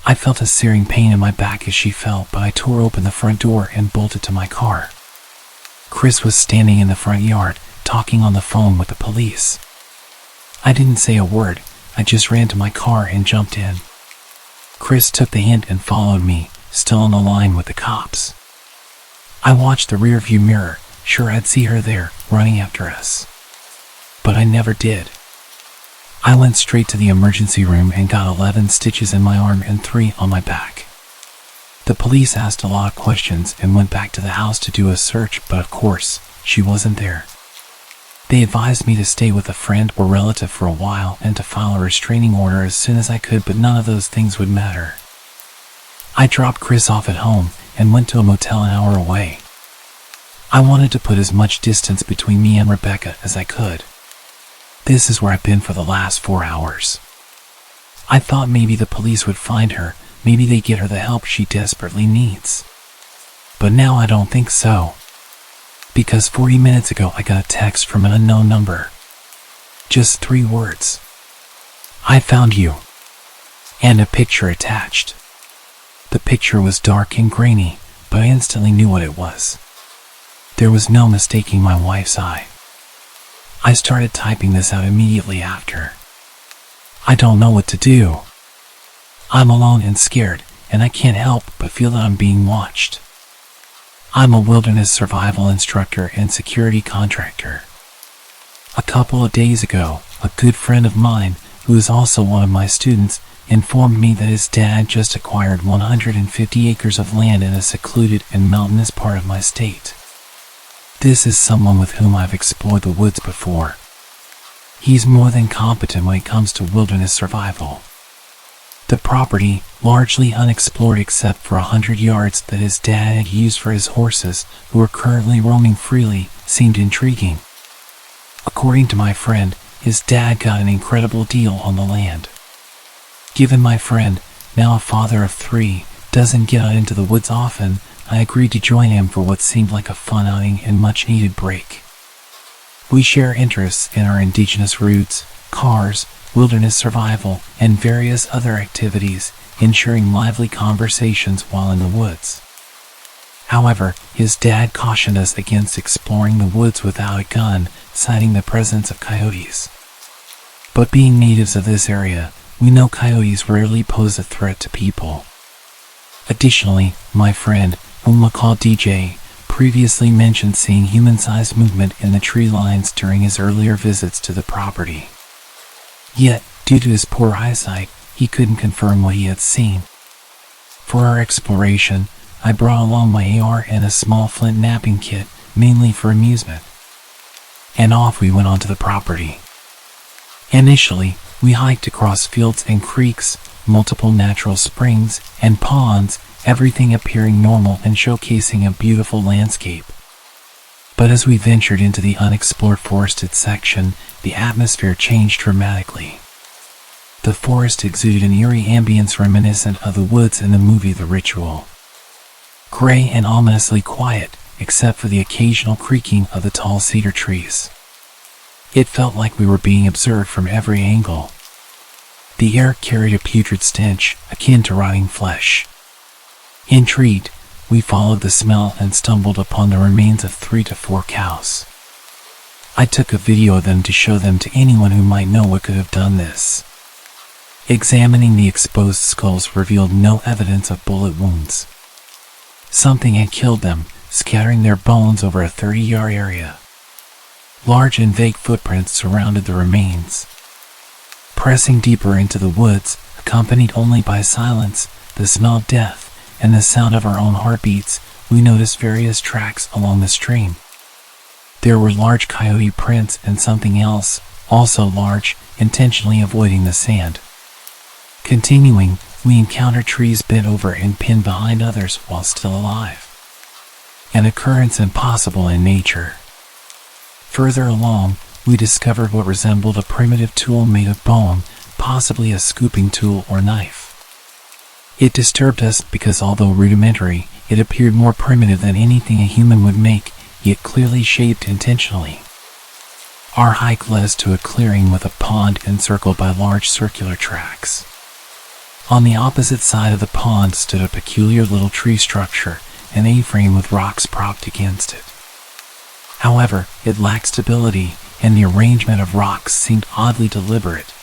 [SPEAKER 1] I felt a searing pain in my back as she fell, but I tore open the front door and bolted to my car. Chris was standing in the front yard, talking on the phone with the police. I didn't say a word, I just ran to my car and jumped in. Chris took the hint and followed me, still on the line with the cops. I watched the rearview mirror, sure I'd see her there, running after us. But I never did. I went straight to the emergency room and got 11 stitches in my arm and 3 on my back. The police asked a lot of questions and went back to the house to do a search, but of course, she wasn't there. They advised me to stay with a friend or relative for a while and to file a restraining order as soon as I could, but none of those things would matter. I dropped Chris off at home and went to a motel an hour away. I wanted to put as much distance between me and Rebecca as I could. This is where I've been for the last 4 hours. I thought maybe the police would find her, maybe they'd get her the help she desperately needs. But now I don't think so. Because 40 minutes ago I got a text from an unknown number. Just 3 words. I found you. And a picture attached. The picture was dark and grainy, but I instantly knew what it was. There was no mistaking my wife's eye. I started typing this out immediately after. I don't know what to do. I'm alone and scared, and I can't help but feel that I'm being watched. I'm a wilderness survival instructor and security contractor. A couple of days ago, a good friend of mine, who is also one of my students, informed me that his dad just acquired 150 acres of land in a secluded and mountainous part of my state. This is someone with whom I've explored the woods before. He's more than competent when it comes to wilderness survival. The property, largely unexplored except for 100 yards that his dad had used for his horses, who are currently roaming freely, seemed intriguing. According to my friend, his dad got an incredible deal on the land. Given my friend, now a father of 3, doesn't get out into the woods often, I agreed to join him for what seemed like a fun outing and much needed break. We share interests in our indigenous roots, cars, wilderness survival, and various other activities, ensuring lively conversations while in the woods. However, his dad cautioned us against exploring the woods without a gun, citing the presence of coyotes. But being natives of this area, we know coyotes rarely pose a threat to people. Additionally, my friend, whom we'll call DJ, previously mentioned seeing human-sized movement in the tree lines during his earlier visits to the property. Yet, due to his poor eyesight, he couldn't confirm what he had seen. For our exploration, I brought along my AR and a small flint napping kit, mainly for amusement. And off we went onto the property. Initially, we hiked across fields and creeks, multiple natural springs, and ponds, everything appearing normal and showcasing a beautiful landscape. But as we ventured into the unexplored forested section, the atmosphere changed dramatically. The forest exuded an eerie ambience reminiscent of the woods in the movie The Ritual. Gray and ominously quiet, except for the occasional creaking of the tall cedar trees. It felt like we were being observed from every angle. The air carried a putrid stench, akin to rotting flesh. Intrigued, we followed the smell and stumbled upon the remains of 3 to 4 cows. I took a video of them to show them to anyone who might know what could have done this. Examining the exposed skulls revealed no evidence of bullet wounds. Something had killed them, scattering their bones over a 30-yard area. Large and vague footprints surrounded the remains. Pressing deeper into the woods, accompanied only by silence, the smell of death, and the sound of our own heartbeats, we noticed various tracks along the stream. There were large coyote prints and something else, also large, intentionally avoiding the sand. Continuing, we encountered trees bent over and pinned behind others while still alive. An occurrence impossible in nature. Further along, we discovered what resembled a primitive tool made of bone, possibly a scooping tool or knife. It disturbed us because although rudimentary, it appeared more primitive than anything a human would make, yet clearly shaped intentionally. Our hike led us to a clearing with a pond encircled by large circular tracks. On the opposite side of the pond stood a peculiar little tree structure, an A-frame with rocks propped against it. However, it lacked stability, and the arrangement of rocks seemed oddly deliberate.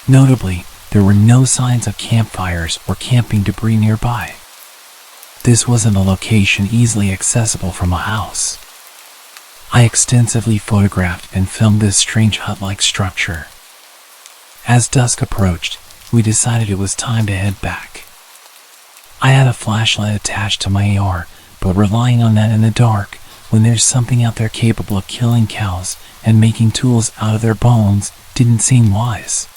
[SPEAKER 1] Notably, there were no signs of campfires or camping debris nearby. This wasn't a location easily accessible from a house. I extensively photographed and filmed this strange hut-like structure. As dusk approached, we decided it was time to head back. I had a flashlight attached to my AR, but relying on that in the dark, when there's something out there capable of killing cows and making tools out of their bones, didn't seem wise.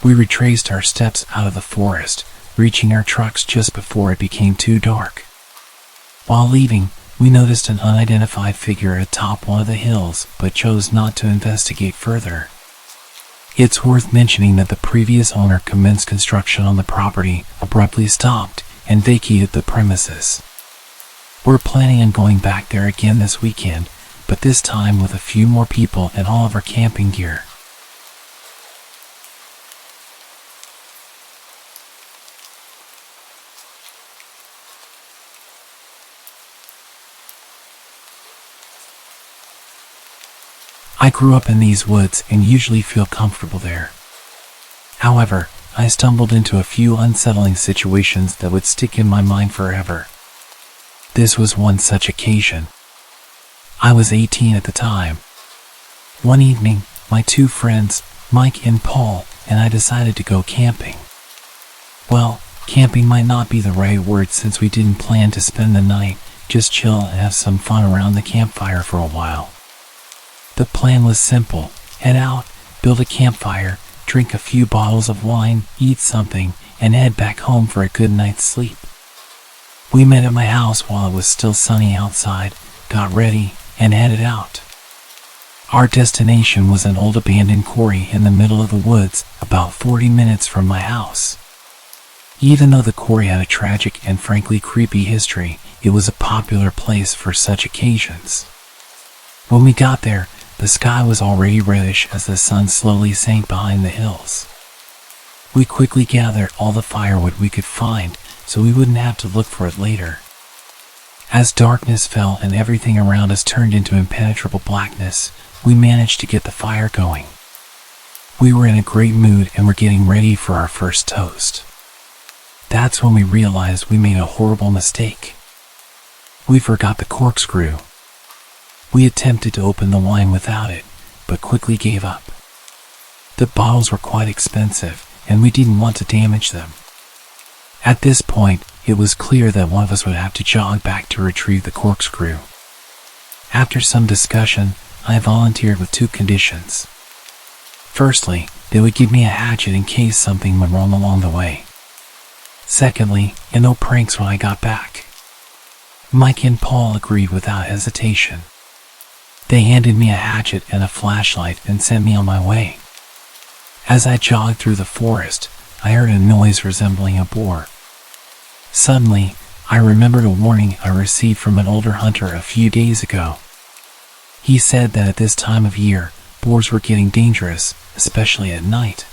[SPEAKER 1] We retraced our steps out of the forest, reaching our trucks just before it became too dark. While leaving, we noticed an unidentified figure atop one of the hills, but chose not to investigate further. It's worth mentioning that the previous owner commenced construction on the property, abruptly stopped, and vacated the premises. We're planning on going back there again this weekend, but this time with a few more people and all of our camping gear. I grew up in these woods and usually feel comfortable there. However, I stumbled into a few unsettling situations that would stick in my mind forever. This was one such occasion. I was 18 at the time. One evening, my two friends, Mike and Paul, and I decided to go camping. Well, camping might not be the right word since we didn't plan to spend the night, just chill and have some fun around the campfire for a while. The plan was simple: head out, build a campfire, drink a few bottles of wine, eat something, and head back home for a good night's sleep. We met at my house while it was still sunny outside, got ready, and headed out. Our destination was an old abandoned quarry in the middle of the woods, about 40 minutes from my house. Even though the quarry had a tragic and frankly creepy history, it was a popular place for such occasions. When we got there, the sky was already reddish as the sun slowly sank behind the hills. We quickly gathered all the firewood we could find so we wouldn't have to look for it later. As darkness fell and everything around us turned into impenetrable blackness, we managed to get the fire going. We were in a great mood and were getting ready for our first toast. That's when we realized we made a horrible mistake. We forgot the corkscrew. We attempted to open the wine without it, but quickly gave up. The bottles were quite expensive, and we didn't want to damage them. At this point, it was clear that one of us would have to jog back to retrieve the corkscrew. After some discussion, I volunteered with two conditions. Firstly, they would give me a hatchet in case something went wrong along the way. Secondly, and no pranks when I got back. Mike and Paul agreed without hesitation. They handed me a hatchet and a flashlight and sent me on my way. As I jogged through the forest, I heard a noise resembling a boar. Suddenly, I remembered a warning I received from an older hunter a few days ago. He said that at this time of year, boars were getting dangerous, especially at night.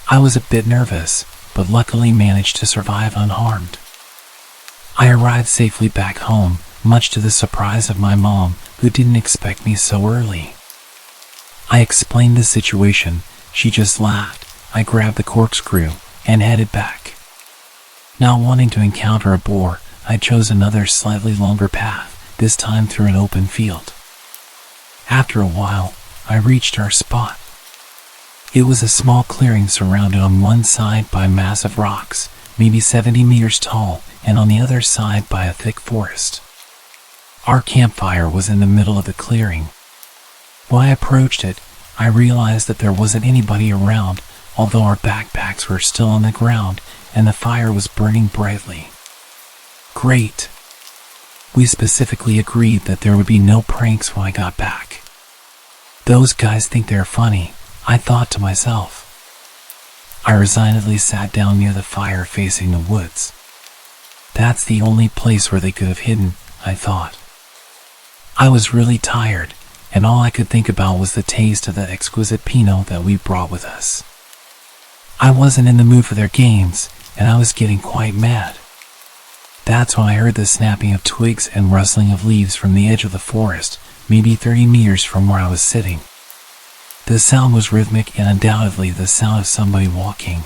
[SPEAKER 1] I was a bit nervous, but luckily managed to survive unharmed. I arrived safely back home, much to the surprise of my mom, who didn't expect me so early. I explained the situation. She just laughed. I grabbed the corkscrew and headed back. Not wanting to encounter a boar, I chose another slightly longer path, this time through an open field. After a while, I reached our spot. It was a small clearing surrounded on one side by massive rocks, maybe 70 meters tall, and on the other side by a thick forest. Our campfire was in the middle of the clearing. When I approached it, I realized that there wasn't anybody around, although our backpacks were still on the ground and the fire was burning brightly. Great. We specifically agreed that there would be no pranks when I got back. Those guys think they're funny, I thought to myself. I resignedly sat down near the fire facing the woods. That's the only place where they could have hidden, I thought. I was really tired, and all I could think about was the taste of the exquisite Pinot that we brought with us. I wasn't in the mood for their games, and I was getting quite mad. That's when I heard the snapping of twigs and rustling of leaves from the edge of the forest, maybe 30 meters from where I was sitting. The sound was rhythmic and undoubtedly the sound of somebody walking.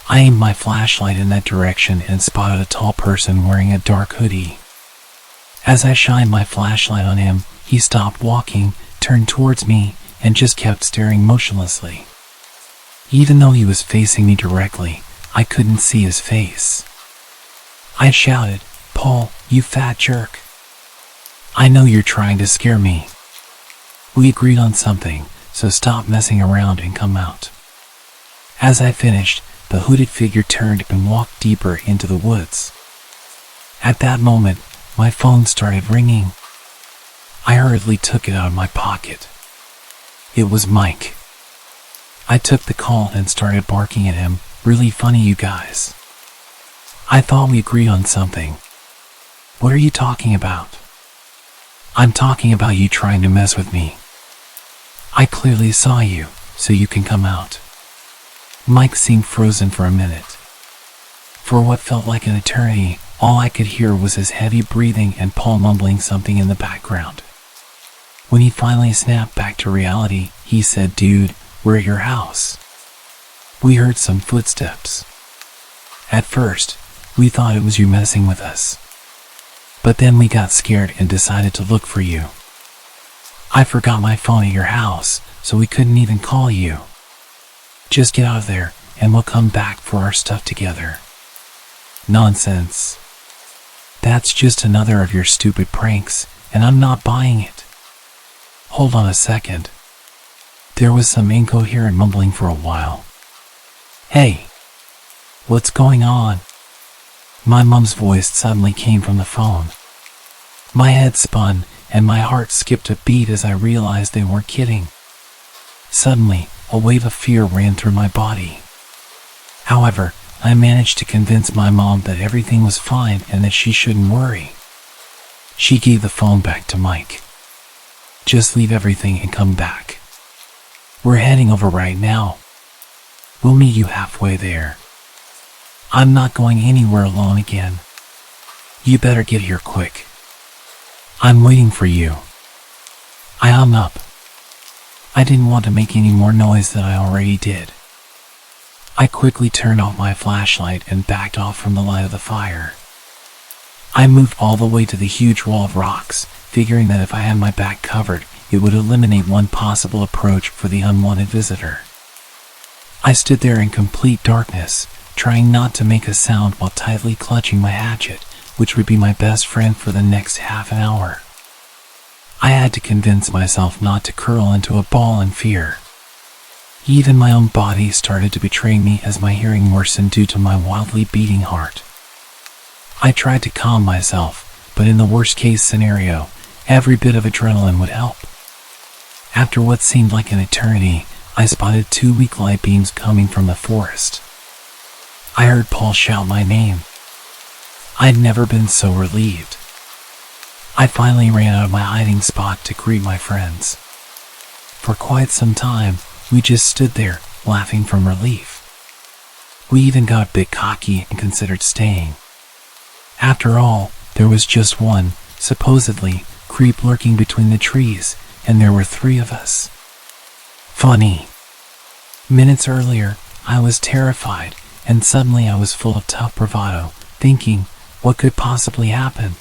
[SPEAKER 1] I aimed my flashlight in that direction and spotted a tall person wearing a dark hoodie. As I shined my flashlight on him, he stopped walking, turned towards me, and just kept staring motionlessly. Even though he was facing me directly, I couldn't see his face. I shouted, "Paul, you fat jerk. I know you're trying to scare me. We agreed on something, so stop messing around and come out." As I finished, the hooded figure turned and walked deeper into the woods. At that moment, my phone started ringing. I hurriedly took it out of my pocket. It was Mike. I took the call and started barking at him, "Really funny, you guys. I thought we agreed on something. What are you talking about?" "I'm talking about you trying to mess with me. I clearly saw you, so you can come out." Mike seemed frozen for a minute. For what felt like an eternity, all I could hear was his heavy breathing and Paul mumbling something in the background. When he finally snapped back to reality, he said, "Dude, we're at your house." We heard some footsteps. At first, we thought it was you messing with us. But then we got scared and decided to look for you. I forgot my phone at your house, so we couldn't even call you. Just get out of there, and we'll come back for our stuff together." "Nonsense. That's just another of your stupid pranks, and I'm not buying it." "Hold on a second." There was some incoherent mumbling for a while. "Hey, what's going on?" My mom's voice suddenly came from the phone. My head spun, and my heart skipped a beat as I realized they weren't kidding. Suddenly, a wave of fear ran through my body. However, I managed to convince my mom that everything was fine and that she shouldn't worry. She gave the phone back to Mike. "Just leave everything and come back. We're heading over right now. We'll meet you halfway there. I'm not going anywhere alone again. You better get here quick. I'm waiting for you." I hung up. I didn't want to make any more noise than I already did. I quickly turned off my flashlight and backed off from the light of the fire. I moved all the way to the huge wall of rocks, figuring that if I had my back covered, it would eliminate one possible approach for the unwanted visitor. I stood there in complete darkness, trying not to make a sound while tightly clutching my hatchet, which would be my best friend for the next half an hour. I had to convince myself not to curl into a ball in fear. Even my own body started to betray me as my hearing worsened due to my wildly beating heart. I tried to calm myself, but in the worst-case scenario, every bit of adrenaline would help. After what seemed like an eternity, I spotted 2 weak light beams coming from the forest. I heard Paul shout my name. I'd never been so relieved. I finally ran out of my hiding spot to greet my friends. For quite some time, we just stood there, laughing from relief. We even got a bit cocky and considered staying. After all, there was just one, supposedly, creep lurking between the trees, and there were 3 of us. Funny. Minutes earlier, I was terrified, and suddenly I was full of tough bravado, thinking, what could possibly happen?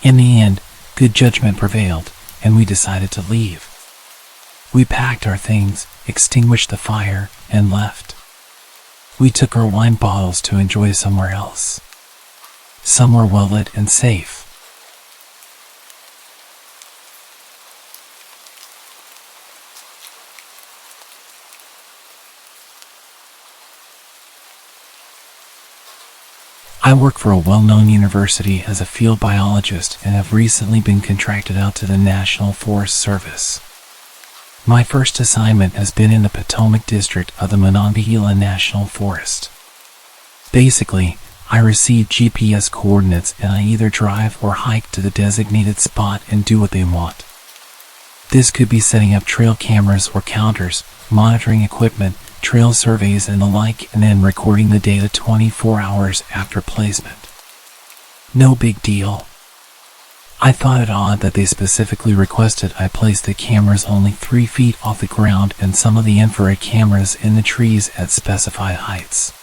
[SPEAKER 1] In the end, good judgment prevailed, and we decided to leave. We packed our things, extinguished the fire, and left. We took our wine bottles to enjoy somewhere else. Somewhere well-lit and safe. I work for a well-known university as a field biologist and have recently been contracted out to the National Forest Service. My first assignment has been in the Potomac district of the Monongahela National Forest. Basically, I receive GPS coordinates and I either drive or hike to the designated spot and do what they want. This could be setting up trail cameras or counters, monitoring equipment, trail surveys and the like, and then recording the data 24 hours after placement. No big deal. I thought it odd that they specifically requested I place the cameras only 3 feet off the ground and some of the infrared cameras in the trees at specified heights.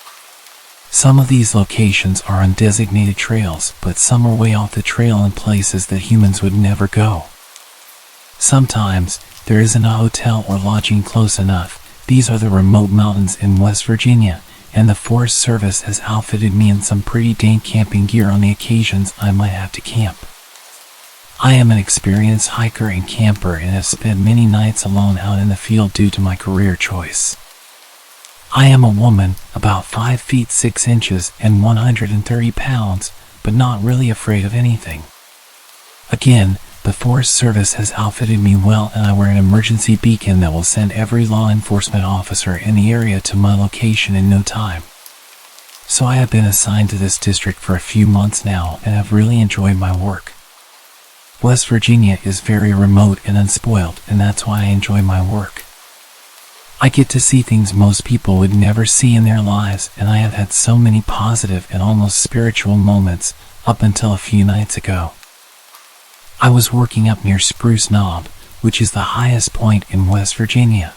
[SPEAKER 1] Some of these locations are on designated trails, but some are way off the trail in places that humans would never go. Sometimes, there isn't a hotel or lodging close enough. These are the remote mountains in West Virginia, and the Forest Service has outfitted me in some pretty dank camping gear on the occasions I might have to camp. I am an experienced hiker and camper and have spent many nights alone out in the field due to my career choice. I am a woman, about 5 feet 6 inches and 130 pounds, but not really afraid of anything. Again, the Forest Service has outfitted me well, and I wear an emergency beacon that will send every law enforcement officer in the area to my location in no time. So I have been assigned to this district for a few months now and have really enjoyed my work. West Virginia is very remote and unspoiled, and that's why I enjoy my work. I get to see things most people would never see in their lives, and I have had so many positive and almost spiritual moments up until a few nights ago. I was working up near Spruce Knob, which is the highest point in West Virginia.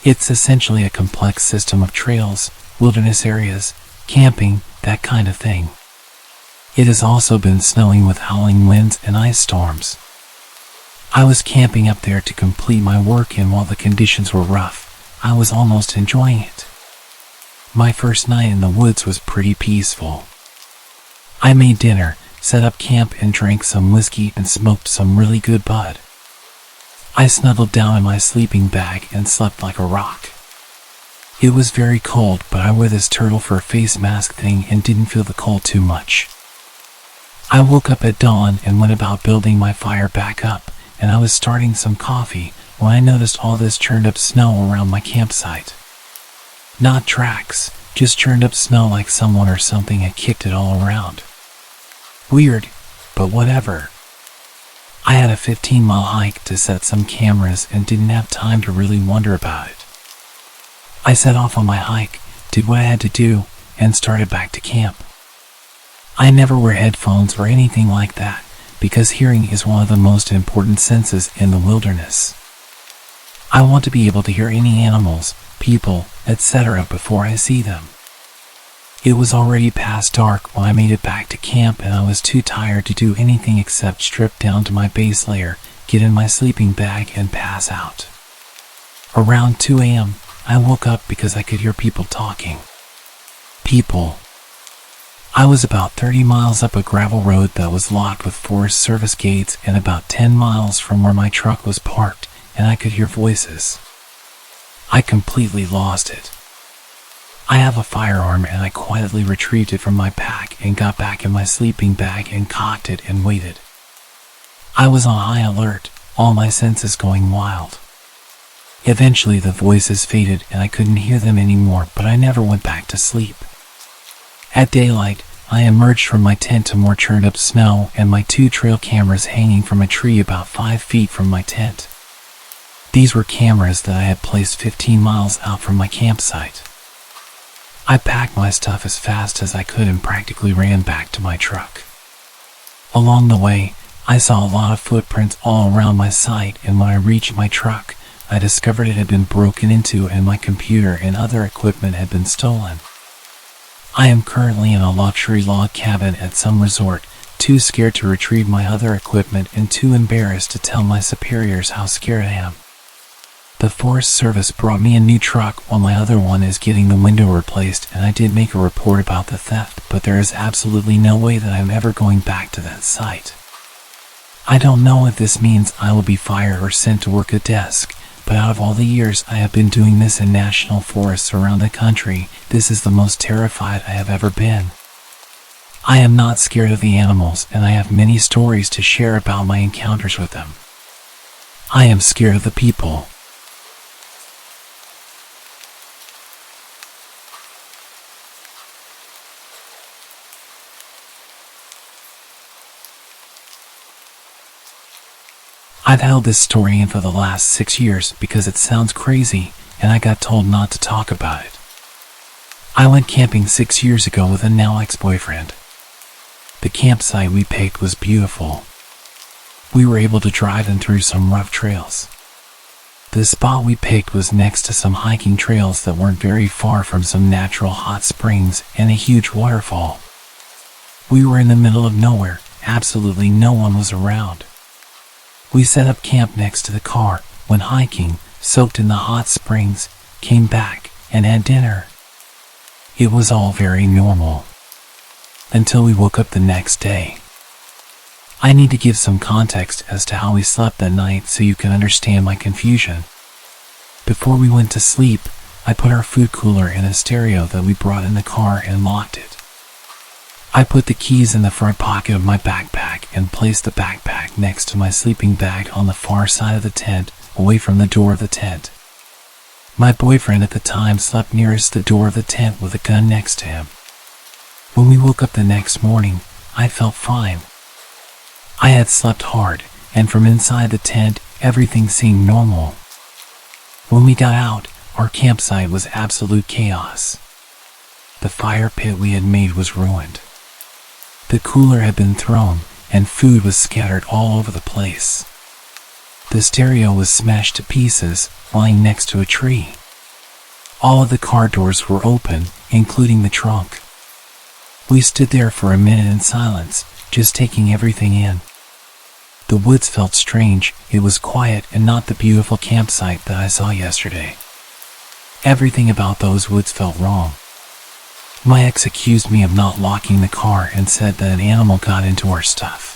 [SPEAKER 1] It's essentially a complex system of trails, wilderness areas, camping, that kind of thing. It has also been snowing with howling winds and ice storms. I was camping up there to complete my work, and while the conditions were rough, I was almost enjoying it. My first night in the woods was pretty peaceful. I made dinner, set up camp and drank some whiskey and smoked some really good bud. I snuggled down in my sleeping bag and slept like a rock. It was very cold, but I wore this turtle fur face mask thing and didn't feel the cold too much. I woke up at dawn and went about building my fire back up, and I was starting some coffee when I noticed all this churned up snow around my campsite. Not tracks, just churned up snow like someone or something had kicked it all around. Weird, but whatever. I had a 15-mile hike to set some cameras and didn't have time to really wonder about it. I set off on my hike, did what I had to do, and started back to camp. I never wear headphones or anything like that, because hearing is one of the most important senses in the wilderness. I want to be able to hear any animals, people, etc. before I see them. It was already past dark when I made it back to camp, and I was too tired to do anything except strip down to my base layer, get in my sleeping bag, and pass out. Around 2 a.m., I woke up because I could hear people talking. People. I was about 30 miles up a gravel road that was locked with Forest Service gates and about 10 miles from where my truck was parked, and I could hear voices. I completely lost it. I have a firearm, and I quietly retrieved it from my pack and got back in my sleeping bag and cocked it and waited. I was on high alert, all my senses going wild. Eventually the voices faded and I couldn't hear them anymore, but I never went back to sleep. At daylight, I emerged from my tent to more churned up snow and my 2 trail cameras hanging from a tree about 5 feet from my tent. These were cameras that I had placed 15 miles out from my campsite. I packed my stuff as fast as I could and practically ran back to my truck. Along the way, I saw a lot of footprints all around my site, and when I reached my truck, I discovered it had been broken into and my computer and other equipment had been stolen. I am currently in a luxury log cabin at some resort, too scared to retrieve my other equipment and too embarrassed to tell my superiors how scared I am. The Forest Service brought me a new truck while my other one is getting the window replaced, and I did make a report about the theft, but there is absolutely no way that I'm ever going back to that site. I don't know if this means I will be fired or sent to work a desk, but out of all the years I have been doing this in national forests around the country, this is the most terrified I have ever been. I am not scared of the animals, and I have many stories to share about my encounters with them. I am scared of the people. I've held this story in for the last 6 years because it sounds crazy and I got told not to talk about it. I went camping 6 years ago with a now ex-boyfriend. The campsite we picked was beautiful. We were able to drive in through some rough trails. The spot we picked was next to some hiking trails that weren't very far from some natural hot springs and a huge waterfall. We were in the middle of nowhere, absolutely no one was around. We set up camp next to the car, went hiking, soaked in the hot springs, came back, and had dinner. It was all very normal. Until we woke up the next day. I need to give some context as to how we slept that night so you can understand my confusion. Before we went to sleep, I put our food cooler in a stereo that we brought in the car and locked it. I put the keys in the front pocket of my backpack and placed the backpack next to my sleeping bag on the far side of the tent, away from the door of the tent. My boyfriend at the time slept nearest the door of the tent with a gun next to him. When we woke up the next morning, I felt fine. I had slept hard, and from inside the tent, everything seemed normal. When we got out, our campsite was absolute chaos. The fire pit we had made was ruined. The cooler had been thrown, and food was scattered all over the place. The stereo was smashed to pieces, lying next to a tree. All of the car doors were open, including the trunk. We stood there for a minute in silence, just taking everything in. The woods felt strange, it was quiet and not the beautiful campsite that I saw yesterday. Everything about those woods felt wrong. My ex accused me of not locking the car and said that an animal got into our stuff.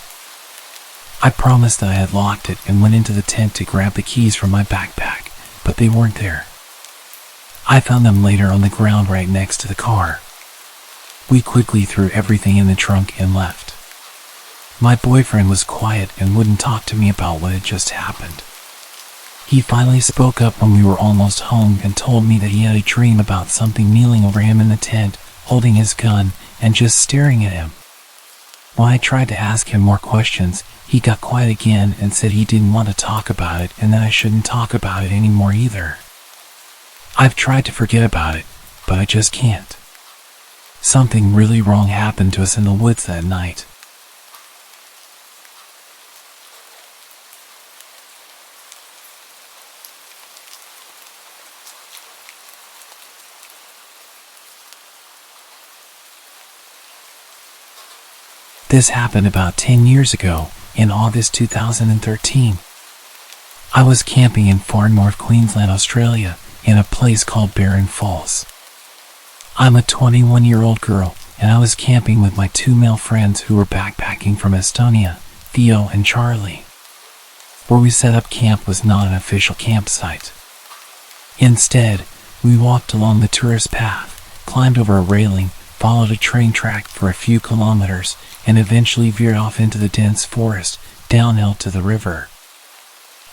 [SPEAKER 1] I promised that I had locked it and went into the tent to grab the keys from my backpack, but they weren't there. I found them later on the ground right next to the car. We quickly threw everything in the trunk and left. My boyfriend was quiet and wouldn't talk to me about what had just happened. He finally spoke up when we were almost home and told me that he had a dream about something kneeling over him in the tent, holding his gun, and just staring at him. When I tried to ask him more questions, he got quiet again and said he didn't want to talk about it and that I shouldn't talk about it anymore either. I've tried to forget about it, but I just can't. Something really wrong happened to us in the woods that night. This happened about 10 years ago, in August 2013. I was camping in far north Queensland, Australia, in a place called Barron Falls. I'm a 21-year-old girl, and I was camping with my 2 male friends who were backpacking from Estonia, Theo and Charlie. Where we set up camp was not an official campsite. Instead, we walked along the tourist path, climbed over a railing, followed a train track for a few kilometers, and eventually veered off into the dense forest, downhill to the river.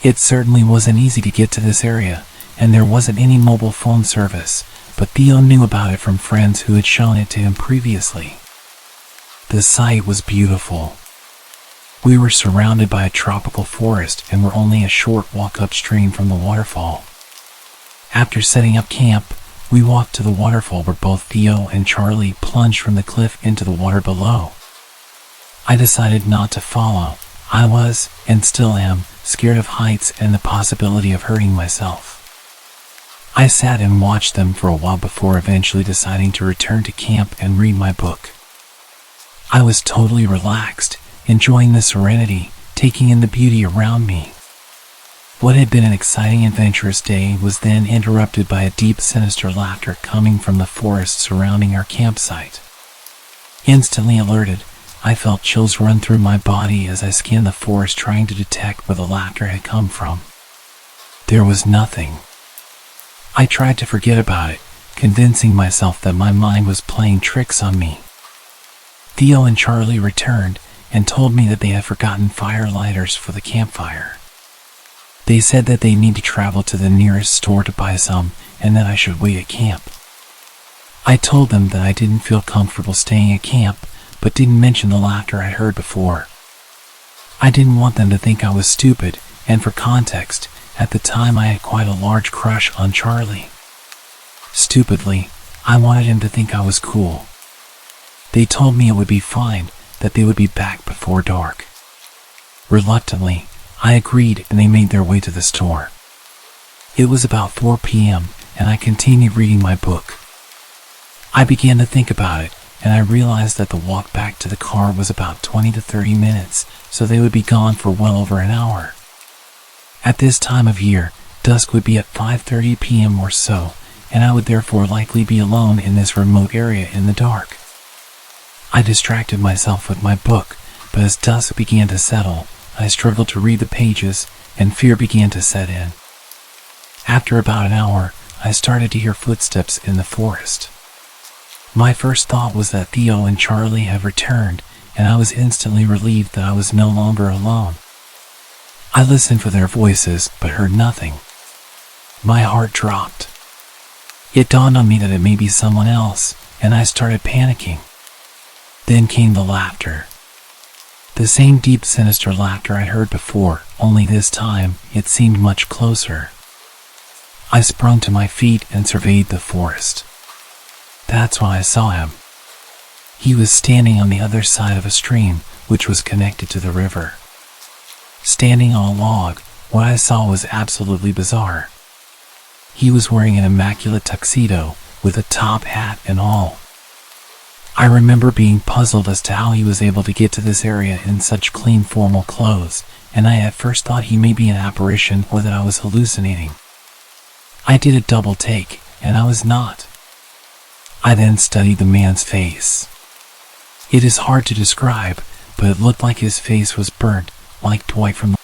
[SPEAKER 1] It certainly wasn't easy to get to this area, and there wasn't any mobile phone service, but Theo knew about it from friends who had shown it to him previously. The site was beautiful. We were surrounded by a tropical forest and were only a short walk upstream from the waterfall. After setting up camp, we walked to the waterfall where both Theo and Charlie plunged from the cliff into the water below. I decided not to follow. I was, and still am, scared of heights and the possibility of hurting myself. I sat and watched them for a while before eventually deciding to return to camp and read my book. I was totally relaxed, enjoying the serenity, taking in the beauty around me. What had been an exciting, adventurous day was then interrupted by a deep, sinister laughter coming from the forest surrounding our campsite. Instantly alerted, I felt chills run through my body as I scanned the forest trying to detect where the laughter had come from. There was nothing. I tried to forget about it, convincing myself that my mind was playing tricks on me. Theo and Charlie returned and told me that they had forgotten fire lighters for the campfire. They said that they need to travel to the nearest store to buy some and that I should wait at camp. I told them that I didn't feel comfortable staying at camp, but didn't mention the laughter I'd heard before. I didn't want them to think I was stupid And for context, at the time I had quite a large crush on Charlie. Stupidly, I wanted him to think I was cool. They told me it would be fine, that they would be back before dark. Reluctantly, I agreed and they made their way to the store. It was about 4 p.m. and I continued reading my book. I began to think about it, and I realized that the walk back to the car was about 20 to 30 minutes, so they would be gone for well over an hour. At this time of year, dusk would be at 5:30 p.m. or so, and I would therefore likely be alone in this remote area in the dark. I distracted myself with my book, but as dusk began to settle, I struggled to read the pages, and fear began to set in. After about an hour, I started to hear footsteps in the forest. My first thought was that Theo and Charlie had returned, and I was instantly relieved that I was no longer alone. I listened for their voices, but heard nothing. My heart dropped. It dawned on me that it may be someone else, and I started panicking. Then came the laughter. The same deep, sinister laughter I'd heard before, only this time it seemed much closer. I sprung to my feet and surveyed the forest. That's when I saw him. He was standing on the other side of a stream, which was connected to the river. Standing on a log, what I saw was absolutely bizarre. He was wearing an immaculate tuxedo, with a top hat and all. I remember being puzzled as to how he was able to get to this area in such clean formal clothes, and I at first thought he may be an apparition or that I was hallucinating. I did a double take, and I was not. I then studied the man's face. It is hard to describe, but it looked like his face was burnt, like Dwight from the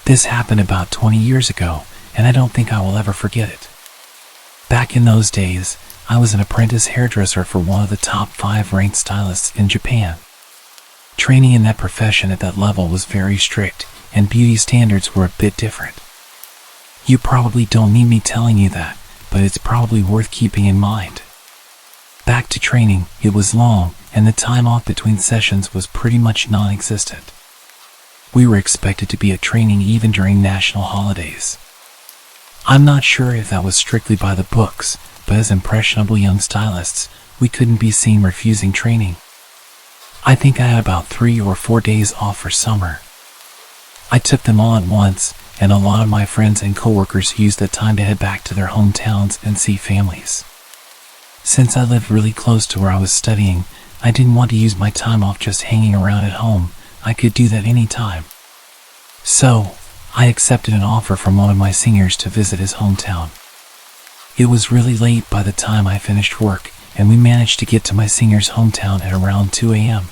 [SPEAKER 1] This happened about 20 years ago, and I don't think I will ever forget it. Back in those days, I was an apprentice hairdresser for one of the top 5 ranked stylists in Japan. Training in that profession at that level was very strict, and beauty standards were a bit different. You probably don't need me telling you that, but it's probably worth keeping in mind. Back to training, it was long, and the time off between sessions was pretty much non-existent. We were expected to be at training even during national holidays. I'm not sure if that was strictly by the books, but as impressionable young stylists, we couldn't be seen refusing training. I think I had about 3 or 4 days off for summer. I took them all at once, and a lot of my friends and coworkers used that time to head back to their hometowns and see families. Since I lived really close to where I was studying, I didn't want to use my time off just hanging around at home. I could do that any time. So, I accepted an offer from one of my seniors to visit his hometown. It was really late by the time I finished work, and we managed to get to my senior's hometown at around 2 a.m.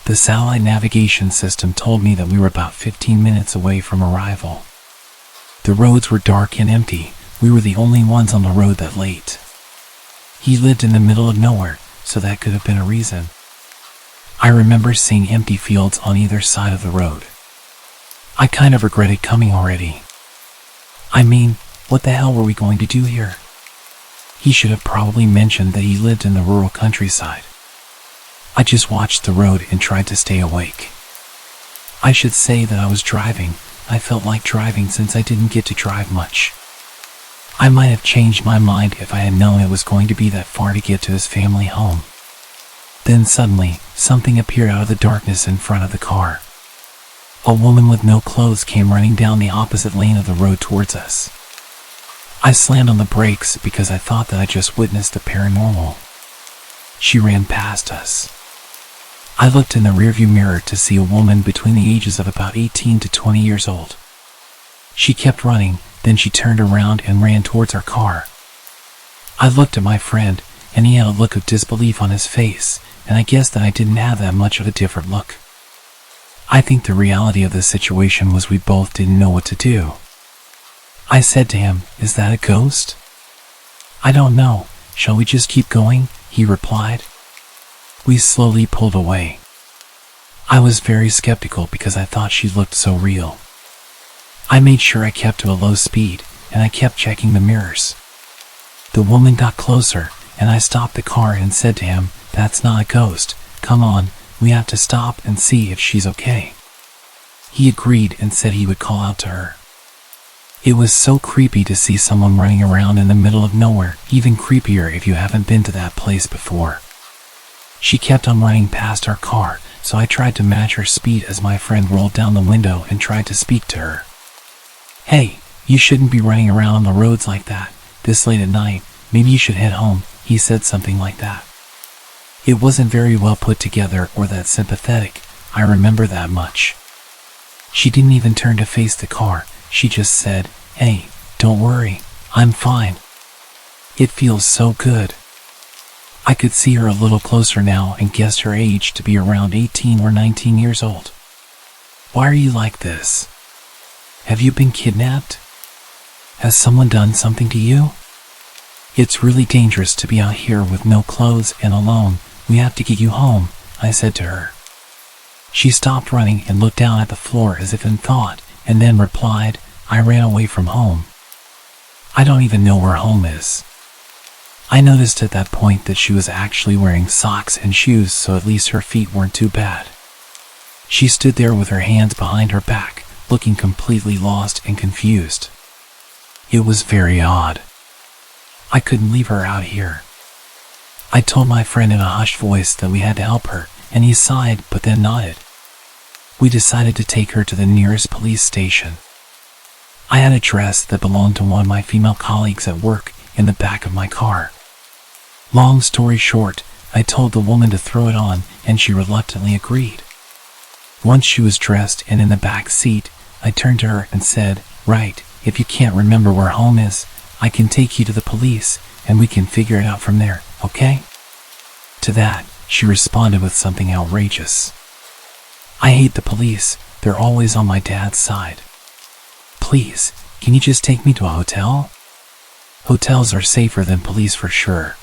[SPEAKER 1] The satellite navigation system told me that we were about 15 minutes away from arrival. The roads were dark and empty. We were the only ones on the road that late. He lived in the middle of nowhere, so that could have been a reason. I remember seeing empty fields on either side of the road. I kind of regretted coming already. I mean, what the hell were we going to do here? He should have probably mentioned that he lived in the rural countryside. I just watched the road and tried to stay awake. I should say that I was driving. I felt like driving since I didn't get to drive much. I might have changed my mind if I had known it was going to be that far to get to his family home. Then suddenly, something appeared out of the darkness in front of the car. A woman with no clothes came running down the opposite lane of the road towards us. I slammed on the brakes because I thought that I just witnessed the paranormal. She ran past us. I looked in the rearview mirror to see a woman between the ages of about 18 to 20 years old. She kept running, then she turned around and ran towards our car. I looked at my friend, and he had a look of disbelief on his face, and I guessed that I didn't have that much of a different look. I think the reality of the situation was we both didn't know what to do. I said to him, "Is that a ghost?" "I don't know. Shall we just keep going?" he replied. We slowly pulled away. I was very skeptical because I thought she looked so real. I made sure I kept to a low speed, and I kept checking the mirrors. The woman got closer, and I stopped the car and said to him, "That's not a ghost. Come on, we have to stop and see if she's okay." He agreed and said he would call out to her. It was so creepy to see someone running around in the middle of nowhere, even creepier if you haven't been to that place before. She kept on running past our car, so I tried to match her speed as my friend rolled down the window and tried to speak to her. "Hey, you shouldn't be running around on the roads like that, this late at night. Maybe you should head home," he said something like that. It wasn't very well put together or that sympathetic, I remember that much. She didn't even turn to face the car, she just said, "Hey, don't worry, I'm fine." It feels so good. I could see her a little closer now and guessed her age to be around 18 or 19 years old. "Why are you like this? Have you been kidnapped? Has someone done something to you? It's really dangerous to be out here with no clothes and alone. We have to get you home," I said to her. She stopped running and looked down at the floor as if in thought, and then replied, "I ran away from home. I don't even know where home is." I noticed at that point that she was actually wearing socks and shoes, so at least her feet weren't too bad. She stood there with her hands behind her back, looking completely lost and confused. It was very odd. I couldn't leave her out here. I told my friend in a hushed voice that we had to help her, and he sighed but then nodded. We decided to take her to the nearest police station. I had a dress that belonged to one of my female colleagues at work in the back of my car. Long story short, I told the woman to throw it on, and she reluctantly agreed. Once she was dressed and in the back seat, I turned to her and said, "Right, if you can't remember where home is, I can take you to the police, and we can figure it out from there, okay?" To that, she responded with something outrageous. "I hate the police. They're always on my dad's side. Please, can you just take me to a hotel? Hotels are safer than police for sure.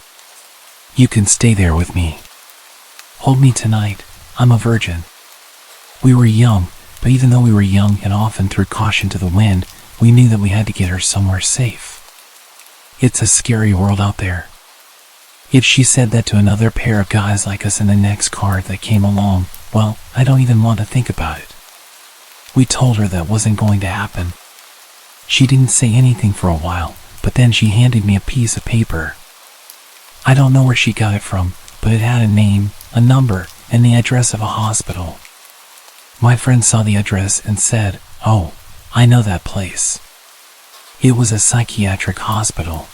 [SPEAKER 1] You can stay there with me. Hold me tonight. I'm a virgin." We were young, but even though we were young and often threw caution to the wind, we knew that we had to get her somewhere safe. It's a scary world out there. If she said that to another pair of guys like us in the next car that came along, well, I don't even want to think about it. We told her that wasn't going to happen. She didn't say anything for a while, but then she handed me a piece of paper. I don't know where she got it from, but it had a name, a number, and the address of a hospital. My friend saw the address and said, "Oh, I know that place." It was a psychiatric hospital.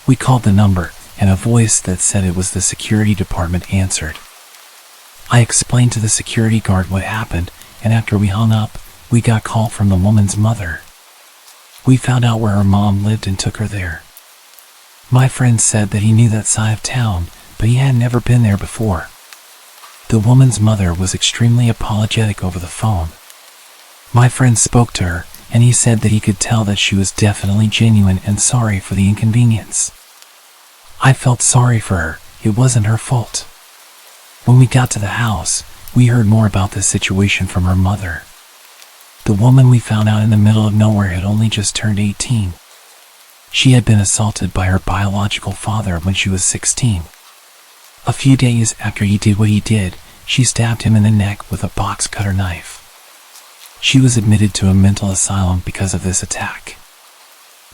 [SPEAKER 1] We called the number, and a voice that said it was the security department answered. I explained to the security guard what happened, and after we hung up, we got a call from the woman's mother. We found out where her mom lived and took her there. My friend said that he knew that side of town, but he had never been there before. The woman's mother was extremely apologetic over the phone. My friend spoke to her, and he said that he could tell that she was definitely genuine and sorry for the inconvenience. I felt sorry for her. It wasn't her fault. When we got to the house, we heard more about this situation from her mother. The woman we found out in the middle of nowhere had only just turned 18. She had been assaulted by her biological father when she was 16. A few days after he did what he did, she stabbed him in the neck with a box cutter knife. She was admitted to a mental asylum because of this attack.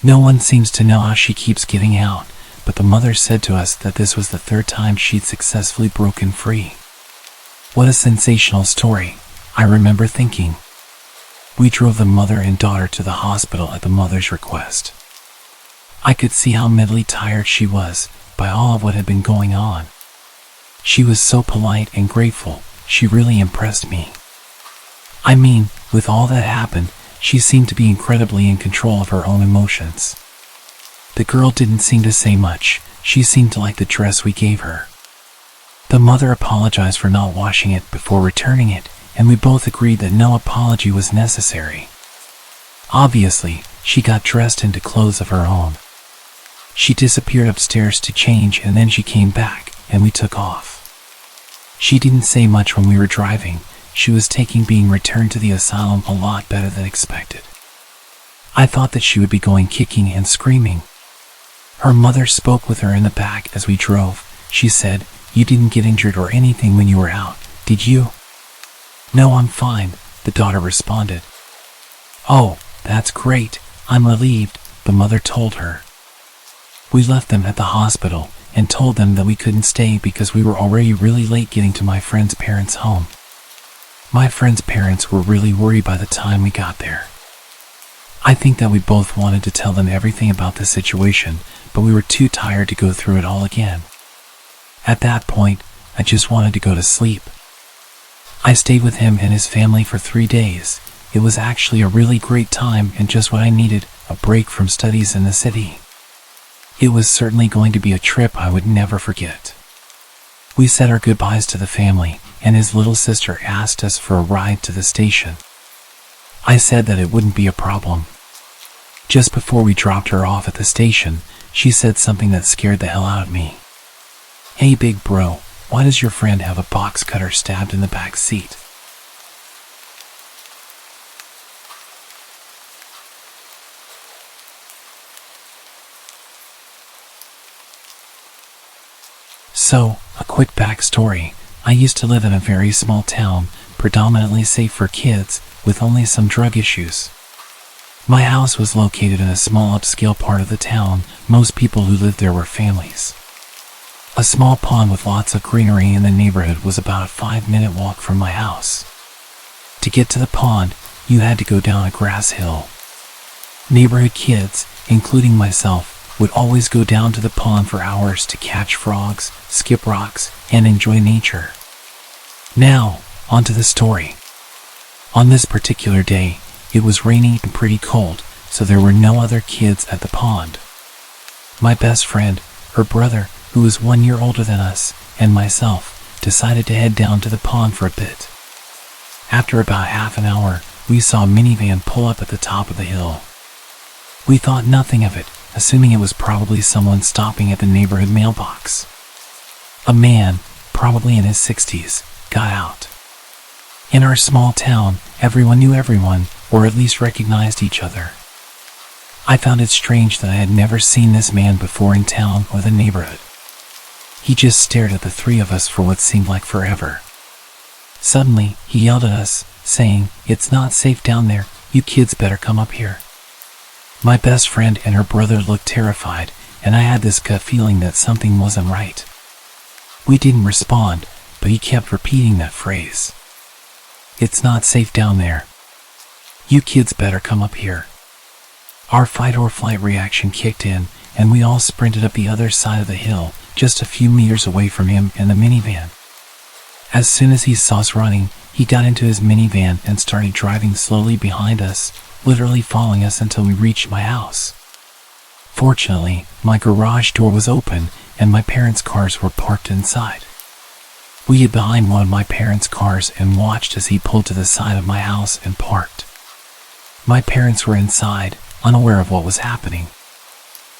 [SPEAKER 1] No one seems to know how she keeps getting out, but the mother said to us that this was the third time she'd successfully broken free. What a sensational story, I remember thinking. We drove the mother and daughter to the hospital at the mother's request. I could see how mentally tired she was by all of what had been going on. She was so polite and grateful, she really impressed me. I mean, with all that happened, she seemed to be incredibly in control of her own emotions. The girl didn't seem to say much, she seemed to like the dress we gave her. The mother apologized for not washing it before returning it, and we both agreed that no apology was necessary. Obviously, she got dressed into clothes of her own. She disappeared upstairs to change and then she came back, and we took off. She didn't say much when we were driving. She was taking being returned to the asylum a lot better than expected. I thought that she would be going kicking and screaming. Her mother spoke with her in the back as we drove. She said, "You didn't get injured or anything when you were out, did you?" "No, I'm fine," the daughter responded. "Oh, that's great, I'm relieved," the mother told her. We left them at the hospital and told them that we couldn't stay because we were already really late getting to my friend's parents' home. My friend's parents were really worried by the time we got there. I think that we both wanted to tell them everything about the situation, but we were too tired to go through it all again. At that point, I just wanted to go to sleep. I stayed with him and his family for 3 days. It was actually a really great time and just what I needed, a break from studies in the city. It was certainly going to be a trip I would never forget. We said our goodbyes to the family, and his little sister asked us for a ride to the station. I said that it wouldn't be a problem. Just before we dropped her off at the station, she said something that scared the hell out of me. "Hey big bro, why does your friend have a box cutter stabbed in the back seat?" So, a quick backstory. I used to live in a very small town, predominantly safe for kids, with only some drug issues. My house was located in a small upscale part of the town. Most people who lived there were families. A small pond with lots of greenery in the neighborhood was about a 5-minute walk from my house. To get to the pond, you had to go down a grass hill. Neighborhood kids, including myself, would always go down to the pond for hours to catch frogs, skip rocks, and enjoy nature. Now, onto the story. On this particular day, it was rainy and pretty cold, so there were no other kids at the pond. My best friend, her brother, who was 1 year older than us, and myself, decided to head down to the pond for a bit. After about half an hour, we saw a minivan pull up at the top of the hill. We thought nothing of it, assuming it was probably someone stopping at the neighborhood mailbox. A man, probably in his 60s, got out. In our small town, everyone knew everyone, or at least recognized each other. I found it strange that I had never seen this man before in town or the neighborhood. He just stared at the three of us for what seemed like forever. Suddenly, he yelled at us, saying, "It's not safe down there, you kids better come up here." My best friend and her brother looked terrified, and I had this gut feeling that something wasn't right. We didn't respond, but he kept repeating that phrase. "It's not safe down there. You kids better come up here." Our fight or flight reaction kicked in, and we all sprinted up the other side of the hill, just a few meters away from him and the minivan. As soon as he saw us running, he got into his minivan and started driving slowly behind us, literally following us until we reached my house. Fortunately, my garage door was open and my parents' cars were parked inside. We hid behind one of my parents' cars and watched as he pulled to the side of my house and parked. My parents were inside, unaware of what was happening.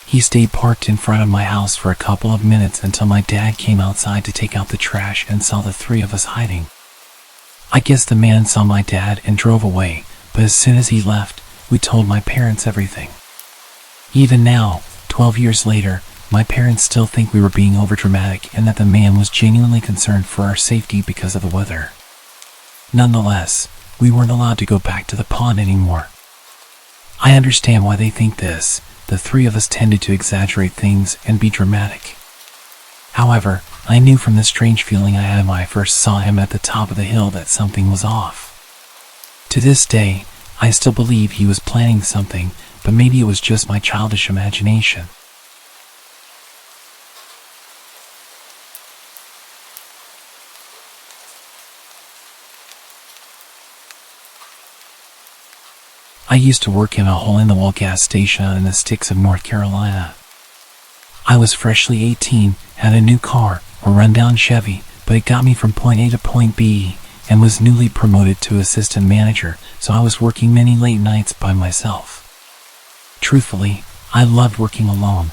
[SPEAKER 1] He stayed parked in front of my house for a couple of minutes until my dad came outside to take out the trash and saw the three of us hiding. I guess the man saw my dad and drove away, but as soon as he left, we told my parents everything. Even now, 12 years later, my parents still think we were being overdramatic and that the man was genuinely concerned for our safety because of the weather. Nonetheless, we weren't allowed to go back to the pond anymore. I understand why they think this. The three of us tended to exaggerate things and be dramatic. However, I knew from the strange feeling I had when I first saw him at the top of the hill that something was off. To this day, I still believe he was planning something, but maybe it was just my childish imagination. I used to work in a hole-in-the-wall gas station out in the sticks of North Carolina. I was freshly 18, had a new car, a rundown Chevy, but it got me from point A to point B, and was newly promoted to assistant manager, so I was working many late nights by myself. Truthfully, I loved working alone.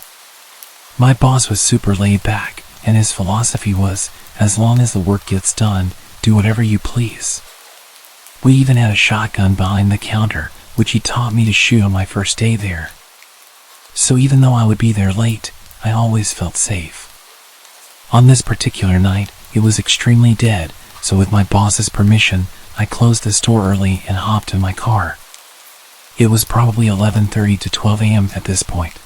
[SPEAKER 1] My boss was super laid back, and his philosophy was, as long as the work gets done, do whatever you please. We even had a shotgun behind the counter, which he taught me to shoot on my first day there. So even though I would be there late, I always felt safe. On this particular night, it was extremely dead, so with my boss's permission, I closed the store early and hopped in my car. It was probably 11:30 to 12 a.m. at this point.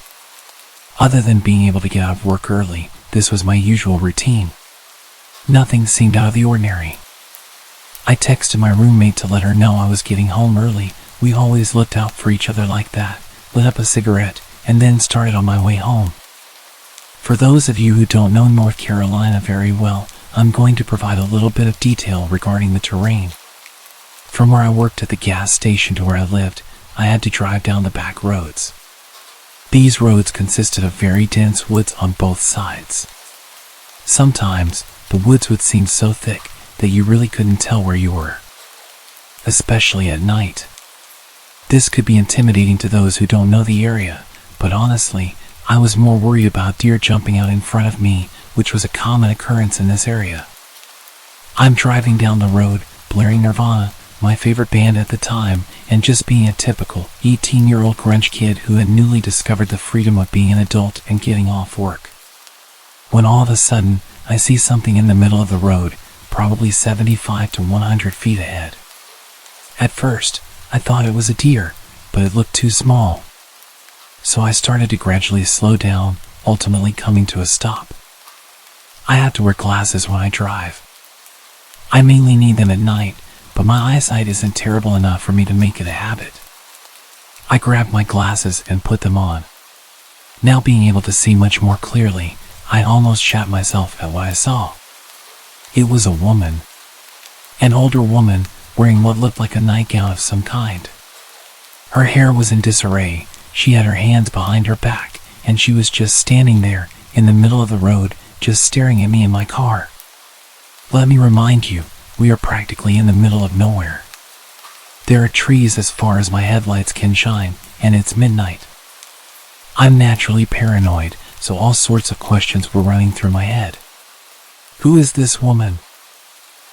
[SPEAKER 1] Other than being able to get out of work early, this was my usual routine. Nothing seemed out of the ordinary. I texted my roommate to let her know I was getting home early. We always looked out for each other like that, lit up a cigarette, and then started on my way home. For those of you who don't know North Carolina very well, I'm going to provide a little bit of detail regarding the terrain. From where I worked at the gas station to where I lived, I had to drive down the back roads. These roads consisted of very dense woods on both sides. Sometimes, the woods would seem so thick that you really couldn't tell where you were, especially at night. This could be intimidating to those who don't know the area, but honestly, I was more worried about deer jumping out in front of me, which was a common occurrence in this area. I'm driving down the road, blaring Nirvana, my favorite band at the time, and just being a typical 18-year-old grunge kid who had newly discovered the freedom of being an adult and getting off work. When all of a sudden, I see something in the middle of the road, probably 75 to 100 feet ahead. At first, I thought it was a deer, but it looked too small. So I started to gradually slow down, ultimately coming to a stop. I have to wear glasses when I drive. I mainly need them at night, but my eyesight isn't terrible enough for me to make it a habit. I grabbed my glasses and put them on. Now being able to see much more clearly, I almost shat myself at what I saw. It was a woman. An older woman, wearing what looked like a nightgown of some kind. Her hair was in disarray, she had her hands behind her back, and she was just standing there, in the middle of the road, just staring at me in my car. Let me remind you, we are practically in the middle of nowhere. There are trees as far as my headlights can shine, and it's midnight. I'm naturally paranoid, so all sorts of questions were running through my head. Who is this woman?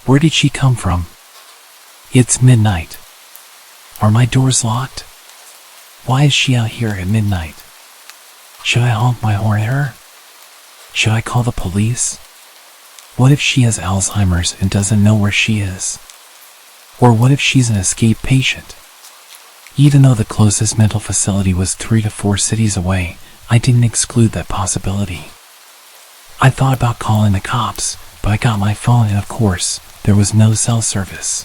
[SPEAKER 1] Where did she come from? It's midnight. Are my doors locked? Why is she out here at midnight? Should I honk my horn at her? Should I call the police? What if she has Alzheimer's and doesn't know where she is? Or what if she's an escaped patient? Even though the closest mental facility was 3 to 4 cities away, I didn't exclude that possibility. I thought about calling the cops, but I got my phone and of course, there was no cell service.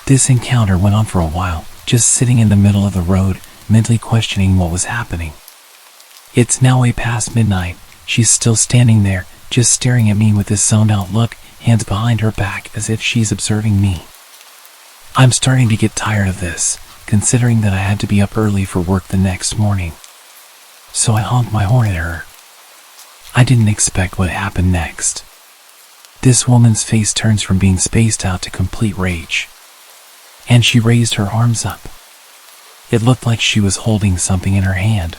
[SPEAKER 1] This encounter went on for a while, just sitting in the middle of the road, mentally questioning what was happening. It's now way past midnight. She's still standing there, just staring at me with this zoned out look, hands behind her back as if she's observing me. I'm starting to get tired of this, considering that I had to be up early for work the next morning. So I honked my horn at her. I didn't expect what happened next. This woman's face turns from being spaced out to complete rage. And she raised her arms up. It looked like she was holding something in her hand.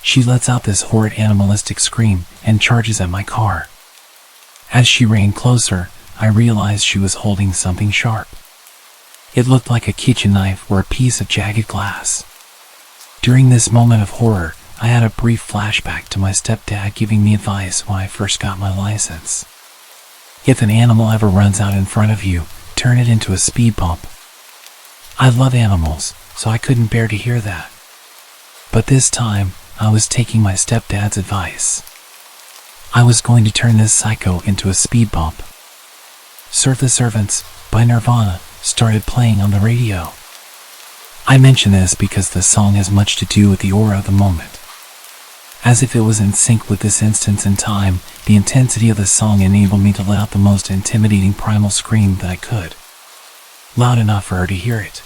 [SPEAKER 1] She lets out this horrid animalistic scream and charges at my car. As she ran closer, I realized she was holding something sharp. It looked like a kitchen knife or a piece of jagged glass. During this moment of horror, I had a brief flashback to my stepdad giving me advice when I first got my license. If an animal ever runs out in front of you, turn it into a speed bump. I love animals, so I couldn't bear to hear that. But this time, I was taking my stepdad's advice. I was going to turn this psycho into a speed bump. Serve the Servants by Nirvana started playing on the radio. I mention this because the song has much to do with the aura of the moment. As if it was in sync with this instance in time, the intensity of the song enabled me to let out the most intimidating primal scream that I could. Loud enough for her to hear it.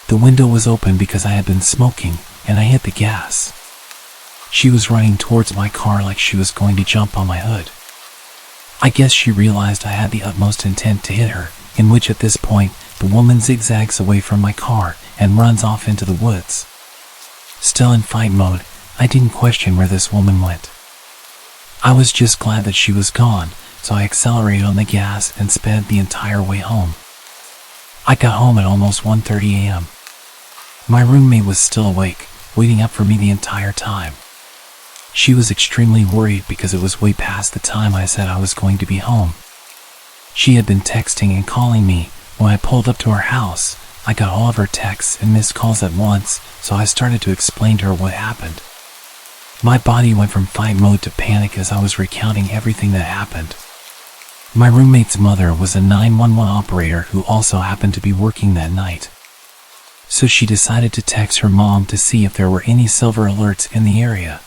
[SPEAKER 1] The window was open because I had been smoking, and I hit the gas. She was running towards my car like she was going to jump on my hood. I guess she realized I had the utmost intent to hit her, in which at this point, the woman zigzags away from my car and runs off into the woods. Still in fight mode, I didn't question where this woman went. I was just glad that she was gone, so I accelerated on the gas and sped the entire way home. I got home at almost 1:30 a.m. My roommate was still awake, waiting up for me the entire time. She was extremely worried because it was way past the time I said I was going to be home. She had been texting and calling me. When I pulled up to her house, I got all of her texts and missed calls at once, so I started to explain to her what happened. My body went from fight mode to panic as I was recounting everything that happened. My roommate's mother was a 911 operator who also happened to be working that night. So she decided to text her mom to see if there were any silver alerts in the area.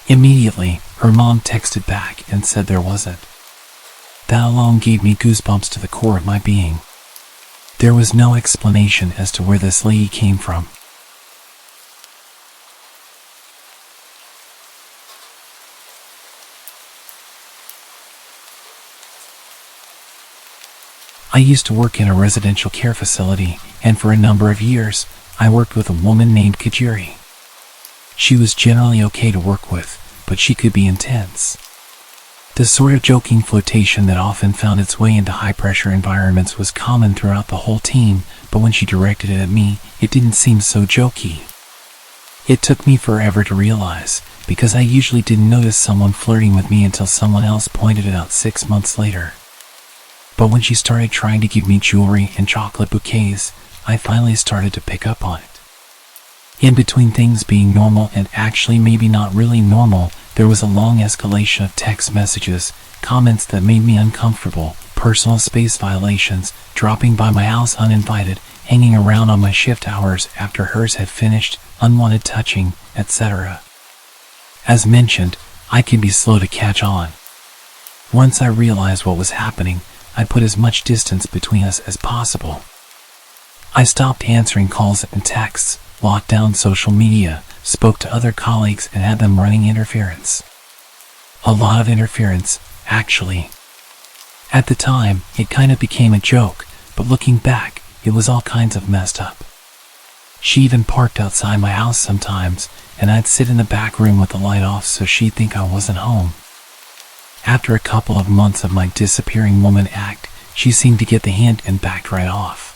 [SPEAKER 1] Immediately, her mom texted back and said there wasn't. That alone gave me goosebumps to the core of my being. There was no explanation as to where this lady came from. I used to work in a residential care facility, and for a number of years, I worked with a woman named Kajiri. She was generally okay to work with, but she could be intense. The sort of joking flirtation that often found its way into high-pressure environments was common throughout the whole team, but when she directed it at me, it didn't seem so jokey. It took me forever to realize, because I usually didn't notice someone flirting with me until someone else pointed it out 6 months later. But when she started trying to give me jewelry and chocolate bouquets, I finally started to pick up on it. In between things being normal and actually maybe not really normal, there was a long escalation of text messages, comments that made me uncomfortable, personal space violations, dropping by my house uninvited, hanging around on my shift hours after hers had finished, unwanted touching, etc. As mentioned, I can be slow to catch on. Once I realized what was happening, I put as much distance between us as possible. I stopped answering calls and texts, locked down social media, spoke to other colleagues and had them running interference. A lot of interference, actually. At the time, it kind of became a joke, but looking back, it was all kinds of messed up. She even parked outside my house sometimes, and I'd sit in the back room with the light off so she'd think I wasn't home. After a couple of months of my disappearing woman act, she seemed to get the hint and backed right off.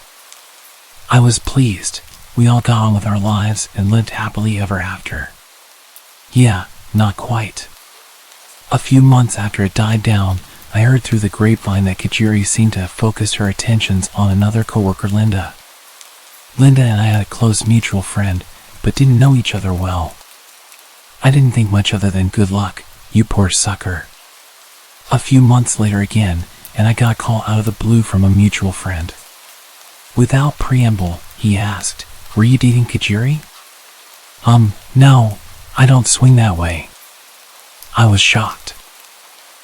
[SPEAKER 1] I was pleased. We all got on with our lives and lived happily ever after. Yeah, not quite. A few months after it died down, I heard through the grapevine that Kajiri seemed to have focused her attentions on another coworker, Linda. Linda and I had a close mutual friend, but didn't know each other well. I didn't think much other than good luck, you poor sucker. A few months later again, and I got a call out of the blue from a mutual friend. Without preamble, he asked, "Were you dating Kajiri?" No, I don't swing that way. I was shocked.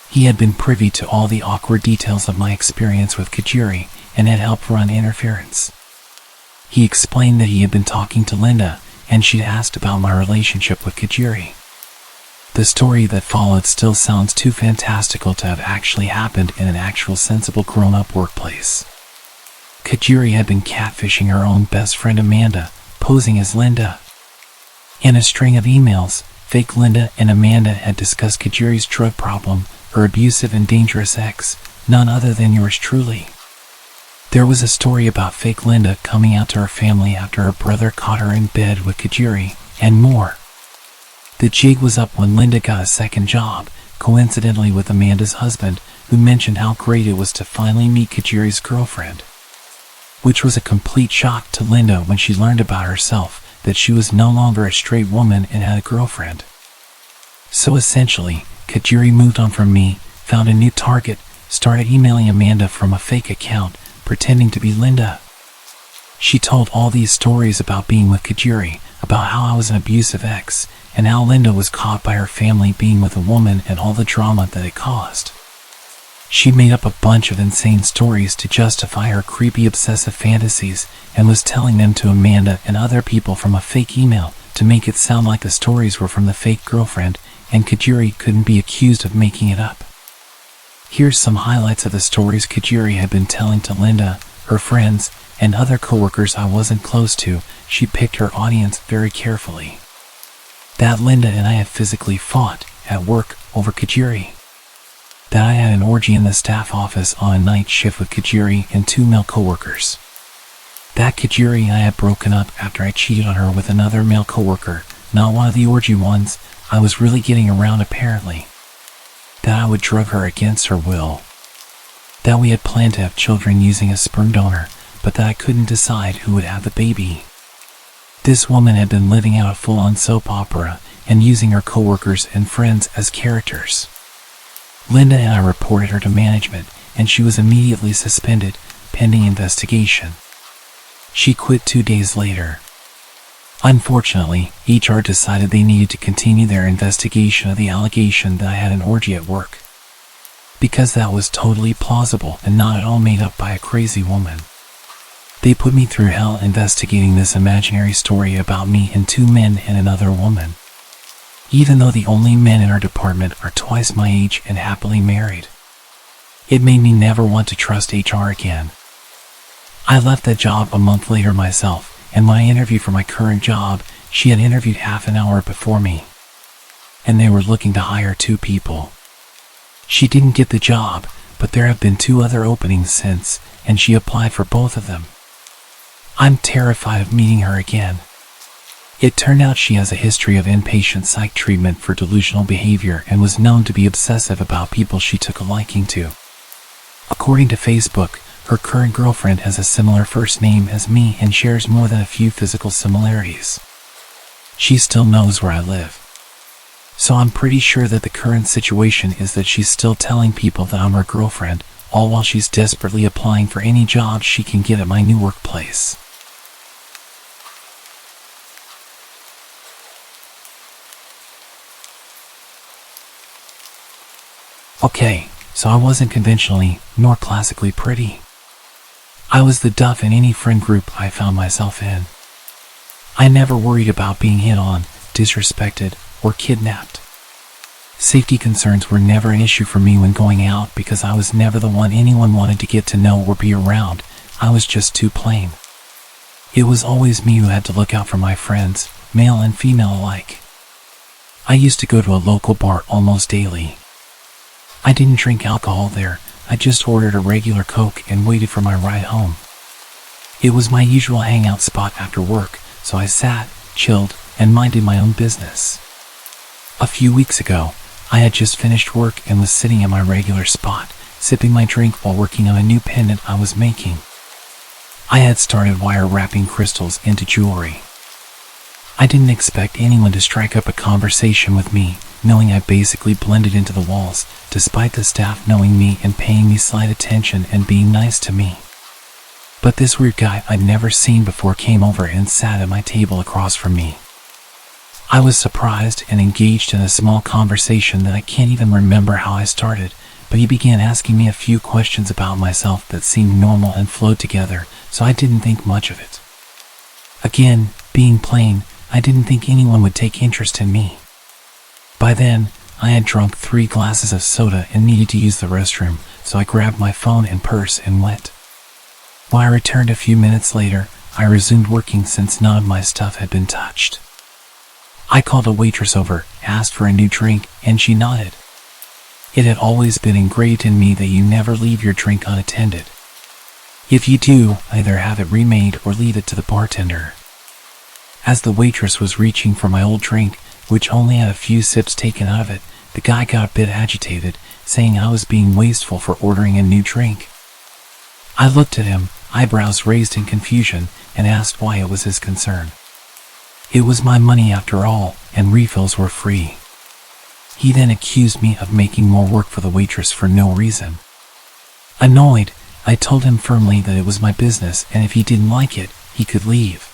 [SPEAKER 1] He had been privy to all the awkward details of my experience with Kajiri and had helped run interference. He explained that he had been talking to Linda and she'd asked about my relationship with Kajiri. The story that followed still sounds too fantastical to have actually happened in an actual sensible grown-up workplace. Kajiri had been catfishing her own best friend Amanda, posing as Linda. In a string of emails, fake Linda and Amanda had discussed Kajiri's drug problem, her abusive and dangerous ex, none other than yours truly. There was a story about fake Linda coming out to her family after her brother caught her in bed with Kajiri, and more. The jig was up when Linda got a second job, coincidentally with Amanda's husband, who mentioned how great it was to finally meet Kajiri's girlfriend. Which was a complete shock to Linda when she learned about herself that she was no longer a straight woman and had a girlfriend. So essentially, Kajiri moved on from me, found a new target, started emailing Amanda from a fake account, pretending to be Linda. She told all these stories about being with Kajiri, about how I was an abusive ex, and how Linda was caught by her family being with a woman and all the drama that it caused. She made up a bunch of insane stories to justify her creepy obsessive fantasies and was telling them to Amanda and other people from a fake email to make it sound like the stories were from the fake girlfriend and Kajiri couldn't be accused of making it up. Here's some highlights of the stories Kajiri had been telling to Linda, her friends, and other coworkers I wasn't close to. She picked her audience very carefully. That Linda and I had physically fought at work over Kajiri. That I had an orgy in the staff office on a night shift with Kajiri and 2 male coworkers. That Kajiri and I had broken up after I cheated on her with another male coworker, not one of the orgy ones. I was really getting around apparently. That I would drug her against her will. That we had planned to have children using a sperm donor, but that I couldn't decide who would have the baby. This woman had been living out a full-on soap opera and using her coworkers and friends as characters. Linda and I reported her to management, and she was immediately suspended, pending investigation. She quit 2 days later. Unfortunately, HR decided they needed to continue their investigation of the allegation that I had an orgy at work, because that was totally plausible and not at all made up by a crazy woman. They put me through hell investigating this imaginary story about me and 2 men and another woman, even though the only men in our department are twice my age and happily married. It made me never want to trust HR again. I left that job a month later myself, and when I interviewed for my current job, she had interviewed half an hour before me, and they were looking to hire 2 people. She didn't get the job, but there have been 2 other openings since, and she applied for both of them. I'm terrified of meeting her again. It turned out she has a history of inpatient psych treatment for delusional behavior and was known to be obsessive about people she took a liking to. According to Facebook, her current girlfriend has a similar first name as me and shares more than a few physical similarities. She still knows where I live. So I'm pretty sure that the current situation is that she's still telling people that I'm her girlfriend, all while she's desperately applying for any job she can get at my new workplace. Okay, so I wasn't conventionally, nor classically pretty. I was the duff in any friend group I found myself in. I never worried about being hit on, disrespected, or kidnapped. Safety concerns were never an issue for me when going out because I was never the one anyone wanted to get to know or be around. I was just too plain. It was always me who had to look out for my friends, male and female alike. I used to go to a local bar almost daily. I didn't drink alcohol there. I just ordered a regular Coke and waited for my ride home. It was my usual hangout spot after work, so I sat, chilled, and minded my own business. A few weeks ago, I had just finished work and was sitting at my regular spot, sipping my drink while working on a new pendant I was making. I had started wire wrapping crystals into jewelry. I didn't expect anyone to strike up a conversation with me, knowing I basically blended into the walls, despite the staff knowing me and paying me slight attention and being nice to me. But this weird guy I'd never seen before came over and sat at my table across from me. I was surprised and engaged in a small conversation that I can't even remember how I started, but he began asking me a few questions about myself that seemed normal and flowed together, so I didn't think much of it. Again, being plain, I didn't think anyone would take interest in me. By then, I had drunk 3 glasses of soda and needed to use the restroom, so I grabbed my phone and purse and went. When I returned a few minutes later, I resumed working since none of my stuff had been touched. I called a waitress over, asked for a new drink, and she nodded. It had always been engraved in me that you never leave your drink unattended. If you do, either have it remade or leave it to the bartender. As the waitress was reaching for my old drink, which only had a few sips taken out of it, the guy got a bit agitated, saying I was being wasteful for ordering a new drink. I looked at him, eyebrows raised in confusion, and asked why it was his concern. It was my money after all, and refills were free. He then accused me of making more work for the waitress for no reason. Annoyed, I told him firmly that it was my business and if he didn't like it, he could leave.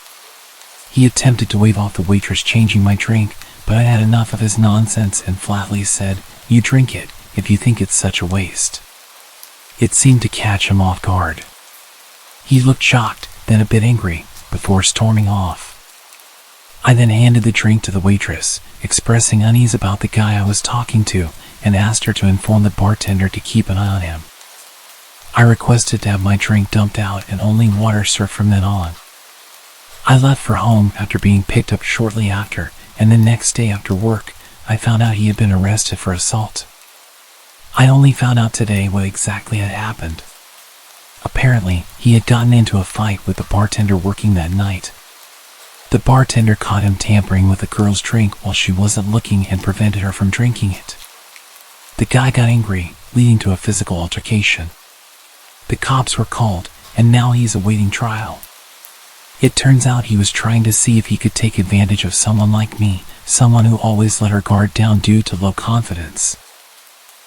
[SPEAKER 1] He attempted to wave off the waitress changing my drink, but I had enough of his nonsense and flatly said, "You drink it, if you think it's such a waste." It seemed to catch him off guard. He looked shocked, then a bit angry, before storming off. I then handed the drink to the waitress, expressing unease about the guy I was talking to, and asked her to inform the bartender to keep an eye on him. I requested to have my drink dumped out and only water served from then on. I left for home after being picked up shortly after, and the next day after work, I found out he had been arrested for assault. I only found out today what exactly had happened. Apparently, he had gotten into a fight with the bartender working that night. The bartender caught him tampering with the girl's drink while she wasn't looking and prevented her from drinking it. The guy got angry, leading to a physical altercation. The cops were called, and now he's awaiting trial. It turns out he was trying to see if he could take advantage of someone like me, someone who always let her guard down due to low confidence.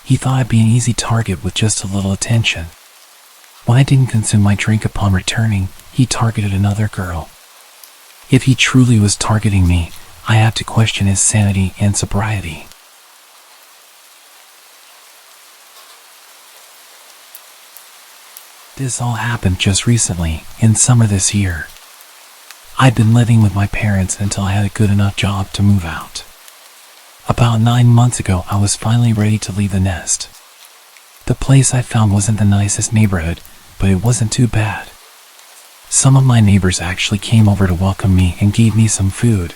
[SPEAKER 1] He thought I'd be an easy target with just a little attention. When I didn't consume my drink upon returning, he targeted another girl. If he truly was targeting me, I had to question his sanity and sobriety. This all happened just recently, in summer this year. I'd been living with my parents until I had a good enough job to move out. About 9 months ago, I was finally ready to leave the nest. The place I found wasn't the nicest neighborhood, but it wasn't too bad. Some of my neighbors actually came over to welcome me and gave me some food.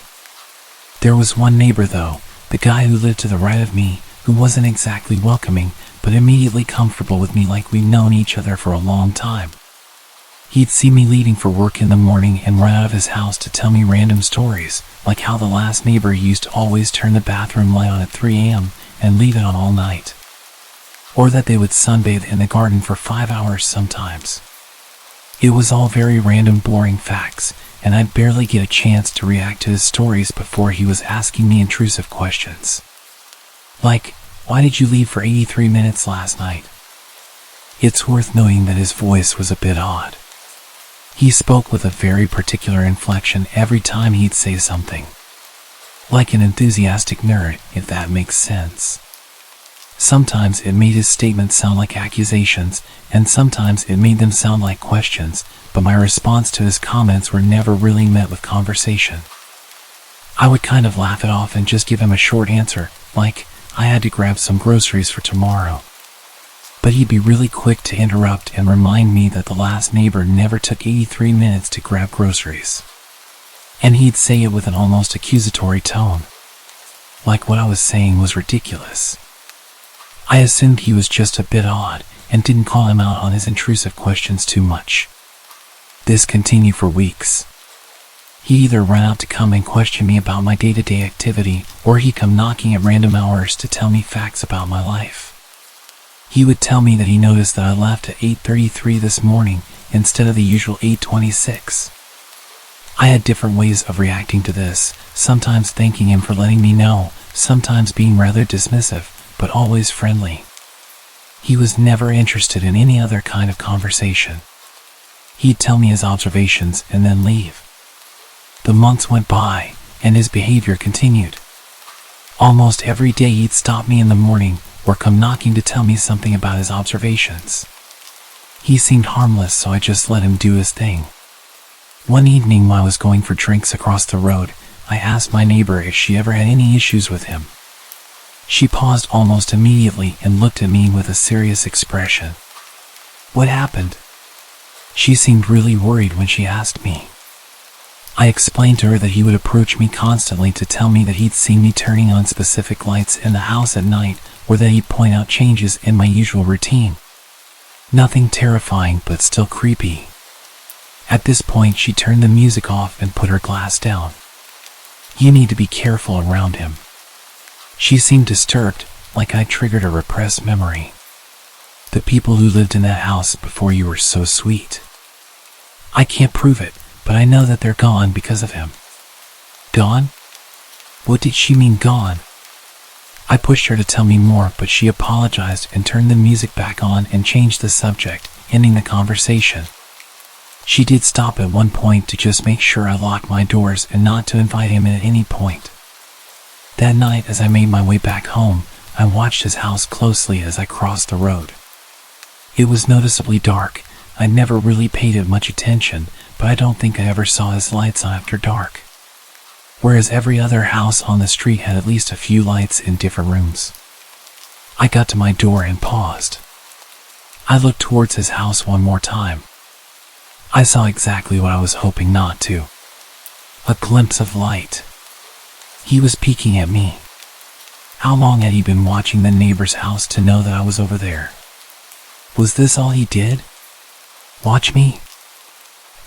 [SPEAKER 1] There was one neighbor though, the guy who lived to the right of me, who wasn't exactly welcoming, but immediately comfortable with me like we'd known each other for a long time. He'd see me leaving for work in the morning and run out of his house to tell me random stories, like how the last neighbor used to always turn the bathroom light on at 3 a.m. and leave it on all night. Or that they would sunbathe in the garden for 5 hours sometimes. It was all very random, boring facts, and I'd barely get a chance to react to his stories before he was asking me intrusive questions. Like, "Why did you leave for 83 minutes last night?" It's worth noting that his voice was a bit odd. He spoke with a very particular inflection every time he'd say something. Like an enthusiastic nerd, if that makes sense. Sometimes it made his statements sound like accusations, and sometimes it made them sound like questions, but my response to his comments were never really met with conversation. I would kind of laugh it off and just give him a short answer, like, I had to grab some groceries for tomorrow. But he'd be really quick to interrupt and remind me that the last neighbor never took 83 minutes to grab groceries. And he'd say it with an almost accusatory tone. Like what I was saying was ridiculous. I assumed he was just a bit odd and didn't call him out on his intrusive questions too much. This continued for weeks. He'd either run out to come and question me about my day-to-day activity, or he'd come knocking at random hours to tell me facts about my life. He would tell me that he noticed that I left at 8:33 this morning instead of the usual 8:26. I had different ways of reacting to this, sometimes thanking him for letting me know, sometimes being rather dismissive, but always friendly. He was never interested in any other kind of conversation. He'd tell me his observations and then leave. The months went by, and his behavior continued. Almost every day he'd stop me in the morning, or come knocking to tell me something about his observations. He seemed harmless, so I just let him do his thing. One evening while I was going for drinks across the road, I asked my neighbor if she ever had any issues with him. She paused almost immediately and looked at me with a serious expression. What happened? She seemed really worried when she asked me. I explained to her that he would approach me constantly to tell me that he'd seen me turning on specific lights in the house at night, or that he'd point out changes in my usual routine. Nothing terrifying, but still creepy. At this point, she turned the music off and put her glass down. You need to be careful around him. She seemed disturbed, like I triggered a repressed memory. The people who lived in that house before you were so sweet. I can't prove it, but I know that they're gone because of him. Gone? What did she mean, gone? I pushed her to tell me more, but she apologized and turned the music back on and changed the subject, ending the conversation. She did stop at one point to just make sure I locked my doors and not to invite him in at any point. That night, as I made my way back home, I watched his house closely as I crossed the road. It was noticeably dark. I never really paid it much attention, but I don't think I ever saw his lights on after dark. Whereas every other house on the street had at least a few lights in different rooms. I got to my door and paused. I looked towards his house one more time. I saw exactly what I was hoping not to. A glimpse of light. He was peeking at me. How long had he been watching the neighbor's house to know that I was over there? Was this all he did? Watch me?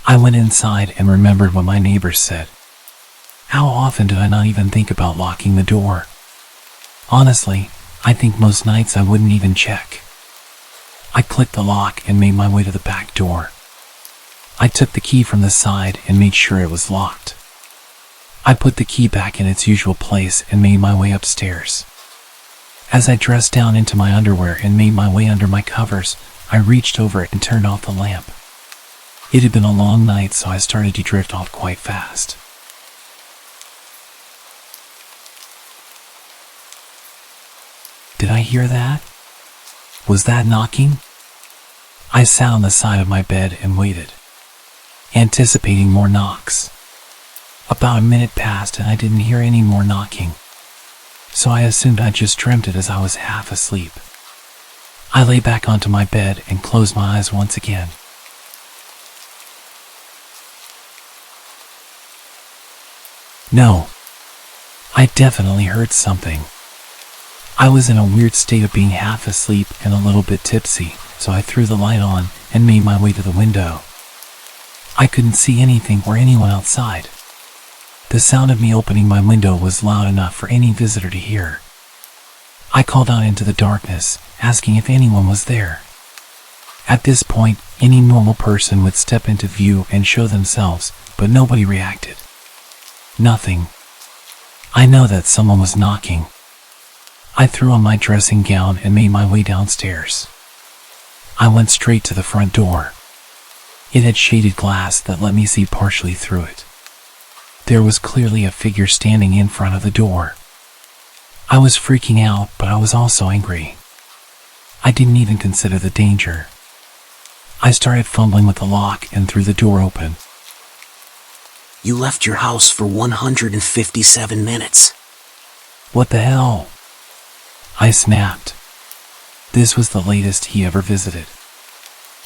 [SPEAKER 1] I went inside and remembered what my neighbors said. How often did I not even think about locking the door? Honestly, I think most nights I wouldn't even check. I clicked the lock and made my way to the back door. I took the key from the side and made sure it was locked. I put the key back in its usual place and made my way upstairs. As I dressed down into my underwear and made my way under my covers, I reached over it and turned off the lamp. It had been a long night, so I started to drift off quite fast. Did I hear that? Was that knocking? I sat on the side of my bed and waited, anticipating more knocks. About a minute passed and I didn't hear any more knocking, so I assumed I just dreamt it as I was half asleep. I lay back onto my bed and closed my eyes once again. No, I definitely heard something. I was in a weird state of being half asleep and a little bit tipsy, so I threw the light on and made my way to the window. I couldn't see anything or anyone outside. The sound of me opening my window was loud enough for any visitor to hear. I called out into the darkness, asking if anyone was there. At this point, any normal person would step into view and show themselves, but nobody reacted. Nothing. I know that someone was knocking. I threw on my dressing gown and made my way downstairs. I went straight to the front door. It had shaded glass that let me see partially through it. There was clearly a figure standing in front of the door. I was freaking out, but I was also angry. I didn't even consider the danger. I started fumbling with the lock and threw the door open.
[SPEAKER 3] You left your house for 157 minutes.
[SPEAKER 1] What the hell? I snapped. This was the latest he ever visited.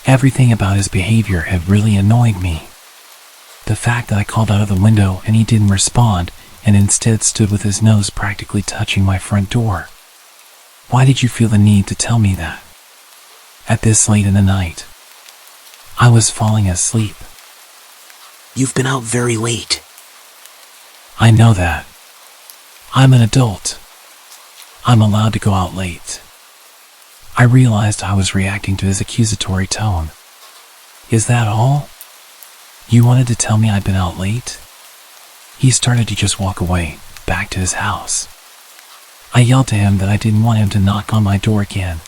[SPEAKER 1] Everything about his behavior had really annoyed me. The fact that I called out of the window and he didn't respond and instead stood with his nose practically touching my front door. Why did you feel the need to tell me that? At this late in the night. I was falling asleep.
[SPEAKER 3] You've been out very late.
[SPEAKER 1] I know that. I'm an adult. I'm allowed to go out late. I realized I was reacting to his accusatory tone. Is that all? You wanted to tell me I'd been out late? He started to just walk away, back to his house. I yelled to him that I didn't want him to knock on my door again.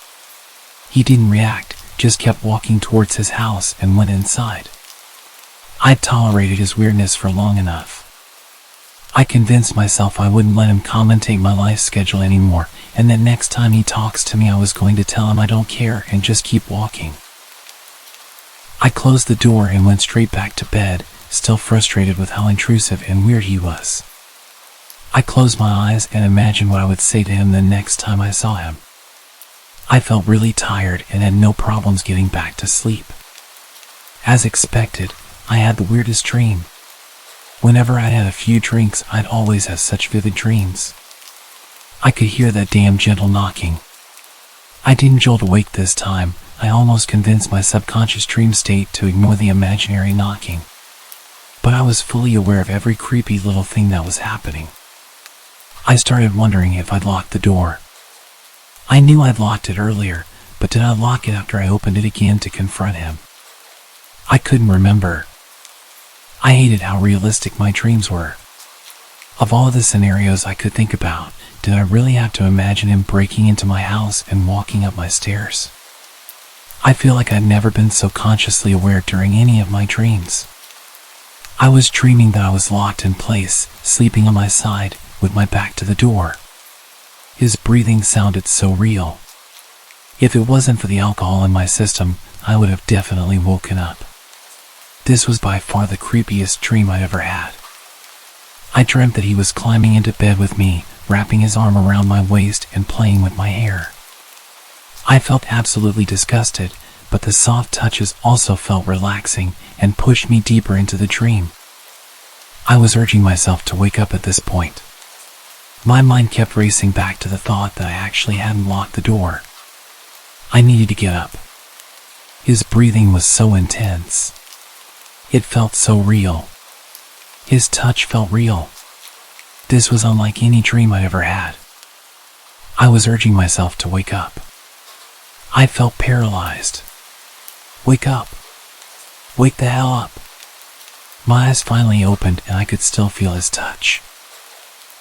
[SPEAKER 1] He didn't react, just kept walking towards his house and went inside. I'd tolerated his weirdness for long enough. I convinced myself I wouldn't let him commentate my life schedule anymore, and that next time he talks to me I was going to tell him I don't care and just keep walking. I closed the door and went straight back to bed, still frustrated with how intrusive and weird he was. I closed my eyes and imagined what I would say to him the next time I saw him. I felt really tired and had no problems getting back to sleep. As expected, I had the weirdest dream. Whenever I had a few drinks, I'd always have such vivid dreams. I could hear that damn gentle knocking. I didn't jolt awake this time. I almost convinced my subconscious dream state to ignore the imaginary knocking. But I was fully aware of every creepy little thing that was happening. I started wondering if I'd locked the door. I knew I'd locked it earlier, but did I lock it after I opened it again to confront him? I couldn't remember. I hated how realistic my dreams were. Of all the scenarios I could think about, did I really have to imagine him breaking into my house and walking up my stairs? I feel like I'd never been so consciously aware during any of my dreams. I was dreaming that I was locked in place, sleeping on my side, with my back to the door. His breathing sounded so real. If it wasn't for the alcohol in my system, I would have definitely woken up. This was by far the creepiest dream I'd ever had. I dreamt that he was climbing into bed with me, wrapping his arm around my waist and playing with my hair. I felt absolutely disgusted, but the soft touches also felt relaxing and pushed me deeper into the dream. I was urging myself to wake up at this point. My mind kept racing back to the thought that I actually hadn't locked the door. I needed to get up. His breathing was so intense. It felt so real. His touch felt real. This was unlike any dream I'd ever had. I was urging myself to wake up. I felt paralyzed. Wake up. Wake the hell up. My eyes finally opened and I could still feel his touch.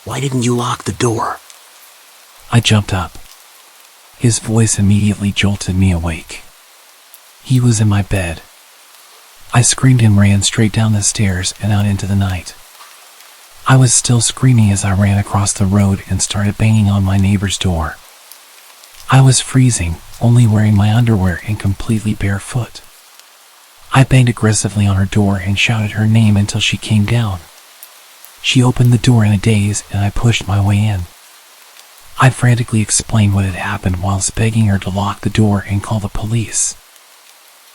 [SPEAKER 3] Why didn't you lock the door?
[SPEAKER 1] I jumped up. His voice immediately jolted me awake. He was in my bed. I screamed and ran straight down the stairs and out into the night. I was still screaming as I ran across the road and started banging on my neighbor's door. I was freezing, only wearing my underwear and completely barefoot. I banged aggressively on her door and shouted her name until she came down. She opened the door in a daze and I pushed my way in. I frantically explained what had happened whilst begging her to lock the door and call the police.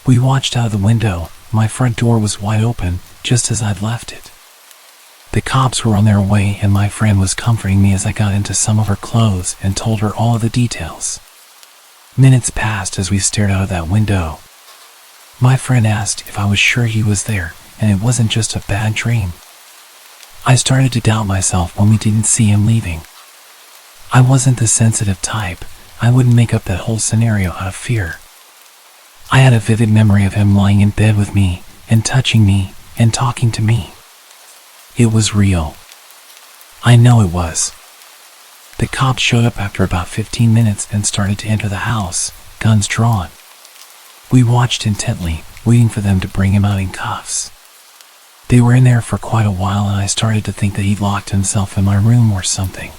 [SPEAKER 1] We watched out of the window. My front door was wide open, just as I'd left it. The cops were on their way and my friend was comforting me as I got into some of her clothes and told her all of the details. Minutes passed as we stared out of that window. My friend asked if I was sure he was there and it wasn't just a bad dream. I started to doubt myself when we didn't see him leaving. I wasn't the sensitive type. I wouldn't make up that whole scenario out of fear. I had a vivid memory of him lying in bed with me and touching me and talking to me. It was real. I know it was. The cops showed up after about 15 minutes and started to enter the house, guns drawn. We watched intently, waiting for them to bring him out in cuffs. They were in there for quite a while and I started to think that he'd locked himself in my room or something.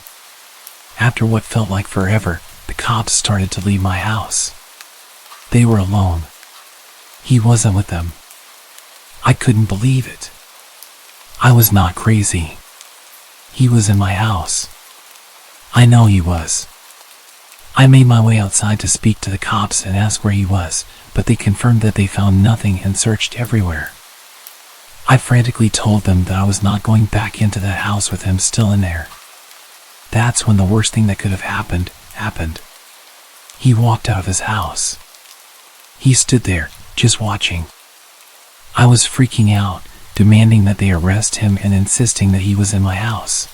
[SPEAKER 1] After what felt like forever, the cops started to leave my house. They were alone. He wasn't with them. I couldn't believe it. I was not crazy. He was in my house. I know he was. I made my way outside to speak to the cops and ask where he was, but they confirmed that they found nothing and searched everywhere. I frantically told them that I was not going back into that house with him still in there. That's when the worst thing that could have happened. He walked out of his house. He stood there, just watching. I was freaking out, demanding that they arrest him and insisting that he was in my house.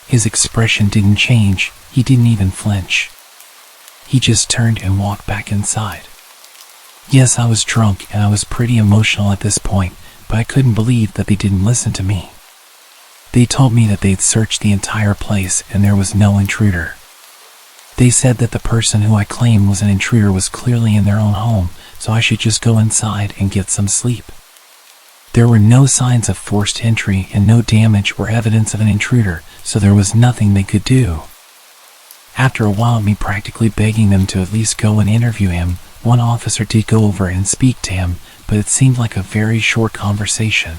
[SPEAKER 1] His expression didn't change, he didn't even flinch. He just turned and walked back inside. Yes, I was drunk and I was pretty emotional at this point, but I couldn't believe that they didn't listen to me. They told me that they'd searched the entire place and there was no intruder. They said that the person who I claimed was an intruder was clearly in their own home, so I should just go inside and get some sleep. There were no signs of forced entry and no damage or evidence of an intruder, so there was nothing they could do. After a while of me practically begging them to at least go and interview him, one officer did go over and speak to him, but it seemed like a very short conversation.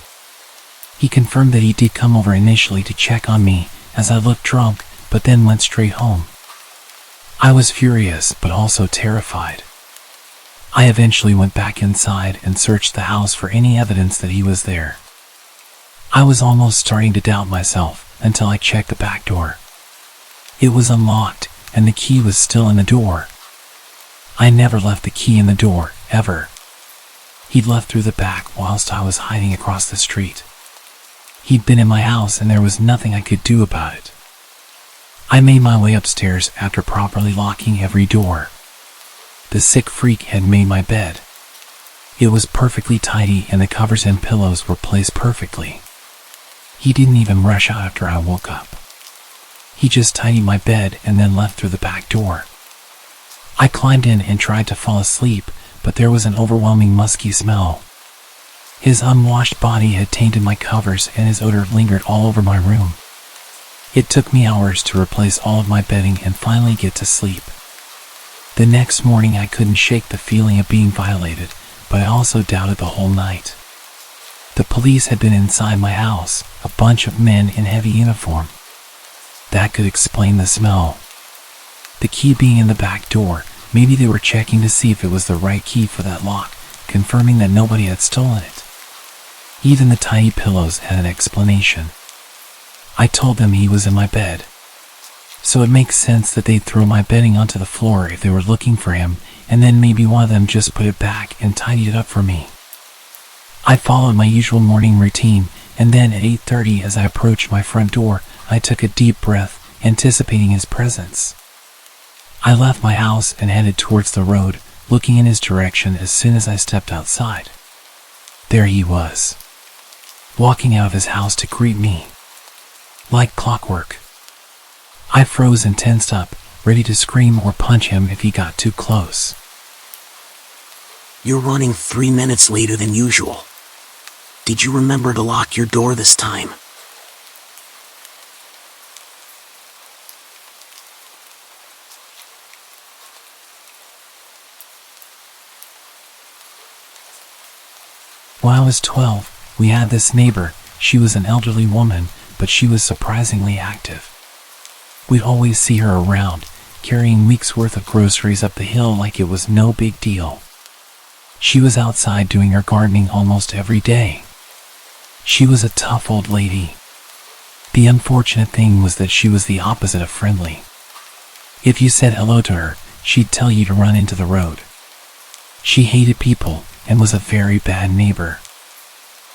[SPEAKER 1] He confirmed that he did come over initially to check on me, as I looked drunk, but then went straight home. I was furious, but also terrified. I eventually went back inside and searched the house for any evidence that he was there. I was almost starting to doubt myself until I checked the back door. It was unlocked, and the key was still in the door. I never left the key in the door, ever. He'd left through the back whilst I was hiding across the street. He'd been in my house and there was nothing I could do about it. I made my way upstairs after properly locking every door. The sick freak had made my bed. It was perfectly tidy and the covers and pillows were placed perfectly. He didn't even rush out after I woke up. He just tidied my bed and then left through the back door. I climbed in and tried to fall asleep, but there was an overwhelming musky smell. His unwashed body had tainted my covers and his odor lingered all over my room. It took me hours to replace all of my bedding and finally get to sleep. The next morning I couldn't shake the feeling of being violated, but I also doubted the whole night. The police had been inside my house, a bunch of men in heavy uniform. That could explain the smell. The key being in the back door, maybe they were checking to see if it was the right key for that lock, confirming that nobody had stolen it. Even the tiny pillows had an explanation. I told them he was in my bed. So it makes sense that they'd throw my bedding onto the floor if they were looking for him, and then maybe one of them just put it back and tidied it up for me. I followed my usual morning routine, and then at 8:30 as I approached my front door, I took a deep breath, anticipating his presence. I left my house and headed towards the road, looking in his direction as soon as I stepped outside. There he was, walking out of his house to greet me. Like clockwork. I froze and tensed up, ready to scream or punch him if he got too close.
[SPEAKER 3] You're running 3 minutes later than usual. Did you remember to lock your door this time?
[SPEAKER 1] When I was 12, we had this neighbor. She was an elderly woman, but she was surprisingly active. We'd always see her around, carrying weeks' worth of groceries up the hill like it was no big deal. She was outside doing her gardening almost every day. She was a tough old lady. The unfortunate thing was that she was the opposite of friendly. If you said hello to her, she'd tell you to run into the road. She hated people and was a very bad neighbor.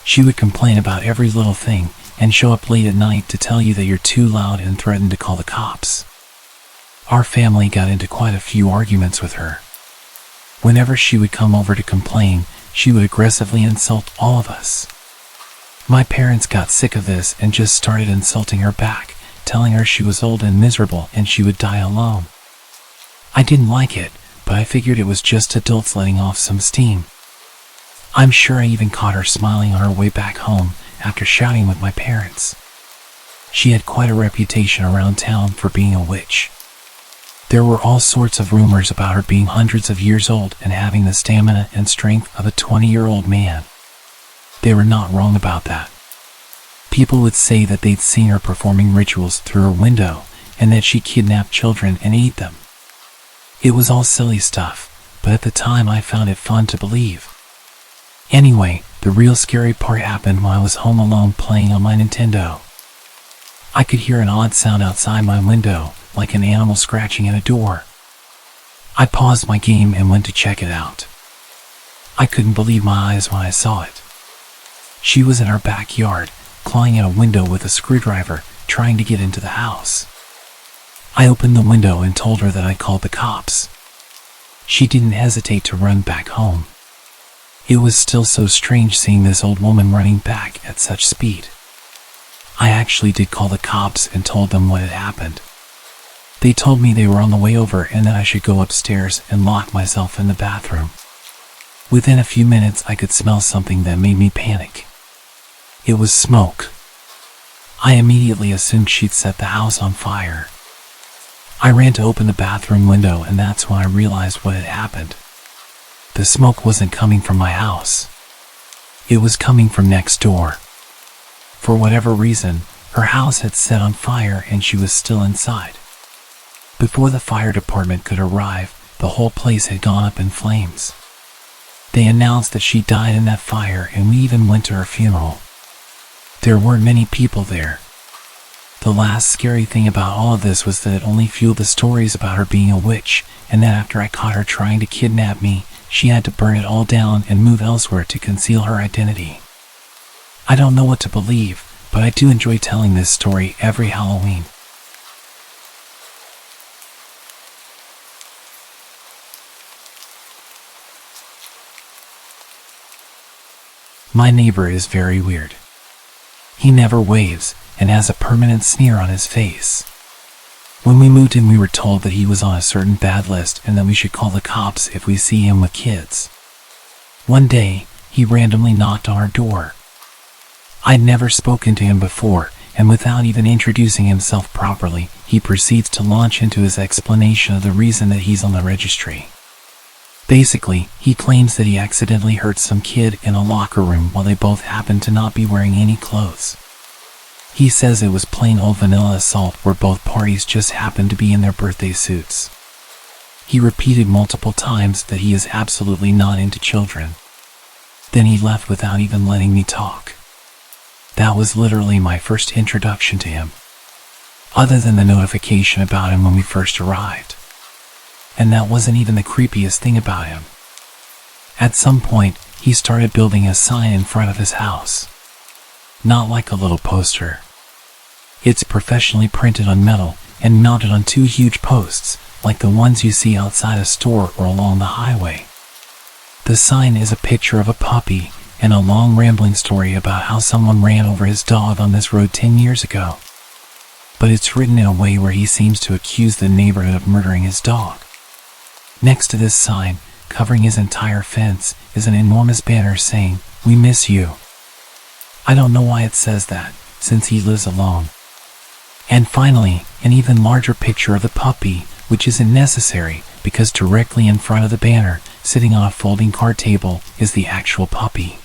[SPEAKER 1] She would complain about every little thing and show up late at night to tell you that you're too loud and threaten to call the cops. Our family got into quite a few arguments with her. Whenever she would come over to complain, she would aggressively insult all of us. My parents got sick of this and just started insulting her back, telling her she was old and miserable and she would die alone. I didn't like it, but I figured it was just adults letting off some steam. I'm sure I even caught her smiling on her way back home after shouting with my parents. She had quite a reputation around town for being a witch. There were all sorts of rumors about her being hundreds of years old and having the stamina and strength of a 20-year-old man. They were not wrong about that. People would say that they'd seen her performing rituals through her window and that she kidnapped children and ate them. It was all silly stuff, but at the time I found it fun to believe. Anyway, the real scary part happened when I was home alone playing on my Nintendo. I could hear an odd sound outside my window, like an animal scratching at a door. I paused my game and went to check it out. I couldn't believe my eyes when I saw it. She was in our backyard, clawing at a window with a screwdriver, trying to get into the house. I opened the window and told her that I called the cops. She didn't hesitate to run back home. It was still so strange seeing this old woman running back at such speed. I actually did call the cops and told them what had happened. They told me they were on the way over and that I should go upstairs and lock myself in the bathroom. Within a few minutes I could smell something that made me panic. It was smoke. I immediately assumed she'd set the house on fire. I ran to open the bathroom window and that's when I realized what had happened. The smoke wasn't coming from my house. It was coming from next door. For whatever reason, her house had set on fire and she was still inside. Before the fire department could arrive, the whole place had gone up in flames. They announced that she died in that fire and we even went to her funeral. There weren't many people there. The last scary thing about all of this was that it only fueled the stories about her being a witch, and that after I caught her trying to kidnap me, she had to burn it all down and move elsewhere to conceal her identity. I don't know what to believe, but I do enjoy telling this story every Halloween. My neighbor is very weird. He never waves and has a permanent sneer on his face. When we moved in, we were told that he was on a certain bad list and that we should call the cops if we see him with kids. One day, he randomly knocked on our door. I'd never spoken to him before, and without even introducing himself properly, he proceeds to launch into his explanation of the reason that he's on the registry. Basically, he claims that he accidentally hurt some kid in a locker room while they both happened to not be wearing any clothes. He says it was plain old vanilla assault where both parties just happened to be in their birthday suits. He repeated multiple times that he is absolutely not into children. Then he left without even letting me talk. That was literally my first introduction to him, other than the notification about him when we first arrived. And that wasn't even the creepiest thing about him. At some point, he started building a sign in front of his house. Not like a little poster. It's professionally printed on metal and mounted on 2 huge posts, like the ones you see outside a store or along the highway. The sign is a picture of a puppy and a long rambling story about how someone ran over his dog on this road 10 years ago. But it's written in a way where he seems to accuse the neighborhood of murdering his dog. Next to this sign, covering his entire fence, is an enormous banner saying, "We miss you." I don't know why it says that, since he lives alone. And finally, an even larger picture of the puppy, which isn't necessary, because directly in front of the banner, sitting on a folding card table, is the actual puppy.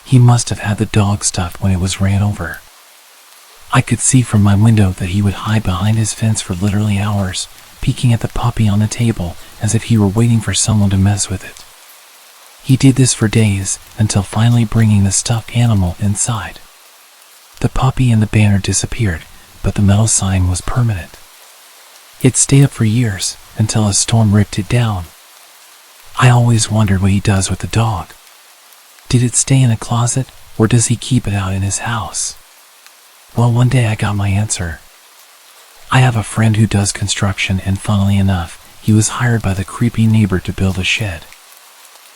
[SPEAKER 1] He must have had the dog stuffed when it was ran over. I could see from my window that he would hide behind his fence for literally hours, peeking at the puppy on the table as if he were waiting for someone to mess with it. He did this for days, until finally bringing the stuffed animal inside. The puppy and the banner disappeared, but the metal sign was permanent. It stayed up for years, until a storm ripped it down. I always wondered what he does with the dog. Did it stay in a closet, or does he keep it out in his house? Well, one day I got my answer. I have a friend who does construction, and funnily enough, he was hired by the creepy neighbor to build a shed.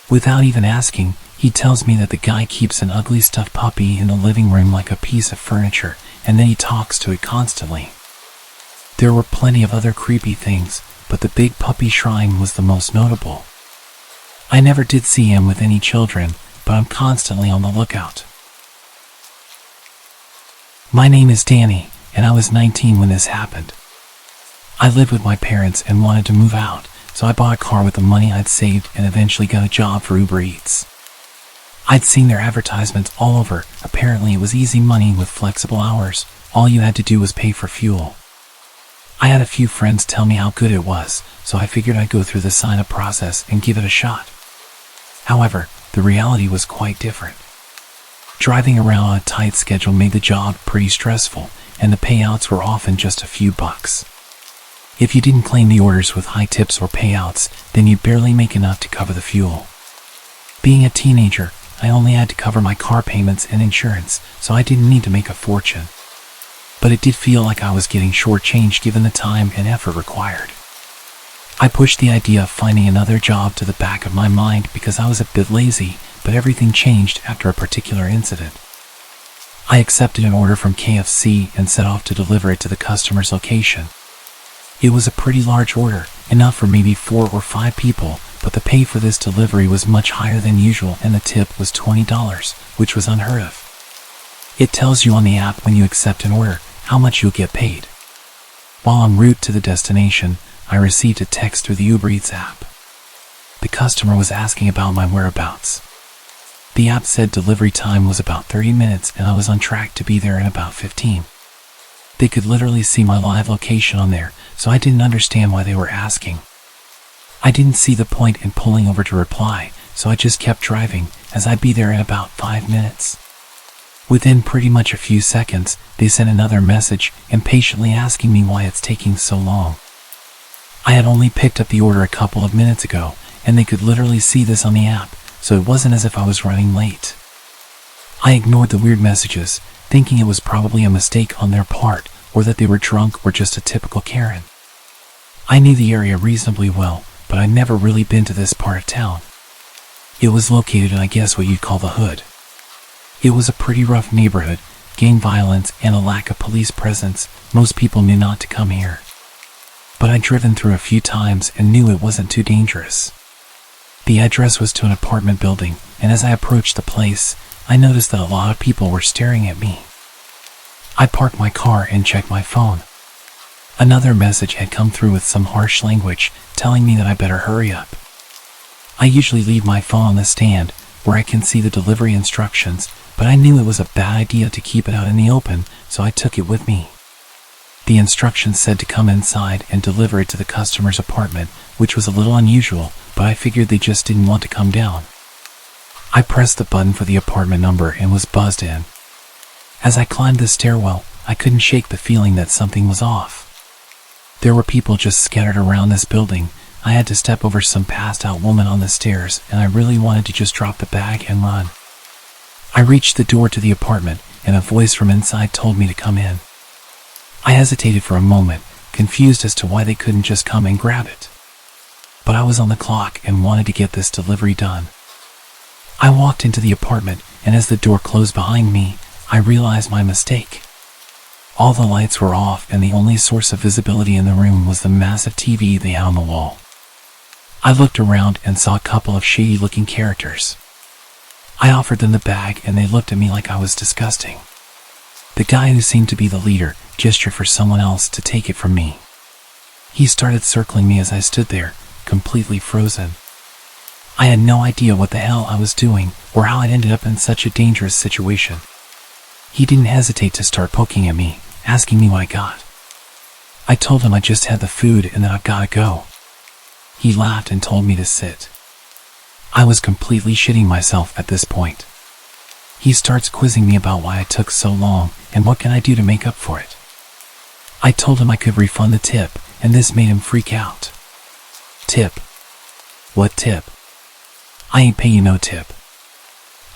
[SPEAKER 1] Without even asking, he tells me that the guy keeps an ugly stuffed puppy in the living room like a piece of furniture, and then he talks to it constantly. There were plenty of other creepy things, but the big puppy shrine was the most notable. I never did see him with any children, but I'm constantly on the lookout. My name is Danny, and I was 19 when this happened. I lived with my parents and wanted to move out, so I bought a car with the money I'd saved and eventually got a job for Uber Eats. I'd seen their advertisements all over. Apparently it was easy money with flexible hours. All you had to do was pay for fuel. I had a few friends tell me how good it was, so I figured I'd go through the sign-up process and give it a shot. However, the reality was quite different. Driving around on a tight schedule made the job pretty stressful, and the payouts were often just a few bucks. If you didn't claim the orders with high tips or payouts, then you'd barely make enough to cover the fuel. Being a teenager, I only had to cover my car payments and insurance, so I didn't need to make a fortune. But it did feel like I was getting shortchanged given the time and effort required. I pushed the idea of finding another job to the back of my mind because I was a bit lazy, but everything changed after a particular incident. I accepted an order from KFC and set off to deliver it to the customer's location. It was a pretty large order, enough for maybe 4 or 5 people, but the pay for this delivery was much higher than usual and the tip was $20, which was unheard of. It tells you on the app when you accept an order how much you'll get paid. While en route to the destination, I received a text through the Uber Eats app. The customer was asking about my whereabouts. The app said delivery time was about 30 minutes and I was on track to be there in about 15. They could literally see my live location on there, so I didn't understand why they were asking. I didn't see the point in pulling over to reply, so I just kept driving, as I'd be there in about 5 minutes. Within pretty much a few seconds, they sent another message, impatiently asking me why it's taking so long. I had only picked up the order a couple of minutes ago, and they could literally see this on the app, so it wasn't as if I was running late. I ignored the weird messages, thinking it was probably a mistake on their part, or that they were drunk or just a typical Karen. I knew the area reasonably well, but I'd never really been to this part of town. It was located in, I guess, what you'd call the hood. It was a pretty rough neighborhood, gang violence and a lack of police presence. Most people knew not to come here. But I'd driven through a few times and knew it wasn't too dangerous. The address was to an apartment building, and as I approached the place, I noticed that a lot of people were staring at me. I parked my car and checked my phone. Another message had come through with some harsh language, telling me that I better hurry up. I usually leave my phone on the stand, where I can see the delivery instructions, but I knew it was a bad idea to keep it out in the open, so I took it with me. The instructions said to come inside and deliver it to the customer's apartment, which was a little unusual, but I figured they just didn't want to come down. I pressed the button for the apartment number and was buzzed in. As I climbed the stairwell, I couldn't shake the feeling that something was off. There were people just scattered around this building. I had to step over some passed-out woman on the stairs, and I really wanted to just drop the bag and run. I reached the door to the apartment, and a voice from inside told me to come in. I hesitated for a moment, confused as to why they couldn't just come and grab it. But I was on the clock and wanted to get this delivery done. I walked into the apartment, and as the door closed behind me, I realized my mistake. All the lights were off, and the only source of visibility in the room was the massive TV they had on the wall. I looked around and saw a couple of shady-looking characters. I offered them the bag, and they looked at me like I was disgusting. The guy who seemed to be the leader gestured for someone else to take it from me. He started circling me as I stood there, completely frozen. I had no idea what the hell I was doing or how I'd ended up in such a dangerous situation. He didn't hesitate to start poking at me, asking me what I got. I told him I just had the food and that I've gotta go. He laughed and told me to sit. I was completely shitting myself at this point. He starts quizzing me about why I took so long and what can I do to make up for it. I told him I could refund the tip, and this made him freak out. Tip? What tip? I ain't pay you no tip.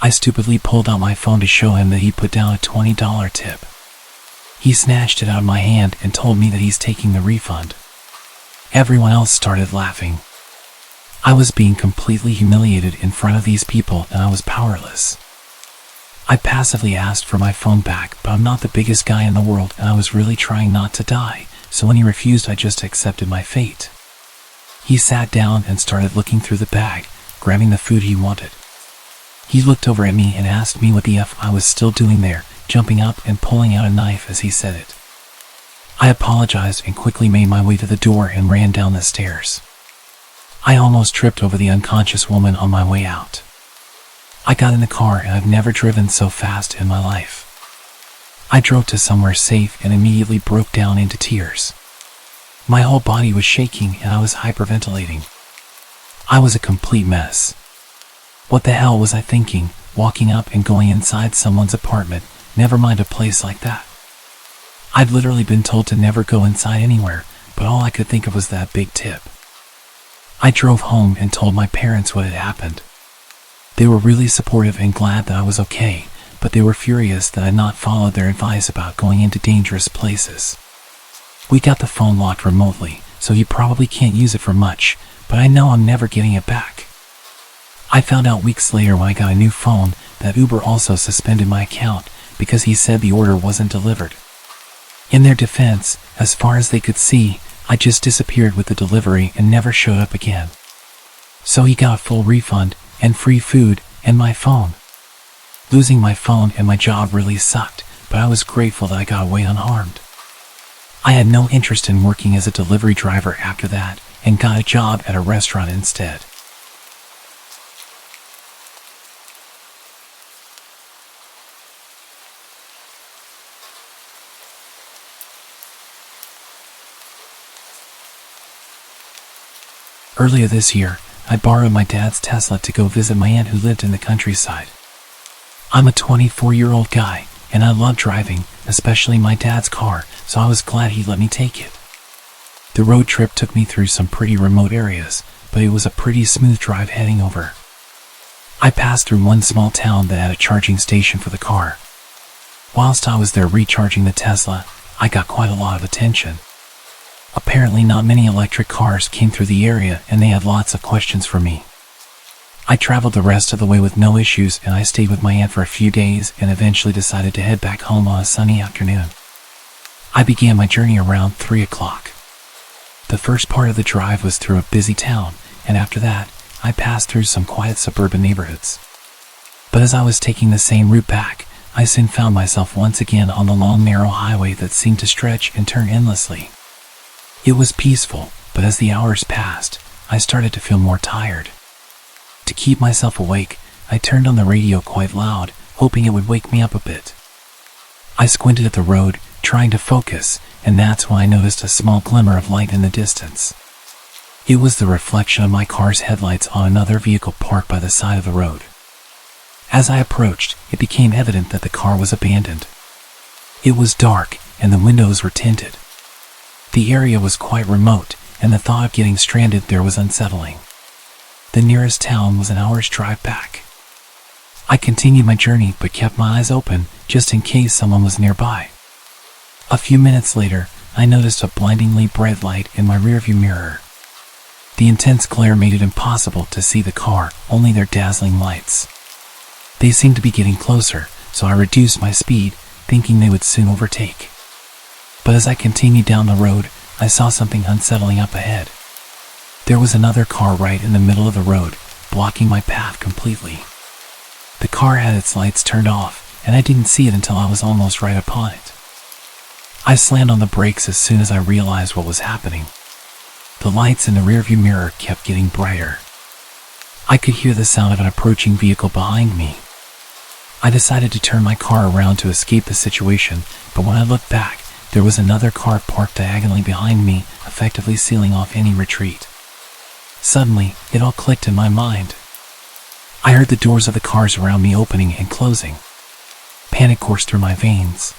[SPEAKER 1] I stupidly pulled out my phone to show him that he put down a $20 tip. He snatched it out of my hand and told me that he's taking the refund. Everyone else started laughing. I was being completely humiliated in front of these people, and I was powerless. I passively asked for my phone back, but I'm not the biggest guy in the world, and I was really trying not to die, so when he refused, I just accepted my fate. He sat down and started looking through the bag, grabbing the food he wanted. He looked over at me and asked me what the F I was still doing there, jumping up and pulling out a knife as he said it. I apologized and quickly made my way to the door and ran down the stairs. I almost tripped over the unconscious woman on my way out. I got in the car, and I've never driven so fast in my life. I drove to somewhere safe and immediately broke down into tears. My whole body was shaking and I was hyperventilating. I was a complete mess. What the hell was I thinking, walking up and going inside someone's apartment, never mind a place like that? I'd literally been told to never go inside anywhere, but all I could think of was that big tip. I drove home and told my parents what had happened. They were really supportive and glad that I was okay, but they were furious that I'd not followed their advice about going into dangerous places. We got the phone locked remotely, so you probably can't use it for much, but I know I'm never getting it back. I found out weeks later when I got a new phone that Uber also suspended my account because he said the order wasn't delivered. In their defense, as far as they could see, I just disappeared with the delivery and never showed up again. So he got a full refund and free food and my phone. Losing my phone and my job really sucked, but I was grateful that I got away unharmed. I had no interest in working as a delivery driver after that and got a job at a restaurant instead. Earlier this year, I borrowed my dad's Tesla to go visit my aunt who lived in the countryside. I'm a 24-year-old guy, and I love driving, especially my dad's car, so I was glad he let me take it. The road trip took me through some pretty remote areas, but it was a pretty smooth drive heading over. I passed through one small town that had a charging station for the car. Whilst I was there recharging the Tesla, I got quite a lot of attention. Apparently not many electric cars came through the area, and they had lots of questions for me. I traveled the rest of the way with no issues, and I stayed with my aunt for a few days and eventually decided to head back home on a sunny afternoon. I began my journey around 3 o'clock. The first part of the drive was through a busy town, and after that, I passed through some quiet suburban neighborhoods. But as I was taking the same route back, I soon found myself once again on the long narrow highway that seemed to stretch and turn endlessly. It was peaceful, but as the hours passed, I started to feel more tired. To keep myself awake, I turned on the radio quite loud, hoping it would wake me up a bit. I squinted at the road, trying to focus, and that's when I noticed a small glimmer of light in the distance. It was the reflection of my car's headlights on another vehicle parked by the side of the road. As I approached, it became evident that the car was abandoned. It was dark, and the windows were tinted. The area was quite remote, and the thought of getting stranded there was unsettling. The nearest town was an hour's drive back. I continued my journey but kept my eyes open just in case someone was nearby. A few minutes later, I noticed a blindingly bright light in my rearview mirror. The intense glare made it impossible to see the car, only their dazzling lights. They seemed to be getting closer, so I reduced my speed, thinking they would soon overtake. But as I continued down the road, I saw something unsettling up ahead. There was another car right in the middle of the road, blocking my path completely. The car had its lights turned off, and I didn't see it until I was almost right upon it. I slammed on the brakes as soon as I realized what was happening. The lights in the rearview mirror kept getting brighter. I could hear the sound of an approaching vehicle behind me. I decided to turn my car around to escape the situation, but when I looked back, there was another car parked diagonally behind me, effectively sealing off any retreat. Suddenly, it all clicked in my mind. I heard the doors of the cars around me opening and closing. Panic coursed through my veins.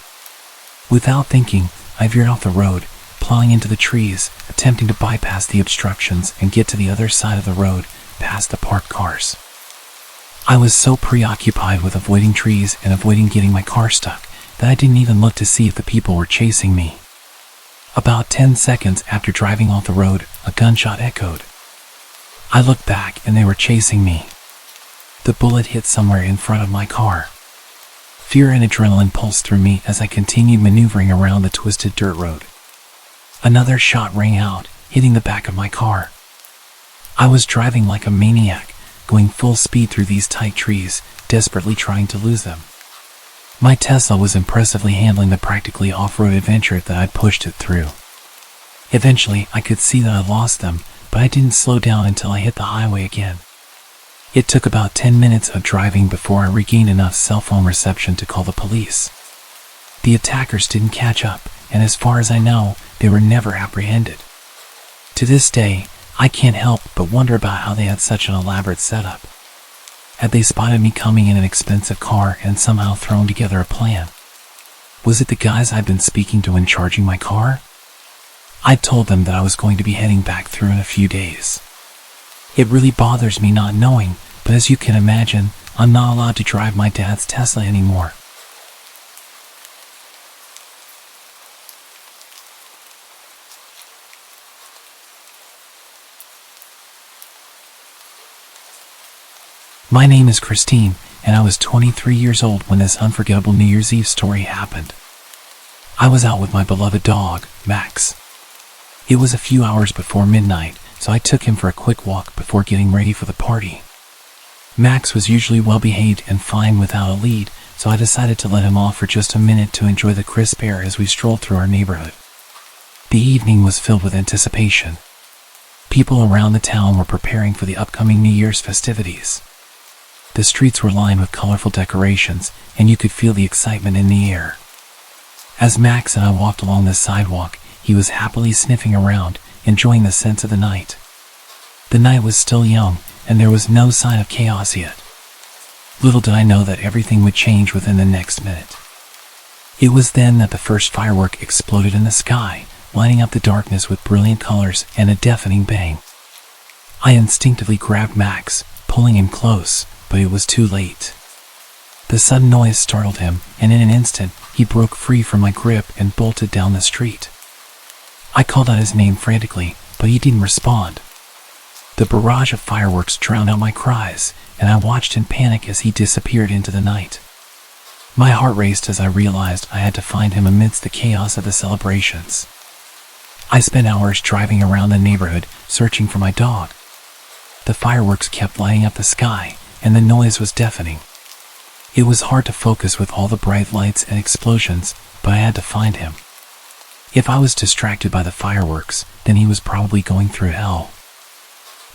[SPEAKER 1] Without thinking, I veered off the road, plowing into the trees, attempting to bypass the obstructions and get to the other side of the road, past the parked cars. I was so preoccupied with avoiding trees and avoiding getting my car stuck that I didn't even look to see if the people were chasing me. About 10 seconds after driving off the road, a gunshot echoed. I looked back and they were chasing me. The bullet hit somewhere in front of my car. Fear and adrenaline pulsed through me as I continued maneuvering around the twisted dirt road. Another shot rang out, hitting the back of my car. I was driving like a maniac, going full speed through these tight trees, desperately trying to lose them. My Tesla was impressively handling the practically off-road adventure that I'd pushed it through. Eventually, I could see that I lost them, but I didn't slow down until I hit the highway again. It took about 10 minutes of driving before I regained enough cell phone reception to call the police. The attackers didn't catch up, and as far as I know, they were never apprehended. To this day, I can't help but wonder about how they had such an elaborate setup. Had they spotted me coming in an expensive car and somehow thrown together a plan? Was it the guys I'd been speaking to when charging my car? I told them that I was going to be heading back through in a few days. It really bothers me not knowing, but as you can imagine, I'm not allowed to drive my dad's Tesla anymore. My name is Christine, and I was 23 years old when this unforgettable New Year's Eve story happened. I was out with my beloved dog, Max. It was a few hours before midnight, so I took him for a quick walk before getting ready for the party. Max was usually well behaved and fine without a lead, so I decided to let him off for just a minute to enjoy the crisp air as we strolled through our neighborhood. The evening was filled with anticipation. People around the town were preparing for the upcoming New Year's festivities. The streets were lined with colorful decorations, and you could feel the excitement in the air. As Max and I walked along the sidewalk, he was happily sniffing around, enjoying the scents of the night. The night was still young, and there was no sign of chaos yet. Little did I know that everything would change within the next minute. It was then that the first firework exploded in the sky, lighting up the darkness with brilliant colors and a deafening bang. I instinctively grabbed Max, pulling him close, but it was too late. The sudden noise startled him, and in an instant, he broke free from my grip and bolted down the street. I called out his name frantically, but he didn't respond. The barrage of fireworks drowned out my cries, and I watched in panic as he disappeared into the night. My heart raced as I realized I had to find him amidst the chaos of the celebrations. I spent hours driving around the neighborhood, searching for my dog. The fireworks kept lighting up the sky, and the noise was deafening. It was hard to focus with all the bright lights and explosions, but I had to find him. If I was distracted by the fireworks, then he was probably going through hell.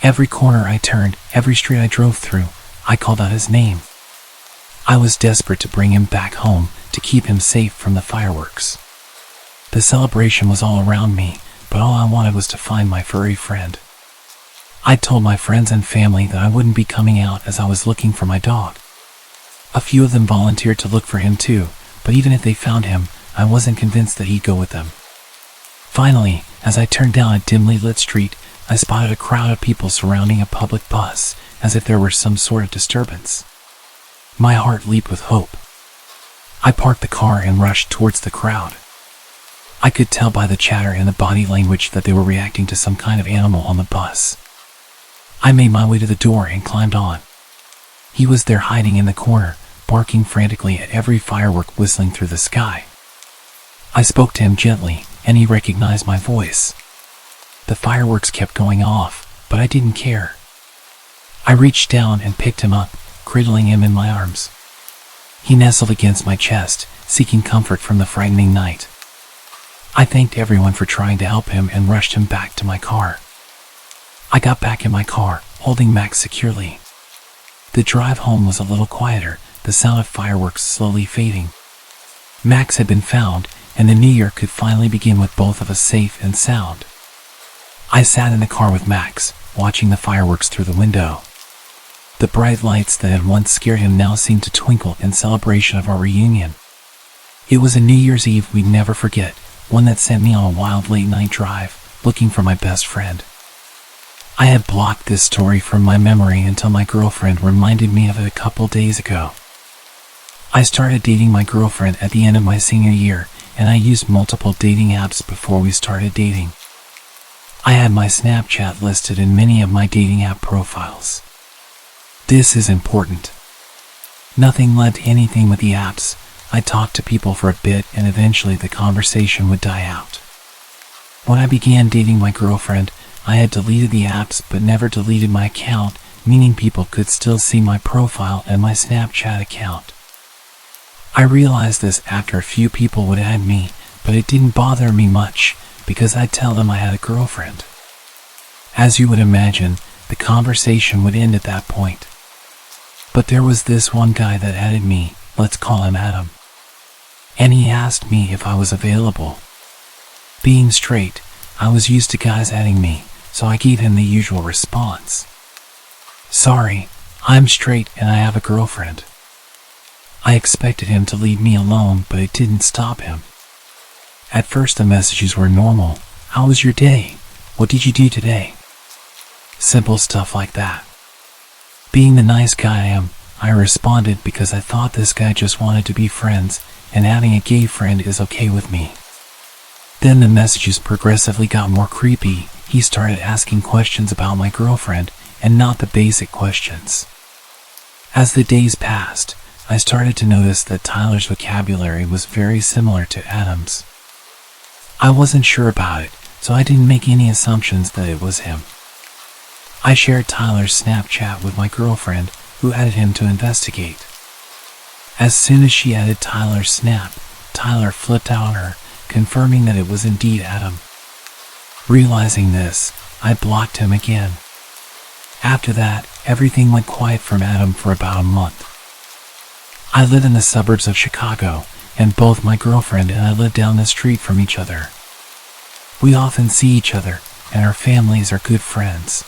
[SPEAKER 1] Every corner I turned, every street I drove through, I called out his name. I was desperate to bring him back home, to keep him safe from the fireworks. The celebration was all around me, but all I wanted was to find my furry friend. I told my friends and family that I wouldn't be coming out as I was looking for my dog. A few of them volunteered to look for him too, but even if they found him, I wasn't convinced that he'd go with them. Finally, as I turned down a dimly lit street, I spotted a crowd of people surrounding a public bus, as if there were some sort of disturbance. My heart leaped with hope. I parked the car and rushed towards the crowd. I could tell by the chatter and the body language that they were reacting to some kind of animal on the bus. I made my way to the door and climbed on. He was there hiding in the corner, barking frantically at every firework whistling through the sky. I spoke to him gently, and he recognized my voice. The fireworks kept going off, but I didn't care. I reached down and picked him up, cradling him in my arms. He nestled against my chest, seeking comfort from the frightening night. I thanked everyone for trying to help him and rushed him back to my car. I got back in my car, holding Max securely. The drive home was a little quieter, the sound of fireworks slowly fading. Max had been found, and the new year could finally begin with both of us safe and sound. I sat in the car with Max, watching the fireworks through the window. The bright lights that had once scared him now seemed to twinkle in celebration of our reunion. It was a New Year's Eve we'd never forget, one that sent me on a wild late-night drive, looking for my best friend. I had blocked this story from my memory until my girlfriend reminded me of it a couple days ago. I started dating my girlfriend at the end of my senior year, and I used multiple dating apps before we started dating. I had my Snapchat listed in many of my dating app profiles. This is important. Nothing led to anything with the apps. I talked to people for a bit and eventually the conversation would die out. When I began dating my girlfriend, I had deleted the apps but never deleted my account, meaning people could still see my profile and my Snapchat account. I realized this after a few people would add me, but it didn't bother me much because I'd tell them I had a girlfriend. As you would imagine, the conversation would end at that point. But there was this one guy that added me, let's call him Adam. And he asked me if I was available. Being straight, I was used to guys adding me, so I gave him the usual response. Sorry, I'm straight and I have a girlfriend. I expected him to leave me alone, but it didn't stop him. At first the messages were normal. How was your day? What did you do today? Simple stuff like that. Being the nice guy I am, I responded because I thought this guy just wanted to be friends, and having a gay friend is okay with me. Then the messages progressively got more creepy. He started asking questions about my girlfriend, and not the basic questions. As the days passed, I started to notice that Tyler's vocabulary was very similar to Adam's. I wasn't sure about it, so I didn't make any assumptions that it was him. I shared Tyler's Snapchat with my girlfriend, who added him to investigate. As soon as she added Tyler's snap, Tyler flipped out on her, confirming that it was indeed Adam. Realizing this, I blocked him again. After that, everything went quiet from Adam for about a month. I live in the suburbs of Chicago, and both my girlfriend and I live down the street from each other. We often see each other, and our families are good friends.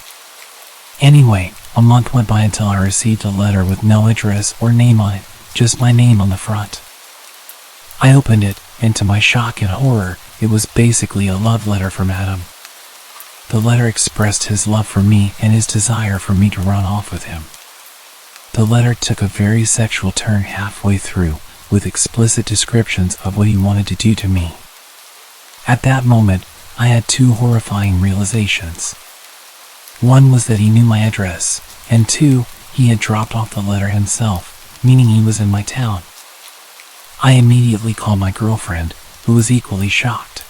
[SPEAKER 1] Anyway, A month went by until I received a letter with no address or name on it, just my name on the front. I opened it, and to my shock and horror, it was basically a love letter from Adam. The letter expressed his love for me and his desire for me to run off with him. The letter took a very sexual turn halfway through, with explicit descriptions of what he wanted to do to me. At that moment, I had two horrifying realizations. One was that he knew my address, and two, he had dropped off the letter himself, meaning he was in my town. I immediately called my girlfriend, who was equally shocked.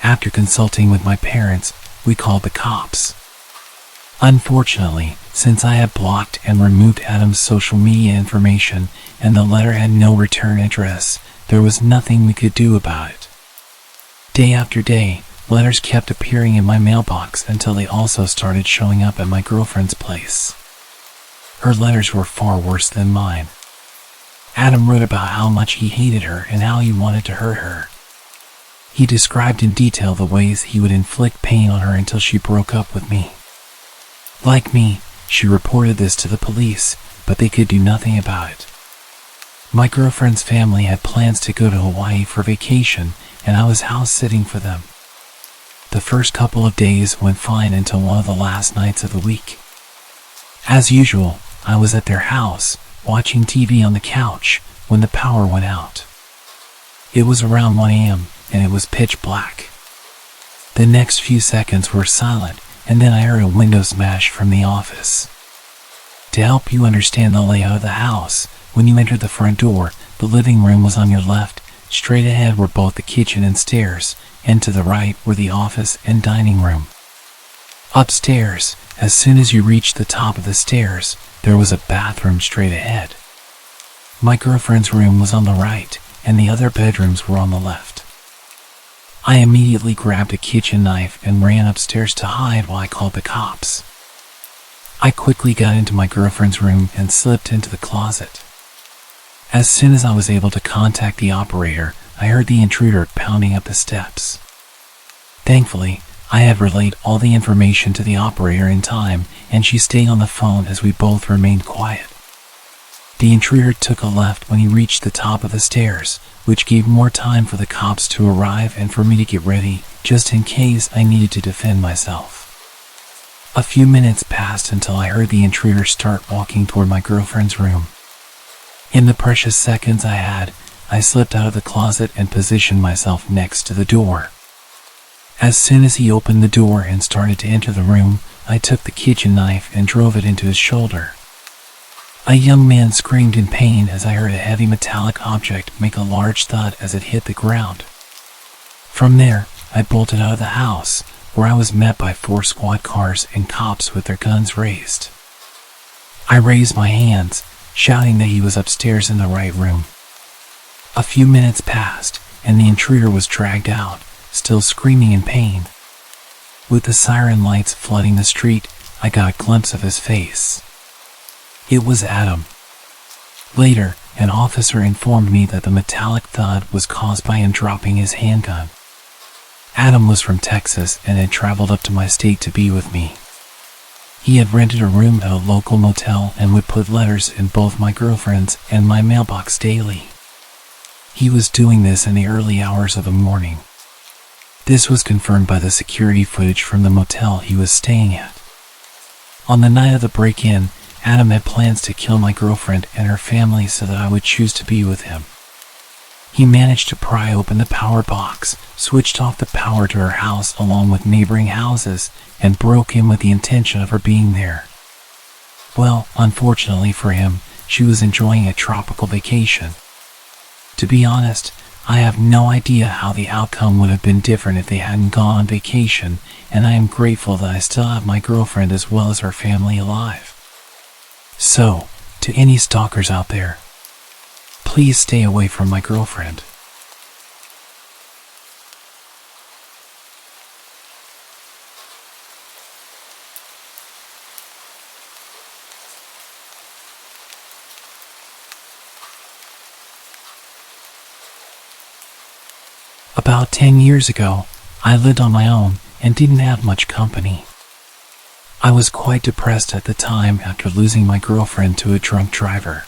[SPEAKER 1] After consulting with my parents, we called the cops. Unfortunately, since I had blocked and removed Adam's social media information and the letter had no return address, there was nothing we could do about it. Day after day, letters kept appearing in my mailbox until they also started showing up at my girlfriend's place. Her letters were far worse than mine. Adam wrote about how much he hated her and how he wanted to hurt her. He described in detail the ways he would inflict pain on her until she broke up with me. Like me, she reported this to the police, but they could do nothing about it. My girlfriend's family had plans to go to Hawaii for vacation, and I was house sitting for them. The first couple of days went fine until one of the last nights of the week. As usual, I was at their house, watching TV on the couch, when the power went out. It was around 1 a.m., and it was pitch black. The next few seconds were silent, and then I heard a window smash from the office. To help you understand the layout of the house, when you entered the front door, the living room was on your left, straight ahead were both the kitchen and stairs, and to the right were the office and dining room. Upstairs, as soon as you reached the top of the stairs, there was a bathroom straight ahead. My girlfriend's room was on the right, and the other bedrooms were on the left. I immediately grabbed a kitchen knife and ran upstairs to hide while I called the cops. I quickly got into my girlfriend's room and slipped into the closet. As soon as I was able to contact the operator, I heard the intruder pounding up the steps. Thankfully, I had relayed all the information to the operator in time, and she stayed on the phone as we both remained quiet. The intruder took a left when he reached the top of the stairs, which gave more time for the cops to arrive and for me to get ready, just in case I needed to defend myself. A few minutes passed until I heard the intruder start walking toward my girlfriend's room. In the precious seconds I had, I slipped out of the closet and positioned myself next to the door. As soon as he opened the door and started to enter the room, I took the kitchen knife and drove it into his shoulder. A young man screamed in pain as I heard a heavy metallic object make a large thud as it hit the ground. From there, I bolted out of the house, where I was met by 4 squad cars and cops with their guns raised. I raised my hands, shouting that he was upstairs in the right room. A few minutes passed, and the intruder was dragged out, still screaming in pain. With the siren lights flooding the street, I got a glimpse of his face. It was Adam. Later, an officer informed me that the metallic thud was caused by him dropping his handgun. Adam was from Texas and had traveled up to my state to be with me. He had rented a room at a local motel and would put letters in both my girlfriend's and my mailbox daily. He was doing this in the early hours of the morning. This was confirmed by the security footage from the motel he was staying at. On the night of the break-in, Adam had plans to kill my girlfriend and her family so that I would choose to be with him. He managed to pry open the power box, switched off the power to her house along with neighboring houses, and broke in with the intention of her being there. Well, unfortunately for him, she was enjoying a tropical vacation. To be honest, I have no idea how the outcome would have been different if they hadn't gone on vacation, and I am grateful that I still have my girlfriend as well as her family alive. So, to any stalkers out there, please stay away from my girlfriend. About 10 years ago, I lived on my own and didn't have much company. I was quite depressed at the time after losing my girlfriend to a drunk driver.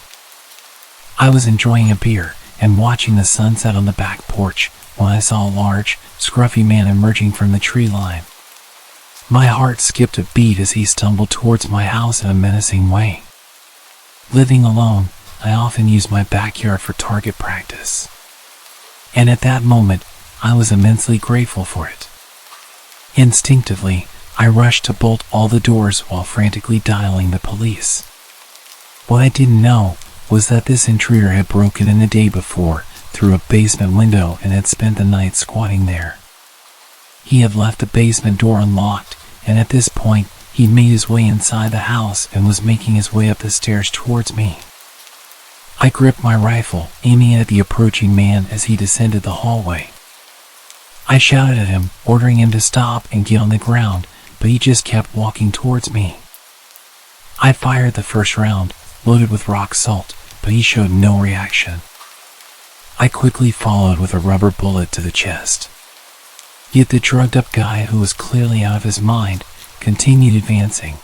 [SPEAKER 1] I was enjoying a beer and watching the sunset on the back porch when I saw a large, scruffy man emerging from the tree line. My heart skipped a beat as he stumbled towards my house in a menacing way. Living alone, I often use my backyard for target practice. And at that moment, I was immensely grateful for it. Instinctively, I rushed to bolt all the doors while frantically dialing the police. What I didn't know was that this intruder had broken in the day before through a basement window and had spent the night squatting there. He had left the basement door unlocked, and at this point, he'd made his way inside the house and was making his way up the stairs towards me. I gripped my rifle, aiming at the approaching man as he descended the hallway. I shouted at him, ordering him to stop and get on the ground, but he just kept walking towards me. I fired the first round, loaded with rock salt, but he showed no reaction. I quickly followed with a rubber bullet to the chest. Yet the drugged-up guy, who was clearly out of his mind, continued advancing.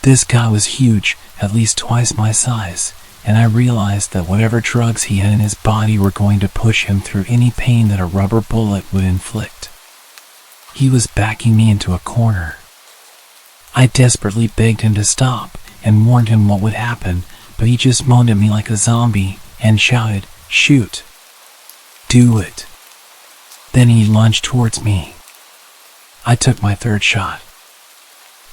[SPEAKER 1] This guy was huge, at least twice my size, and I realized that whatever drugs he had in his body were going to push him through any pain that a rubber bullet would inflict. He was backing me into a corner. I desperately begged him to stop and warned him what would happen, but he just moaned at me like a zombie and shouted, "Shoot! Do it!" Then he lunged towards me. I took my third shot.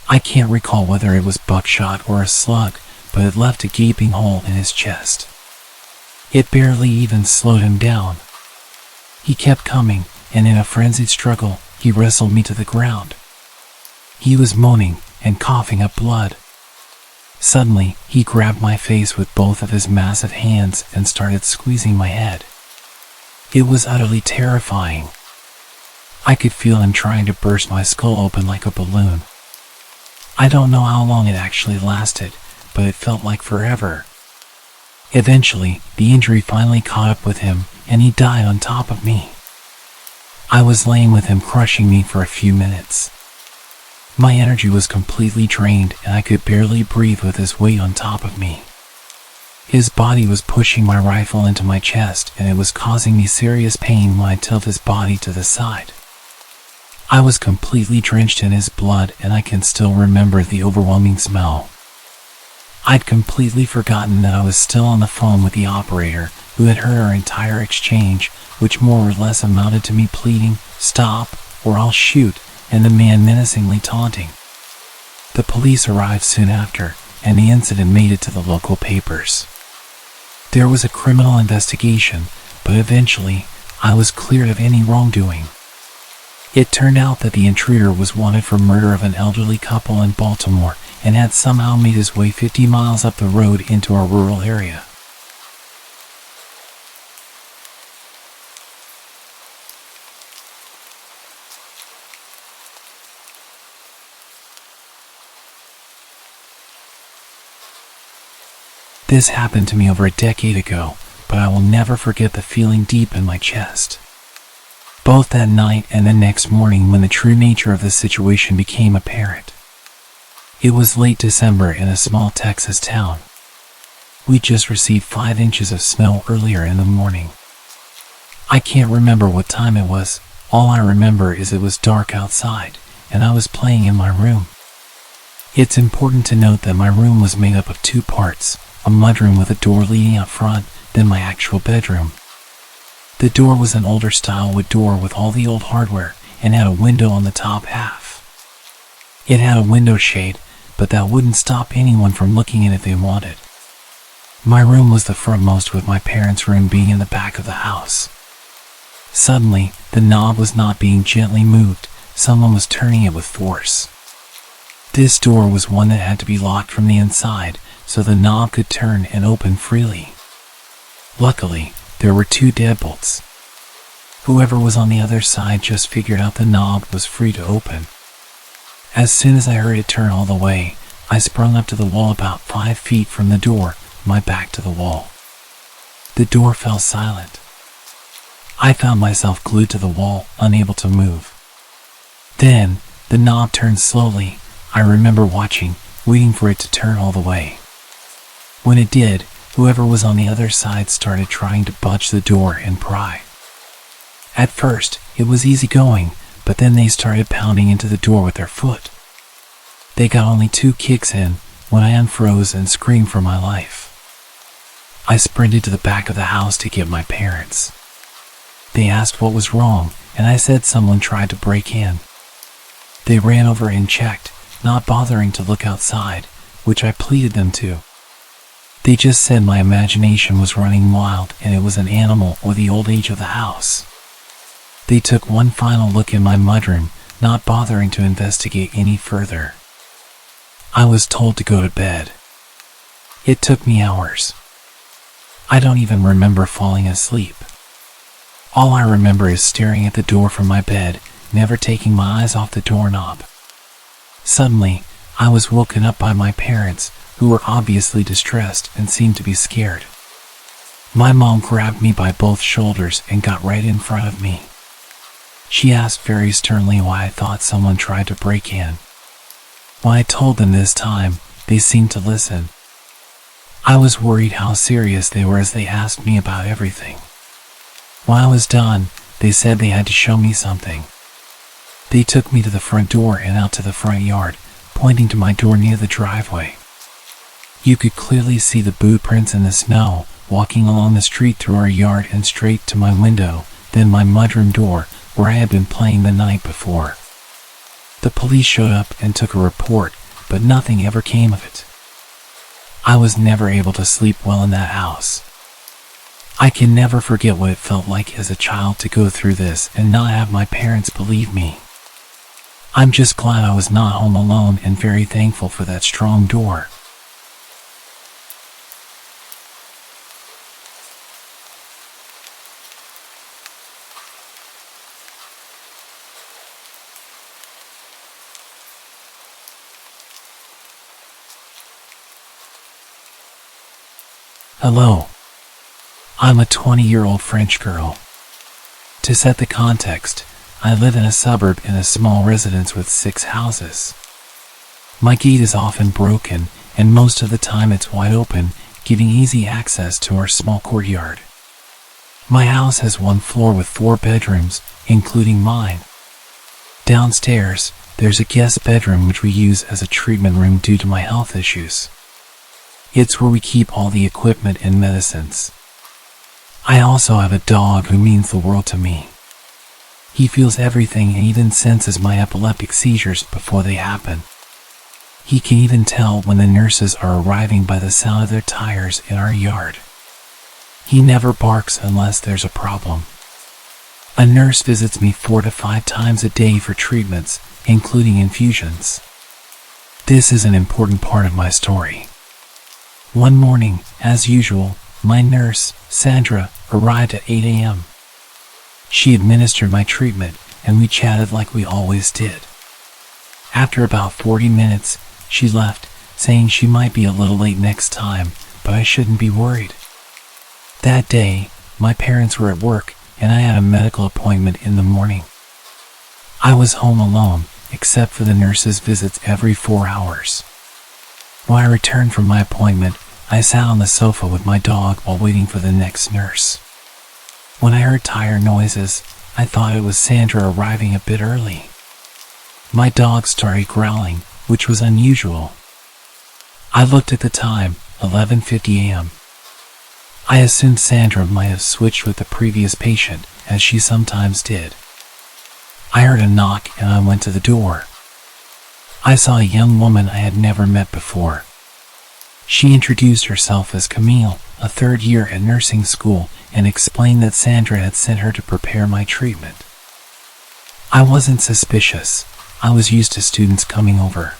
[SPEAKER 1] I can't recall whether it was buckshot or a slug, but it left a gaping hole in his chest. It barely even slowed him down. He kept coming, and in a frenzied struggle, he wrestled me to the ground. He was moaning and coughing up blood. Suddenly, he grabbed my face with both of his massive hands and started squeezing my head. It was utterly terrifying. I could feel him trying to burst my skull open like a balloon. I don't know how long it actually lasted, but it felt like forever. Eventually, the injury finally caught up with him, and he died on top of me. I was laying with him crushing me for a few minutes. My energy was completely drained, and I could barely breathe with his weight on top of me. His body was pushing my rifle into my chest, and it was causing me serious pain when I tilted his body to the side. I was completely drenched in his blood, and I can still remember the overwhelming smell. I'd completely forgotten that I was still on the phone with the operator, who had heard our entire exchange, which more or less amounted to me pleading, "Stop, or I'll shoot," and the man menacingly taunting. The police arrived soon after, and the incident made it to the local papers. There was a criminal investigation, but eventually, I was cleared of any wrongdoing. It turned out that the intruder was wanted for murder of an elderly couple in Baltimore and had somehow made his way 50 miles up the road into a rural area. This happened to me over a decade ago, but I will never forget the feeling deep in my chest. Both that night and the next morning when the true nature of the situation became apparent. It was late December in a small Texas town. We just received 5 inches of snow earlier in the morning. I can't remember what time it was. All I remember is it was dark outside, and I was playing in my room. It's important to note that my room was made up of 2 parts, a mudroom with a door leading out front, then my actual bedroom. The door was an older style wood door with all the old hardware and had a window on the top half. It had a window shade, but that wouldn't stop anyone from looking in if they wanted. My room was the frontmost, with my parents' room being in the back of the house. Suddenly, the knob was not being gently moved, someone was turning it with force. This door was one that had to be locked from the inside, so the knob could turn and open freely. Luckily, there were 2 deadbolts. Whoever was on the other side just figured out the knob was free to open. As soon as I heard it turn all the way, I sprung up to the wall about 5 feet from the door, my back to the wall. The door fell silent. I found myself glued to the wall, unable to move. Then, the knob turned slowly, I remember watching, waiting for it to turn all the way. When it did, whoever was on the other side started trying to budge the door and pry. At first, it was easy going, but then they started pounding into the door with their foot. They got only 2 kicks in when I unfroze and screamed for my life. I sprinted to the back of the house to get my parents. They asked what was wrong, and I said someone tried to break in. They ran over and checked, not bothering to look outside, which I pleaded them to. They just said my imagination was running wild and it was an animal or the old age of the house. They took one final look in my mudroom, not bothering to investigate any further. I was told to go to bed. It took me hours. I don't even remember falling asleep. All I remember is staring at the door from my bed, never taking my eyes off the doorknob. Suddenly, I was woken up by my parents, who were obviously distressed and seemed to be scared. My mom grabbed me by both shoulders and got right in front of me. She asked very sternly why I thought someone tried to break in. When I told them this time, they seemed to listen. I was worried how serious they were as they asked me about everything. When I was done, they said they had to show me something. They took me to the front door and out to the front yard, pointing to my door near the driveway. You could clearly see the boot prints in the snow, walking along the street through our yard and straight to my window, then my mudroom door, where I had been playing the night before. The police showed up and took a report, but nothing ever came of it. I was never able to sleep well in that house. I can never forget what it felt like as a child to go through this and not have my parents believe me. I'm just glad I was not home alone and very thankful for that strong door. Hello. I'm a 20-year-old French girl. To set the context, I live in a suburb in a small residence with 6 houses. My gate is often broken, and most of the time it's wide open, giving easy access to our small courtyard. My house has 1 floor with 4 bedrooms, including mine. Downstairs, there's a guest bedroom which we use as a treatment room due to my health issues. It's where we keep all the equipment and medicines. I also have a dog who means the world to me. He feels everything and even senses my epileptic seizures before they happen. He can even tell when the nurses are arriving by the sound of their tires in our yard. He never barks unless there's a problem. A nurse visits me 4 to 5 times a day for treatments, including infusions. This is an important part of my story. One morning, as usual, my nurse, Sandra, arrived at 8 a.m. She administered my treatment, and we chatted like we always did. After about 40 minutes, she left, saying she might be a little late next time, but I shouldn't be worried. That day, my parents were at work, and I had a medical appointment in the morning. I was home alone, except for the nurse's visits every 4 hours. When I returned from my appointment, I sat on the sofa with my dog while waiting for the next nurse. When I heard tire noises, I thought it was Sandra arriving a bit early. My dog started growling, which was unusual. I looked at the time, 11:50 a.m. I assumed Sandra might have switched with the previous patient, as she sometimes did. I heard a knock and I went to the door. I saw a young woman I had never met before. She introduced herself as Camille, a 3rd year at nursing school, and explained that Sandra had sent her to prepare my treatment. I wasn't suspicious. I was used to students coming over.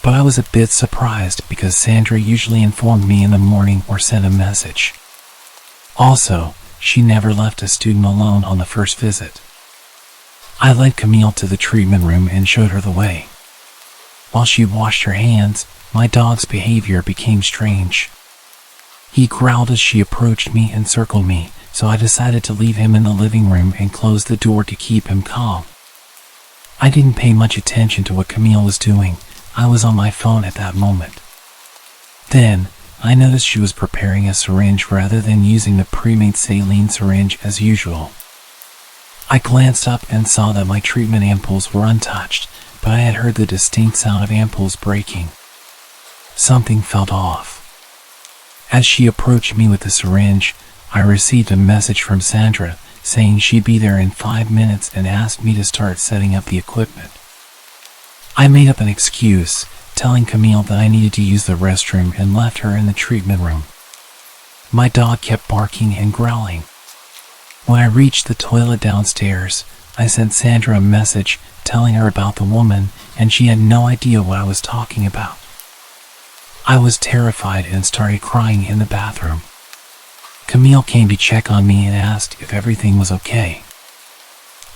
[SPEAKER 1] But I was a bit surprised because Sandra usually informed me in the morning or sent a message. Also, she never left a student alone on the first visit. I led Camille to the treatment room and showed her the way. While she washed her hands, my dog's behavior became strange. He growled as she approached me and circled me, so I decided to leave him in the living room and close the door to keep him calm. I didn't pay much attention to what Camille was doing. I was on my phone at that moment. Then, I noticed she was preparing a syringe rather than using the pre-made saline syringe as usual. I glanced up and saw that my treatment ampoules were untouched, but I had heard the distinct sound of ampoules breaking. Something felt off. As she approached me with the syringe, I received a message from Sandra saying she'd be there in 5 minutes and asked me to start setting up the equipment. I made up an excuse, telling Camille that I needed to use the restroom and left her in the treatment room. My dog kept barking and growling. When I reached the toilet downstairs, I sent Sandra a message telling her about the woman, and she had no idea what I was talking about. I was terrified and started crying in the bathroom. Camille came to check on me and asked if everything was okay.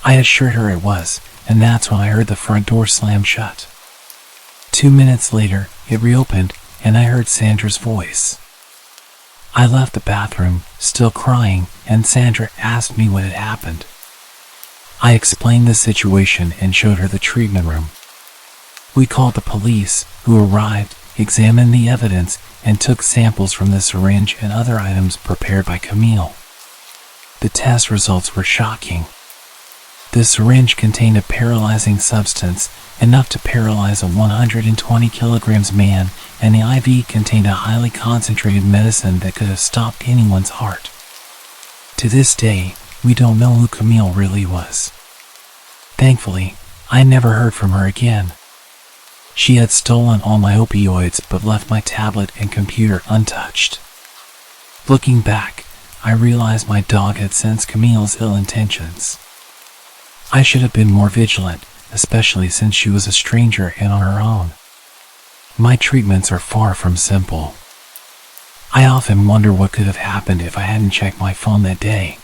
[SPEAKER 1] I assured her it was, and that's when I heard the front door slam shut. 2 minutes later, it reopened, and I heard Sandra's voice. I left the bathroom, still crying, and Sandra asked me what had happened. I explained the situation and showed her the treatment room. We called the police, who arrived, examined the evidence, and took samples from the syringe and other items prepared by Camille. The test results were shocking. The syringe contained a paralyzing substance, enough to paralyze a 120 kilograms man, and the IV contained a highly concentrated medicine that could have stopped anyone's heart. To this day, we don't know who Camille really was. Thankfully, I never heard from her again. She had stolen all my opioids but left my tablet and computer untouched. Looking back, I realized my dog had sensed Camille's ill intentions. I should have been more vigilant, especially since she was a stranger and on her own. My treatments are far from simple. I often wonder what could have happened if I hadn't checked my phone that day.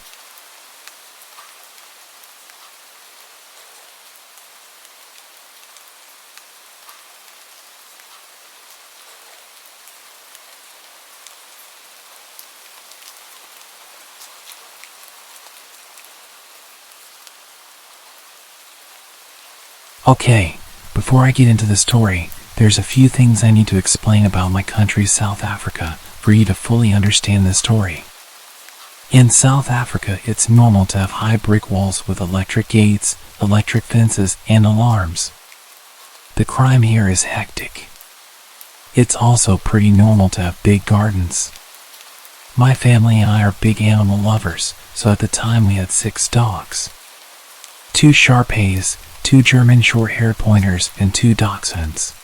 [SPEAKER 1] Okay, before I get into the story, there's a few things I need to explain about my country, South Africa, for you to fully understand the story. In South Africa, it's normal to have high brick walls with electric gates, electric fences, and alarms. The crime here is hectic. It's also pretty normal to have big gardens. My family and I are big animal lovers, so at the time we had 6 dogs. 2 Shar-Peis, 2 German short-haired pointers, and 2 dachshunds.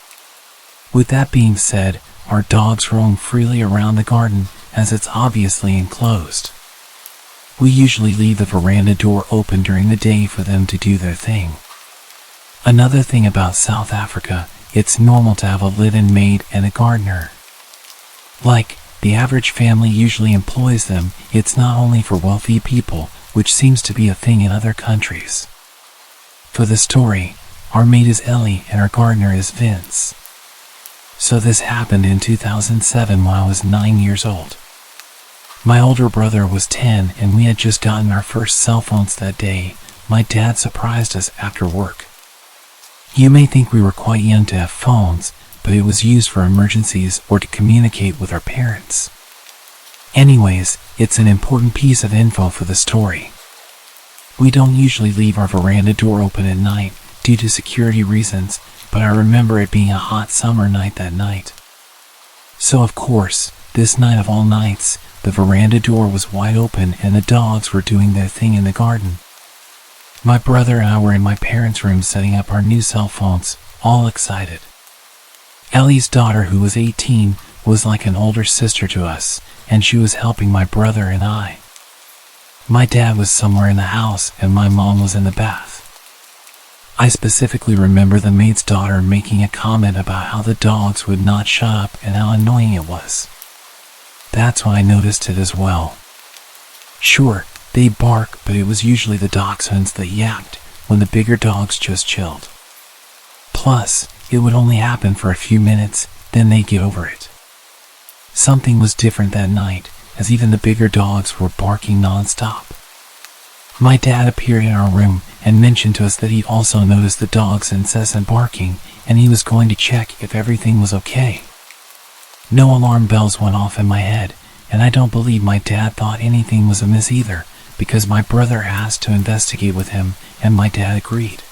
[SPEAKER 1] With that being said, our dogs roam freely around the garden, as it's obviously enclosed. We usually leave the veranda door open during the day for them to do their thing. Another thing about South Africa, it's normal to have a live-in maid and a gardener. Like, the average family usually employs them. It's not only for wealthy people, which seems to be a thing in other countries. For the story, our maid is Ellie and our gardener is Vince. So this happened in 2007 when I was 9 years old. My older brother was 10 and we had just gotten our first cell phones that day. My dad surprised us after work. You may think we were quite young to have phones, but it was used for emergencies or to communicate with our parents. Anyways, it's an important piece of info for the story. We don't usually leave our veranda door open at night due to security reasons, but I remember it being a hot summer night that night. So of course, this night of all nights, the veranda door was wide open and the dogs were doing their thing in the garden. My brother and I were in my parents' room setting up our new cell phones, all excited. Ellie's daughter, who was 18, was like an older sister to us, and she was helping my brother and I. My dad was somewhere in the house and my mom was in the bath. I specifically remember the maid's daughter making a comment about how the dogs would not shut up and how annoying it was. That's when I noticed it as well. Sure, they bark, but it was usually the dachshunds that yapped when the bigger dogs just chilled. Plus, it would only happen for a few minutes, then they'd get over it. Something was different that night, as even the bigger dogs were barking non-stop. My dad appeared in our room and mentioned to us that he also noticed the dog's incessant barking and he was going to check if everything was okay. No alarm bells went off in my head, and I don't believe my dad thought anything was amiss either, because my brother asked to investigate with him and my dad agreed.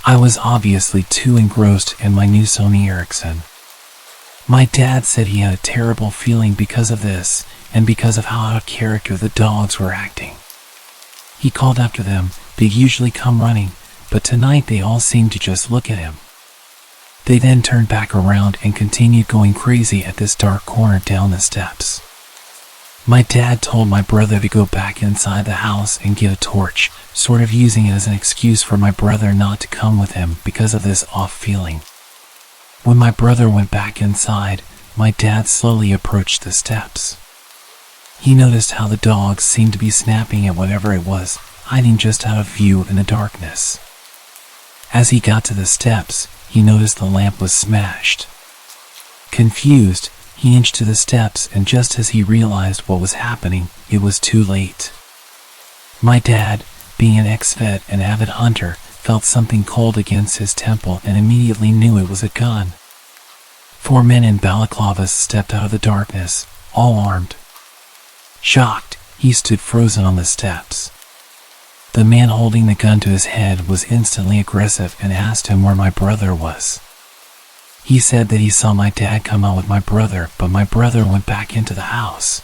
[SPEAKER 1] I was obviously too engrossed in my new Sony Ericsson. My dad said he had a terrible feeling because of this and because of how out of character the dogs were acting. He called after them. They usually come running, but tonight they all seemed to just look at him. They then turned back around and continued going crazy at this dark corner down the steps. My dad told my brother to go back inside the house and get a torch, sort of using it as an excuse for my brother not to come with him because of this off feeling. When my brother went back inside, my dad slowly approached the steps. He noticed how the dogs seemed to be snapping at whatever it was, hiding just out of view in the darkness. As he got to the steps, he noticed the lamp was smashed. Confused, he inched to the steps, and just as he realized what was happening, it was too late. My dad, being an ex-vet and avid hunter, felt something cold against his temple and immediately knew it was a gun. 4 men in balaclavas stepped out of the darkness, all armed. Shocked, he stood frozen on the steps. The man holding the gun to his head was instantly aggressive and asked him where my brother was. He said that he saw my dad come out with my brother, but my brother went back into the house.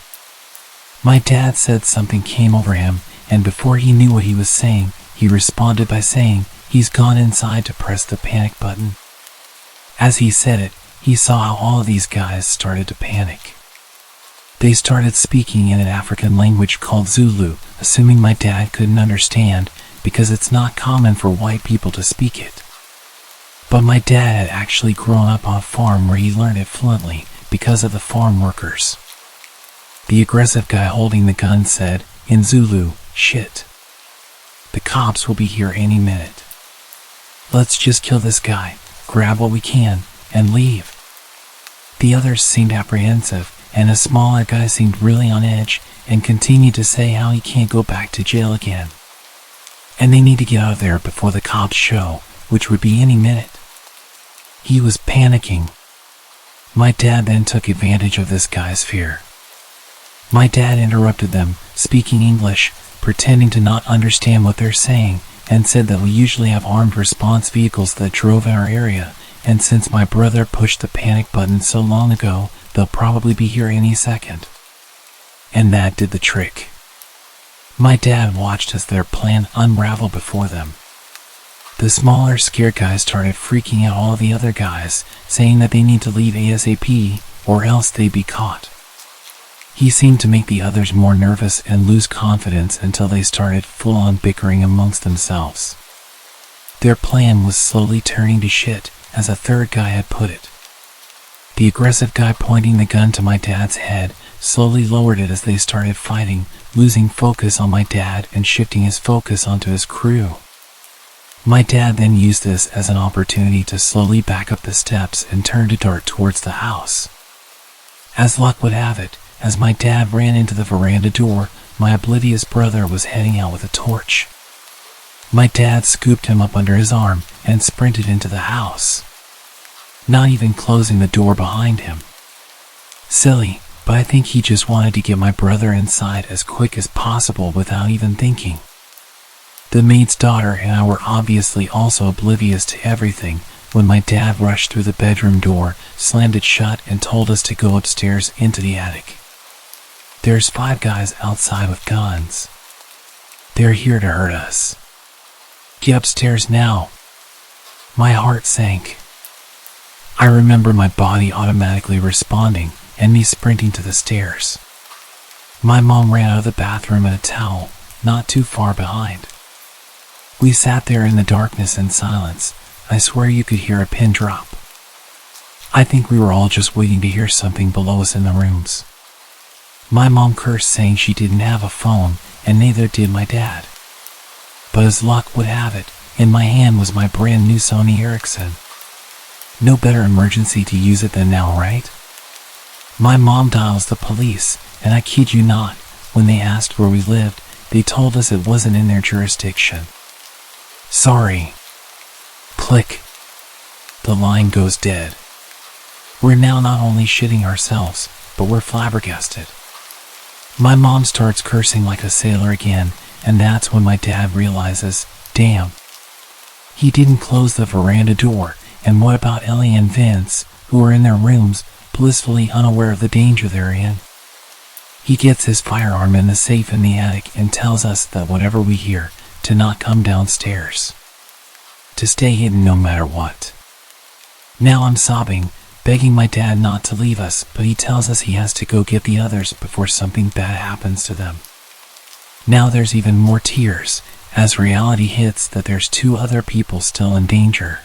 [SPEAKER 1] My dad said something came over him, and before he knew what he was saying, he responded by saying he's gone inside to press the panic button. As he said it, he saw how all of these guys started to panic. They started speaking in an African language called Zulu, assuming my dad couldn't understand because it's not common for white people to speak it. But my dad had actually grown up on a farm where he learned it fluently because of the farm workers. The aggressive guy holding the gun said, in Zulu, "Shit. The cops will be here any minute. Let's just kill this guy, grab what we can, and leave." The others seemed apprehensive, and a smaller guy seemed really on edge and continued to say how he can't go back to jail again. And they need to get out of there before the cops show, which would be any minute. He was panicking. My dad then took advantage of this guy's fear. My dad interrupted them, speaking English, pretending to not understand what they're saying, and said that we usually have armed response vehicles that drove in our area, and since my brother pushed the panic button so long ago, they'll probably be here any second. And that did the trick. My dad watched as their plan unraveled before them. The smaller scared guys started freaking out all of the other guys, saying that they need to leave ASAP or else they'd be caught. He seemed to make the others more nervous and lose confidence until they started full-on bickering amongst themselves. Their plan was slowly turning to shit, as a third guy had put it. The aggressive guy pointing the gun to my dad's head slowly lowered it as they started fighting, losing focus on my dad and shifting his focus onto his crew. My dad then used this as an opportunity to slowly back up the steps and turn to dart towards the house. As luck would have it, as my dad ran into the veranda door, my oblivious brother was heading out with a torch. My dad scooped him up under his arm and sprinted into the house, not even closing the door behind him. Silly, but I think he just wanted to get my brother inside as quick as possible without even thinking. The maid's daughter and I were obviously also oblivious to everything when my dad rushed through the bedroom door, slammed it shut, and told us to go upstairs into the attic. There's 5 guys outside with guns. They're here to hurt us. Get upstairs now. My heart sank. I remember my body automatically responding and me sprinting to the stairs. My mom ran out of the bathroom in a towel, not too far behind. We sat there in the darkness and silence. I swear you could hear a pin drop. I think we were all just waiting to hear something below us in the rooms. My mom cursed, saying she didn't have a phone, and neither did my dad. But as luck would have it, in my hand was my brand new Sony Ericsson. No better emergency to use it than now, right? My mom dials the police, and I kid you not, when they asked where we lived, they told us it wasn't in their jurisdiction. Sorry. Click. The line goes dead. We're now not only shitting ourselves, but we're flabbergasted. My mom starts cursing like a sailor again, and that's when my dad realizes, damn. He didn't close the veranda door, and what about Ellie and Vince, who are in their rooms, blissfully unaware of the danger they're in? He gets his firearm in the safe in the attic and tells us that whatever we hear, to not come downstairs. To stay hidden no matter what. Now I'm sobbing, begging my dad not to leave us, but he tells us he has to go get the others before something bad happens to them. Now there's even more tears, as reality hits that there's 2 other people still in danger.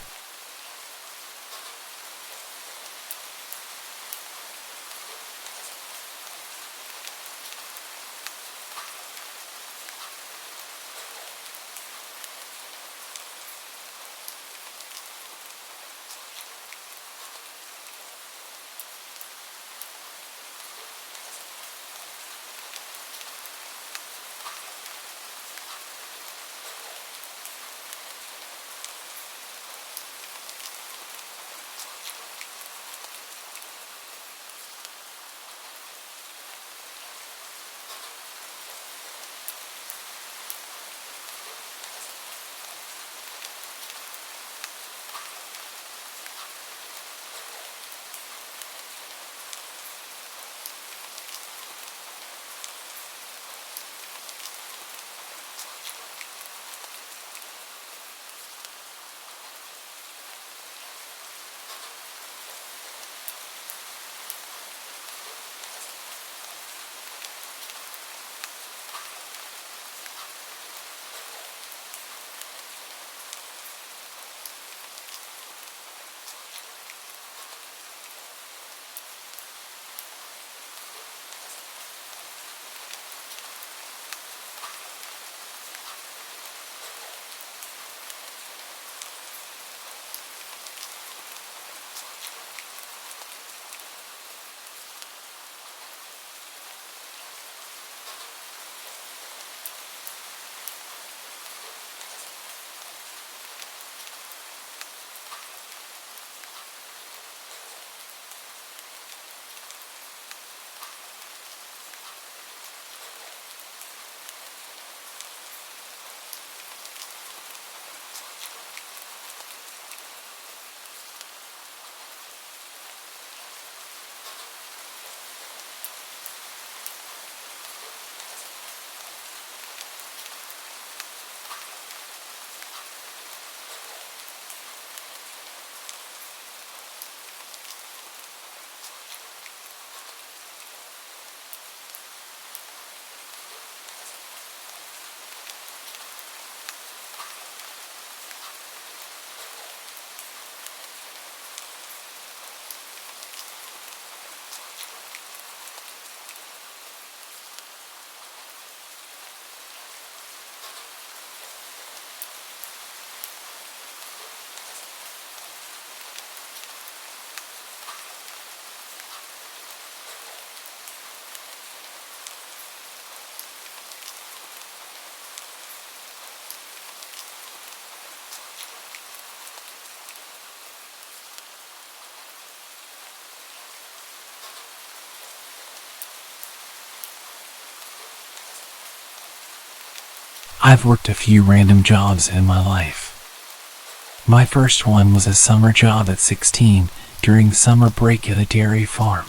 [SPEAKER 1] I've worked a few random jobs in my life. My first one was a summer job at 16 during summer break at a dairy farm.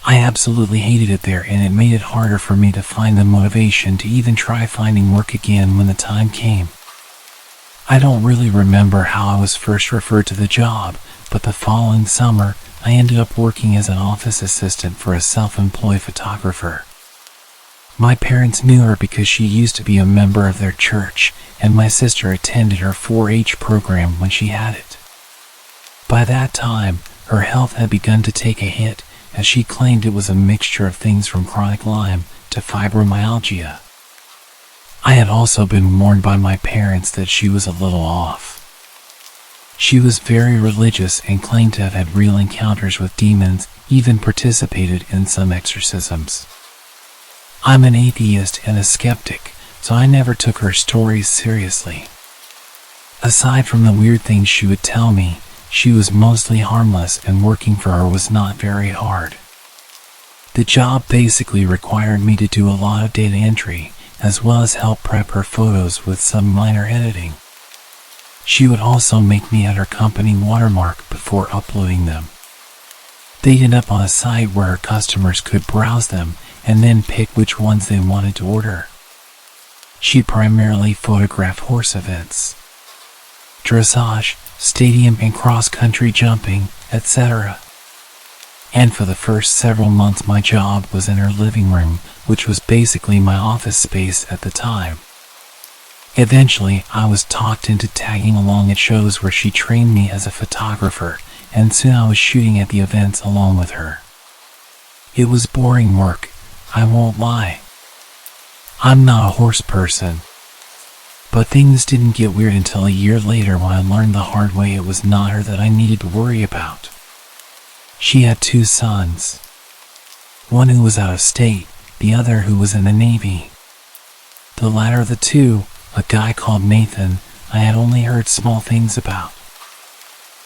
[SPEAKER 1] I absolutely hated it there, and it made it harder for me to find the motivation to even try finding work again when the time came. I don't really remember how I was first referred to the job, but the following summer, I ended up working as an office assistant for a self-employed photographer. My parents knew her because she used to be a member of their church, and my sister attended her 4-H program when she had it. By that time, her health had begun to take a hit, as she claimed it was a mixture of things from chronic Lyme to fibromyalgia. I had also been warned by my parents that she was a little off. She was very religious and claimed to have had real encounters with demons, even participated in some exorcisms. I'm an atheist and a skeptic, so I never took her stories seriously. Aside from the weird things she would tell me, she was mostly harmless and working for her was not very hard. The job basically required me to do a lot of data entry, as well as help prep her photos with some minor editing. She would also make me add her company watermark before uploading them. They'd end up on a site where her customers could browse them and then pick which ones they wanted to order. She primarily photographed horse events, dressage, stadium and cross-country jumping, etc. And for the first several months my job was in her living room, which was basically my office space at the time. Eventually, I was talked into tagging along at shows where she trained me as a photographer, and soon I was shooting at the events along with her. It was boring work, I won't lie. I'm not a horse person. But things didn't get weird until a year later when I learned the hard way it was not her that I needed to worry about. She had 2 sons. One who was out of state, the other who was in the Navy. The latter of the 2, a guy called Nathan, I had only heard small things about.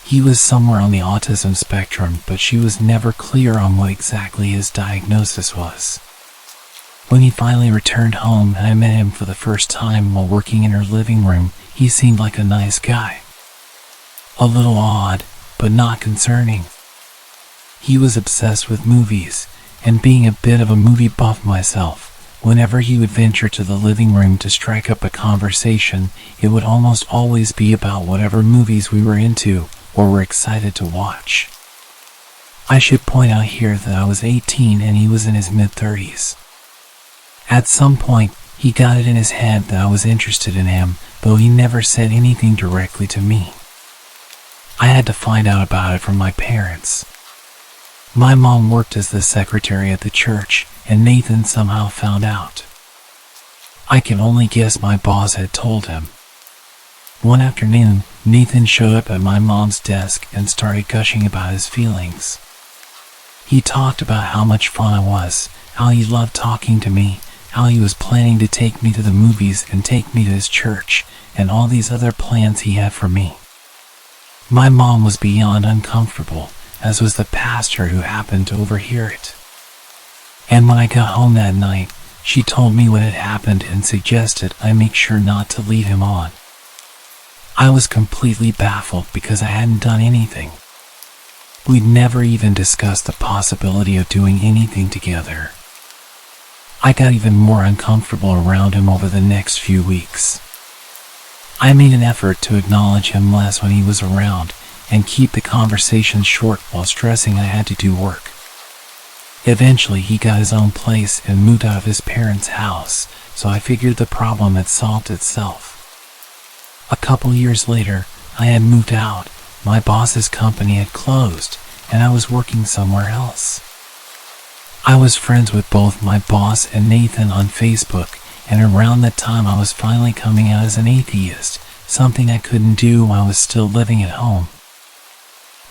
[SPEAKER 1] He was somewhere on the autism spectrum, but she was never clear on what exactly his diagnosis was. When he finally returned home and I met him for the first time while working in her living room, he seemed like a nice guy. A little odd, but not concerning. He was obsessed with movies, and being a bit of a movie buff myself, whenever he would venture to the living room to strike up a conversation, it would almost always be about whatever movies we were into or were excited to watch. I should point out here that I was 18 and he was in his mid-30s. At some point, he got it in his head that I was interested in him, though he never said anything directly to me. I had to find out about it from my parents. My mom worked as the secretary at the church, and Nathan somehow found out. I can only guess my boss had told him. One afternoon, Nathan showed up at my mom's desk and started gushing about his feelings. He talked about how much fun I was, how he loved talking to me, how he was planning to take me to the movies and take me to his church, and all these other plans he had for me. My mom was beyond uncomfortable, as was the pastor who happened to overhear it. And when I got home that night, she told me what had happened and suggested I make sure not to lead him on. I was completely baffled because I hadn't done anything. We'd never even discussed the possibility of doing anything together. I got even more uncomfortable around him over the next few weeks. I made an effort to acknowledge him less when he was around and keep the conversation short while stressing I had to do work. Eventually he got his own place and moved out of his parents' house, so I figured the problem had solved itself. A couple years later, I had moved out, my boss's company had closed, and I was working somewhere else. I was friends with both my boss and Nathan on Facebook, and around that time I was finally coming out as an atheist, something I couldn't do while I was still living at home.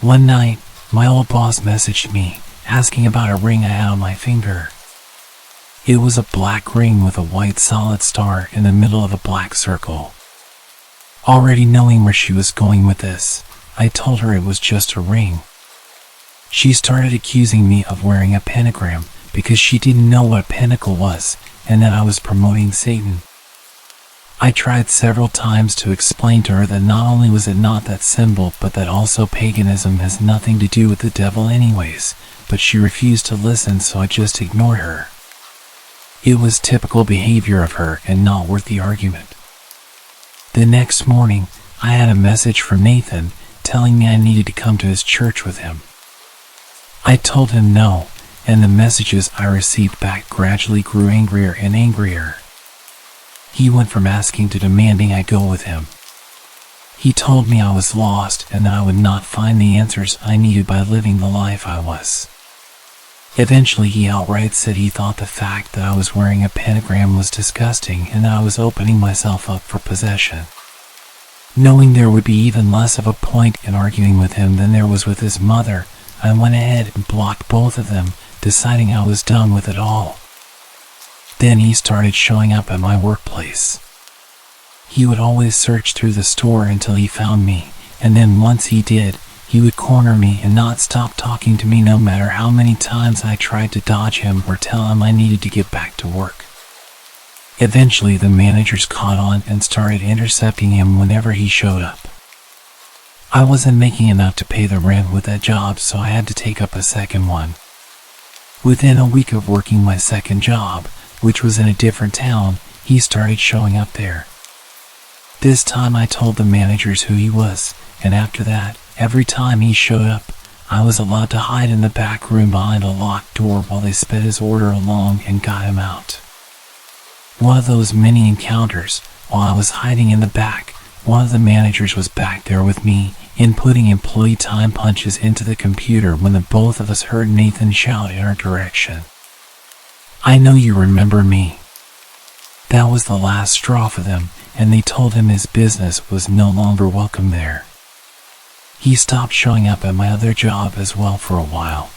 [SPEAKER 1] One night, my old boss messaged me, asking about a ring I had on my finger. It was a black ring with a white solid star in the middle of a black circle. Already knowing where she was going with this, I told her it was just a ring. She started accusing me of wearing a pentagram because she didn't know what a pentacle was and that I was promoting Satan. I tried several times to explain to her that not only was it not that symbol, but that also paganism has nothing to do with the devil anyways, but she refused to listen, so I just ignored her. It was typical behavior of her and not worth the argument. The next morning, I had a message from Nathan telling me I needed to come to his church with him. I told him no, and the messages I received back gradually grew angrier and angrier. He went from asking to demanding I go with him. He told me I was lost and that I would not find the answers I needed by living the life I was. Eventually he outright said he thought the fact that I was wearing a pentagram was disgusting and that I was opening myself up for possession. Knowing there would be even less of a point in arguing with him than there was with his mother, I went ahead and blocked both of them, deciding I was done with it all. Then he started showing up at my workplace. He would always search through the store until he found me, and then once he did, he would corner me and not stop talking to me no matter how many times I tried to dodge him or tell him I needed to get back to work. Eventually, the managers caught on and started intercepting him whenever he showed up. I wasn't making enough to pay the rent with that job, so I had to take up a second one. Within a week of working my second job, which was in a different town, he started showing up there. This time I told the managers who he was, and after that, every time he showed up, I was allowed to hide in the back room behind a locked door while they sped his order along and got him out. One of those many encounters, while I was hiding in the back, one of the managers was back there with me, inputting employee time punches into the computer when the both of us heard Nathan shout in our direction. "I know you remember me." That was the last straw for them, and they told him his business was no longer welcome there. He stopped showing up at my other job as well for a while.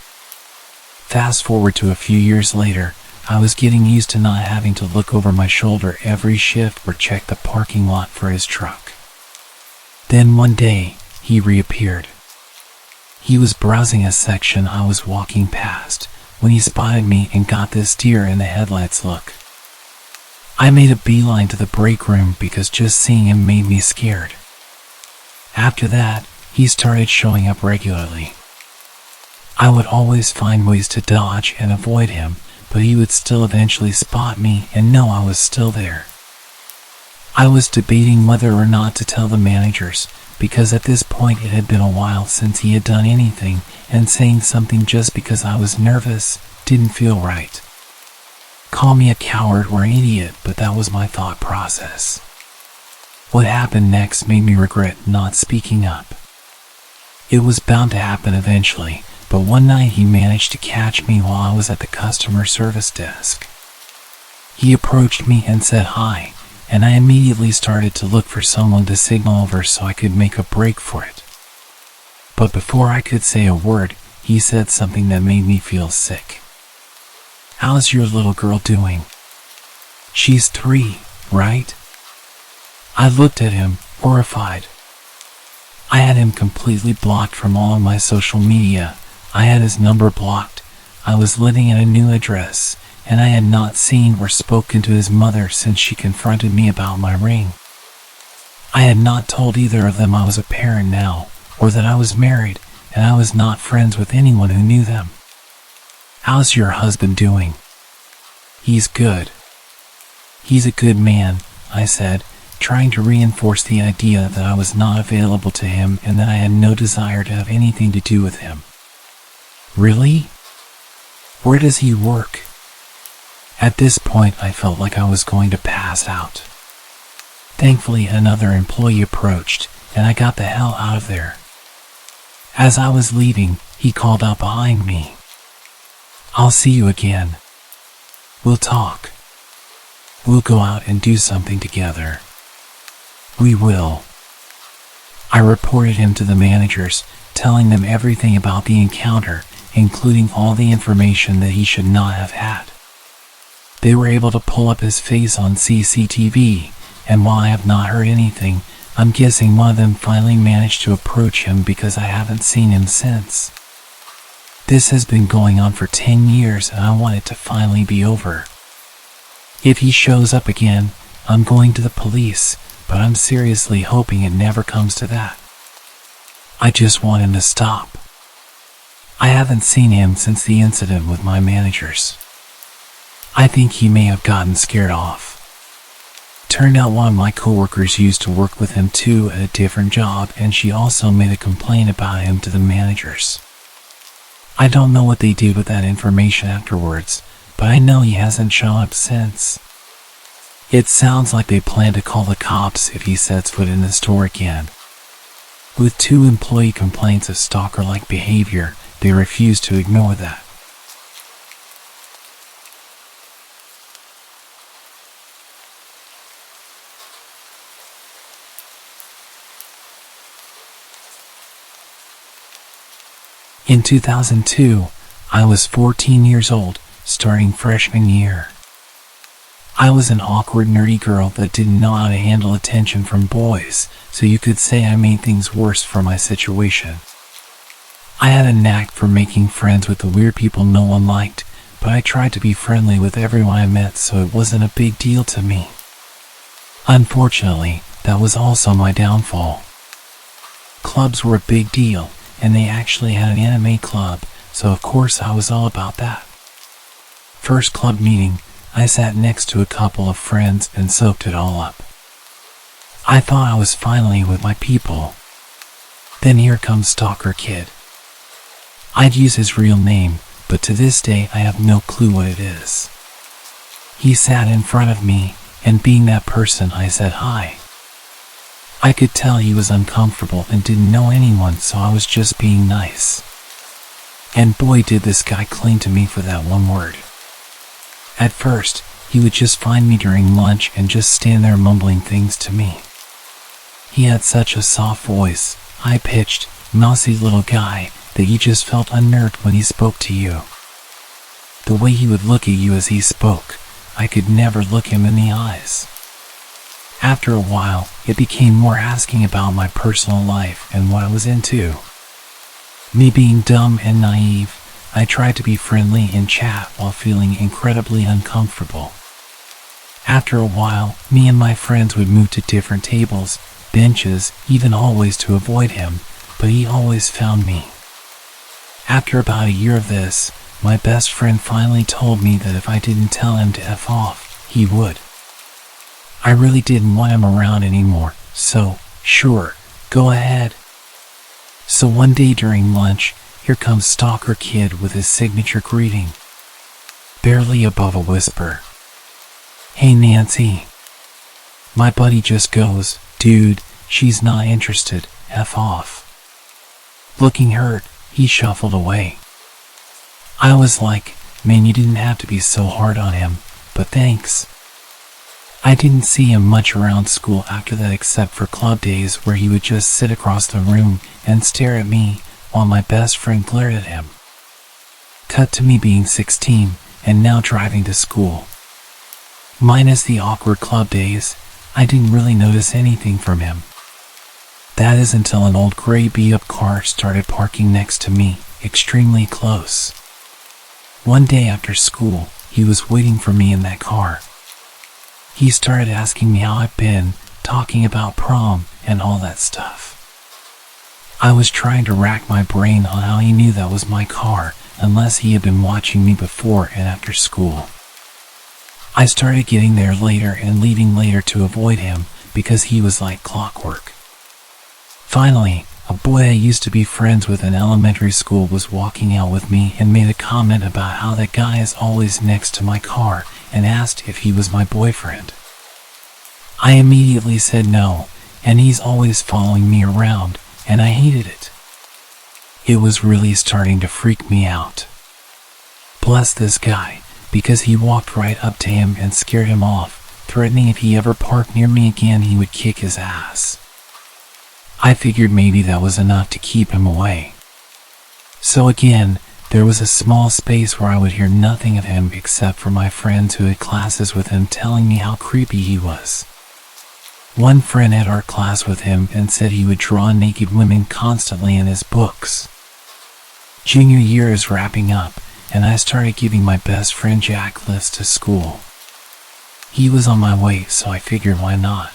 [SPEAKER 1] Fast forward to a few years later, I was getting used to not having to look over my shoulder every shift or check the parking lot for his truck. Then one day, he reappeared. He was browsing a section I was walking past when he spotted me and got this deer in the headlights look. I made a beeline to the break room because just seeing him made me scared. After that, he started showing up regularly. I would always find ways to dodge and avoid him, but he would still eventually spot me and know I was still there. I was debating whether or not to tell the managers, because at this point it had been a while since he had done anything, and saying something just because I was nervous didn't feel right. Call me a coward or an idiot, but that was my thought process. What happened next made me regret not speaking up. It was bound to happen eventually, but one night he managed to catch me while I was at the customer service desk. He approached me and said hi, and I immediately started to look for someone to signal over so I could make a break for it. But before I could say a word, he said something that made me feel sick. "How's your little girl doing?" "She's 3, right?" I looked at him, horrified. I had him completely blocked from all of my social media. I had his number blocked. I was living at a new address, and I had not seen or spoken to his mother since she confronted me about my ring. I had not told either of them I was a parent now, or that I was married, and I was not friends with anyone who knew them. "How's your husband doing?" "He's good." "He's a good man," I said, trying to reinforce the idea that I was not available to him and that I had no desire to have anything to do with him. "Really? Where does he work?" At this point, I felt like I was going to pass out. Thankfully, another employee approached, and I got the hell out of there. As I was leaving, he called out behind me. "I'll see you again. We'll talk. We'll go out and do something together. We will." I reported him to the managers, telling them everything about the encounter, including all the information that he should not have had. They were able to pull up his face on CCTV, and while I have not heard anything, I'm guessing one of them finally managed to approach him because I haven't seen him since. This has been going on for 10 years and I want it to finally be over. If he shows up again, I'm going to the police, but I'm seriously hoping it never comes to that. I just want him to stop. I haven't seen him since the incident with my managers. I think he may have gotten scared off. Turned out one of my coworkers used to work with him too at a different job, and she also made a complaint about him to the managers. I don't know what they did with that information afterwards, but I know he hasn't shown up since. It sounds like they plan to call the cops if he sets foot in the store again. With 2 employee complaints of stalker-like behavior, they refuse to ignore that. In 2002, I was 14 years old, starting freshman year. I was an awkward, nerdy girl that didn't know how to handle attention from boys, so you could say I made things worse for my situation. I had a knack for making friends with the weird people no one liked, but I tried to be friendly with everyone I met, so it wasn't a big deal to me. Unfortunately, that was also my downfall. Clubs were a big deal, and they actually had an anime club, so of course I was all about that. First club meeting, I sat next to a couple of friends and soaked it all up. I thought I was finally with my people. Then here comes Stalker Kid. I'd use his real name, but to this day I have no clue what it is. He sat in front of me, and being that person, I said hi. I could tell he was uncomfortable and didn't know anyone, so I was just being nice. And boy, did this guy cling to me for that one word. At first, he would just find me during lunch and just stand there mumbling things to me. He had such a soft voice, high-pitched, mousy little guy, that you just felt unnerved when he spoke to you. The way he would look at you as he spoke, I could never look him in the eyes. After a while, it became more asking about my personal life and what I was into. Me being dumb and naive, I tried to be friendly and chat while feeling incredibly uncomfortable. After a while, me and my friends would move to different tables, benches, even hallways to avoid him, but he always found me. After about a year of this, my best friend finally told me that if I didn't tell him to F off, he would. I really didn't want him around anymore, so, sure, go ahead. So one day during lunch, here comes Stalker Kid with his signature greeting. Barely above a whisper. Hey Nancy. My buddy just goes, dude, she's not interested, F off. Looking hurt, he shuffled away. I was like, man, you didn't have to be so hard on him, but thanks. I didn't see him much around school after that except for club days where he would just sit across the room and stare at me while my best friend glared at him. Cut to me being 16 and now driving to school. Minus the awkward club days, I didn't really notice anything from him. That is until an old gray beat-up car started parking next to me, extremely close. One day after school, he was waiting for me in that car. He started asking me how I've been, talking about prom and all that stuff. I was trying to rack my brain on how he knew that was my car, unless he had been watching me before and after school. I started getting there later and leaving later to avoid him because he was like clockwork. Finally, a boy I used to be friends with in elementary school was walking out with me and made a comment about how that guy is always next to my car and asked if he was my boyfriend. I immediately said no, and he's always following me around, and I hated it. It was really starting to freak me out. Bless this guy, because he walked right up to him and scared him off, threatening if he ever parked near me again he would kick his ass. I figured maybe that was enough to keep him away. So again, there was a small space where I would hear nothing of him except for my friends who had classes with him telling me how creepy he was. One friend had art class with him and said he would draw naked women constantly in his books. Junior year is wrapping up, and I started giving my best friend Jack lifts to school. He was on my way, so I figured why not.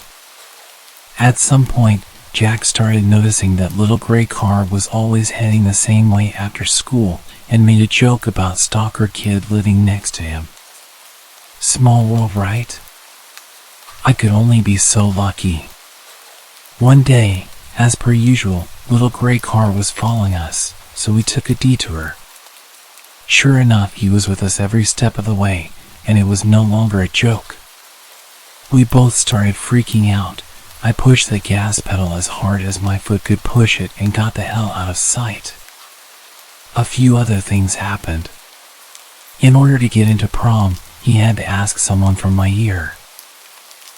[SPEAKER 1] At some point, Jack started noticing that little gray car was always heading the same way after school and made a joke about Stalker Kid living next to him. Small world, right? I could only be so lucky. One day, as per usual, little gray car was following us, so we took a detour. Sure enough, he was with us every step of the way, and it was no longer a joke. We both started freaking out. I pushed the gas pedal as hard as my foot could push it and got the hell out of sight. A few other things happened. In order to get into prom, he had to ask someone from my year.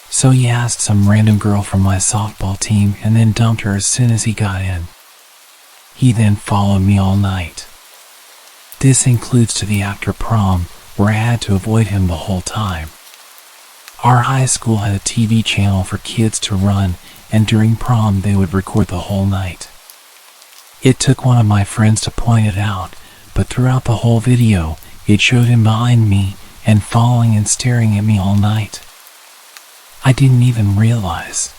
[SPEAKER 1] So he asked some random girl from my softball team and then dumped her as soon as he got in. He then followed me all night. This includes to the after prom, where I had to avoid him the whole time. Our high school had a TV channel for kids to run, and during prom they would record the whole night. It took one of my friends to point it out, but throughout the whole video, it showed him behind me and following and staring at me all night. I didn't even realize.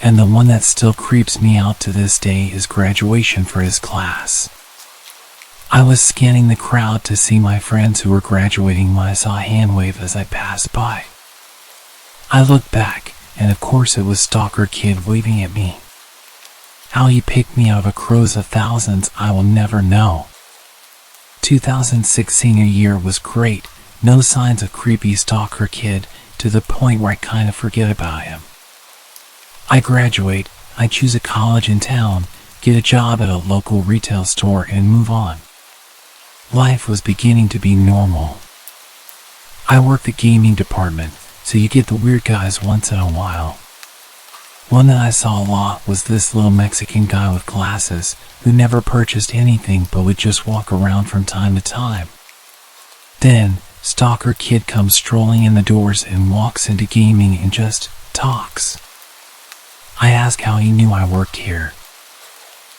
[SPEAKER 1] And the one that still creeps me out to this day is graduation for his class. I was scanning the crowd to see my friends who were graduating when I saw a hand wave as I passed by. I looked back, and of course it was Stalker Kid waving at me. How he picked me out of a crowd of thousands I will never know. 2006 senior year was great, no signs of creepy Stalker Kid, to the point where I kind of forget about him. I graduate, I choose a college in town, get a job at a local retail store and move on. Life was beginning to be normal. I work the gaming department, so you get the weird guys once in a while. One that I saw a lot was this little Mexican guy with glasses who never purchased anything but would just walk around from time to time. Then, Stalker Kid comes strolling in the doors and walks into gaming and just talks. I ask how he knew I worked here.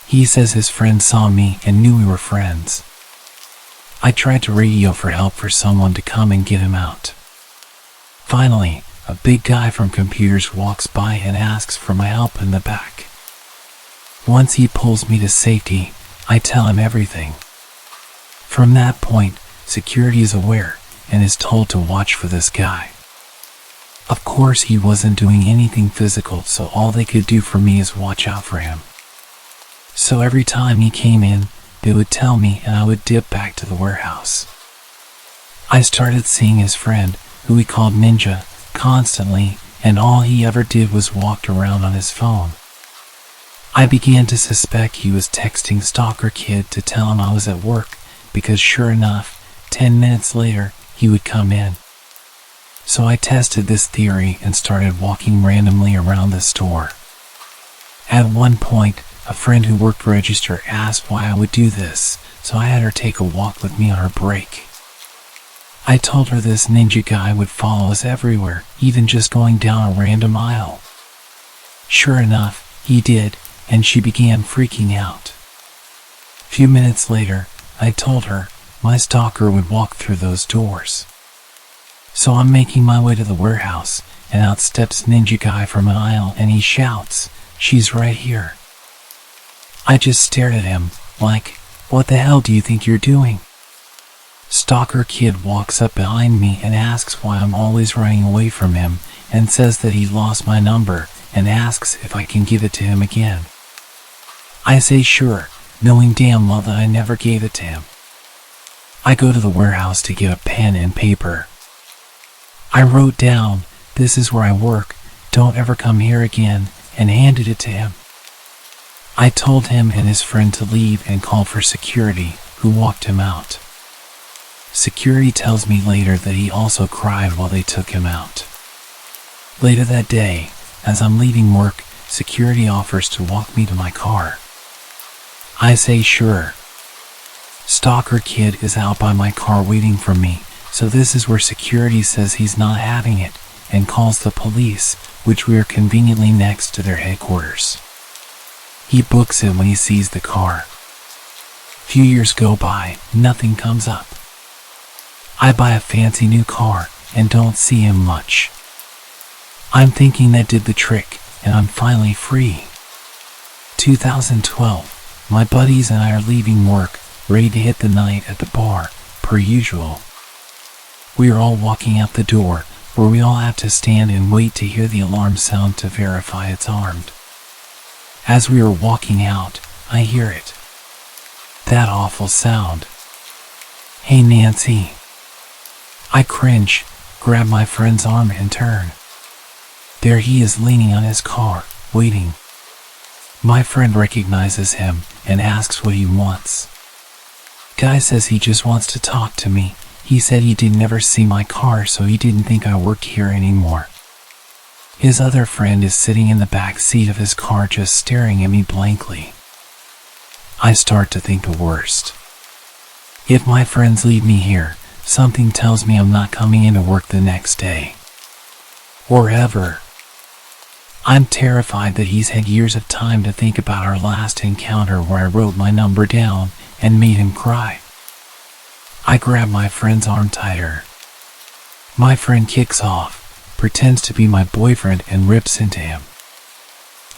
[SPEAKER 1] He says his friend saw me and knew we were friends. I tried to radio for help for someone to come and get him out. Finally, a big guy from computers walks by and asks for my help in the back. Once he pulls me to safety, I tell him everything. From that point, security is aware and is told to watch for this guy. Of course, he wasn't doing anything physical, so all they could do for me is watch out for him. So every time he came in, they would tell me and I would dip back to the warehouse. I started seeing his friend, who he called Ninja, constantly, and all he ever did was walked around on his phone. I began to suspect he was texting Stalker Kid to tell him I was at work, because sure enough, 10 minutes later, he would come in. So I tested this theory and started walking randomly around the store. At one point, a friend who worked register asked why I would do this, so I had her take a walk with me on her break. I told her this ninja guy would follow us everywhere, even just going down a random aisle. Sure enough, he did, and she began freaking out. A few minutes later, I told her my stalker would walk through those doors. So I'm making my way to the warehouse, and out steps Ninja Guy from an aisle and he shouts, "She's right here." I just stared at him, like, what the hell do you think you're doing? Stalker Kid walks up behind me and asks why I'm always running away from him, and says that he lost my number, and asks if I can give it to him again. I say sure, knowing damn well that I never gave it to him. I go to the warehouse to get a pen and paper. I wrote down, "This is where I work, don't ever come here again," and handed it to him. I told him and his friend to leave and called for security, who walked him out. Security tells me later that he also cried while they took him out. Later that day, as I'm leaving work, security offers to walk me to my car. I say sure. Stalker Kid is out by my car waiting for me, so this is where security says he's not having it, and calls the police, which we are conveniently next to their headquarters. He books it when he sees the car. Few years go by, nothing comes up. I buy a fancy new car, and don't see him much. I'm thinking that did the trick, and I'm finally free. 2012, my buddies and I are leaving work, ready to hit the night at the bar, per usual. We are all walking out the door, where we all have to stand and wait to hear the alarm sound to verify it's armed. As we are walking out, I hear it. That awful sound. "Hey Nancy." I cringe, grab my friend's arm and turn. There he is leaning on his car, waiting. My friend recognizes him and asks what he wants. Guy says he just wants to talk to me. He said he didn't ever see my car, so he didn't think I worked here anymore. His other friend is sitting in the back seat of his car just staring at me blankly. I start to think the worst. If my friends leave me here, something tells me I'm not coming into work the next day. or ever. I'm terrified that he's had years of time to think about our last encounter where I wrote my number down and made him cry. I grab my friend's arm tighter. My friend kicks off, pretends to be my boyfriend, and rips into him.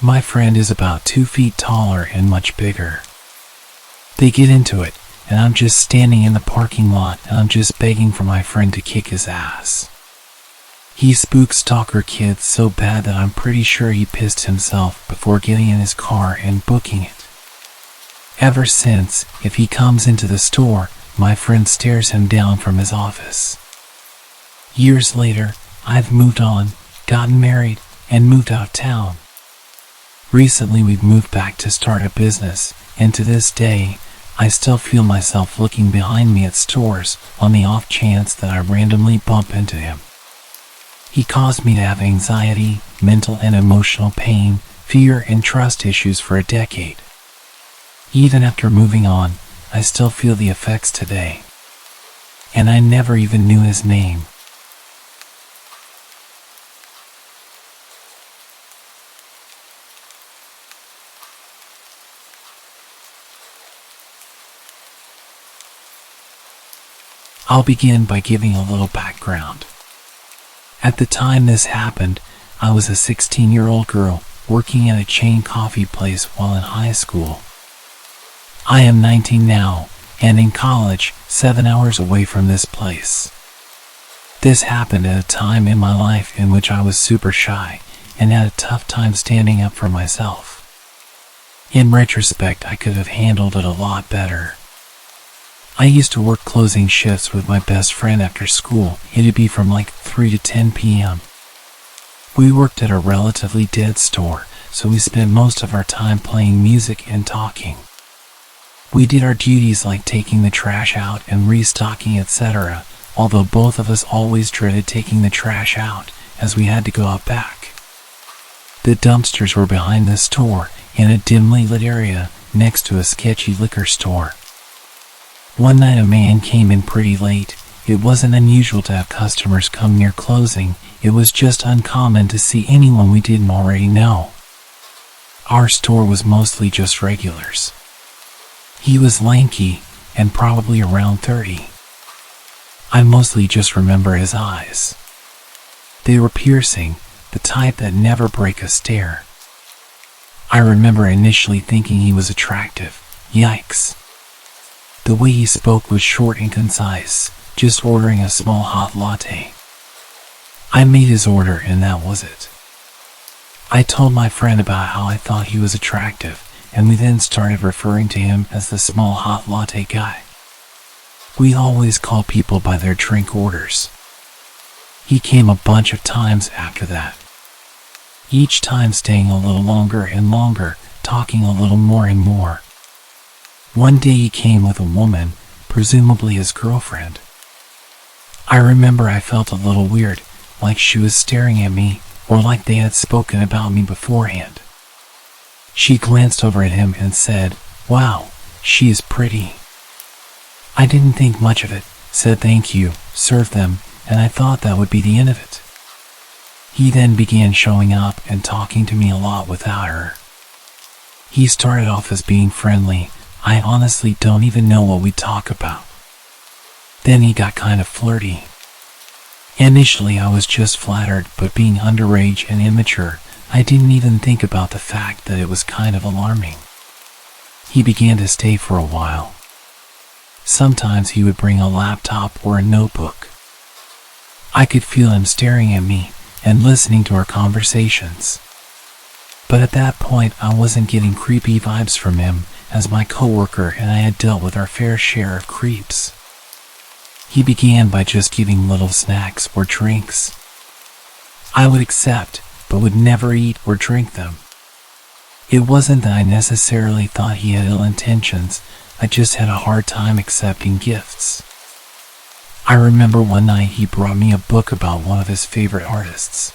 [SPEAKER 1] My friend is about 2 feet taller and much bigger. They get into it, and I'm just standing in the parking lot, and I'm just begging for my friend to kick his ass. He spooks stalker kids so bad that I'm pretty sure he pissed himself before getting in his car and booking it. Ever since, if he comes into the store, my friend stares him down from his office. Years later, I've moved on, gotten married, and moved out of town. Recently we've moved back to start a business, and to this day, I still feel myself looking behind me at stores on the off chance that I randomly bump into him. He caused me to have anxiety, mental and emotional pain, fear and trust issues for a decade. Even after moving on, I still feel the effects today. And I never even knew his name. I'll begin by giving a little background. At the time this happened, I was a 16-year-old girl working at a chain coffee place while in high school. I am 19 now, and in college, 7 hours away from this place. This happened at a time in my life in which I was super shy and had a tough time standing up for myself. In retrospect, I could have handled it a lot better. I used to work closing shifts with my best friend after school. It'd be from like 3 to 10 p.m. We worked at a relatively dead store, so we spent most of our time playing music and talking. We did our duties like taking the trash out and restocking, etc., although both of us always dreaded taking the trash out, as we had to go out back. The dumpsters were behind the store, in a dimly lit area, next to a sketchy liquor store. One night a man came in pretty late. It wasn't unusual to have customers come near closing. It was just uncommon to see anyone we didn't already know. Our store was mostly just regulars. He was lanky and probably around 30. I mostly just remember his eyes. They were piercing, the type that never break a stare. I remember initially thinking he was attractive. Yikes. The way he spoke was short and concise, just ordering a small hot latte. I made his order and that was it. I told my friend about how I thought he was attractive, and we then started referring to him as the small hot latte guy. We always call people by their drink orders. He came a bunch of times after that. Each time staying a little longer and longer, talking a little more and more. One day he came with a woman, presumably his girlfriend. I remember I felt a little weird, like she was staring at me, or like they had spoken about me beforehand. She glanced over at him and said, "Wow, she is pretty." I didn't think much of it, said thank you, served them, and I thought that would be the end of it. He then began showing up and talking to me a lot without her. He started off as being friendly. I honestly don't even know what we talk about. Then he got kind of flirty. Initially I was just flattered, but being underage and immature, I didn't even think about the fact that it was kind of alarming. He began to stay for a while. Sometimes he would bring a laptop or a notebook. I could feel him staring at me and listening to our conversations. But at that point I wasn't getting creepy vibes from him, as my coworker and I had dealt with our fair share of creeps. He began by just giving little snacks or drinks. I would accept, but would never eat or drink them. It wasn't that I necessarily thought he had ill intentions, I just had a hard time accepting gifts. I remember one night he brought me a book about one of his favorite artists.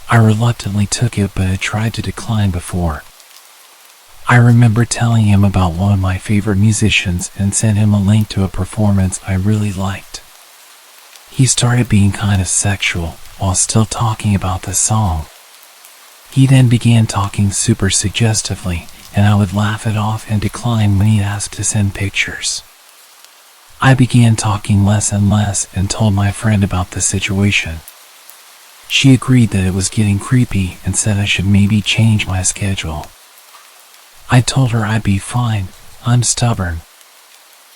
[SPEAKER 1] I reluctantly took it, but had tried to decline before. I remember telling him about one of my favorite musicians and sent him a link to a performance I really liked. He started being kind of sexual, while still talking about the song. He then began talking super suggestively, and I would laugh it off and decline when he asked to send pictures. I began talking less and less and told my friend about the situation. She agreed that it was getting creepy and said I should maybe change my schedule. I told her I'd be fine, I'm stubborn.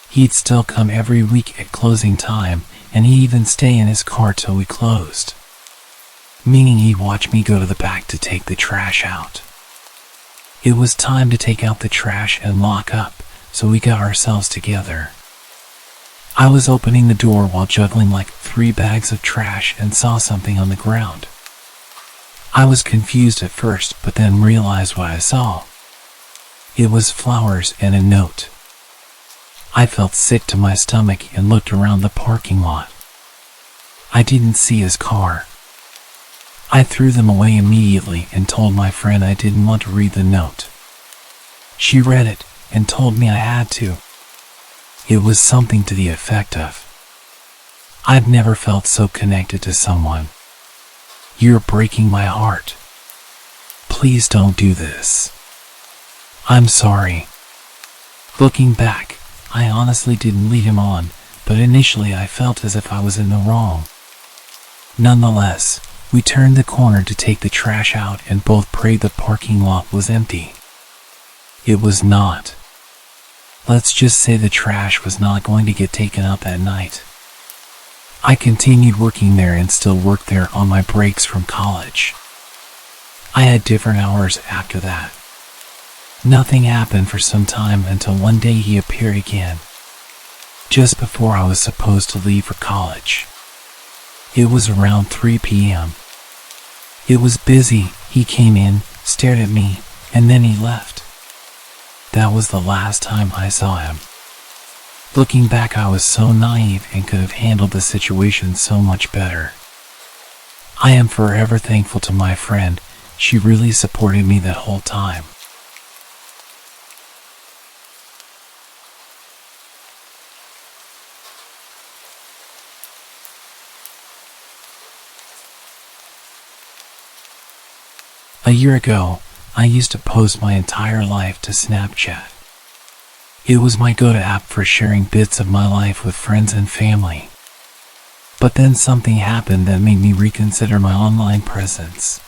[SPEAKER 1] He'd still come every week at closing time, and he'd even stay in his car till we closed. Meaning he'd watch me go to the back to take the trash out. It was time to take out the trash and lock up, so we got ourselves together. I was opening the door while juggling like 3 bags of trash and saw something on the ground. I was confused at first, but then realized what I saw. It was flowers and a note. I felt sick to my stomach and looked around the parking lot. I didn't see his car. I threw them away immediately and told my friend I didn't want to read the note. She read it and told me I had to. It was something to the effect of, "I've never felt so connected to someone. You're breaking my heart. Please don't do this. I'm sorry." Looking back, I honestly didn't lead him on, but initially I felt as if I was in the wrong. Nonetheless, we turned the corner to take the trash out and both prayed the parking lot was empty. It was not. Let's just say the trash was not going to get taken out that night. I continued working there and still worked there on my breaks from college. I had different hours after that. Nothing happened for some time until one day he appeared again, just before I was supposed to leave for college. It was around 3 p.m. It was busy. He came in, stared at me, and then he left. That was the last time I saw him. Looking back, I was so naive and could have handled the situation so much better. I am forever thankful to my friend. She really supported me that whole time. A year ago, I used to post my entire life to Snapchat. It was my go-to app for sharing bits of my life with friends and family. But then something happened that made me reconsider my online presence.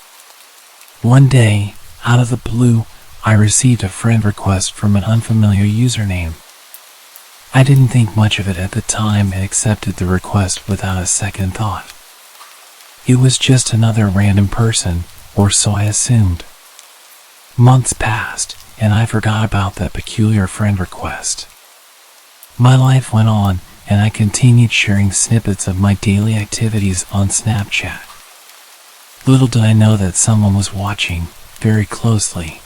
[SPEAKER 1] One day, out of the blue, I received a friend request from an unfamiliar username. I didn't think much of it at the time and accepted the request without a second thought. It was just another random person, or so I assumed. Months passed, and I forgot about that peculiar friend request. My life went on, and I continued sharing snippets of my daily activities on Snapchat. Little did I know that someone was watching, very closely.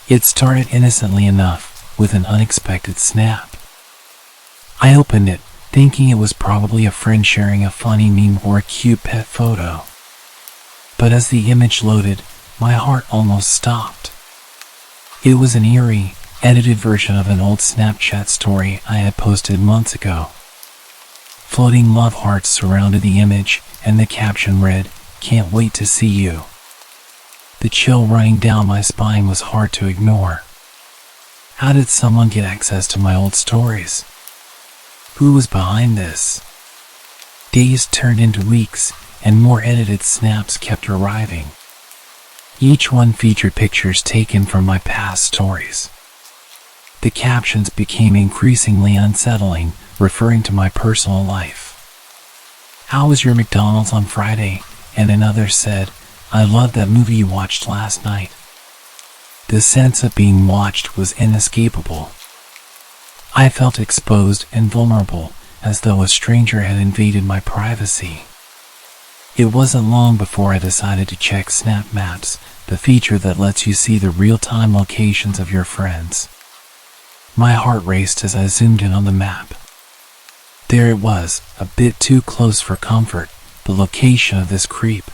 [SPEAKER 1] It started innocently enough, with an unexpected snap. I opened it, thinking it was probably a friend sharing a funny meme or a cute pet photo. But as the image loaded, my heart almost stopped. It was an eerie, edited version of an old Snapchat story I had posted months ago. Floating love hearts surrounded the image, and the caption read, "Can't wait to see you." The chill running down my spine was hard to ignore. How did someone get access to my old stories? Who was behind this? Days turned into weeks, and more edited snaps kept arriving. Each one featured pictures taken from my past stories. The captions became increasingly unsettling, referring to my personal life. "How was your McDonald's on Friday?" And another said, "I loved that movie you watched last night." The sense of being watched was inescapable. I felt exposed and vulnerable, as though a stranger had invaded my privacy. It wasn't long before I decided to check Snap Maps, the feature that lets you see the real-time locations of your friends. My heart raced as I zoomed in on the map. There it was, a bit too close for comfort, the location of this creep.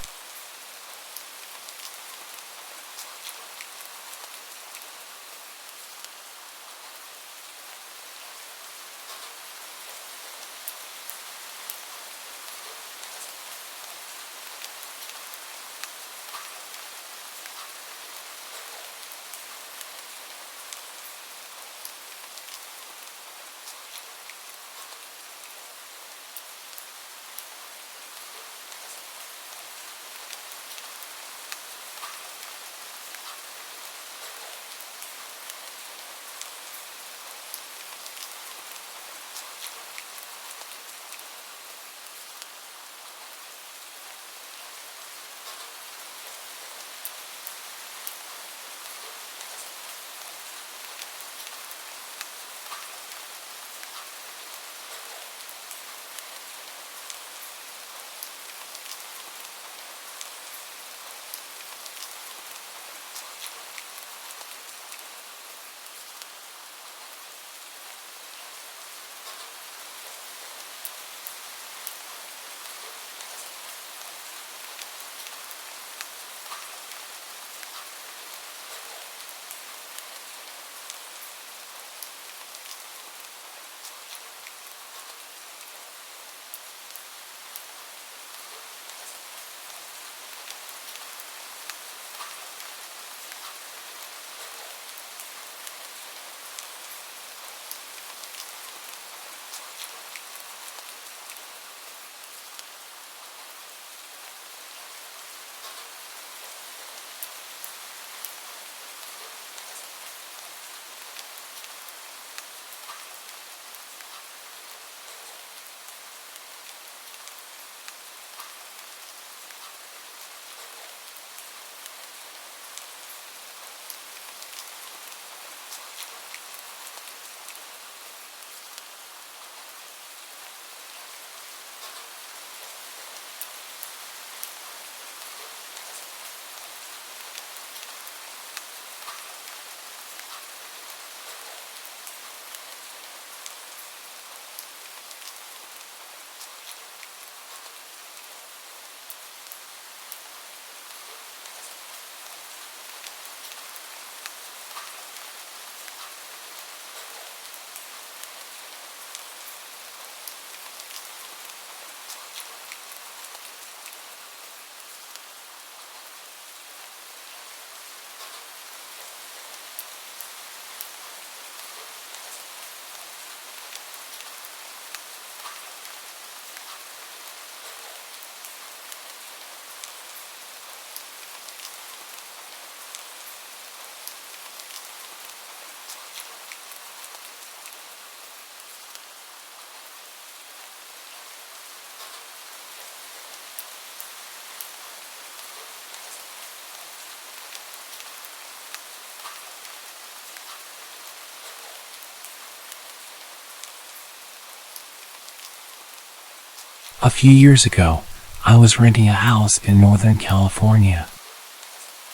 [SPEAKER 1] A few years ago, I was renting a house in Northern California.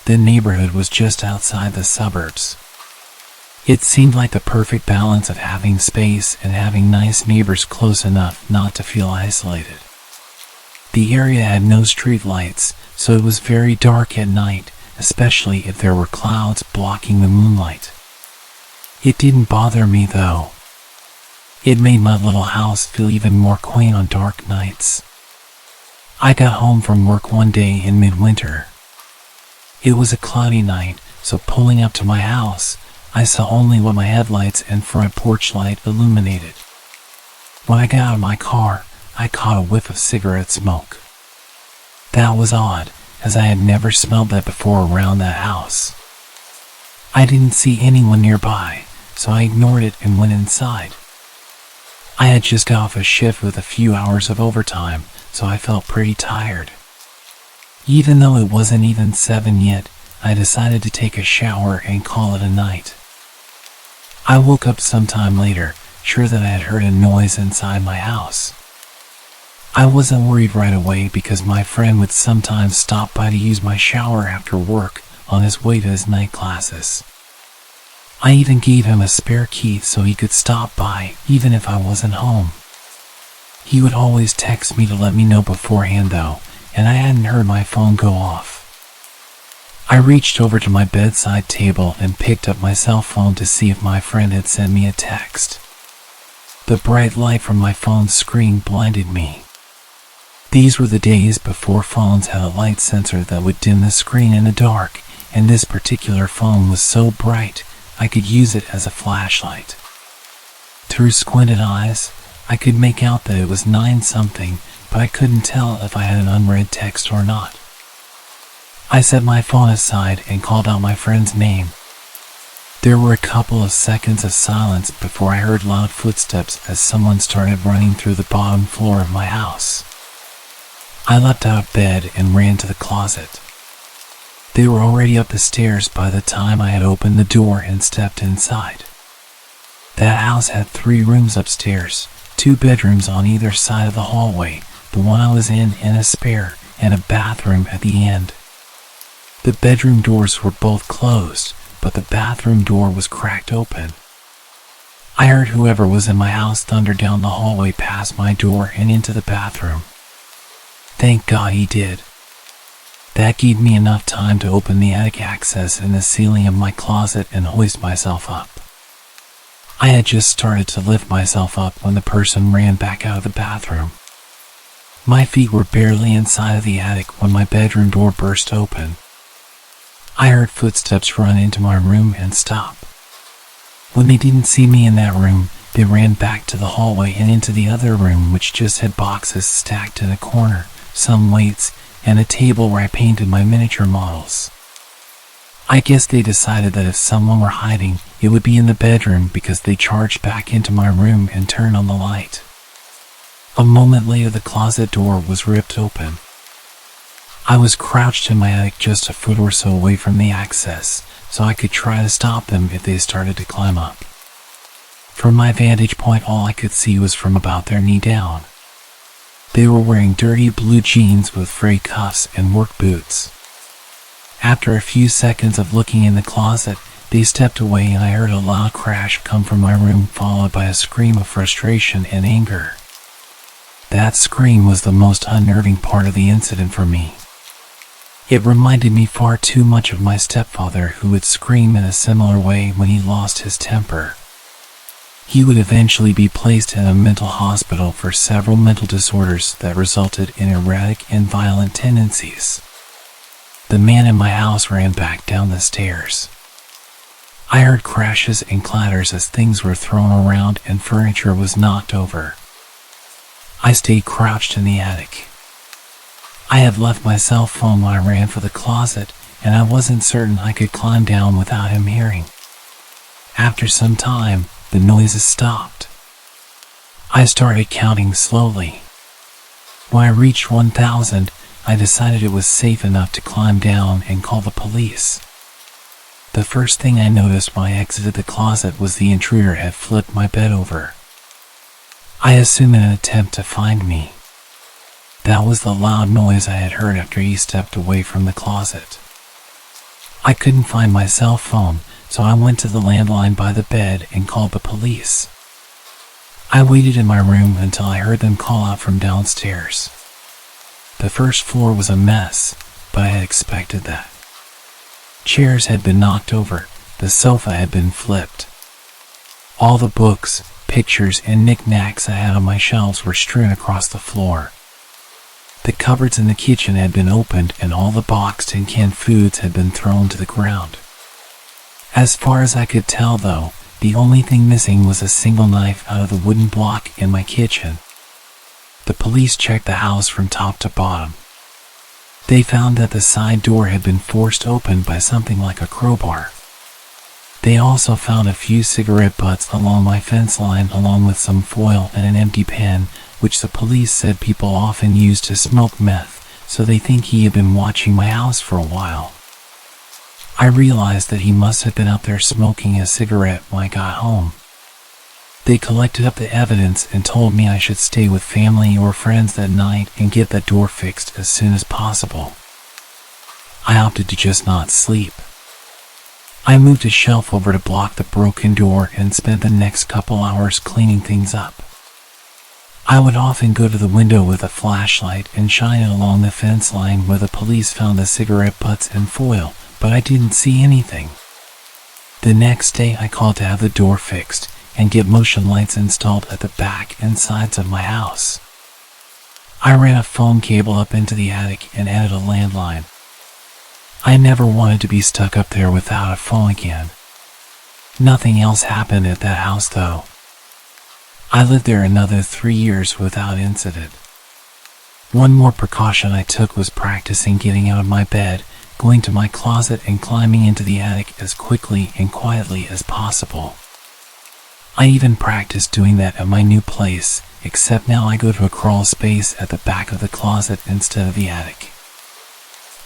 [SPEAKER 1] The neighborhood was just outside the suburbs. It seemed like the perfect balance of having space and having nice neighbors close enough not to feel isolated. The area had no street lights, so it was very dark at night, especially if there were clouds blocking the moonlight. It didn't bother me though. It made my little house feel even more quaint on dark nights. I got home from work one day in midwinter. It was a cloudy night, so pulling up to my house, I saw only what my headlights and front porch light illuminated. When I got out of my car, I caught a whiff of cigarette smoke. That was odd, as I had never smelled that before around that house. I didn't see anyone nearby, so I ignored it and went inside. I had just got off a shift with a few hours of overtime, so I felt pretty tired. Even though it wasn't even 7 yet, I decided to take a shower and call it a night. I woke up sometime later, sure that I had heard a noise inside my house. I wasn't worried right away because my friend would sometimes stop by to use my shower after work on his way to his night classes. I even gave him a spare key so he could stop by even if I wasn't home. He would always text me to let me know beforehand though, and I hadn't heard my phone go off. I reached over to my bedside table and picked up my cell phone to see if my friend had sent me a text. The bright light from my phone's screen blinded me. These were the days before phones had a light sensor that would dim the screen in the dark, and this particular phone was so bright I could use it as a flashlight. Through squinted eyes, I could make out that it was 9-something, but I couldn't tell if I had an unread text or not. I set my phone aside and called out my friend's name. There were a couple of seconds of silence before I heard loud footsteps as someone started running through the bottom floor of my house. I leapt out of bed and ran to the closet. They were already up the stairs by the time I had opened the door and stepped inside. That house had 3 rooms upstairs, 2 bedrooms on either side of the hallway, the one I was in and a spare, and a bathroom at the end. The bedroom doors were both closed, but the bathroom door was cracked open. I heard whoever was in my house thunder down the hallway past my door and into the bathroom. Thank God he did. That gave me enough time to open the attic access in the ceiling of my closet and hoist myself up. I had just started to lift myself up when the person ran back out of the bathroom. My feet were barely inside of the attic when my bedroom door burst open. I heard footsteps run into my room and stop. When they didn't see me in that room, they ran back to the hallway and into the other room, which just had boxes stacked in a corner, some weights, and a table where I painted my miniature models. I guess they decided that if someone were hiding, it would be in the bedroom because they charged back into my room and turned on the light. A moment later, the closet door was ripped open. I was crouched in my attic just a foot or so away from the access, so I could try to stop them if they started to climb up. From my vantage point, all I could see was from about their knee down. They were wearing dirty blue jeans with frayed cuffs and work boots. After a few seconds of looking in the closet, they stepped away and I heard a loud crash come from my room, followed by a scream of frustration and anger. That scream was the most unnerving part of the incident for me. It reminded me far too much of my stepfather, who would scream in a similar way when he lost his temper. He would eventually be placed in a mental hospital for several mental disorders that resulted in erratic and violent tendencies. The man in my house ran back down the stairs. I heard crashes and clatters as things were thrown around and furniture was knocked over. I stayed crouched in the attic. I had left my cell phone when I ran for the closet, and I wasn't certain I could climb down without him hearing. After some time, the noises stopped. I started counting slowly. When I reached 1,000, I decided it was safe enough to climb down and call the police. The first thing I noticed when I exited the closet was the intruder had flipped my bed over. I assumed in an attempt to find me. That was the loud noise I had heard after he stepped away from the closet. I couldn't find my cell phone, so I went to the landline by the bed and called the police. I waited in my room until I heard them call out from downstairs. The first floor was a mess, but I had expected that. Chairs had been knocked over, the sofa had been flipped. All the books, pictures, and knickknacks I had on my shelves were strewn across the floor. The cupboards in the kitchen had been opened and all the boxed and canned foods had been thrown to the ground. As far as I could tell, though, the only thing missing was a single knife out of the wooden block in my kitchen. The police checked the house from top to bottom. They found that the side door had been forced open by something like a crowbar. They also found a few cigarette butts along my fence line, along with some foil and an empty pen, which the police said people often use to smoke meth, so they think he had been watching my house for a while. I realized that he must have been out there smoking a cigarette when I got home. They collected up the evidence and told me I should stay with family or friends that night and get that door fixed as soon as possible. I opted to just not sleep. I moved a shelf over to block the broken door and spent the next couple hours cleaning things up. I would often go to the window with a flashlight and shine it along the fence line where the police found the cigarette butts and foil, but I didn't see anything. The next day I called to have the door fixed and get motion lights installed at the back and sides of my house. I ran a phone cable up into the attic and added a landline. I never wanted to be stuck up there without a phone again. Nothing else happened at that house, though. I lived there another 3 years without incident. One more precaution I took was practicing getting out of my bed, going to my closet and climbing into the attic as quickly and quietly as possible. I even practiced doing that at my new place, except now I go to a crawl space at the back of the closet instead of the attic.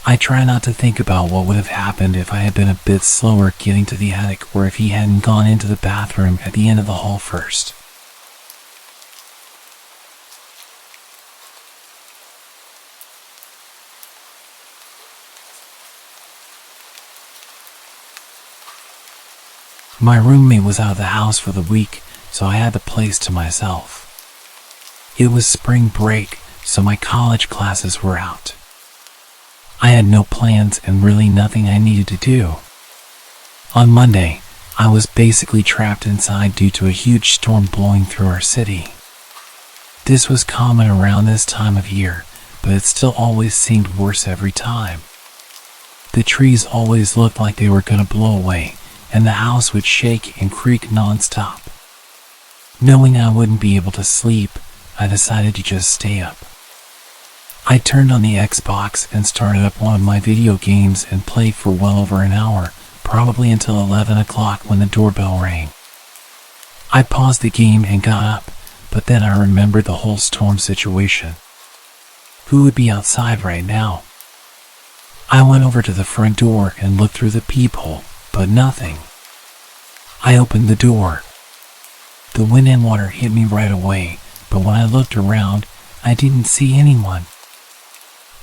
[SPEAKER 1] I try not to think about what would have happened if I had been a bit slower getting to the attic, or if he hadn't gone into the bathroom at the end of the hall first. My roommate was out of the house for the week, so I had the place to myself. It was spring break, so my college classes were out. I had no plans and really nothing I needed to do. On Monday, I was basically trapped inside due to a huge storm blowing through our city. This was common around this time of year, but it still always seemed worse every time. The trees always looked like they were going to blow away, and the house would shake and creak non-stop. Knowing I wouldn't be able to sleep, I decided to just stay up. I turned on the Xbox and started up one of my video games and played for well over an hour, probably until 11 o'clock when the doorbell rang. I paused the game and got up, but then I remembered the whole storm situation. Who would be outside right now? I went over to the front door and looked through the peephole, but nothing. I opened the door. The wind and water hit me right away, but when I looked around, I didn't see anyone.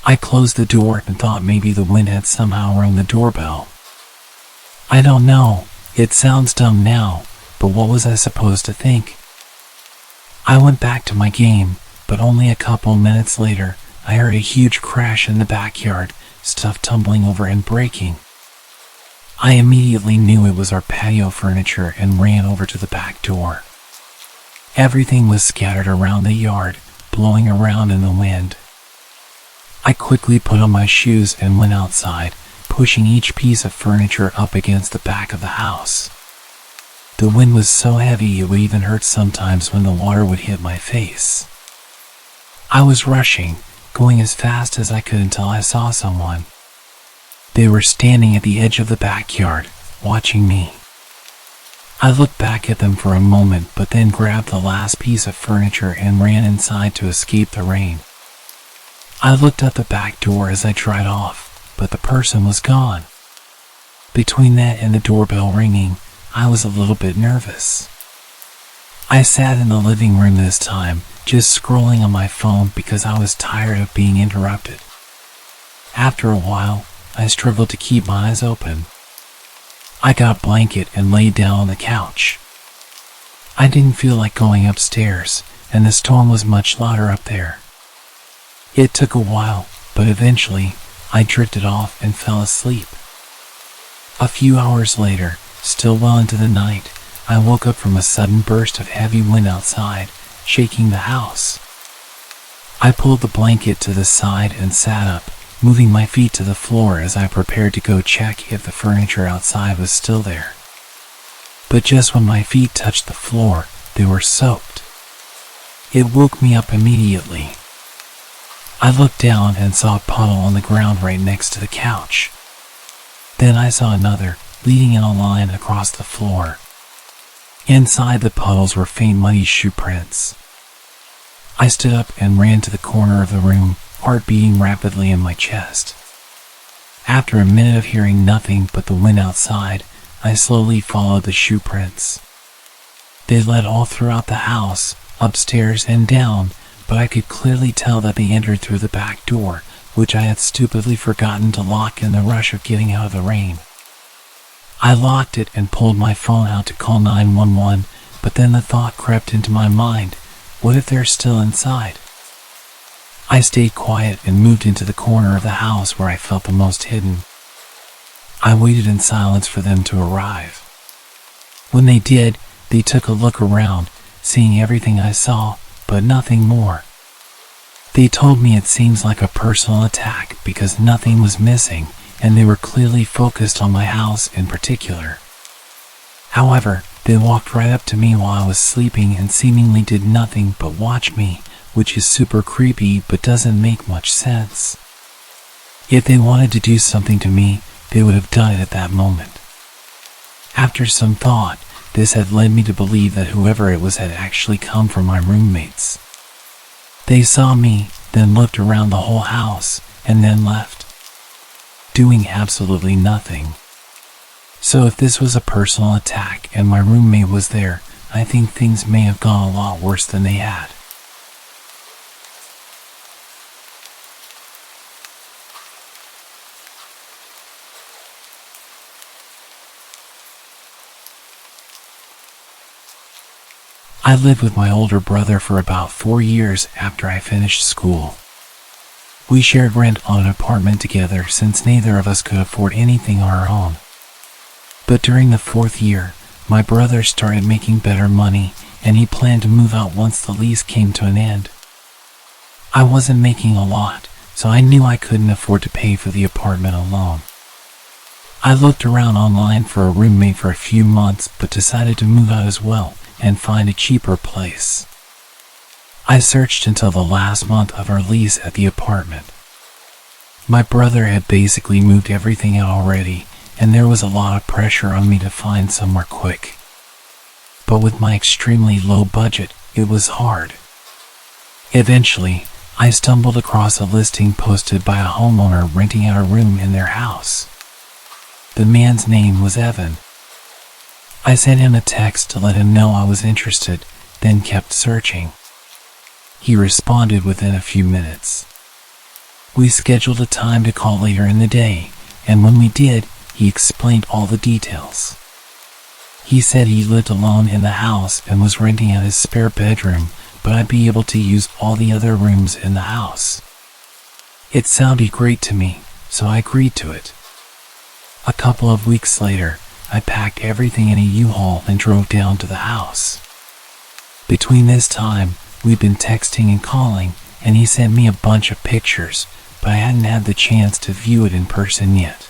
[SPEAKER 1] I closed the door and thought maybe the wind had somehow rung the doorbell. I don't know, it sounds dumb now, but what was I supposed to think? I went back to my game, but only a couple minutes later, I heard a huge crash in the backyard, stuff tumbling over and breaking. I immediately knew it was our patio furniture and ran over to the back door. Everything was scattered around the yard, blowing around in the wind. I quickly put on my shoes and went outside, pushing each piece of furniture up against the back of the house. The wind was so heavy it would even hurt sometimes when the water would hit my face. I was rushing, going as fast as I could until I saw someone. They were standing at the edge of the backyard, watching me. I looked back at them for a moment, but then grabbed the last piece of furniture and ran inside to escape the rain. I looked at the back door as I tried off, but the person was gone. Between that and the doorbell ringing, I was a little bit nervous. I sat in the living room this time, just scrolling on my phone because I was tired of being interrupted. After a while, I struggled to keep my eyes open. I got a blanket and laid down on the couch. I didn't feel like going upstairs, and the storm was much louder up there. It took a while, but eventually, I drifted off and fell asleep. A few hours later, still well into the night, I woke up from a sudden burst of heavy wind outside, shaking the house. I pulled the blanket to the side and sat up, moving my feet to the floor as I prepared to go check if the furniture outside was still there. But just when my feet touched the floor, they were soaked. It woke me up immediately. I looked down and saw a puddle on the ground right next to the couch. Then I saw another, leading in a line across the floor. Inside the puddles were faint muddy shoe prints. I stood up and ran to the corner of the room, heart beating rapidly in my chest. After a minute of hearing nothing but the wind outside, I slowly followed the shoe prints. They led all throughout the house, upstairs and down, but I could clearly tell that they entered through the back door, which I had stupidly forgotten to lock in the rush of getting out of the rain. I locked it and pulled my phone out to call 911, but then the thought crept into my mind, what if they're still inside? I stayed quiet and moved into the corner of the house where I felt the most hidden. I waited in silence for them to arrive. When they did, they took a look around, seeing everything I saw, but nothing more. They told me it seems like a personal attack because nothing was missing, and they were clearly focused on my house in particular. However, they walked right up to me while I was sleeping and seemingly did nothing but watch me, which is super creepy but doesn't make much sense. If they wanted to do something to me, they would have done it at that moment. After some thought, this had led me to believe that whoever it was had actually come from my roommates. They saw me, then looked around the whole house, and then left, doing absolutely nothing. So if this was a personal attack and my roommate was there, I think things may have gone a lot worse than they had. I lived with my older brother for about 4 years after I finished school. We shared rent on an apartment together since neither of us could afford anything on our own. But during the 4th year, my brother started making better money and he planned to move out once the lease came to an end. I wasn't making a lot, so I knew I couldn't afford to pay for the apartment alone. I looked around online for a roommate for a few months but decided to move out as well and find a cheaper place. I searched until the last month of our lease at the apartment. My brother had basically moved everything out already, and there was a lot of pressure on me to find somewhere quick. But with my extremely low budget, it was hard. Eventually, I stumbled across a listing posted by a homeowner renting out a room in their house. The man's name was Evan. I sent him a text to let him know I was interested, then kept searching. He responded within a few minutes. We scheduled a time to call later in the day, and when we did, he explained all the details. He said he lived alone in the house and was renting out his spare bedroom, but I'd be able to use all the other rooms in the house. It sounded great to me, so I agreed to it. A couple of weeks later, I packed everything in a U-Haul and drove down to the house. Between this time, we'd been texting and calling, and he sent me a bunch of pictures, but I hadn't had the chance to view it in person yet.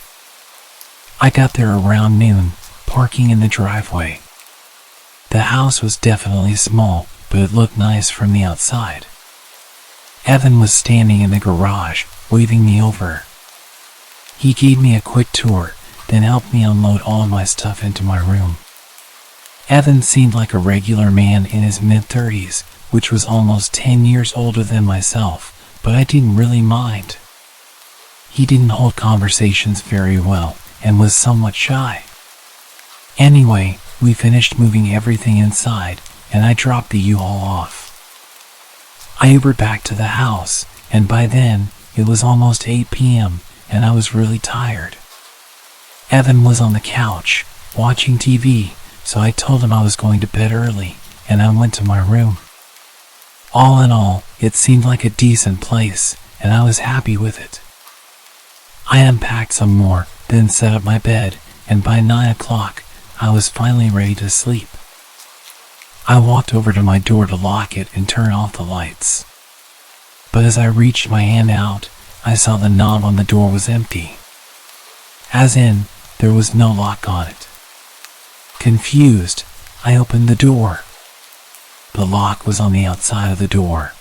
[SPEAKER 1] I got there around noon, parking in the driveway. The house was definitely small, but it looked nice from the outside. Evan was standing in the garage, waving me over. He gave me a quick tour, then helped me unload all of my stuff into my room. Evan seemed like a regular man in his mid-30s, which was almost 10 years older than myself, but I didn't really mind. He didn't hold conversations very well, and was somewhat shy. Anyway, we finished moving everything inside, and I dropped the U-Haul off. I Ubered back to the house, and by then, it was almost 8 p.m., and I was really tired. Evan was on the couch, watching TV, so I told him I was going to bed early, and I went to my room. All in all, it seemed like a decent place, and I was happy with it. I unpacked some more, then set up my bed, and by 9 o'clock, I was finally ready to sleep. I walked over to my door to lock it and turn off the lights. But as I reached my hand out, I saw the knob on the door was empty. As in, there was no lock on it. Confused, I opened the door. The lock was on the outside of the door.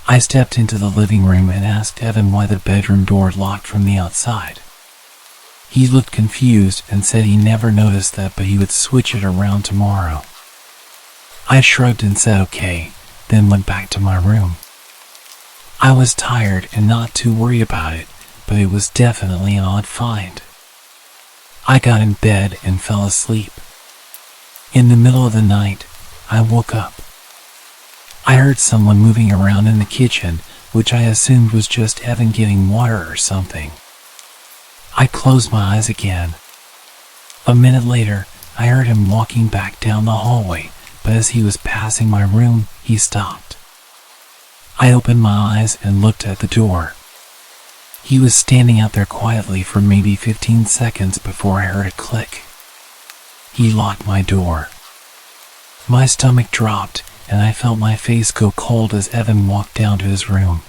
[SPEAKER 1] I stepped into the living room and asked Evan why the bedroom door locked from the outside. He looked confused and said he never noticed that, but he would switch it around tomorrow. I shrugged and said okay, then went back to my room. I was tired and not too worried about it, but it was definitely an odd find. I got in bed and fell asleep. In the middle of the night, I woke up. I heard someone moving around in the kitchen, which I assumed was just Evan getting water or something. I closed my eyes again. A minute later, I heard him walking back down the hallway, but as he was passing my room, he stopped. I opened my eyes and looked at the door. He was standing out there quietly for maybe 15 seconds before I heard a click. He locked my door. My stomach dropped, and I felt my face go cold as Evan walked down to his room.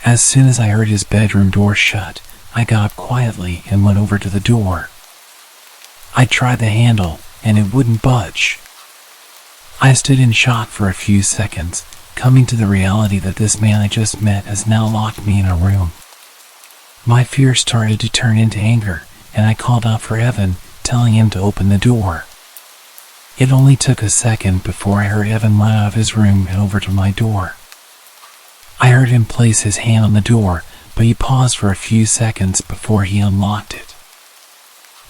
[SPEAKER 1] As soon as I heard his bedroom door shut, I got up quietly and went over to the door. I tried the handle, and it wouldn't budge. I stood in shock for a few seconds, coming to the reality that this man I just met has now locked me in a room. My fear started to turn into anger, and I called out for Evan, telling him to open the door. It only took a second before I heard Evan run out of his room and over to my door. I heard him place his hand on the door, but he paused for a few seconds before he unlocked it.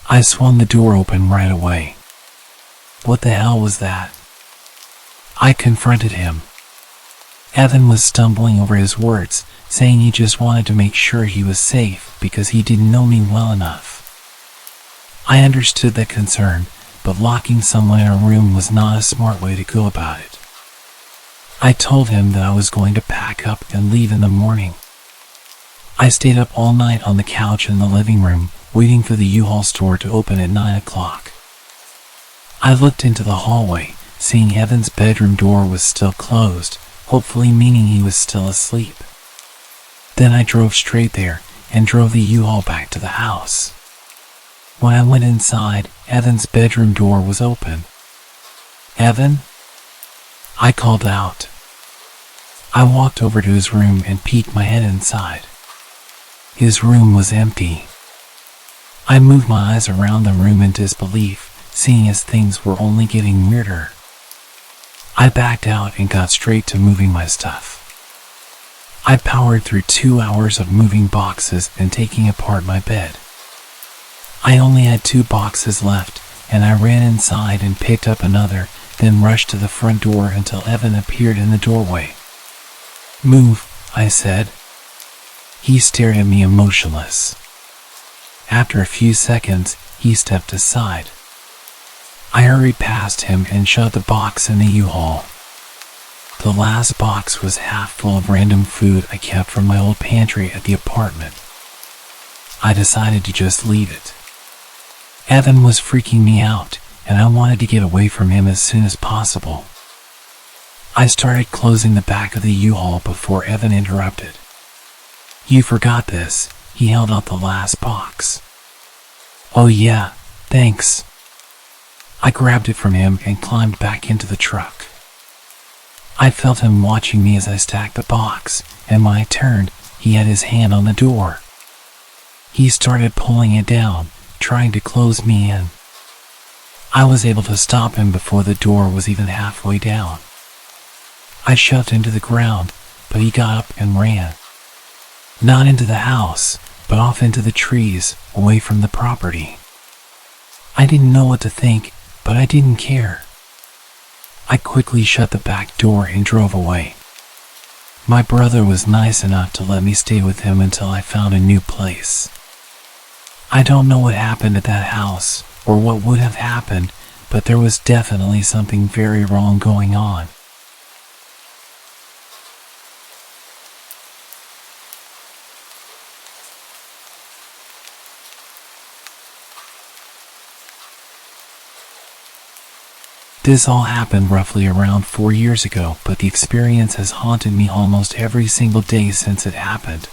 [SPEAKER 1] I swung the door open right away. What the hell was that? I confronted him. Evan was stumbling over his words, saying he just wanted to make sure he was safe because he didn't know me well enough. I understood that concern, but locking someone in a room was not a smart way to go about it. I told him that I was going to pack up and leave in the morning. I stayed up all night on the couch in the living room, waiting for the U-Haul store to open at 9 o'clock. I looked into the hallway, seeing Evan's bedroom door was still closed, hopefully meaning he was still asleep. Then I drove straight there and drove the U-Haul back to the house. When I went inside, Evan's bedroom door was open. Evan? I called out. I walked over to his room and peeked my head inside. His room was empty. I moved my eyes around the room in disbelief, seeing as things were only getting weirder. I backed out and got straight to moving my stuff. I powered through 2 hours of moving boxes and taking apart my bed. I only had 2 boxes left, and I ran inside and picked up another, then rushed to the front door until Evan appeared in the doorway. "Move," I said. He stared at me emotionless. After a few seconds, he stepped aside. I hurried past him and shoved the box in the U-Haul. The last box was half full of random food I kept from my old pantry at the apartment. I decided to just leave it. Evan was freaking me out, and I wanted to get away from him as soon as possible. I started closing the back of the U-Haul before Evan interrupted. "You forgot this." He held out the last box. "Oh yeah, thanks." I grabbed it from him and climbed back into the truck. I felt him watching me as I stacked the box, and when I turned, he had his hand on the door. He started pulling it down, trying to close me in. I was able to stop him before the door was even halfway down. I shoved him to the ground, but he got up and ran. Not into the house, but off into the trees, away from the property. I didn't know what to think, but I didn't care. I quickly shut the back door and drove away. My brother was nice enough to let me stay with him until I found a new place. I don't know what happened at that house, or what would have happened, but there was definitely something very wrong going on. This all happened roughly around 4 years ago, but the experience has haunted me almost every single day since it happened.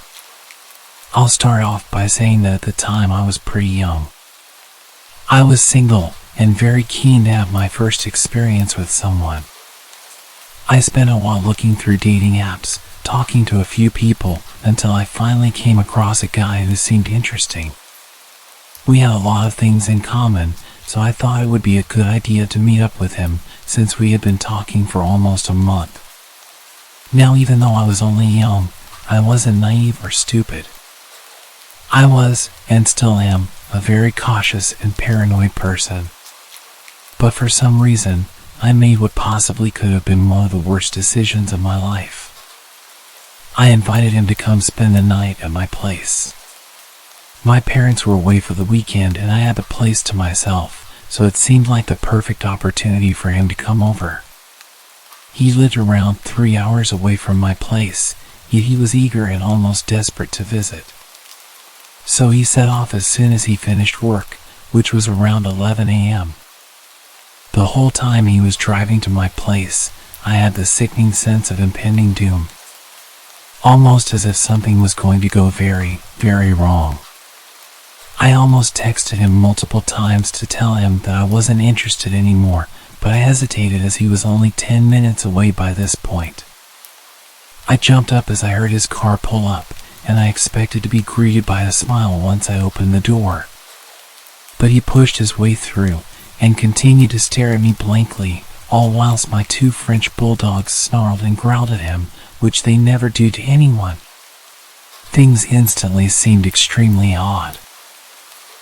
[SPEAKER 1] I'll start off by saying that at the time I was pretty young. I was single and very keen to have my first experience with someone. I spent a while looking through dating apps, talking to a few people, until I finally came across a guy who seemed interesting. We had a lot of things in common, so I thought it would be a good idea to meet up with him, since we had been talking for almost a month. Now, even though I was only young, I wasn't naive or stupid. I was, and still am, a very cautious and paranoid person. But for some reason, I made what possibly could have been one of the worst decisions of my life. I invited him to come spend the night at my place. My parents were away for the weekend and I had the place to myself, so it seemed like the perfect opportunity for him to come over. He lived around 3 hours away from my place, yet he was eager and almost desperate to visit. So he set off as soon as he finished work, which was around 11 a.m. The whole time he was driving to my place, I had the sickening sense of impending doom. Almost as if something was going to go very, very wrong. I almost texted him multiple times to tell him that I wasn't interested anymore, but I hesitated as he was only 10 minutes away by this point. I jumped up as I heard his car pull up, and I expected to be greeted by a smile once I opened the door. But he pushed his way through, and continued to stare at me blankly, all whilst my 2 French bulldogs snarled and growled at him, which they never do to anyone. Things instantly seemed extremely odd.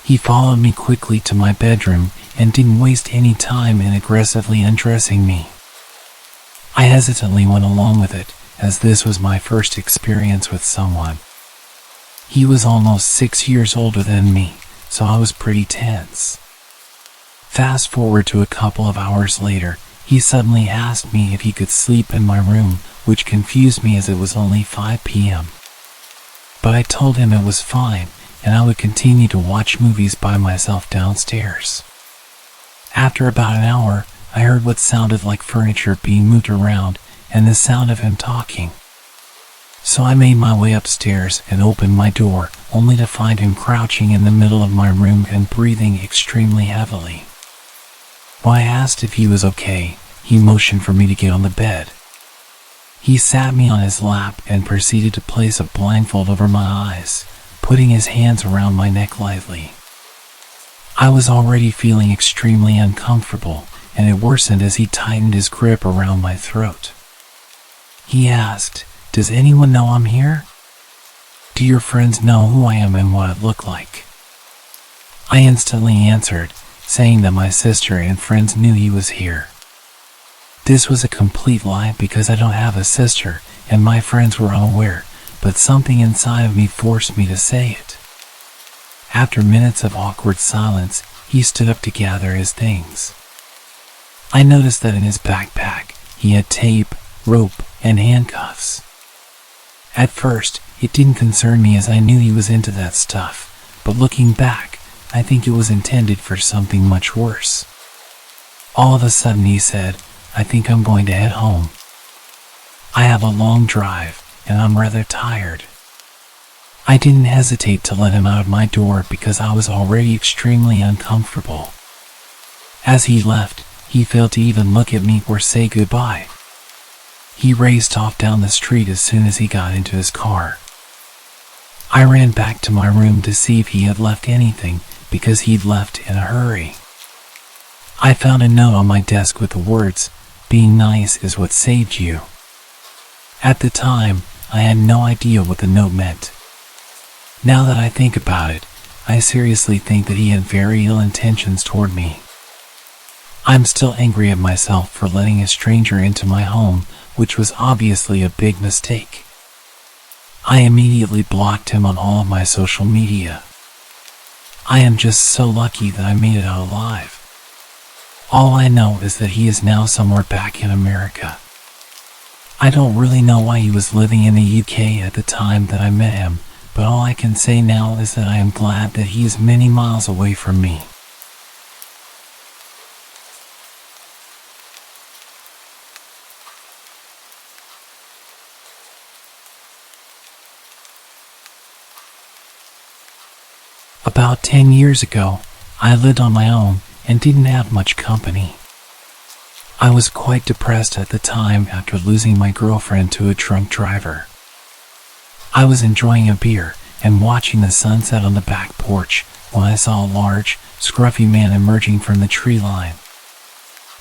[SPEAKER 1] He followed me quickly to my bedroom and didn't waste any time in aggressively undressing me. I hesitantly went along with it, as this was my first experience with someone. He was almost 6 years older than me, so I was pretty tense. Fast forward to a couple of hours later, he suddenly asked me if he could sleep in my room, which confused me as it was only 5 p.m. But I told him it was fine, and I would continue to watch movies by myself downstairs. After about an hour, I heard what sounded like furniture being moved around, and the sound of him talking. So I made my way upstairs and opened my door, only to find him crouching in the middle of my room and breathing extremely heavily. When I asked if he was okay, he motioned for me to get on the bed. He sat me on his lap and proceeded to place a blindfold over my eyes, putting his hands around my neck lightly. I was already feeling extremely uncomfortable, and it worsened as he tightened his grip around my throat. He asked, "Does anyone know I'm here? Do your friends know who I am and what I look like?" I instantly answered, saying that my sister and friends knew he was here. This was a complete lie because I don't have a sister, and my friends were unaware, but something inside of me forced me to say it. After minutes of awkward silence, he stood up to gather his things. I noticed that in his backpack, he had tape, rope, and handcuffs. At first, it didn't concern me as I knew he was into that stuff, but looking back, I think it was intended for something much worse. All of a sudden he said, "I think I'm going to head home. I have a long drive, and I'm rather tired." I didn't hesitate to let him out of my door because I was already extremely uncomfortable. As he left, he failed to even look at me or say goodbye. He raced off down the street as soon as he got into his car. I ran back to my room to see if he had left anything, because he'd left in a hurry. I found a note on my desk with the words, "Being nice is what saved you." At the time, I had no idea what the note meant. Now that I think about it, I seriously think that he had very ill intentions toward me. I'm still angry at myself for letting a stranger into my home, which was obviously a big mistake. I immediately blocked him on all of my social media. I am just so lucky that I made it out alive. All I know is that he is now somewhere back in America. I don't really know why he was living in the UK at the time that I met him, but all I can say now is that I am glad that he is many miles away from me. About 10 years ago, I lived on my own and didn't have much company. I was quite depressed at the time after losing my girlfriend to a drunk driver. I was enjoying a beer and watching the sunset on the back porch when I saw a large, scruffy man emerging from the tree line.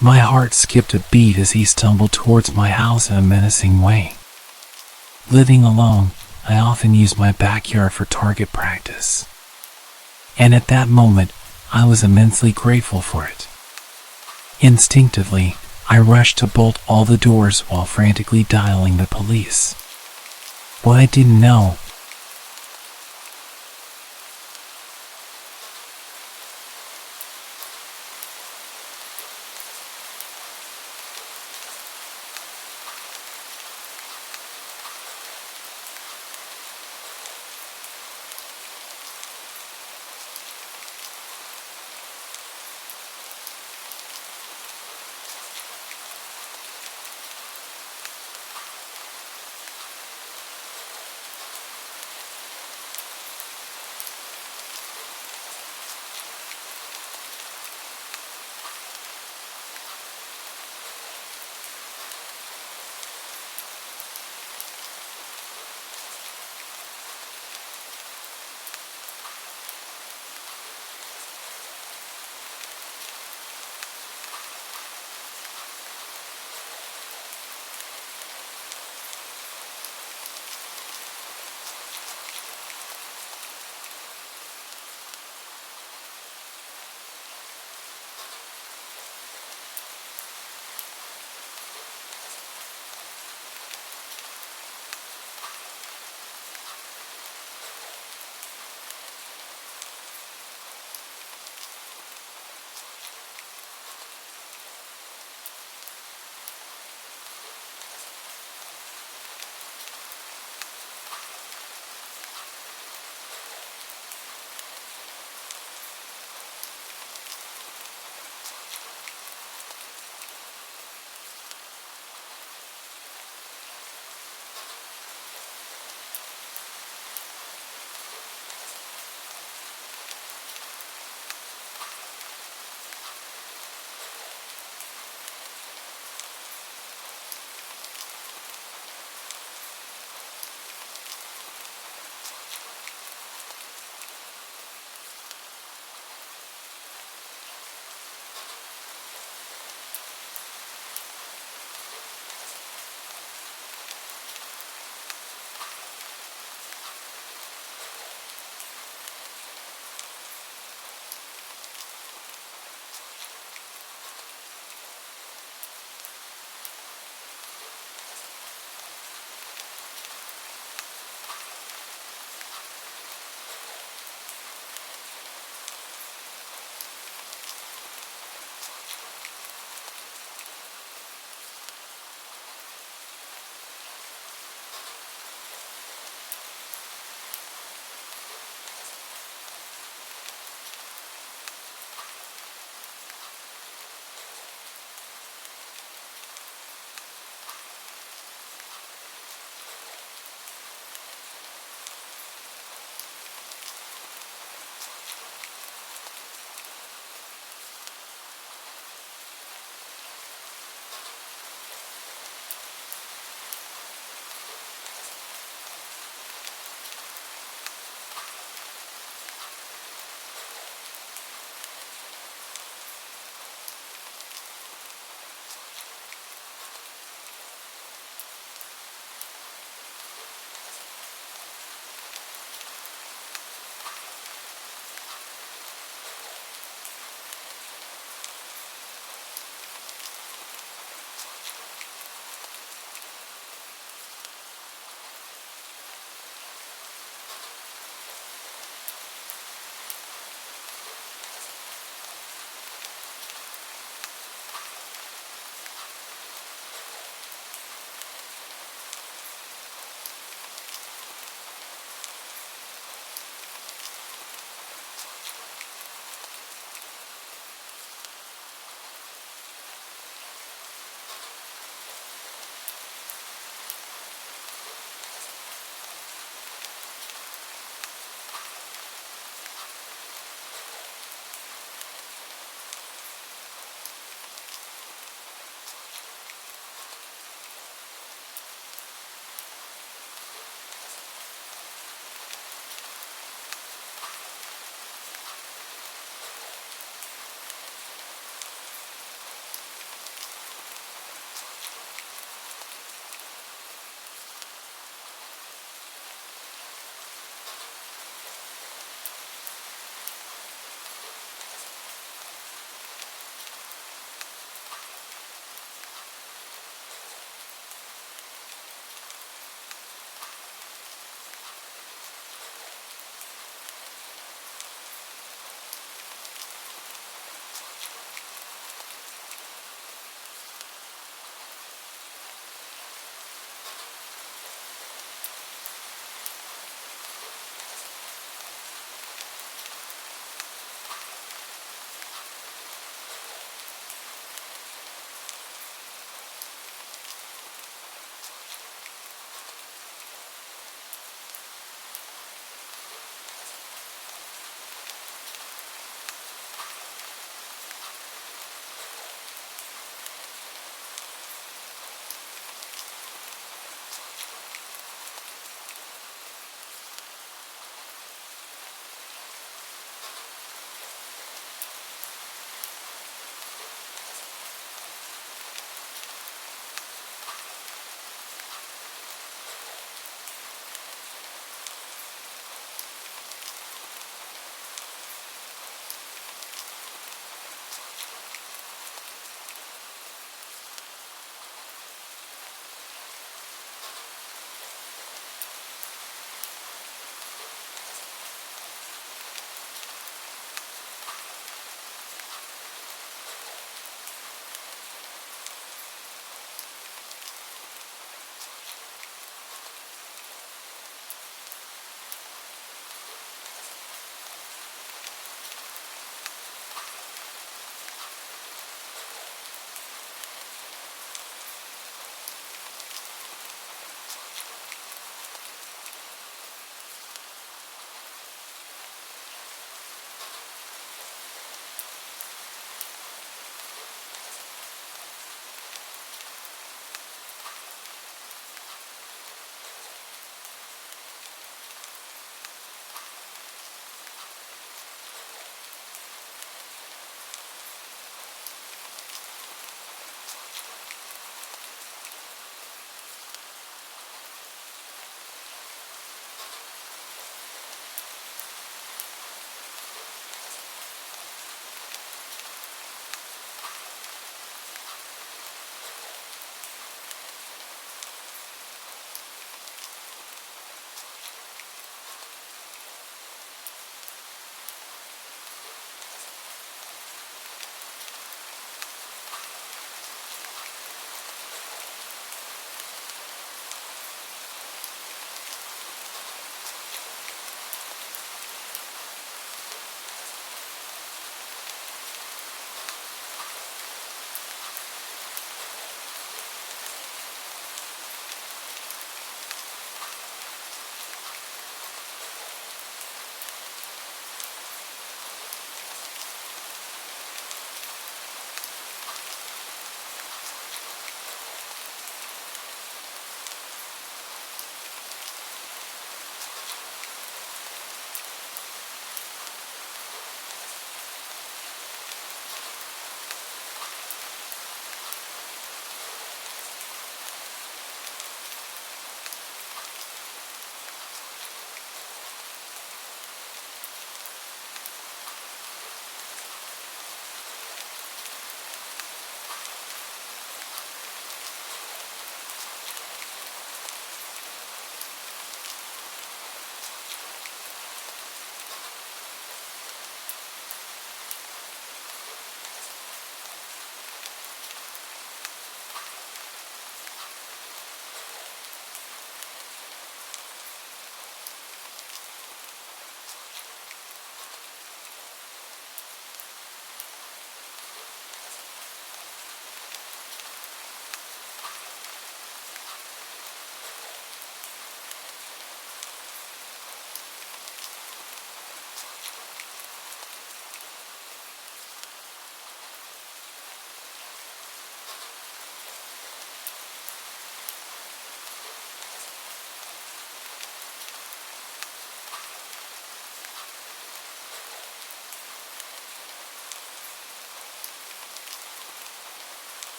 [SPEAKER 1] My heart skipped a beat as he stumbled towards my house in a menacing way. Living alone, I often used my backyard for target practice. And at that moment, I was immensely grateful for it. Instinctively, I rushed to bolt all the doors while frantically dialing the police. What I didn't know